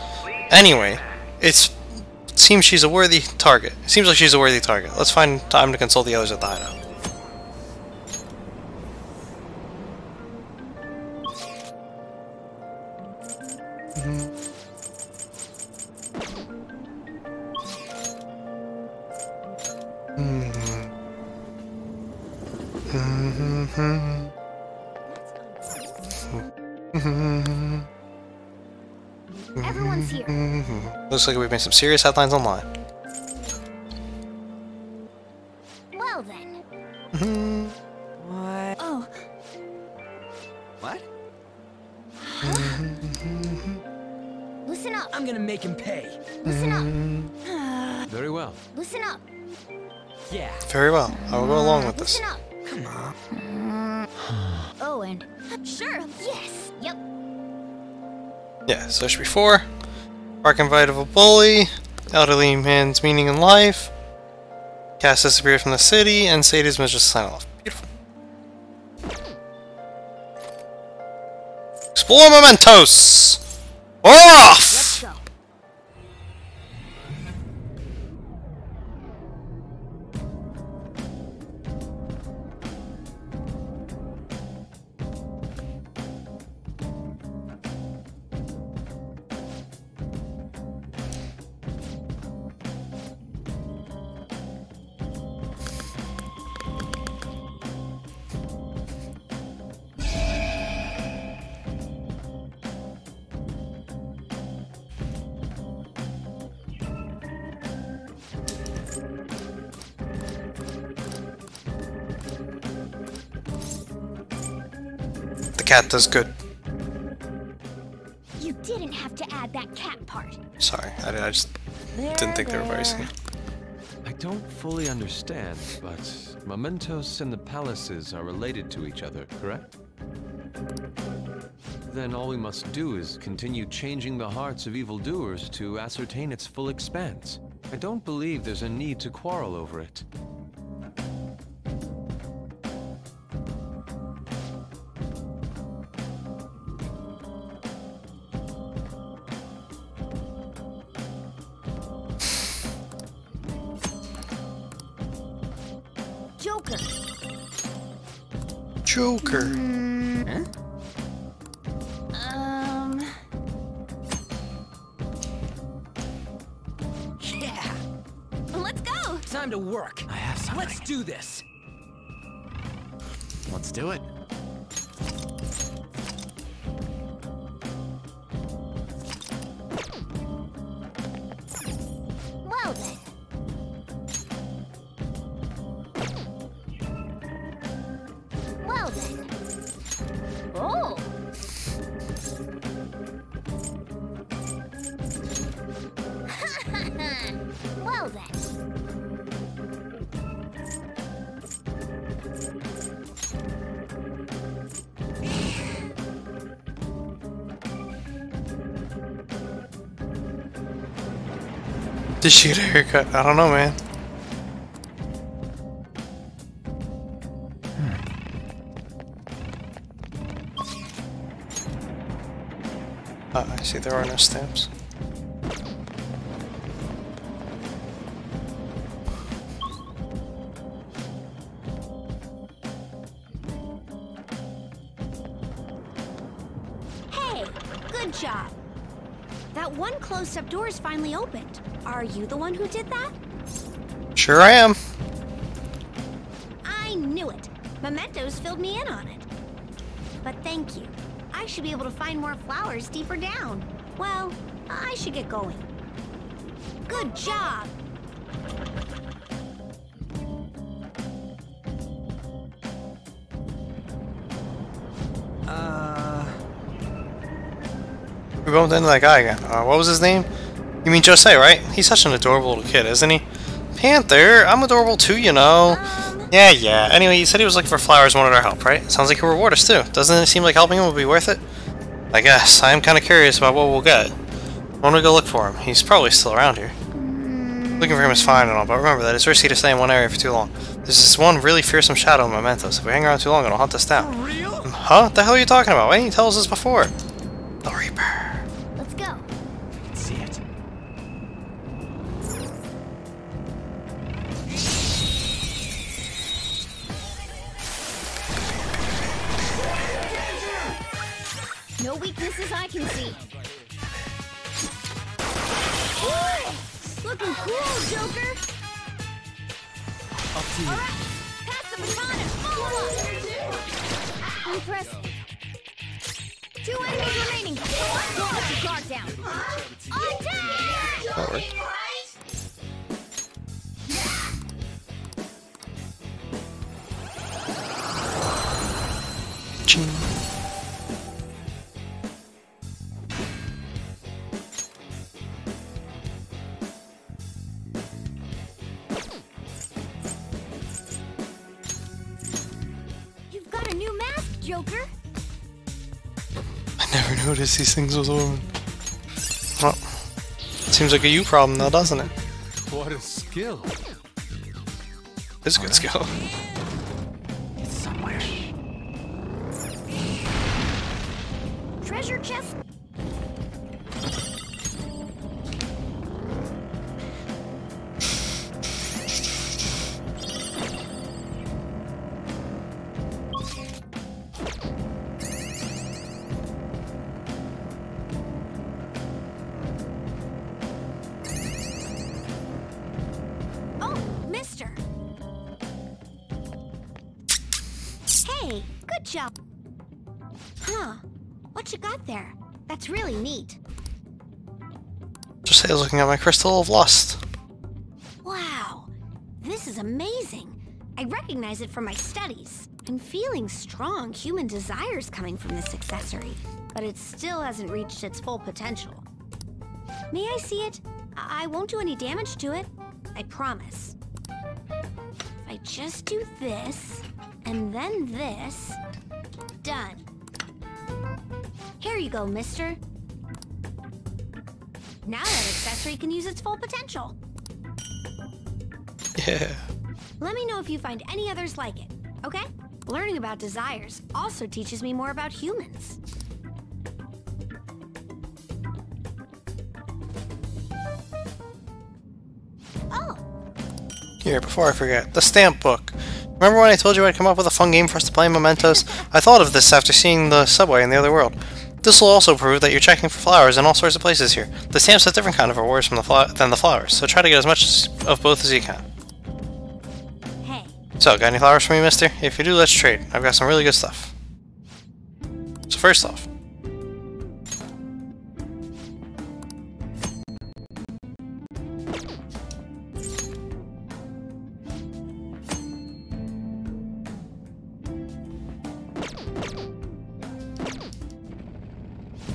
Anyway, it seems she's a worthy target. It seems like she's a worthy target. Let's find time to consult the others at the hideout. Everyone's here. Looks like we've made some serious headlines online. Well then. What? Oh. What? Listen up. I'm gonna make him pay. Listen up. Very well. Listen up. Yeah. Very well. I will go along with this. Listen up. Come on. Oh, and sure. Yes. Yep. Yeah, so there should be 4. Park invite of a bully. Elderly man's meaning in life. Cass disappeared from the city, and sadism is just a sign off. Beautiful. Explore mementos! Or off! Let's go. The cat does good. You didn't have to add that cat part. Sorry, I just didn't think they were very sweet. I don't fully understand, but mementos and the palaces are related to each other, correct? Then all we must do is continue changing the hearts of evildoers to ascertain its full expanse. I don't believe there's a need to quarrel over it. Joker. Joker. Huh? Yeah. Let's go. Time to work. I have something. Let's do this. Let's do it. Well then. Well then. Oh. Well then. Did she get a haircut? I don't know, man. I see there are no stamps. Hey, good job. That one closed-up door is finally opened. Are you the one who did that? Sure I am. I knew it. Mementos filled me in on it. But thank you. I should be able to find more flowers deeper down. Well, I should get going. Good job! We bumped into that guy again. What was his name? You mean Jose, right? He's such an adorable little kid, isn't he? Panther, I'm adorable too, you know. Yeah. Anyway, he said he was looking for flowers and wanted our help, right? Sounds like he'll reward us too. Doesn't it seem like helping him will be worth it? I guess. I am kind of curious about what we'll get. Why don't we go look for him? He's probably still around here. Looking for him is fine and all, but remember that it's risky to stay in one area for too long. There's this one really fearsome shadow in Mementos. If we hang around too long, it'll hunt us down. For real? Huh? What the hell are you talking about? Why didn't you tell us this before? The Reaper. Let's go. See it. No weaknesses I can see. Looking cool, Joker. Up to you. All right, pass the baton and follow up. Impressive. 2 enemies remaining. Don't let your guard down. Attack! That worked. Ching. You've got a new mask, Joker. I never noticed these things with a woman. Well, seems like a you problem now, doesn't it? What a skill. It's a good skill. It's somewhere. Treasure chest. Oh, mister. Hey, good job. Huh. What you got there? That's really neat. Just say I was looking at my crystal of lust. Wow. This is amazing. I recognize it from my studies. I'm feeling strong human desires coming from this accessory, but it still hasn't reached its full potential. May I see it? I won't do any damage to it. I promise. If I just do this, and then this, done. Here you go, mister. Now that accessory can use its full potential. Yeah. Let me know if you find any others like it, okay? Learning about desires also teaches me more about humans. Oh, Here, before I forget, the stamp book. Remember when I told you I'd come up with a fun game for us to play in Mementos? I thought of this after seeing the subway in the other world. This will also prove that you're checking for flowers in all sorts of places here. The stamps have different kind of rewards from than the flowers, so try to get as much of both as you can. Hey. So, got any flowers for me, mister? If you do, let's trade. I've got some really good stuff. So first off,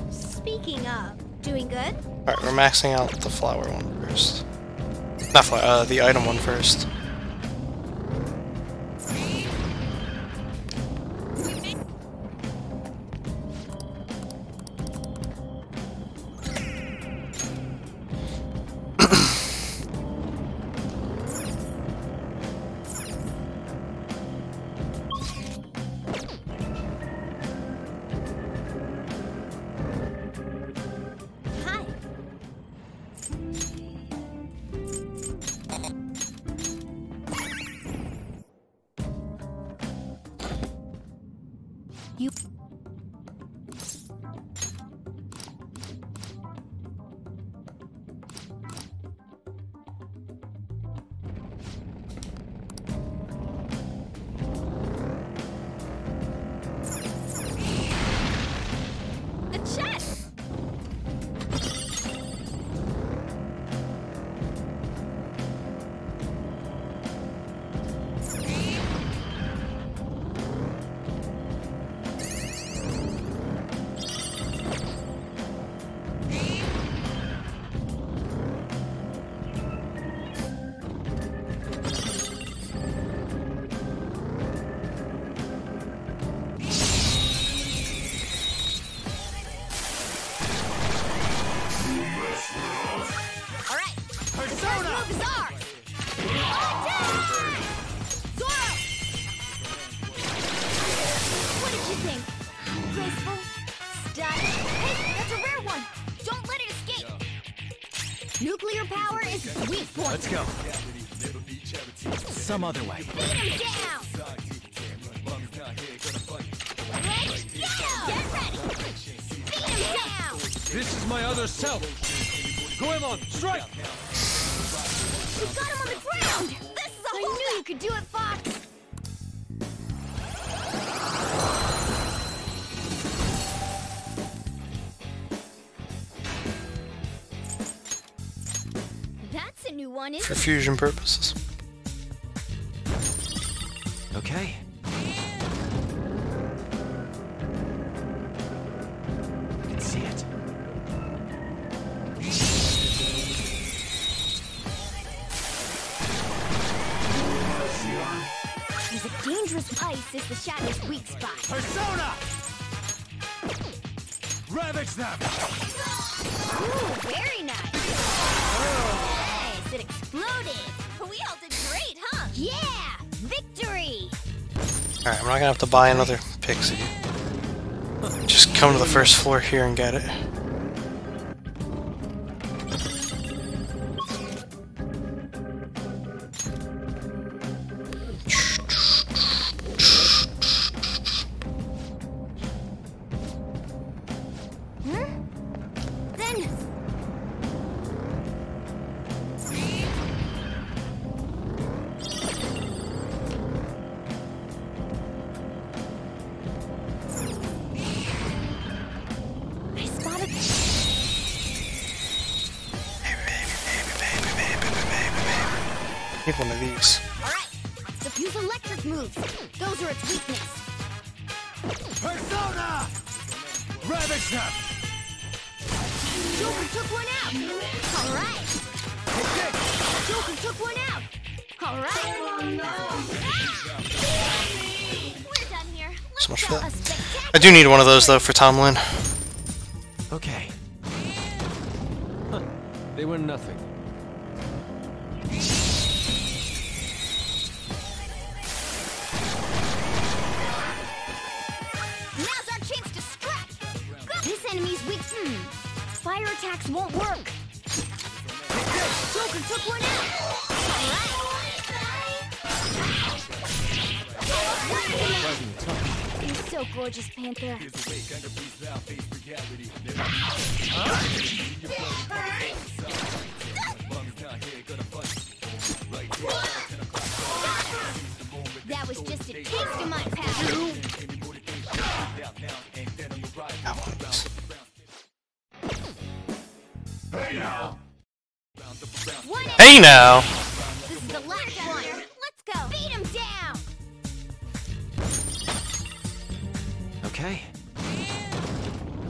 Speaking of, doing good? alright, we're maxing out the flower one first. Not flower, the item one first. You... The chest! Nuclear power is its weak point. Let's go. Some other way. Beat him down. Let's go. Get ready. Beat him down. This is my other self. Goemon, strike! We got him on the ground. This is a I knew you could do it, Fox. That's a new one, isn't For it? fusion purposes. Okay. I can see it. There's a dangerous ice is the Shadow's weak spot. Persona! Ravage them! Ooh, very nice. Nice, it exploded. We all did great, huh? Yeah, victory. Alright, I'm not gonna have to buy another pixie. Just come to the first floor here and get it. Need one of these. Alright, so use electric moves. Those are its weakness. Persona! Ravage them! Joker took one out. Alright. Joker took one out. Alright. We're done here. So much for that. I do need one of those though for Tomlin. Okay. Huh. They were nothing. Now's our chance to strike. This enemy's weak. Fire attacks won't work. Joker took one out. Alright. so gorgeous, Panther. That was just a taste of my power. Hey now! Hey now! This is the last one. Let's go. Beat him down. Okay.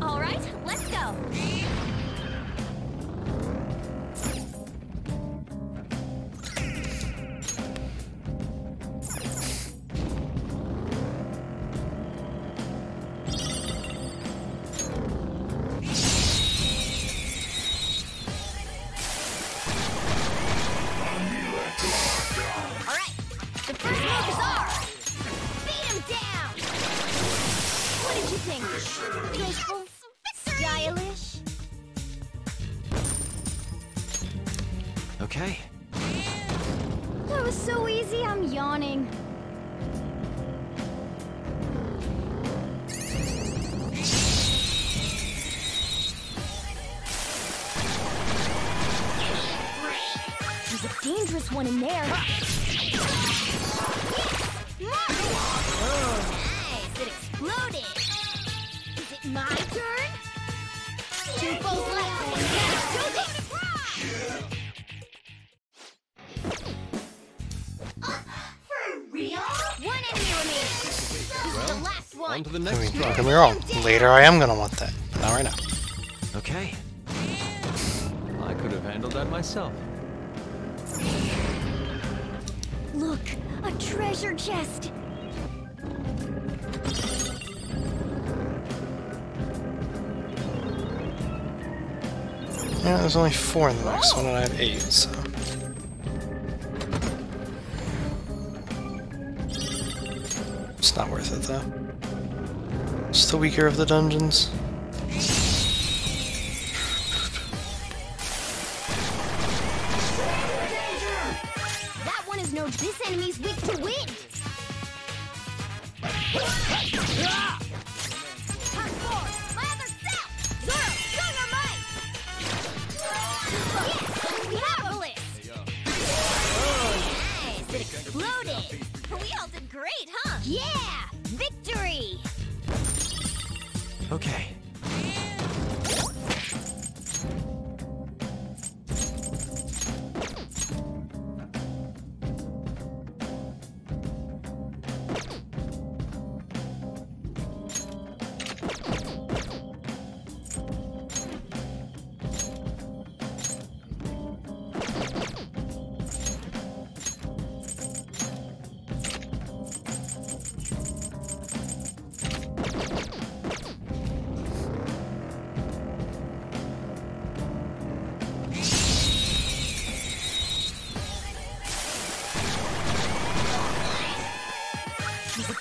All right, let's go. Graceful, stylish. Okay. That was so easy, I'm yawning. There's a dangerous one in there. Oh, nice, it exploded. My turn? Two foes left. Let's do this! For real? One enemy remaining. This is the last one. On to the I next mean, try. don't get me wrong. Later I am gonna want that, but not right now. Okay. I could have handled that myself. Look, a treasure chest. Yeah, there's only 4 in the next one, and I have 8, so... It's not worth it, though. It's the weaker of the dungeons. That one is no this enemy's weak to wind. Exploded! We all did great, huh? Yeah! Victory! Okay.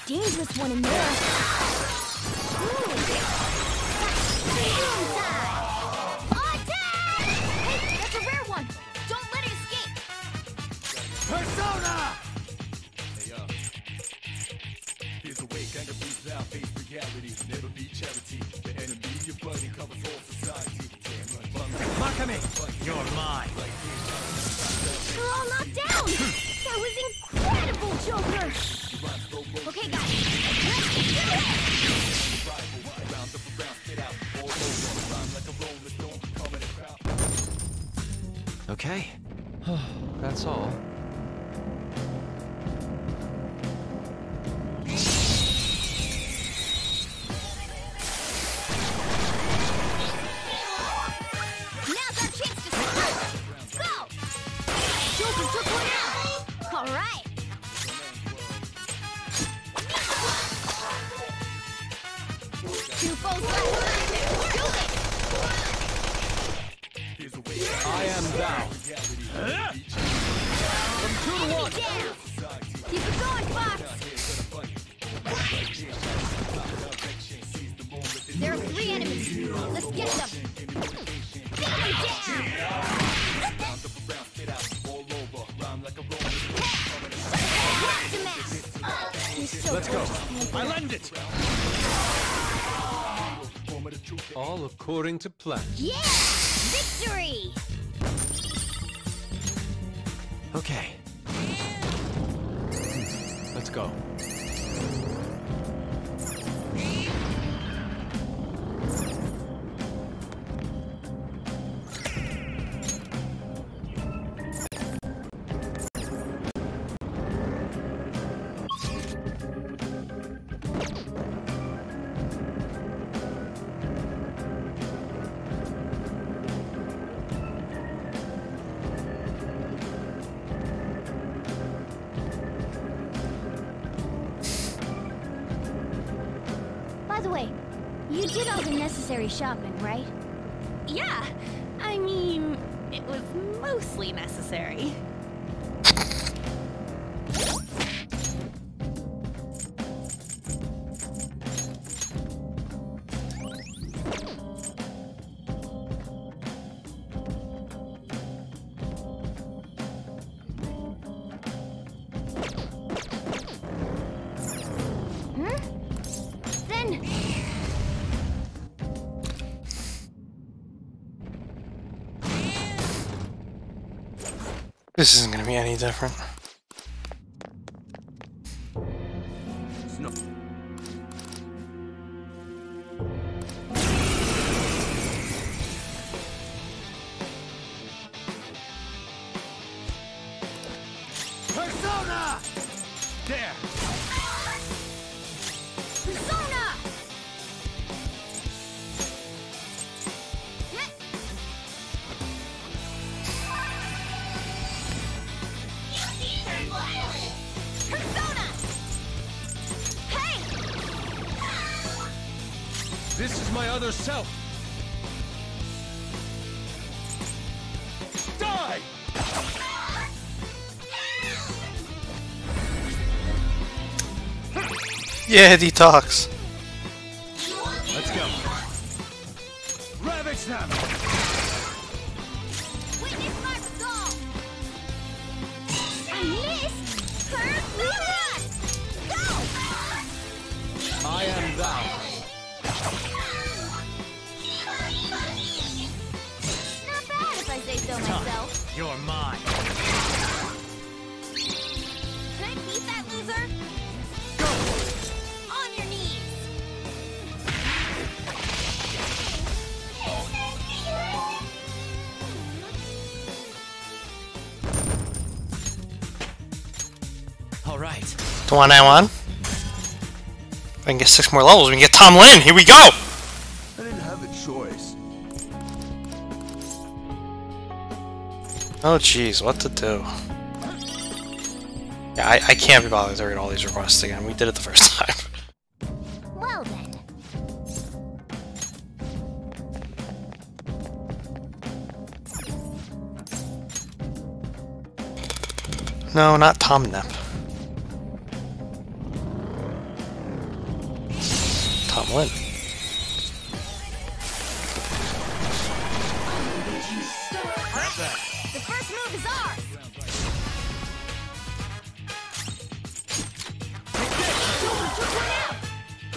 Dangerous one in there. Hey, that's a rare one. Don't let it escape. Persona! Here's a way, kind of breathes out, face reality. Never be charity. The enemy, your buddy, covers all society. Makame, you're mine. We're all knocked down. That was incredible, Joker. Okay, guys, let's do it! Okay. That's all. Now's our chance to surprise. Go! Joker took one out. All right. Two foes left. Do it! I am thou. From 2 to 1. Keep it going, Fox. There are 3 enemies. Let's get them. Take them down. Let's go. I lend it. All according to plan. Yeah! Victory! Okay. Let's go. By the way, you did all the necessary shopping, right? Yeah, I mean, it was mostly necessary. Then... This isn't gonna be any different. Persona! There! Persona! Persona! Hey! This is my other self. Die! Yeah, detox. Let's go. Ravage them! Witness my resolve! I missed! Persona! Go! I am thou. Not bad if I say so myself. You're mine. Can I beat that loser? On your knees! All right. 21. If I can get 6 more levels, we can get Tom Lin. Here we go! I didn't have a choice. Oh jeez, what to do? Yeah, I can't be bothered to read all these requests again. We did it the first time. Well then. No, not Tom Nep. Tom Lin. The first move is ours!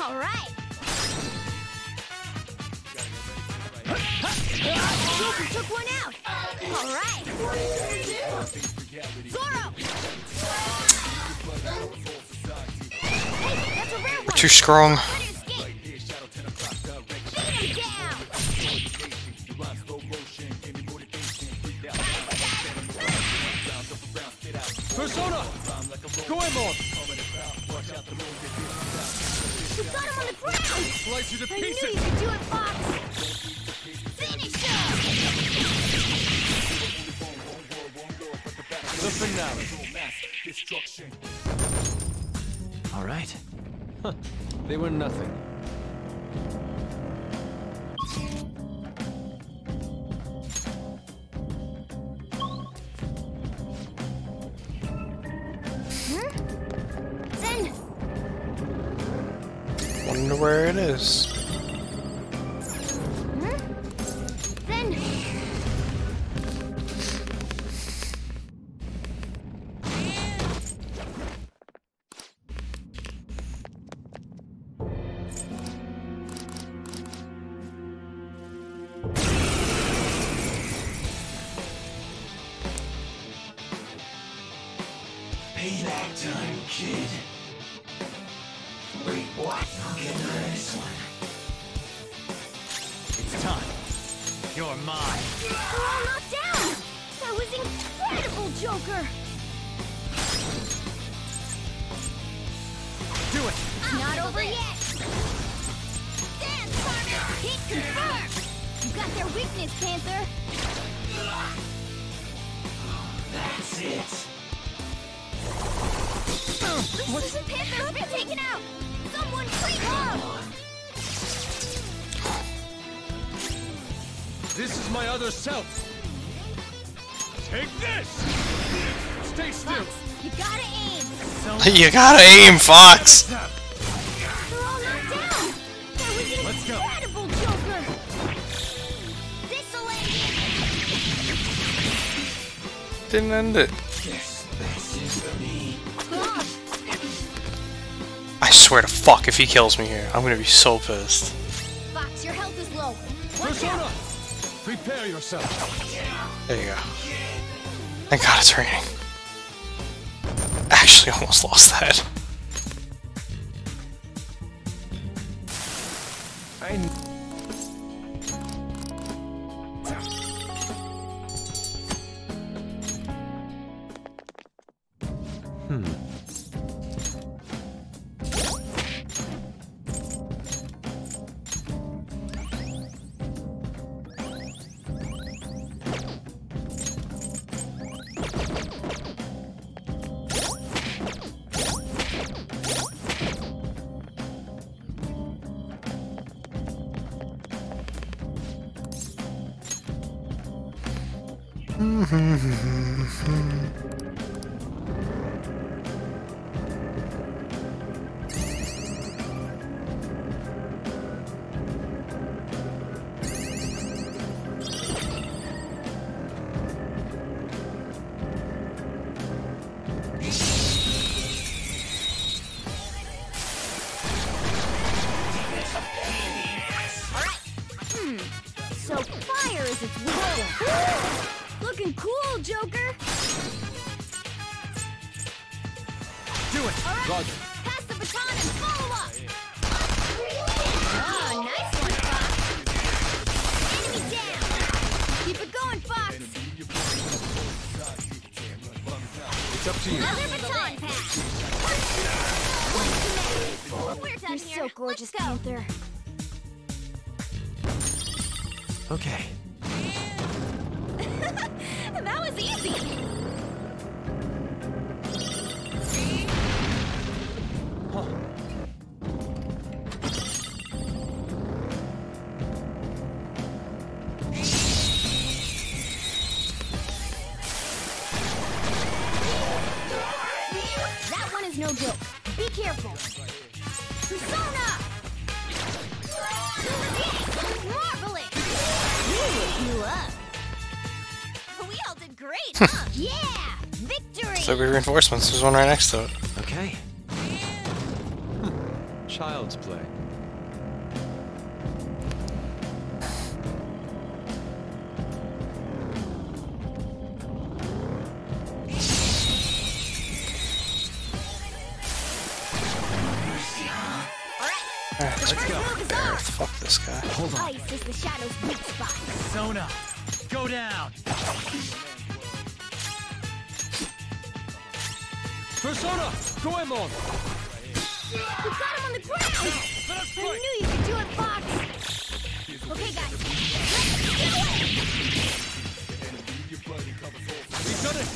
Alright! Joker took one out! Alright! Zoro! Hey, that's a rare We're one! too strong. Persona! Go in, Lord! We got him on the ground! Slice you to I knew pieces! you could do it, Fox! Finish him! The finale. All right. Huh. They were nothing. Then... Wonder where it is. Then... that time, kid. Wait, what? I'll get to the next one. It's time. You're mine. We're all knocked down! That was incredible, Joker! Do it! It's not over yet! Dance, partner! Hit confirmed! You got their weakness, Panther! That's it. Listen, Panther's been taken out! Someone please help! This is my other self. Take this! Stay still. You gotta aim! You gotta aim, Fox! They're all knocked down! That was incredible, Joker! This'll end it! Didn't end it. Guess this is for me. I swear to fuck, if he kills me here, I'm gonna be so pissed. Fox, your health is low. Watch Persona! out! Prepare yourself. There you go. Thank God it's raining. Actually, almost lost that. So fire is its weakness. Looking cool, Joker. Do it. All right, Roger. pass the baton and follow up. Oh, nice one, Fox. Enemy down. Keep it going, Fox. It's up to you. Another baton pass. We're done. You're so gorgeous, Panther. Okay. That was easy. That one is no joke. Be careful. Persona! Marvelous! You up. We all did great, huh? Yeah! Victory! So good reinforcements. There's one right next to it. Okay. Child's play. Alright, let's go. Fuck this guy. Hold on. Ice is the shadow's weak spot. Sona, go down. Persona, Goemon. You got him on the ground! I knew you could do it, Fox! Okay, guys. We've done it.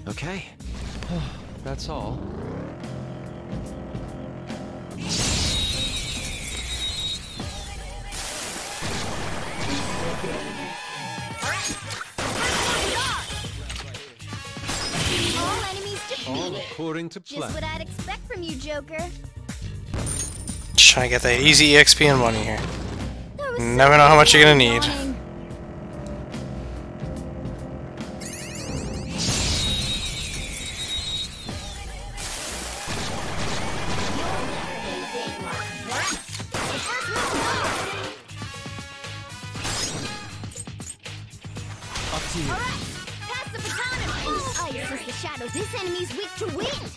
Okay. That's all. All enemies All defeated. according to Just plan. what I'd expect from you, Joker. Just trying to get that easy EXP and money here. That was Never so know how much you're gonna need. daunting. Up to you. All right, pass the baton weak to wind.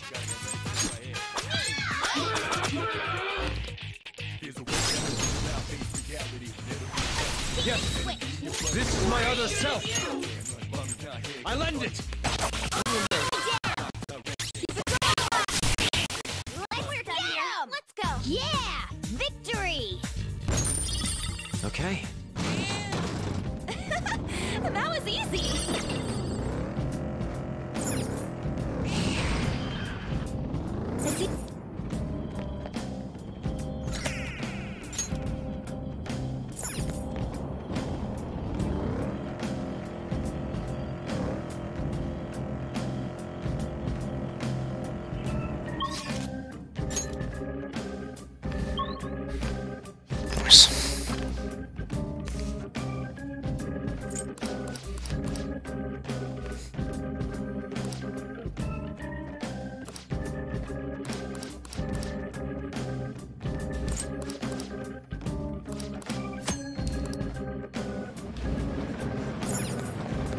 Yes, this is my other self. I lend it. Let's go. Yeah, victory. Okay. That was easy.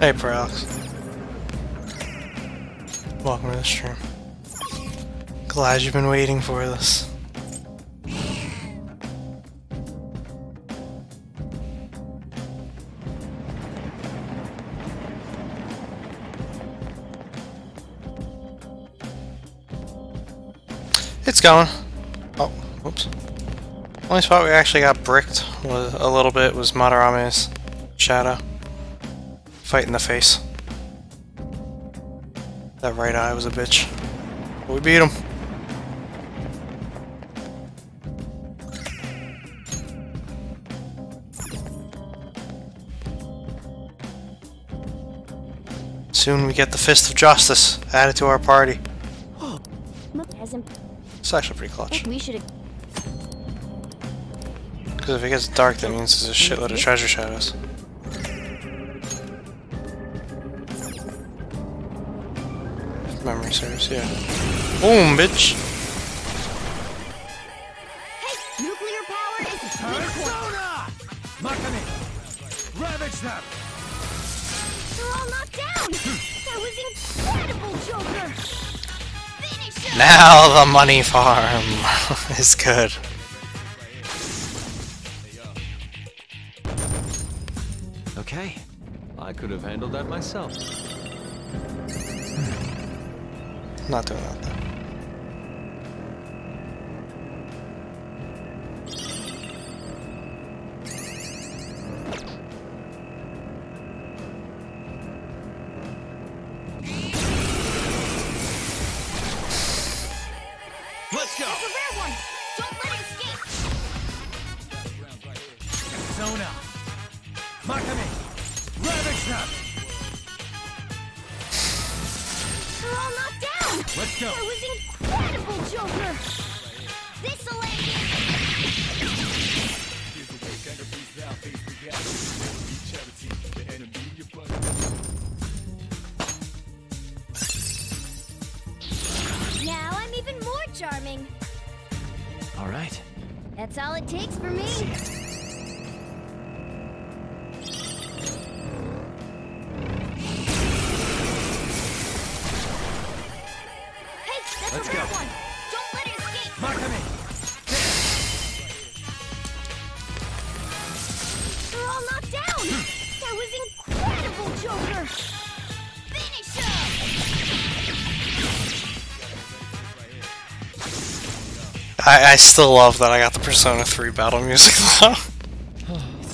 Hey, Parallax. Welcome to the stream. Glad you've been waiting for this. It's going. Oh, whoops. Only spot we actually got bricked was a little bit was Madarame's shadow. Fight in the face. That right eye was a bitch. But we beat him. Soon we get the Fist of Justice added to our party. It's actually pretty clutch. We should. Because if it gets dark, that means there's a shitload of treasure shadows. If memory serves, yeah. Boom, bitch! Hey, nuclear power is Persona! Makami! Ravage them! They're all knocked down! That was incredible, Joker! Finish him! Now the money farm is good. Okay, I could have handled that myself. Not doing that though. Let's go! That's a rare one! Don't let it escape! Persona! Makami! Ravage them! They're all knocked down! Let's go! That was incredible, Joker! This'll end it! Now I'm even more charming. All right. That's all it takes for me. Let's go. One. Don't let it escape. Makami! They're all knocked down. That was incredible, Joker. Finish him. I still love that I got the Persona 3 battle music though.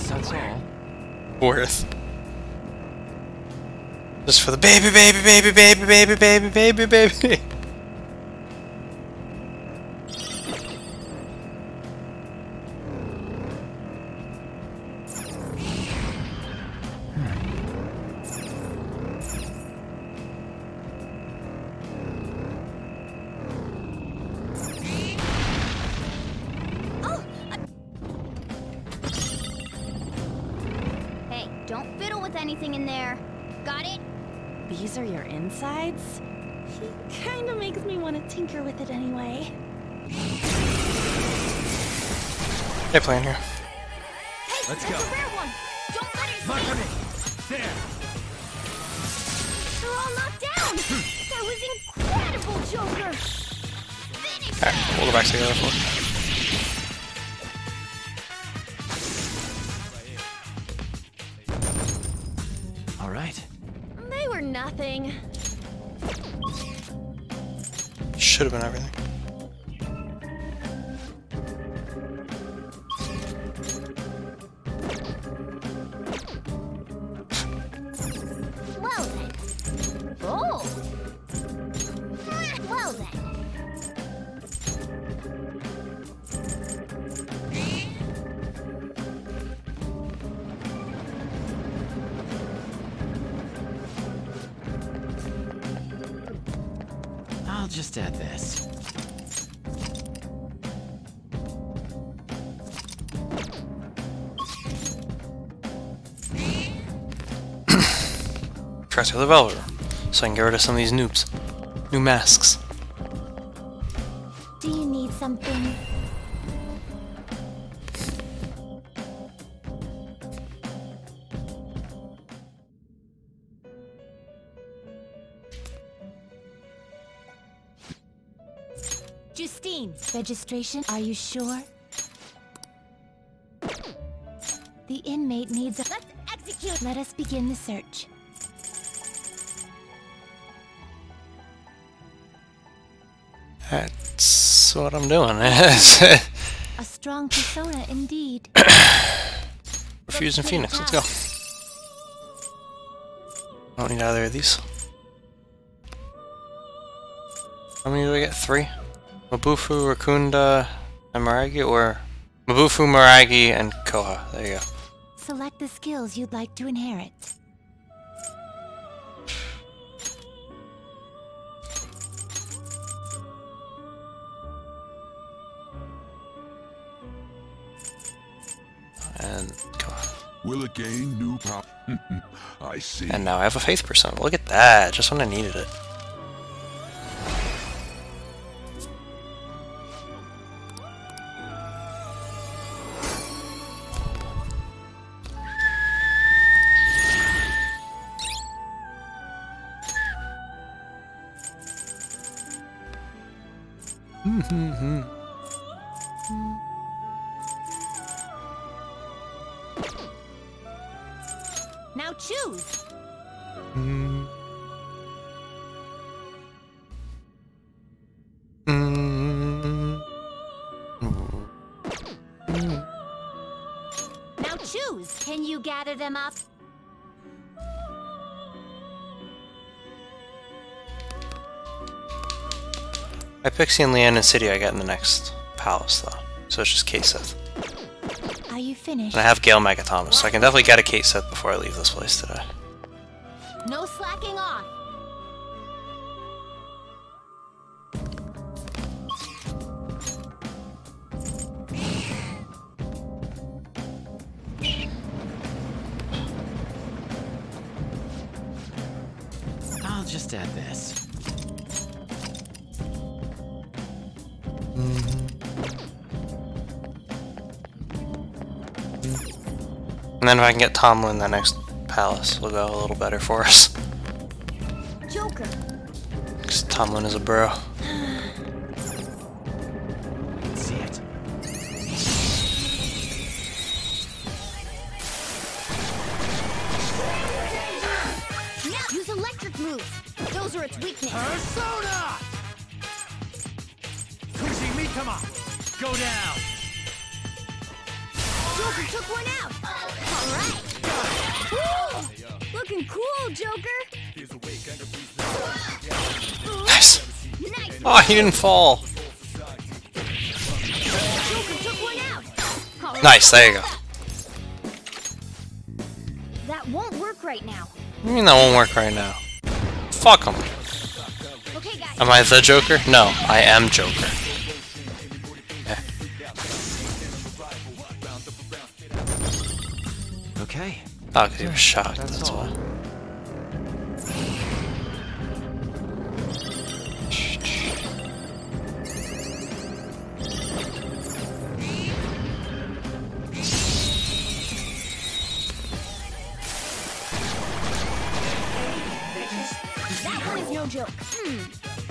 That's all. Worth. Just for the baby, baby, baby, baby, baby, baby, baby, baby. Hey, don't fiddle with anything in there. Got it? These are your insides? He kinda makes me want to tinker with it anyway. Hey, playing here. Hey, Let's that's go. a rare one. Don't let it escape. Makami! There! They're all knocked down. That was incredible, We'll go back to the other floor. All right. They were nothing. Should have been everything. Well then. Oh. Well then. I'll just add this. Try to the Velvet Room, so I can get rid of some of these noobs. New masks. Do you need something? Justine, registration, are you sure? The inmate needs a... Let's execute! Let us begin the search. That's what I'm doing. A strong persona indeed. Refusing Phoenix, let's go. I don't need either of these. How many do I get? 3? Mabufu, Rakunda, and Maragi, or Mabufu, Maragi, and Koha. There you go. Select the skills you'd like to inherit. And Koha. Will it gain new power? I see. And now I have a faith persona. Look at that, just when I needed it. Now choose. Now choose. Can you gather them up? By Pixie and Leanne and City I get in the next palace though. So it's just Kate Sith. Are you finished? And I have Gale Megathomas, so I can definitely get a Kate Sith before I leave this place today. No slacking off. I'll just add this. And then if I can get Tomlin in the next palace, will go a little better for us. Joker. Because Tomlin is a bro. See it. Now use electric moves. Those are its weaknesses. Persona! Kushimikama! Go down! Joker took one out. All right. Woo! Looking cool, Joker. Nice. Nice. Oh, he didn't fall. Joker took one out. All right. Nice, there you go. That won't work right now. What do you mean that won't work right now? Fuck him. Okay, guys. Am I the Joker? No, I am Joker. Yeah. Okay. Oh, because he was shocked, that's why. That one is no joke.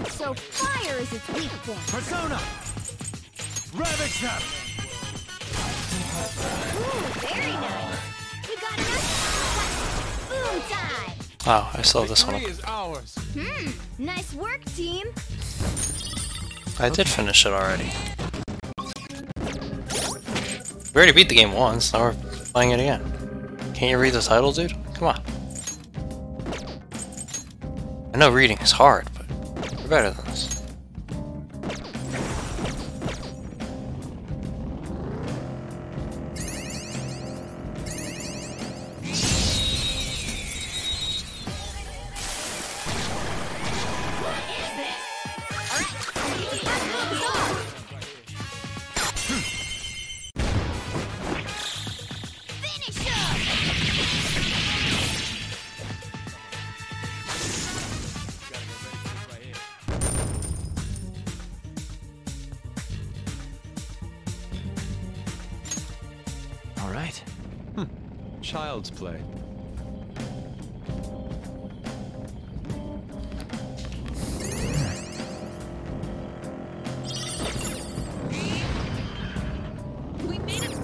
So fire is its weak point. Persona! Ravage them! Ooh, very nice. We got enough. Boom time. Oh, I still have this one up. Is ours. Nice work, team. I did finish it already. We already beat the game once, now we're playing it again. Can't you read the title, dude? Come on. I know reading is hard, but we're better than this. All right. Child's play. We made it.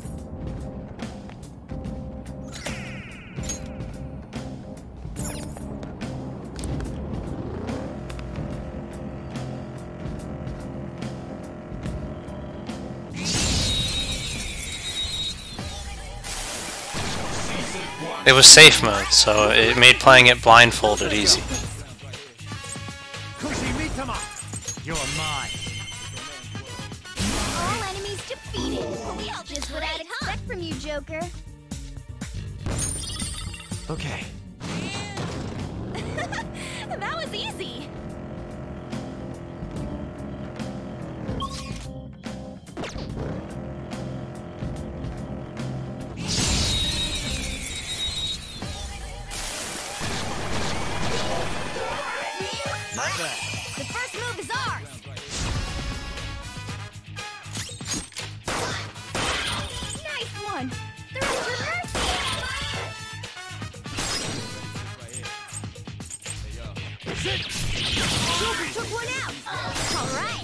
It was safe mode, so it made playing it blindfolded easy. You're mine. All enemies defeated. Just what I'd expect from you, Joker. Okay. That was easy. The first move is ours. Nice one. They're after Joker took one out. All right.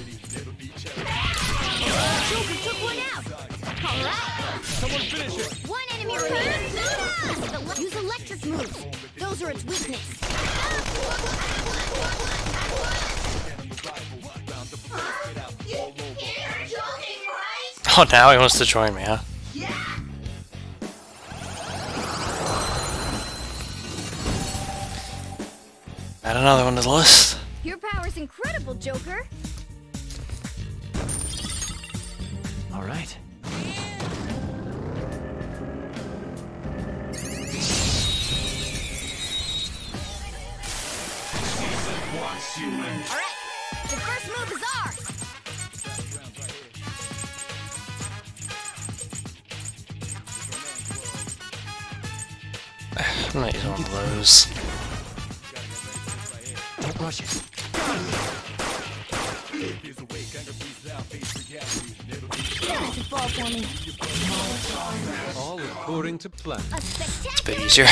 Joker took one out. All right. Someone finish it. One enemy remaining. Use electric moves. Those are its weakness. Oh, now he wants to join me, huh? Add another one to the list. Your power's incredible, Joker. All right. Alright, the first move is ours! I'm not using one of those. Don't rush it. Fall for me. All according to plan. It's a bit easier.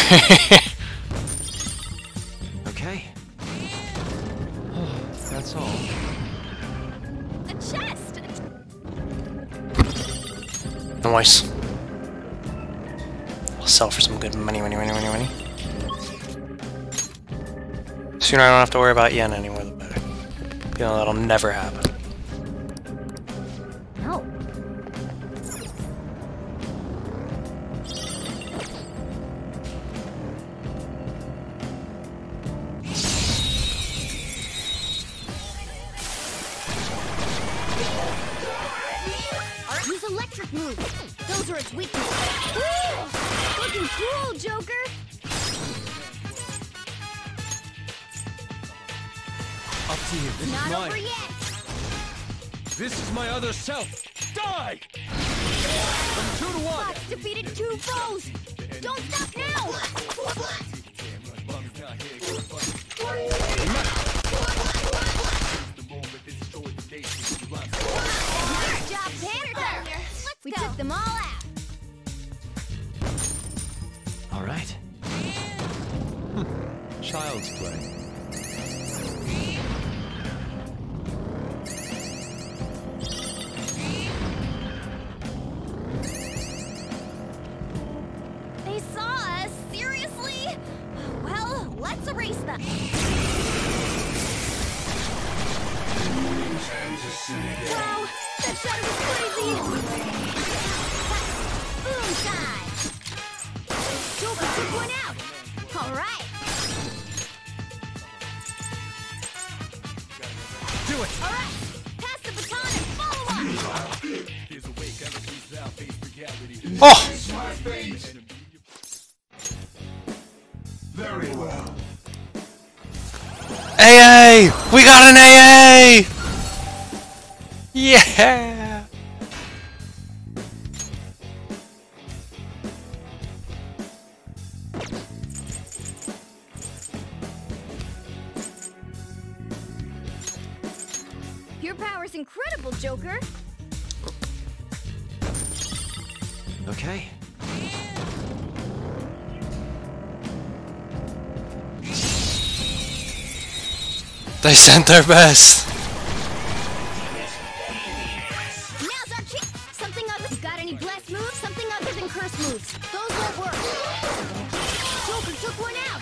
Okay. That's all. The chest. Nice. I'll sell for some good money. Sooner I don't have to worry about yen anymore, the better. You know, that'll never happen. No. Use electric moves. Those are its weakness. Woo! Looking cool, Joker. Up to you. This Not is mine. over yet. This is my other self. Die! From 2 to 1. Fox defeated 2 foes. Don't stop now. Nice job, Panther. We took them all out. All right. Child's play. said it was crazy! Boom time! Joker took one out! Alright! Do it! Alright! Pass the baton and follow up! Oh! Very well. AA! We got an AA! Yeah! Your power's incredible, Joker! Okay. They sent their best. Now's our chance! Something other— Got any blessed moves? Something other than curse moves. Those won't work. Joker took one out!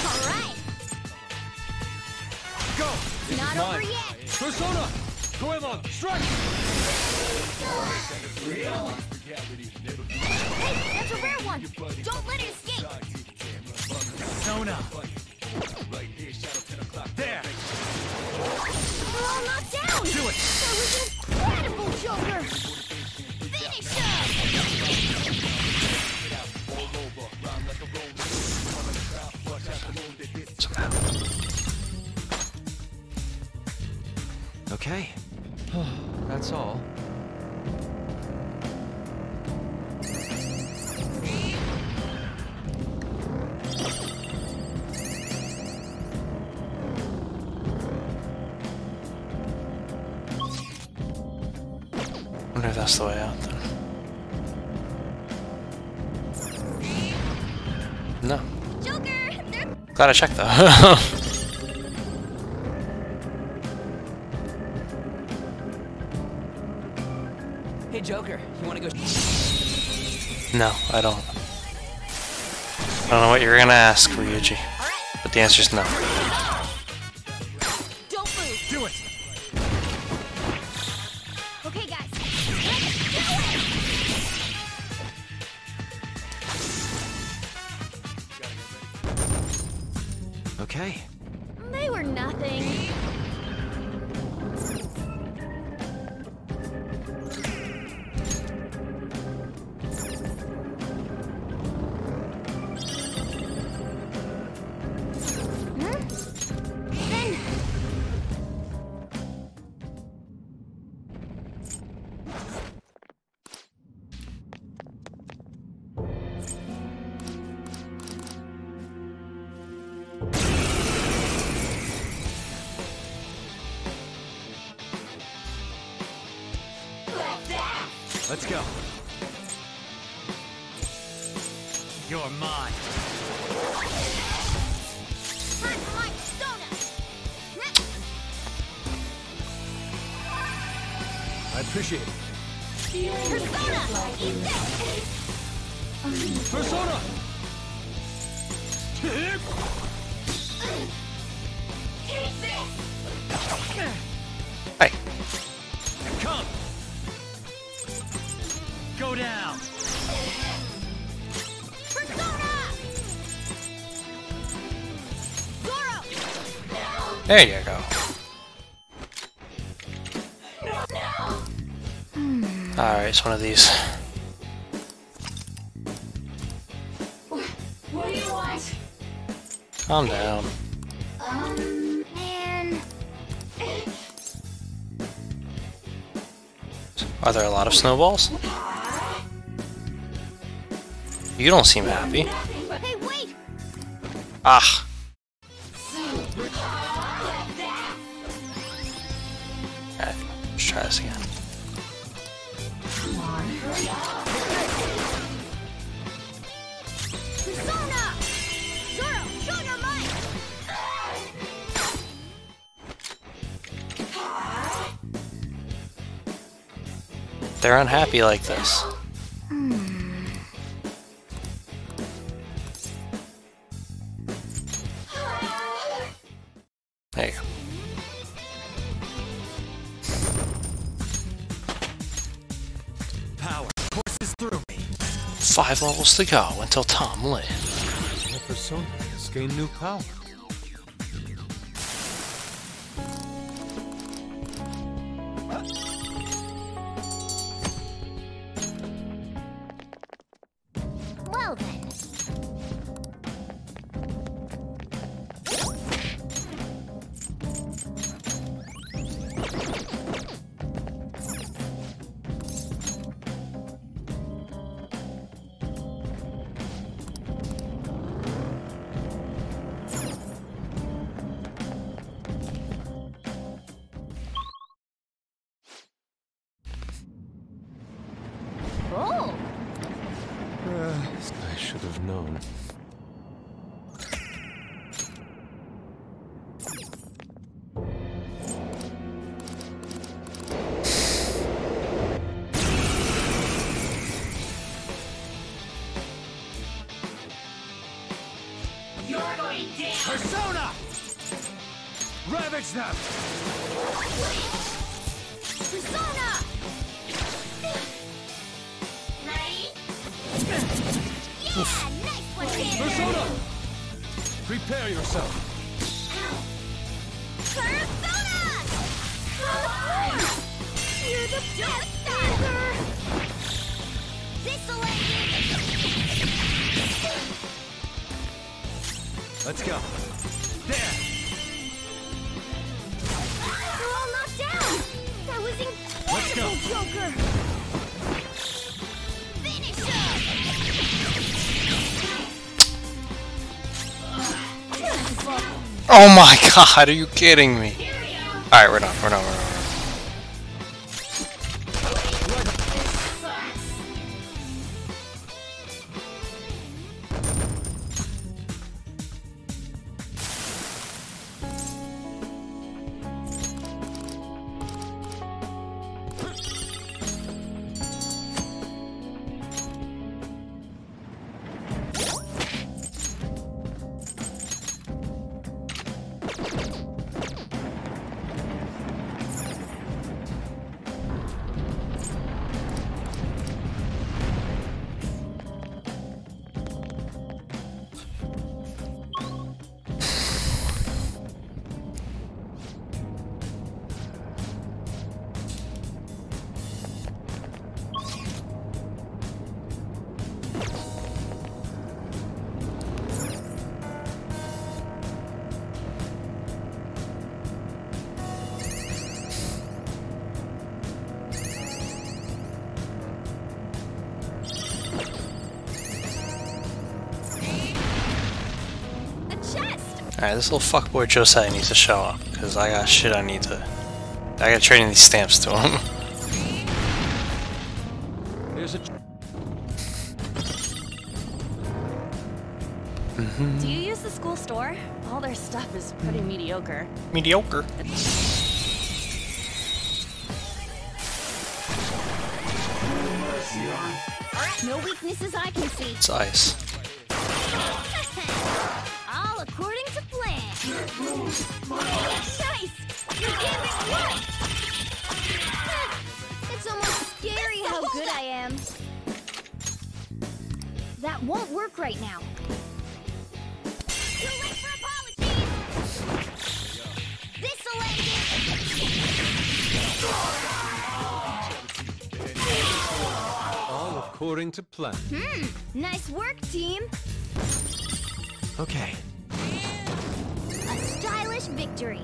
Alright! Go! Not over yet! Persona! Goemon, strike! Hey, that's a rare one! Don't let it escape! Persona! There! They're all knocked down! Do it! That was incredible, Joker! Finish him! Okay. That's all. I wonder if that's the way out then. No. Joker! They're— Glad I checked though. Hey, Joker, you wanna go? No, I don't. I don't know what you're gonna ask, Ryuji. But the answer's no. Don't move! Do it! Okay, guys. Okay. They were nothing. Let's go. You're mine. I appreciate it. Persona! Eat this! Persona! Hey. Come! Go down! There you go. Alright, it's one of these. What do you want? Calm down. Man. Are there a lot of snowballs? You don't seem happy. Hey, wait! Ah. Alright, let's try this again. Persona! Zoro, show your might! They're unhappy like this. There you go. 5 levels to go until Tom lit. My persona has gained new power. Well then. Oh! I should have known. You're going down! Persona! Ravage them! Persona! Ready? Yeah! Nice one, kid! Persona! Prepare yourself. Persona! You're the best ever! This'll end it! Let's go. There! They're all knocked down! That was Let's go. incredible, Joker! Finish him! Oh my god, are you kidding me? Alright, we're done, we're done, we're done. Alright, this little fuckboy Josiah needs to show up, because I got shit I gotta trade in these stamps to him. Here's a... Do you use the school store? All their stuff is pretty mediocre. Mediocre. No weaknesses I can see. It's ice. All according to plan. Nice! You gave it work! It's almost scary how good I am. That won't work right now. Too late for apologies! This'll end All according to plan. Nice work, team! Okay. A stylish victory.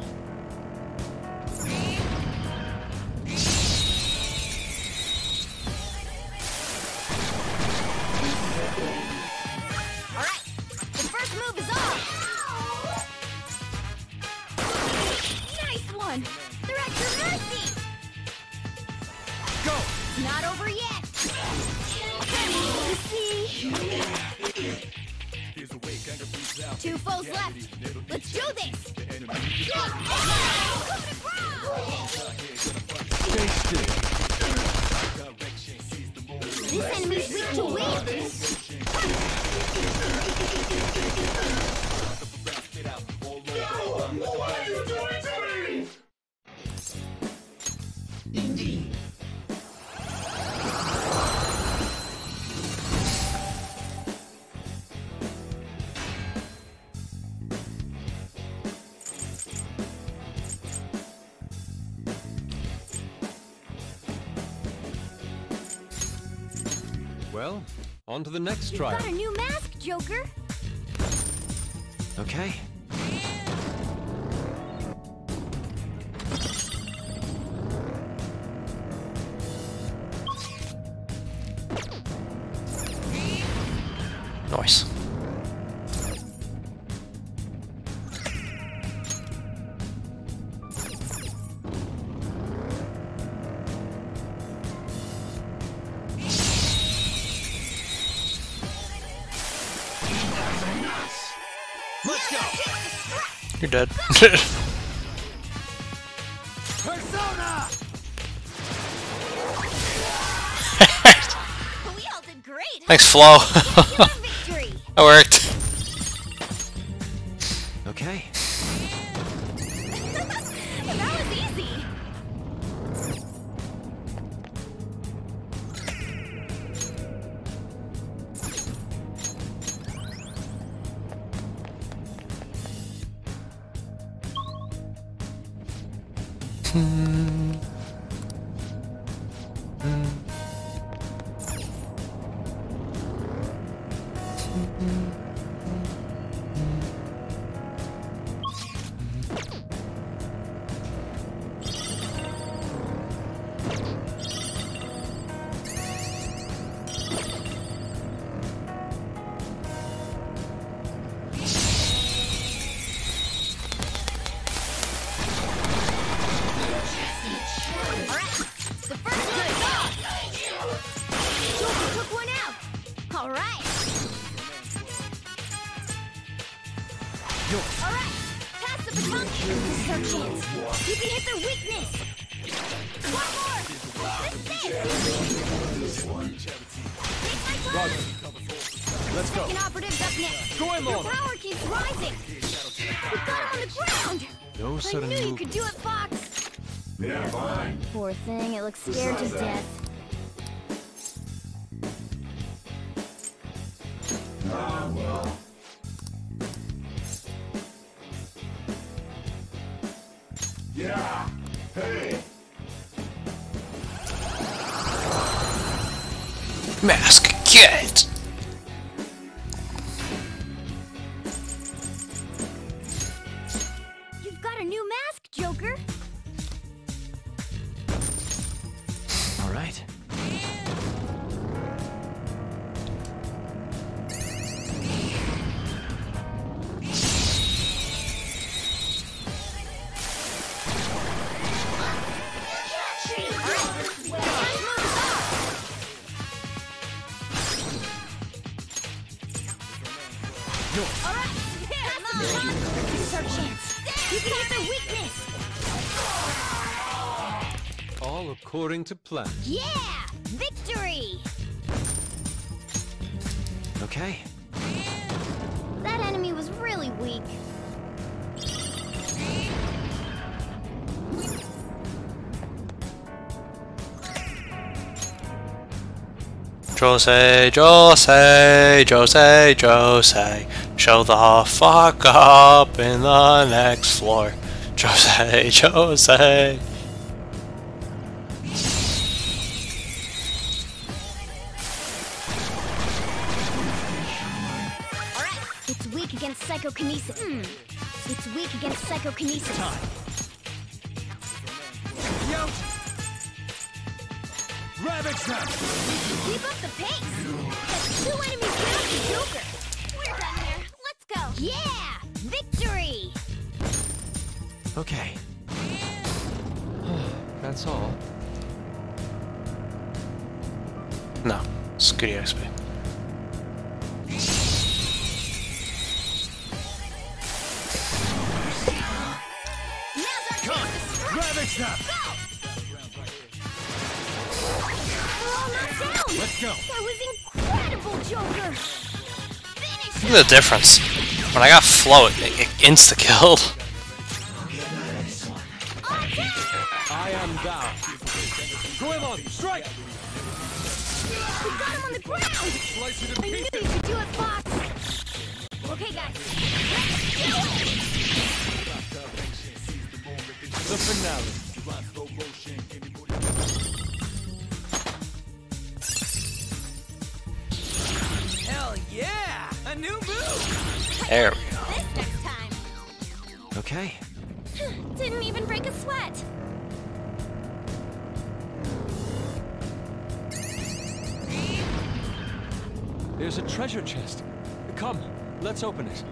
Alright, the first move is off! Nice one! They're at your mercy! Go! Not over yet! You see? Two foes left! Let's do this! Stay still. This enemy's weak to wind! Well, on to the next trial. Got a new mask, Joker. Okay. Nice. Let's go. You're dead. Persona! We all did great. Thanks, Flo. That worked. Okay. That was easy. Alright, pass the baton. This is our chance. You can hit their weakness. One more. This Take my turn. Let's go. Second operative's up next. Go in, Your Mona. power keeps rising. We got him on the ground. No I sudden knew you movement. could do it, Fox. Yeah, fine. Poor thing, it looks scared to death. Ah, well. Yeah. Hey. Mask, get! You've got a new mask, Joker. All right. Alright, come on. This is our chance. You can hit their weakness. All according to plan. Yeah! Victory! Okay. That enemy was really weak. Jose, Jose, Jose, Jose. Show the fuck up in the next floor. Jose, Jose. It's weak against psychokinesis. It's weak against psychokinesis. Rabbit trap! Keep up the pace! That's 2 enemies down to Joker! We're done here. Let's go! Yeah! Victory! Okay. That's all. No, it's good XP. Rabbit trap! Let's go! That was incredible, Joker! Look at the difference. When I got Float, it insta-killed. I am down. Go in on, strike! We got him on the ground! I knew you could do it, Fox! Okay, guys. The finale. There we go. This next time. Okay. Didn't even break a sweat. There's a treasure chest. Come, let's open it.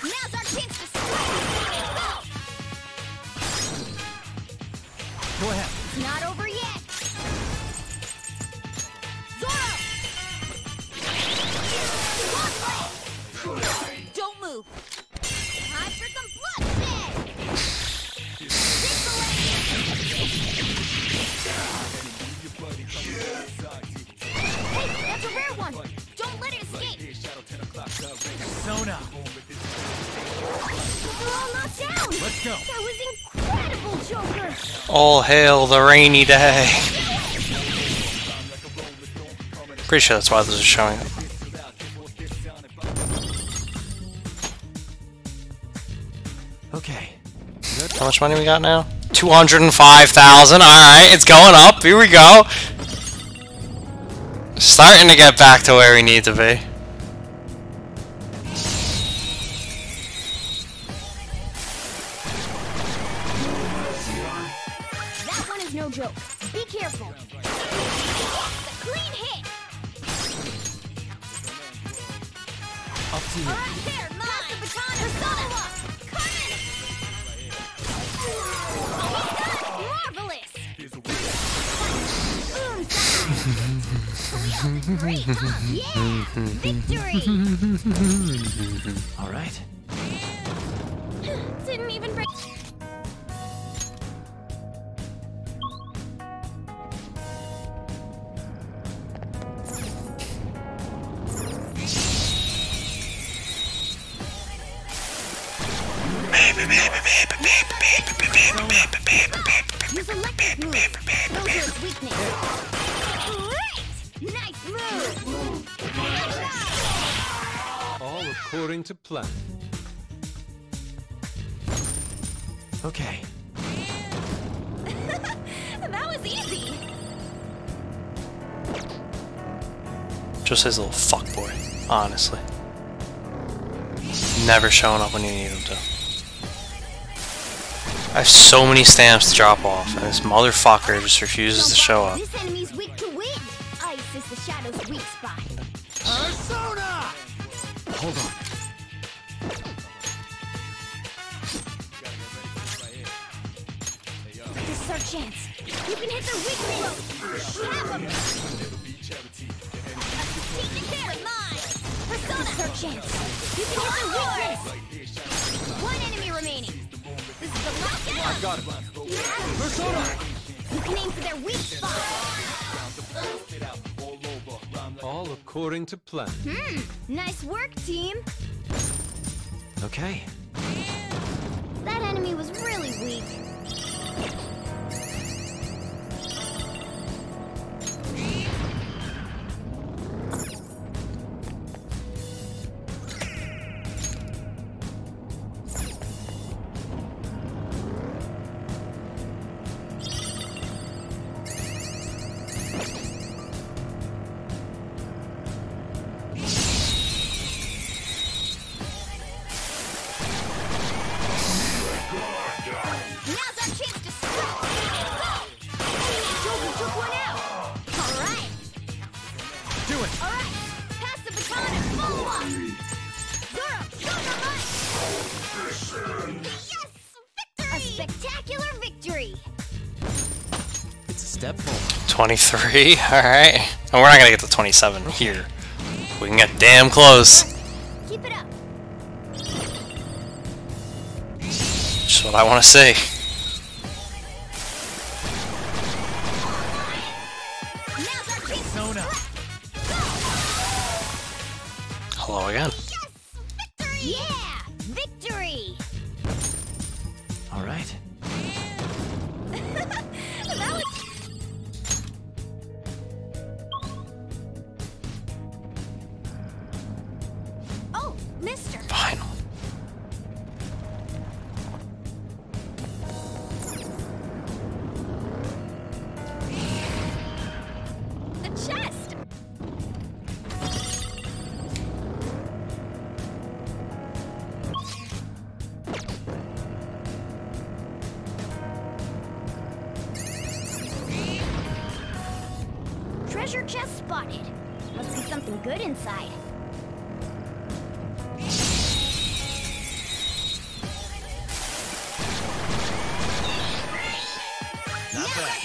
Now's our chance to strike. Go ahead. It's not over yet. Zoro! Don't move. Time for some bloodshed. Hey, that's a rare one. Don't let it escape. Sona. We're all knocked down. Let's go. That was incredible, Joker. All hail the rainy day. Pretty sure that's why this is showing up. Okay. How much money we got now? 205,000. Alright, it's going up. Here we go. Starting to get back to where we need to be. That one is no joke. Be careful. Yes, a clean hit. Up to you. All right, there, pass the baton to Sona. Marvelous. Great, huh? Yeah, victory. All right. Didn't even break. Use electric move. Those are its weakness. Great! Nice move! All according to plan. Okay. That was easy. Just his little fuckboy, honestly. Never showing up when you need him to. I have so many stamps to drop off, and this motherfucker just refuses to show up. This enemy's weak to wind. Ice is the shadow's weak spot. Persona! Hold on. This is our chance. You can hit their weak spots. Have them. Take care of mine. Persona. This is our chance. You can hit their weakness. One enemy remaining. This is the last one. I've got it. Persona. You can aim for their weak spot. All according to plan. Nice work, team. Okay. That enemy was really weak. Now's our chance to strike. Joker took one out. All right. Do it. All right. Pass the baton and follow up. Zoro, show them us. Yes, victory! A spectacular victory. It's a step forward. 23, alright. And we're not gonna get to 27 here. We can get damn close. Keep it up. Just what I want to see. Now's our chance. Sona. Hello again. Yeah, victory. All right. That was... wanted. Must be something good inside. Not bad.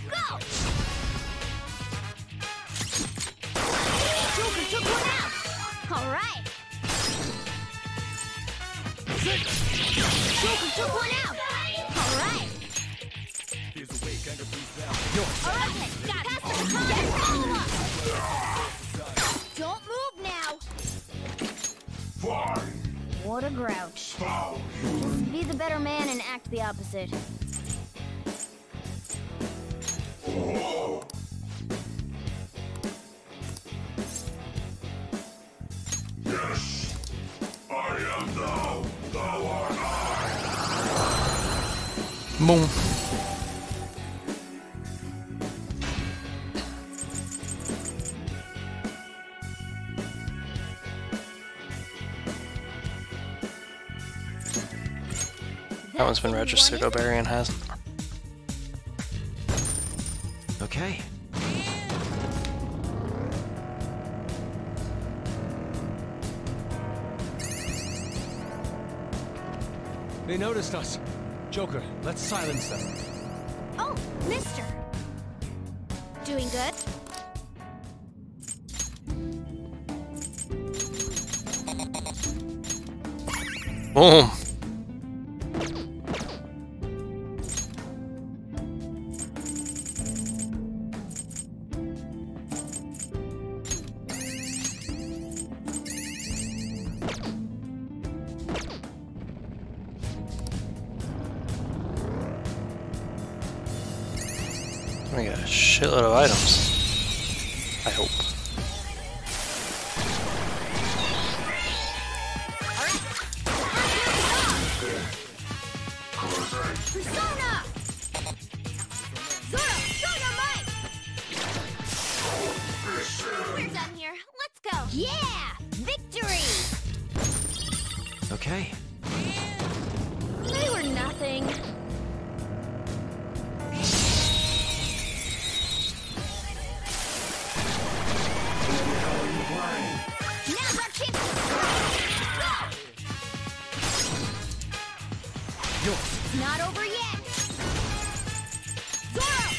Go! Joker took one out! Alright! Joker took one out! Alright! Alright, got it! Don't move now! Fine. What a grouch. Just be the better man and act the opposite. Oh. Yes, I am thou. Thou art I. Boom. That one's been registered, Obarian hasn't. Okay. They noticed us. Joker, let's silence them. Oh, mister. Doing good? Boom. We got a shitload of items. I hope. Persona! Zoro, show your might! We're done here. Let's go. Yeah! Victory! Okay. They were nothing. Now's our chance to go! It's not over yet! Zoro!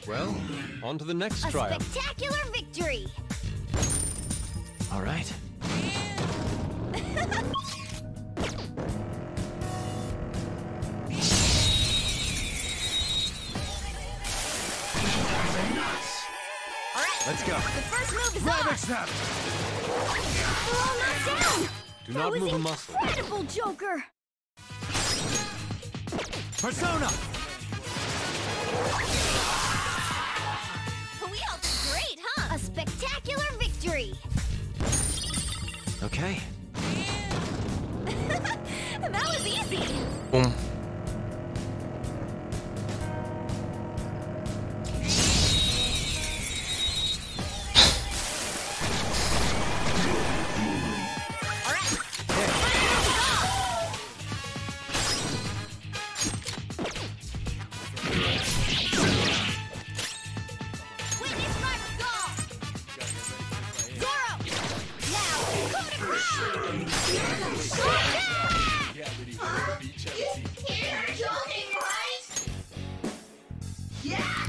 Well, on to the next A triumph. spectacular victory! All right. Let's go. The first move is Rabbit off! snap! We're all knocked down! Do That not was move a muscle. incredible, Joker! Persona! We all did great, huh? A spectacular victory! Okay. That was easy. Boom. Witness my resolve! Zoro! Now, coup de grace! You're joking, right? Yeah!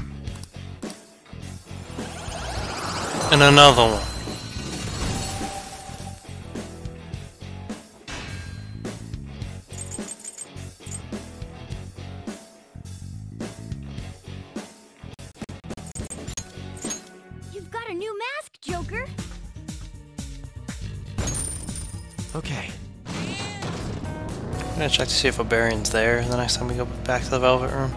And another one. You've got a new mask, Joker! Okay. I'm gonna check to see if Obarian's there the next time we go back to the Velvet Room.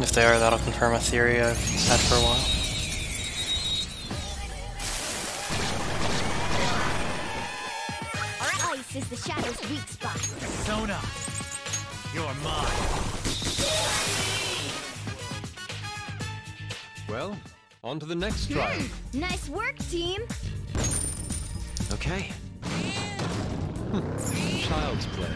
If they are, that'll confirm a theory I've had for a while. Ice is the Shadow's weak spot. Persona! You're mine. Well, on to the next triumph. Nice work, team! Okay. Child's play.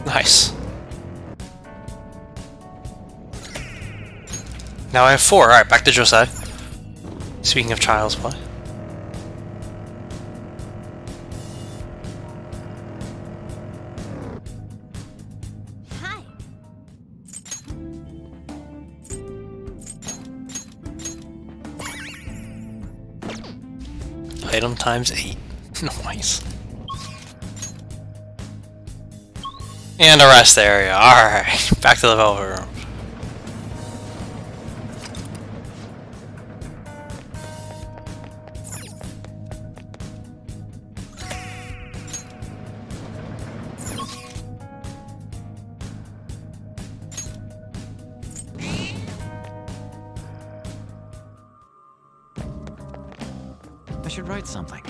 Nice. Now I have 4. Alright, back to Josiah. Speaking of child's play. Hi. Item times 8. Nice. And a rest area. Alright, back to the velvet room. I should write something.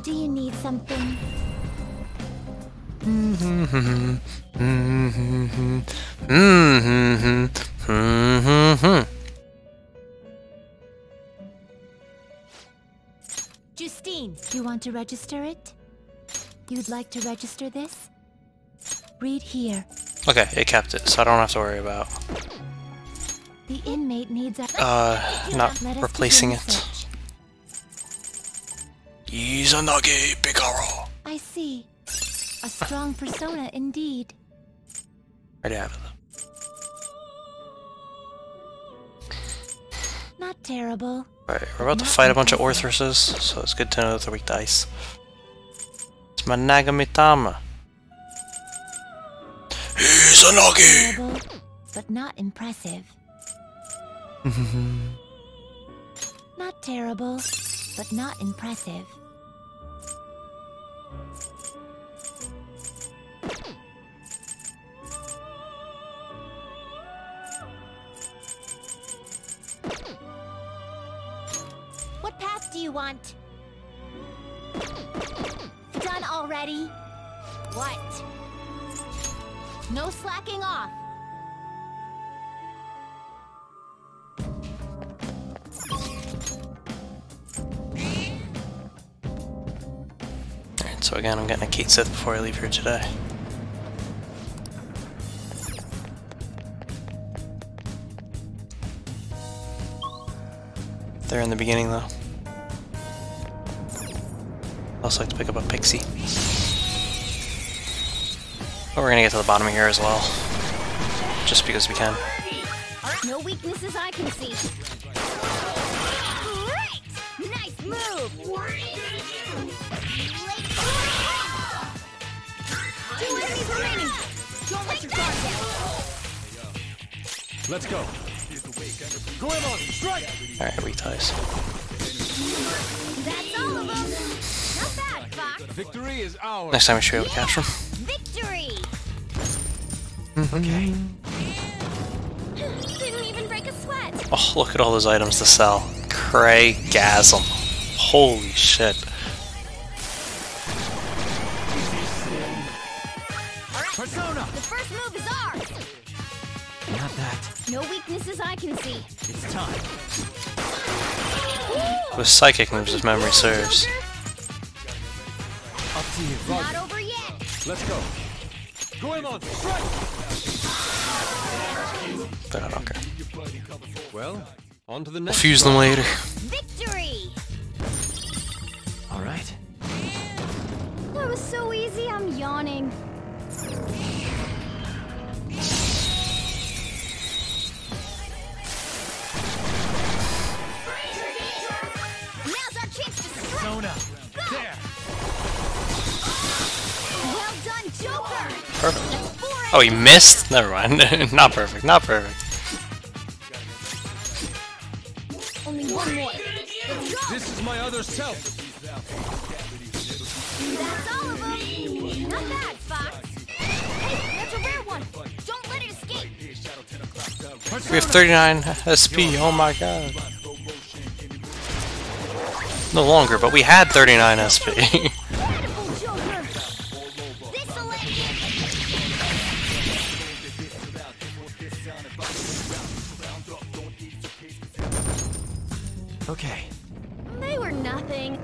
Do you need something? Justine, you want to register it? You'd like to register this? Read here. Okay, it kept it, so I don't have to worry about The inmate needs a... not Let us replacing begin the it. search. Izanagi Picaro. I see. A strong persona indeed. Right out of it. Not terrible. Alright, we're about to fight a bunch of Orthruses, so it's good to know that they're weak to ice. It's my Nagamitama. Izanagi! Terrible, but not impressive. Not terrible, but not impressive. What path do you want? Done already? What? No slacking off. Alright, so again, I'm getting a Kate Sith before I leave here today. They're in the beginning, though. I also like to pick up a Pixie. But we're gonna get to the bottom of here as well. Just because we can. No weaknesses I can see. Great! Nice move! 2 enemies remaining! Don't let your guard down! Let's go. Goemon, strike! Alright, weak ties. That's all of them! Not bad, Fox! Victory is ours. Next time we should be able to catch them. Victory! Okay. Didn't even break a sweat! Oh, look at all those items to sell. Craygasm. Holy shit. Persona! The first move is ours! Not that. No weaknesses I can see. It's time. With psychic moves, if memory serves. Up to you. Not over yet! Let's go. Goemon, strike! But I don't care. Well, on to the We'll next. fuse them later. Victory! All right. That was so easy, I'm yawning. Now's our chance to strike! Persona. Go! There. Well done, Joker! Perfect. Oh, he missed? Never mind. Not perfect, not perfect. Only one more. Let's go! This is my other self. That's all of them! Not bad, Fox! Hey, that's a rare one! Don't let it escape! We have 39 SP, oh my god. No longer, but we had 39 SP. Incredible, Joker! This'll end it! Okay. They were nothing.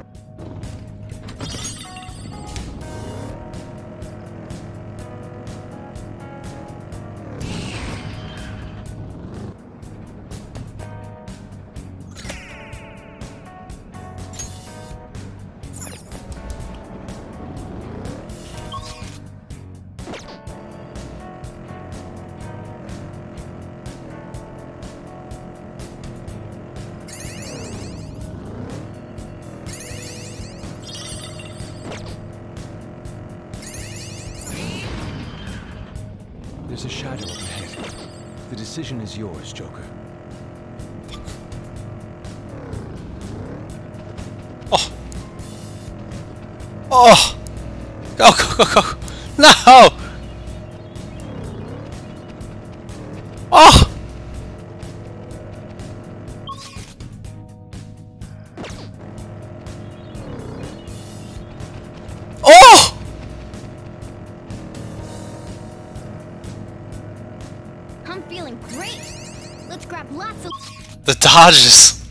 There's a shadow up ahead. The decision is yours, Joker. Oh! Oh! Go, go, go, go! No! Oh! Oh! I'm feeling great. Let's grab lots of... The dodges.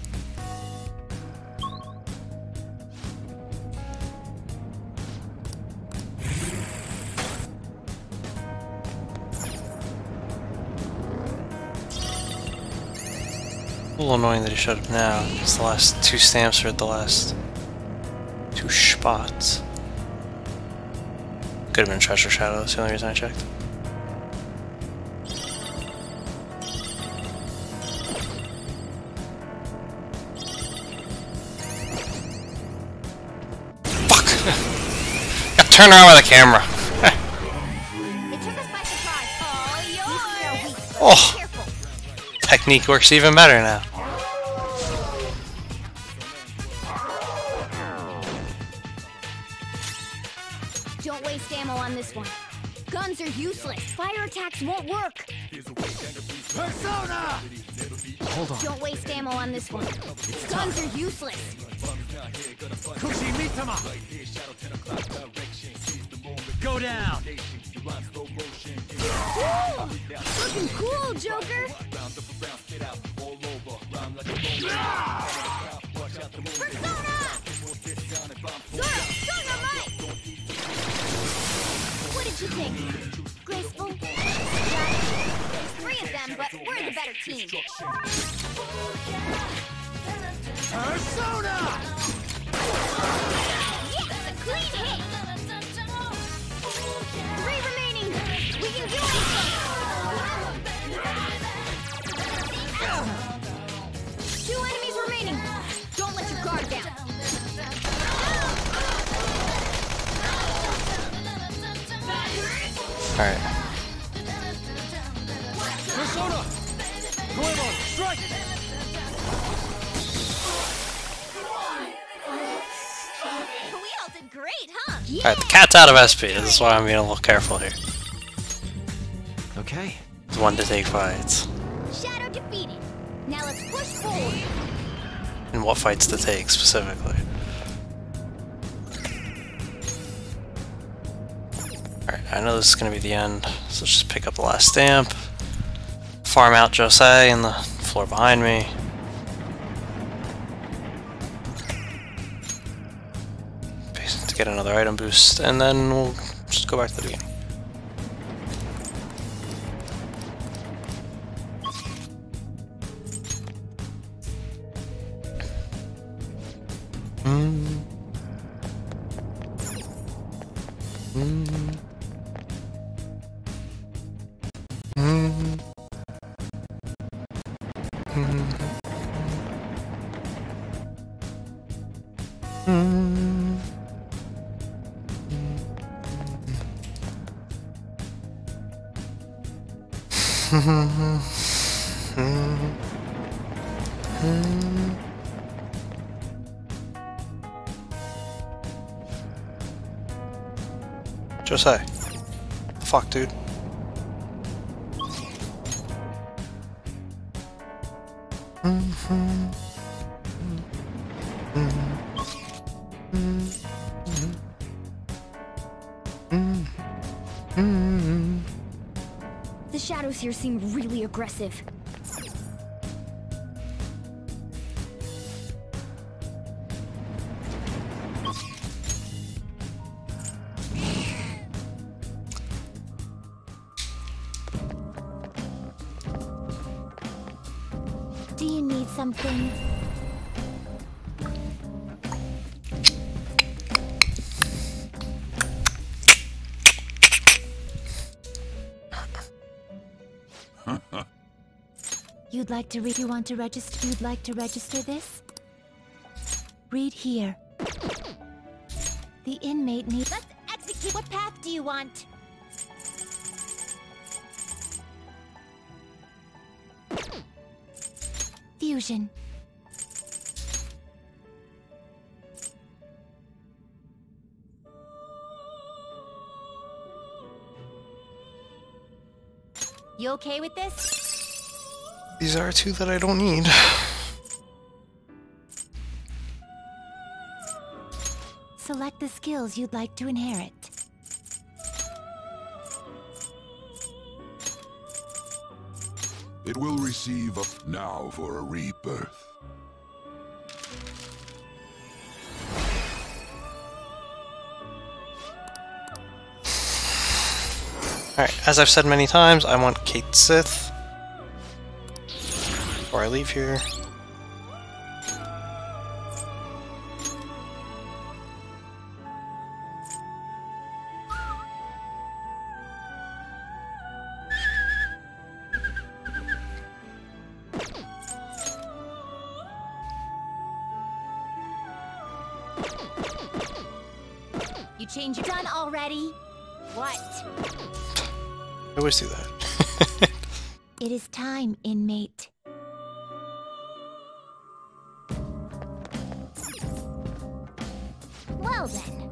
A little annoying that he showed up now. It's the last 2 stamps are at the last 2 spots. Could have been Treasure Shadow, that's the only reason I checked. Fuck! Got turned around by the camera. Oh! Technique works even better now. Don't waste ammo on this one. Guns are useless. Fire attacks won't work. Persona! Hold on. Don't waste ammo on this one. Guns are useless. Kushimitama! Go down! Woo! Looking cool, Joker! Persona! What did you think? Graceful? There's 3 of them, but we're the better team. Persona! Yes, a clean hit! 3 remaining! We can do it! 2 enemies remaining! Don't let your guard down! Alright. Persona! Goemon, strike! We all did great, huh? Alright, the cat's out of SP, this is why I'm being a little careful here. Okay. It's 1 to take fights. Shadow defeated. Now let's push forward. And what fights to take, specifically. Alright, I know this is going to be the end, so let's just pick up the last stamp. Farm out Josei in the floor behind me. To get another item boost, and then we'll just go back to the beginning. Josei. Fuck, dude. The shadows here seem really aggressive. something? You'd like to read? You want to register? You'd like to register this? Read here. The inmate needs. Let's execute. What path do you want? Fusion. You okay with this? These are two that I don't need. Select the skills you'd like to inherit. It will receive a now for a rebirth. Alright, as I've said many times, I want Kate Sith before I leave here. You change your done already? What? I always do that. It is time, inmate. Well then.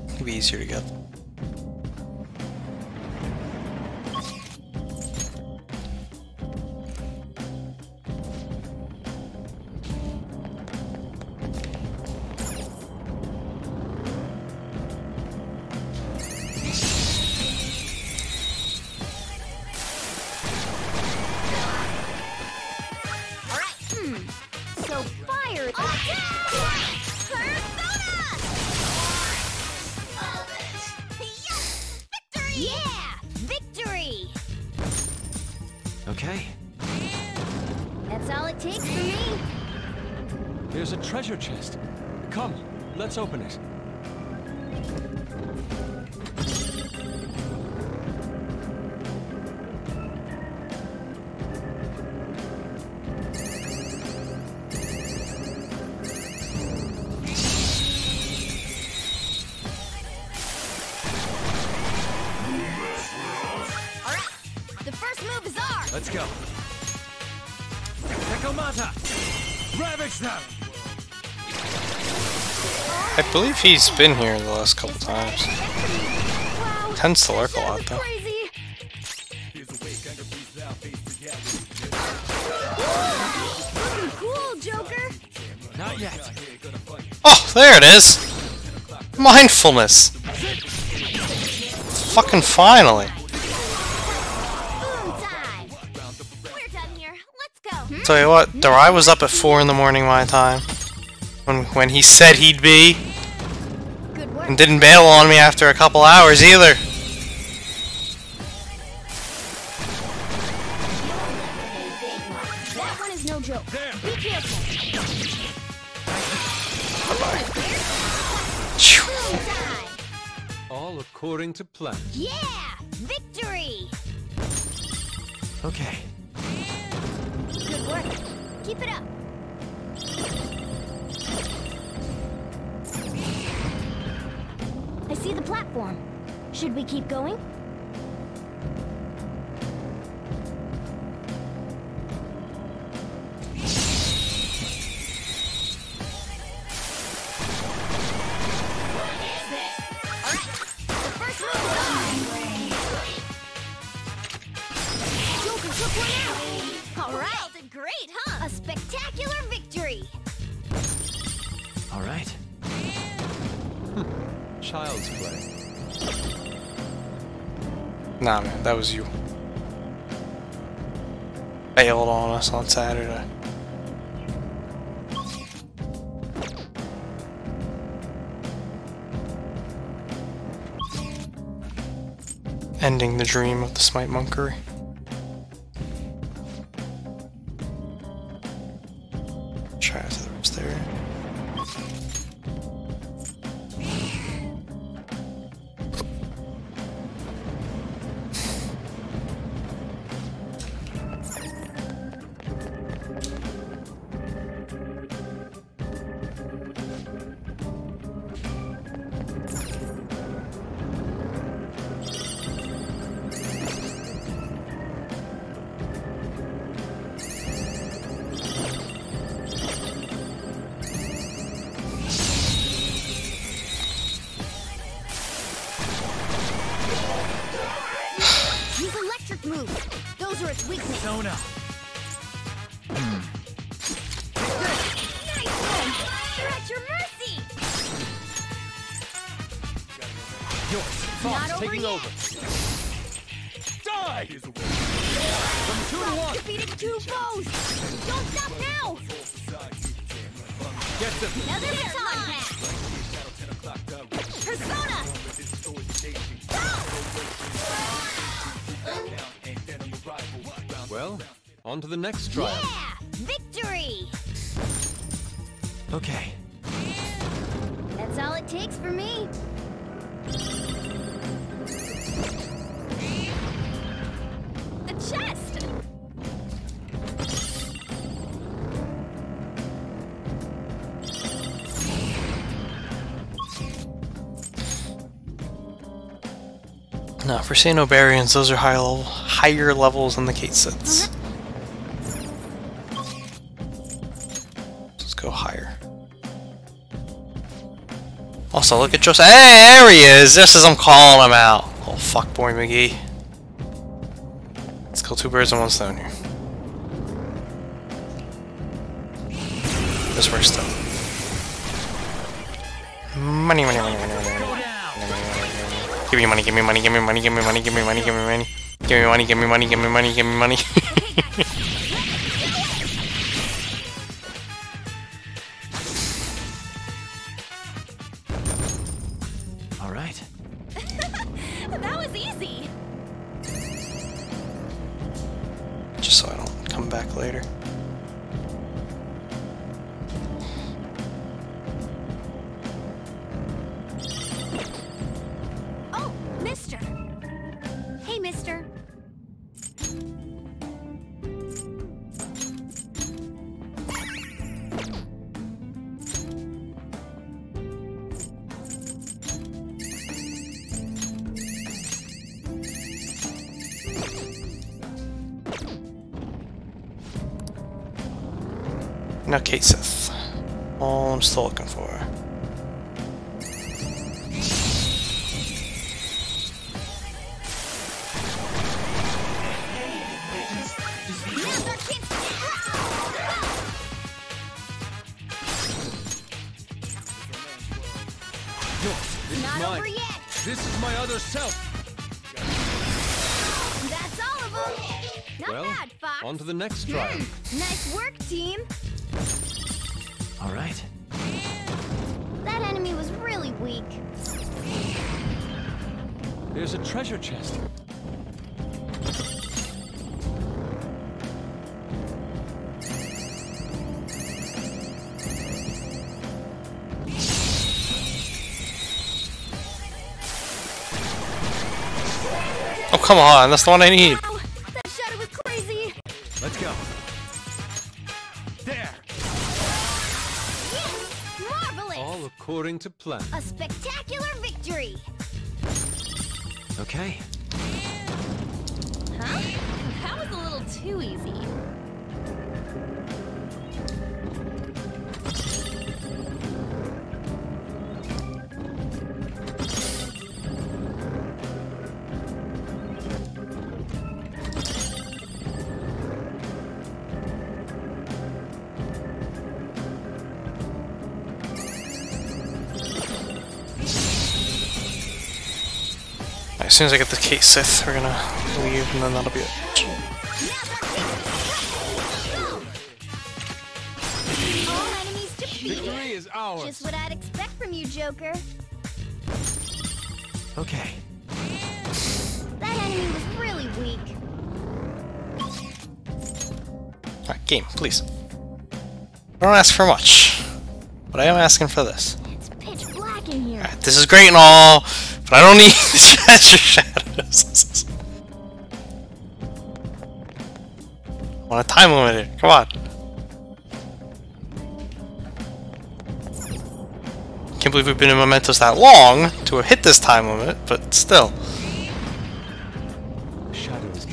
It'll be easier to get. So fire! Yeah! Victory! Okay. That's all it takes for me. There's a treasure chest. Come, let's open it. Let's go. Nekomata! Ravage them! I believe he's been here the last couple times. Tends to lurk a lot though. Cool, Joker! Not yet. Oh, there it is! Mindfulness! Fucking finally! Tell you what, Darai was up at 4 in the morning my time. When he said he'd be. And didn't bail on me after a couple hours either. That one is no joke. Be careful. All according to plan. Yeah! Victory! Okay. Good work. Keep it up. I see the platform. Should we keep going? Alright! Did great, huh? A spectacular victory! Alright. Child's play. Nah, man, that was you. Bailed on us on Saturday. Ending the dream of the Smite Monkery. Try to the rest there. Taking over. Die! From 2 to 1. Defeated 2 foes. Don't stop now. Get them. Another baton pack. Persona. Well, on to the next trial. Yeah, victory. Okay. That's all it takes for me. A chest. No, for Xenobarians, those are higher levels than the Kate sets. Let's go higher. Also, look at Joseph. Hey, there he is! Just as I'm calling him out. Oh, fuckboy McGee. Let's kill 2 birds with 1 stone here. This works though. Money, money, money, money, money, money. Give me money, give me money, give me money, give me money, give me money, give me money. Give me money, give me money, give me money, give me money. Alright. That was easy. Just so I don't come back later. Oh, mister. Hey, mister. No, Kate Sith. All I'm still looking for. This is mine. This is my other self. That's all of them. Not Well, bad, Fox. on to the next trial. Nice work, team. Alright. That enemy was really weak. There's a treasure chest. Oh, come on, that's the one I need. Wow, that shadow was crazy. Let's go. There. Yes, marvelous. All according to plan. A spectacular victory. Okay. Huh? That was a little too easy. As soon as I get the Kate Sith, we're gonna leave, and then that'll be it. All enemies defeated. Victory is ours. Just what I'd expect from you, Joker. Okay. That enemy was really weak. Alright, game, please. I don't ask for much, but I am asking for this. It's pitch black in here. Alright, this is great and all, but I don't need treasure shadows. I want a time limit here. Come on. Can't believe we've been in Mementos that long to have hit this time limit, but still. Shadows.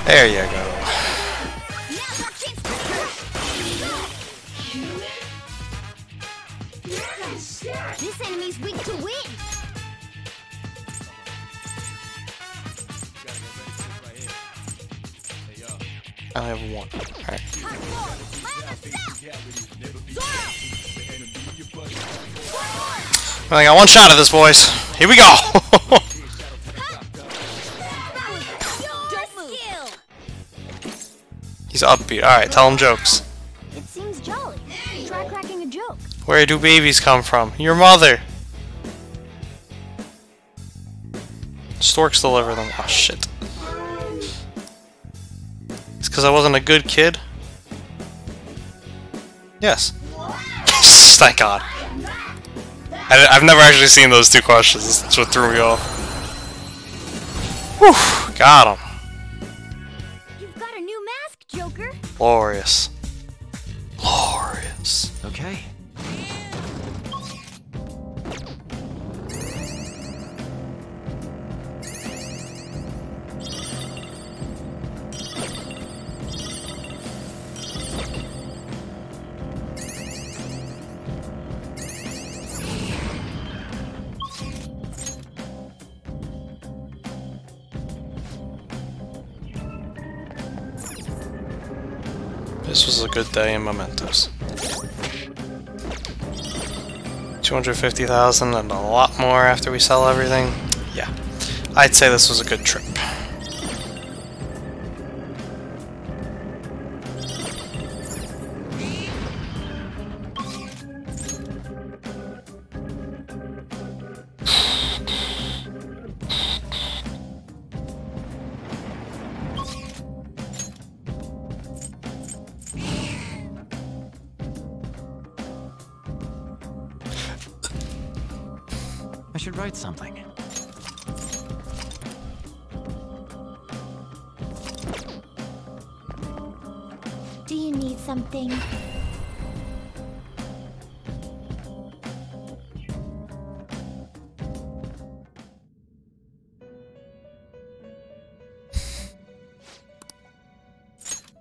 There you go. This enemy's weak to wind. I only have one. Alright. I got one shot at this, boys. Here we go! He's upbeat. Alright, tell him jokes. It seems jolly. Try cracking a joke. Where do babies come from? Your mother! Storks deliver them. Oh, shit. It's because I wasn't a good kid? Yes. Thank God. I've never actually seen those two questions. That's what threw me off. Whew, got him. You've got a new mask, Joker. Glorious. Glorious. Okay. This was a good day in Mementos. 250,000 and a lot more after we sell everything. Yeah, I'd say this was a good trip. I should write something. Do you need something?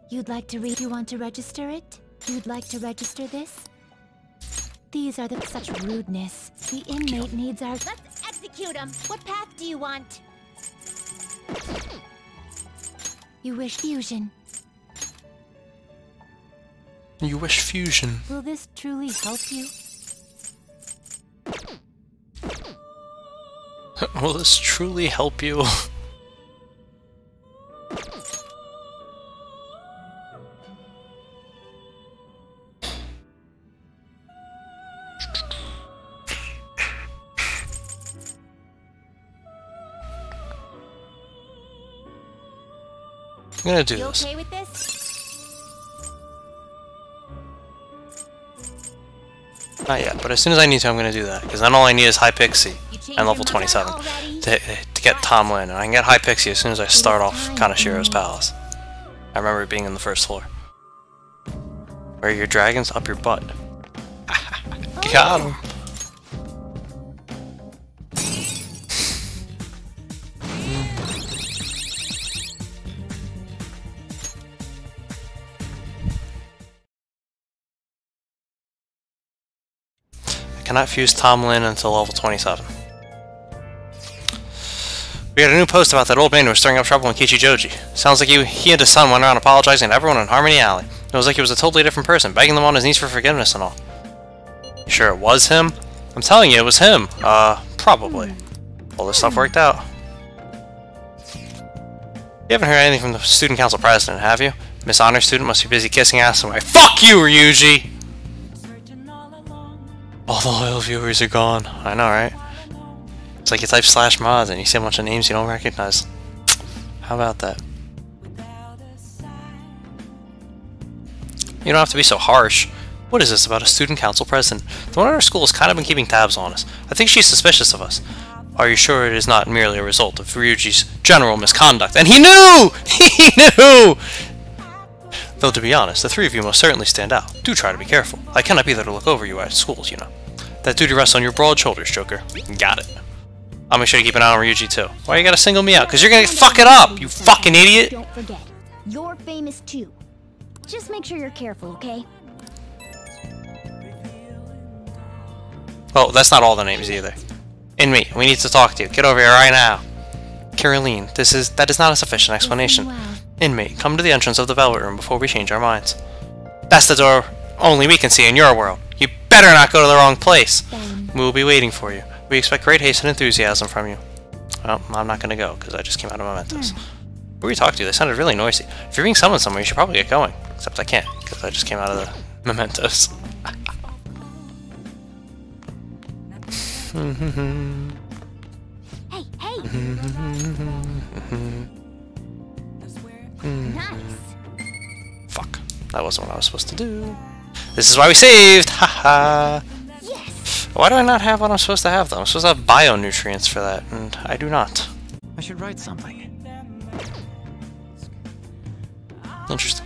You'd like to read? You want to register it? You'd like to register this? These are such rudeness. The inmate needs our... Let's execute him! What path do you want? You wish fusion. You wish fusion. Will this truly help you? Will this truly help you? I'm gonna do this. You okay with this? Not yet, but as soon as I need to, I'm gonna do that. Because then all I need is High Pixie and level 27 to get Tom Lin. And I can get High Pixie as soon as I start off Kanashiro's Palace. I remember it being in the first floor. Where are your dragons? Up your butt. Got him. Cannot fuse Tom Lin until level 27. We got a new post about that old man who was stirring up trouble in Kichijoji. Sounds like he and his son went around apologizing to everyone in Harmony Alley. It was like he was a totally different person, begging them on his knees for forgiveness and all. You sure it was him? I'm telling you, it was him. Probably. All this stuff worked out. You haven't heard anything from the student council president, have you? Miss Honor student must be busy kissing ass somewhere. Fuck you, Ryuji! All the loyal viewers are gone. I know, right? It's like you type /mods and you see a bunch of names you don't recognize. How about that? You don't have to be so harsh. What is this about a student council president? The one at our school has kind of been keeping tabs on us. I think she's suspicious of us. Are you sure it is not merely a result of Ryuji's general misconduct? And he knew! He knew! Though to be honest, the three of you most certainly stand out. Do try to be careful. I cannot be there to look over you at schools, you know. That duty rests on your broad shoulders, Joker. Got it. I'll make sure to keep an eye on Ryuji too. Why you gotta single me out? Cause you're gonna fuck it up, you fucking idiot! Don't forget, you're famous too. Just make sure you're careful, okay? Oh, that's not all the names either. Inmate, we need to talk to you. Get over here right now. Caroline, that is not a sufficient explanation. Inmate, come to the entrance of the Velvet Room before we change our minds. That's the door only we can see in your world. You better not go to the wrong place. We will be waiting for you. We expect great haste and enthusiasm from you. Well, I'm not going to go, because I just came out of Mementos. Who were you talking to? They sounded really noisy. If you're being summoned somewhere, you should probably get going. Except I can't, because I just came out of the Mementos. Hey, hey! Nice. Fuck. That wasn't what I was supposed to do. This is why we saved! Haha! Yes. Why do I not have what I'm supposed to have, though? I'm supposed to have bio-nutrients for that, and I do not. I should write something. Interesting.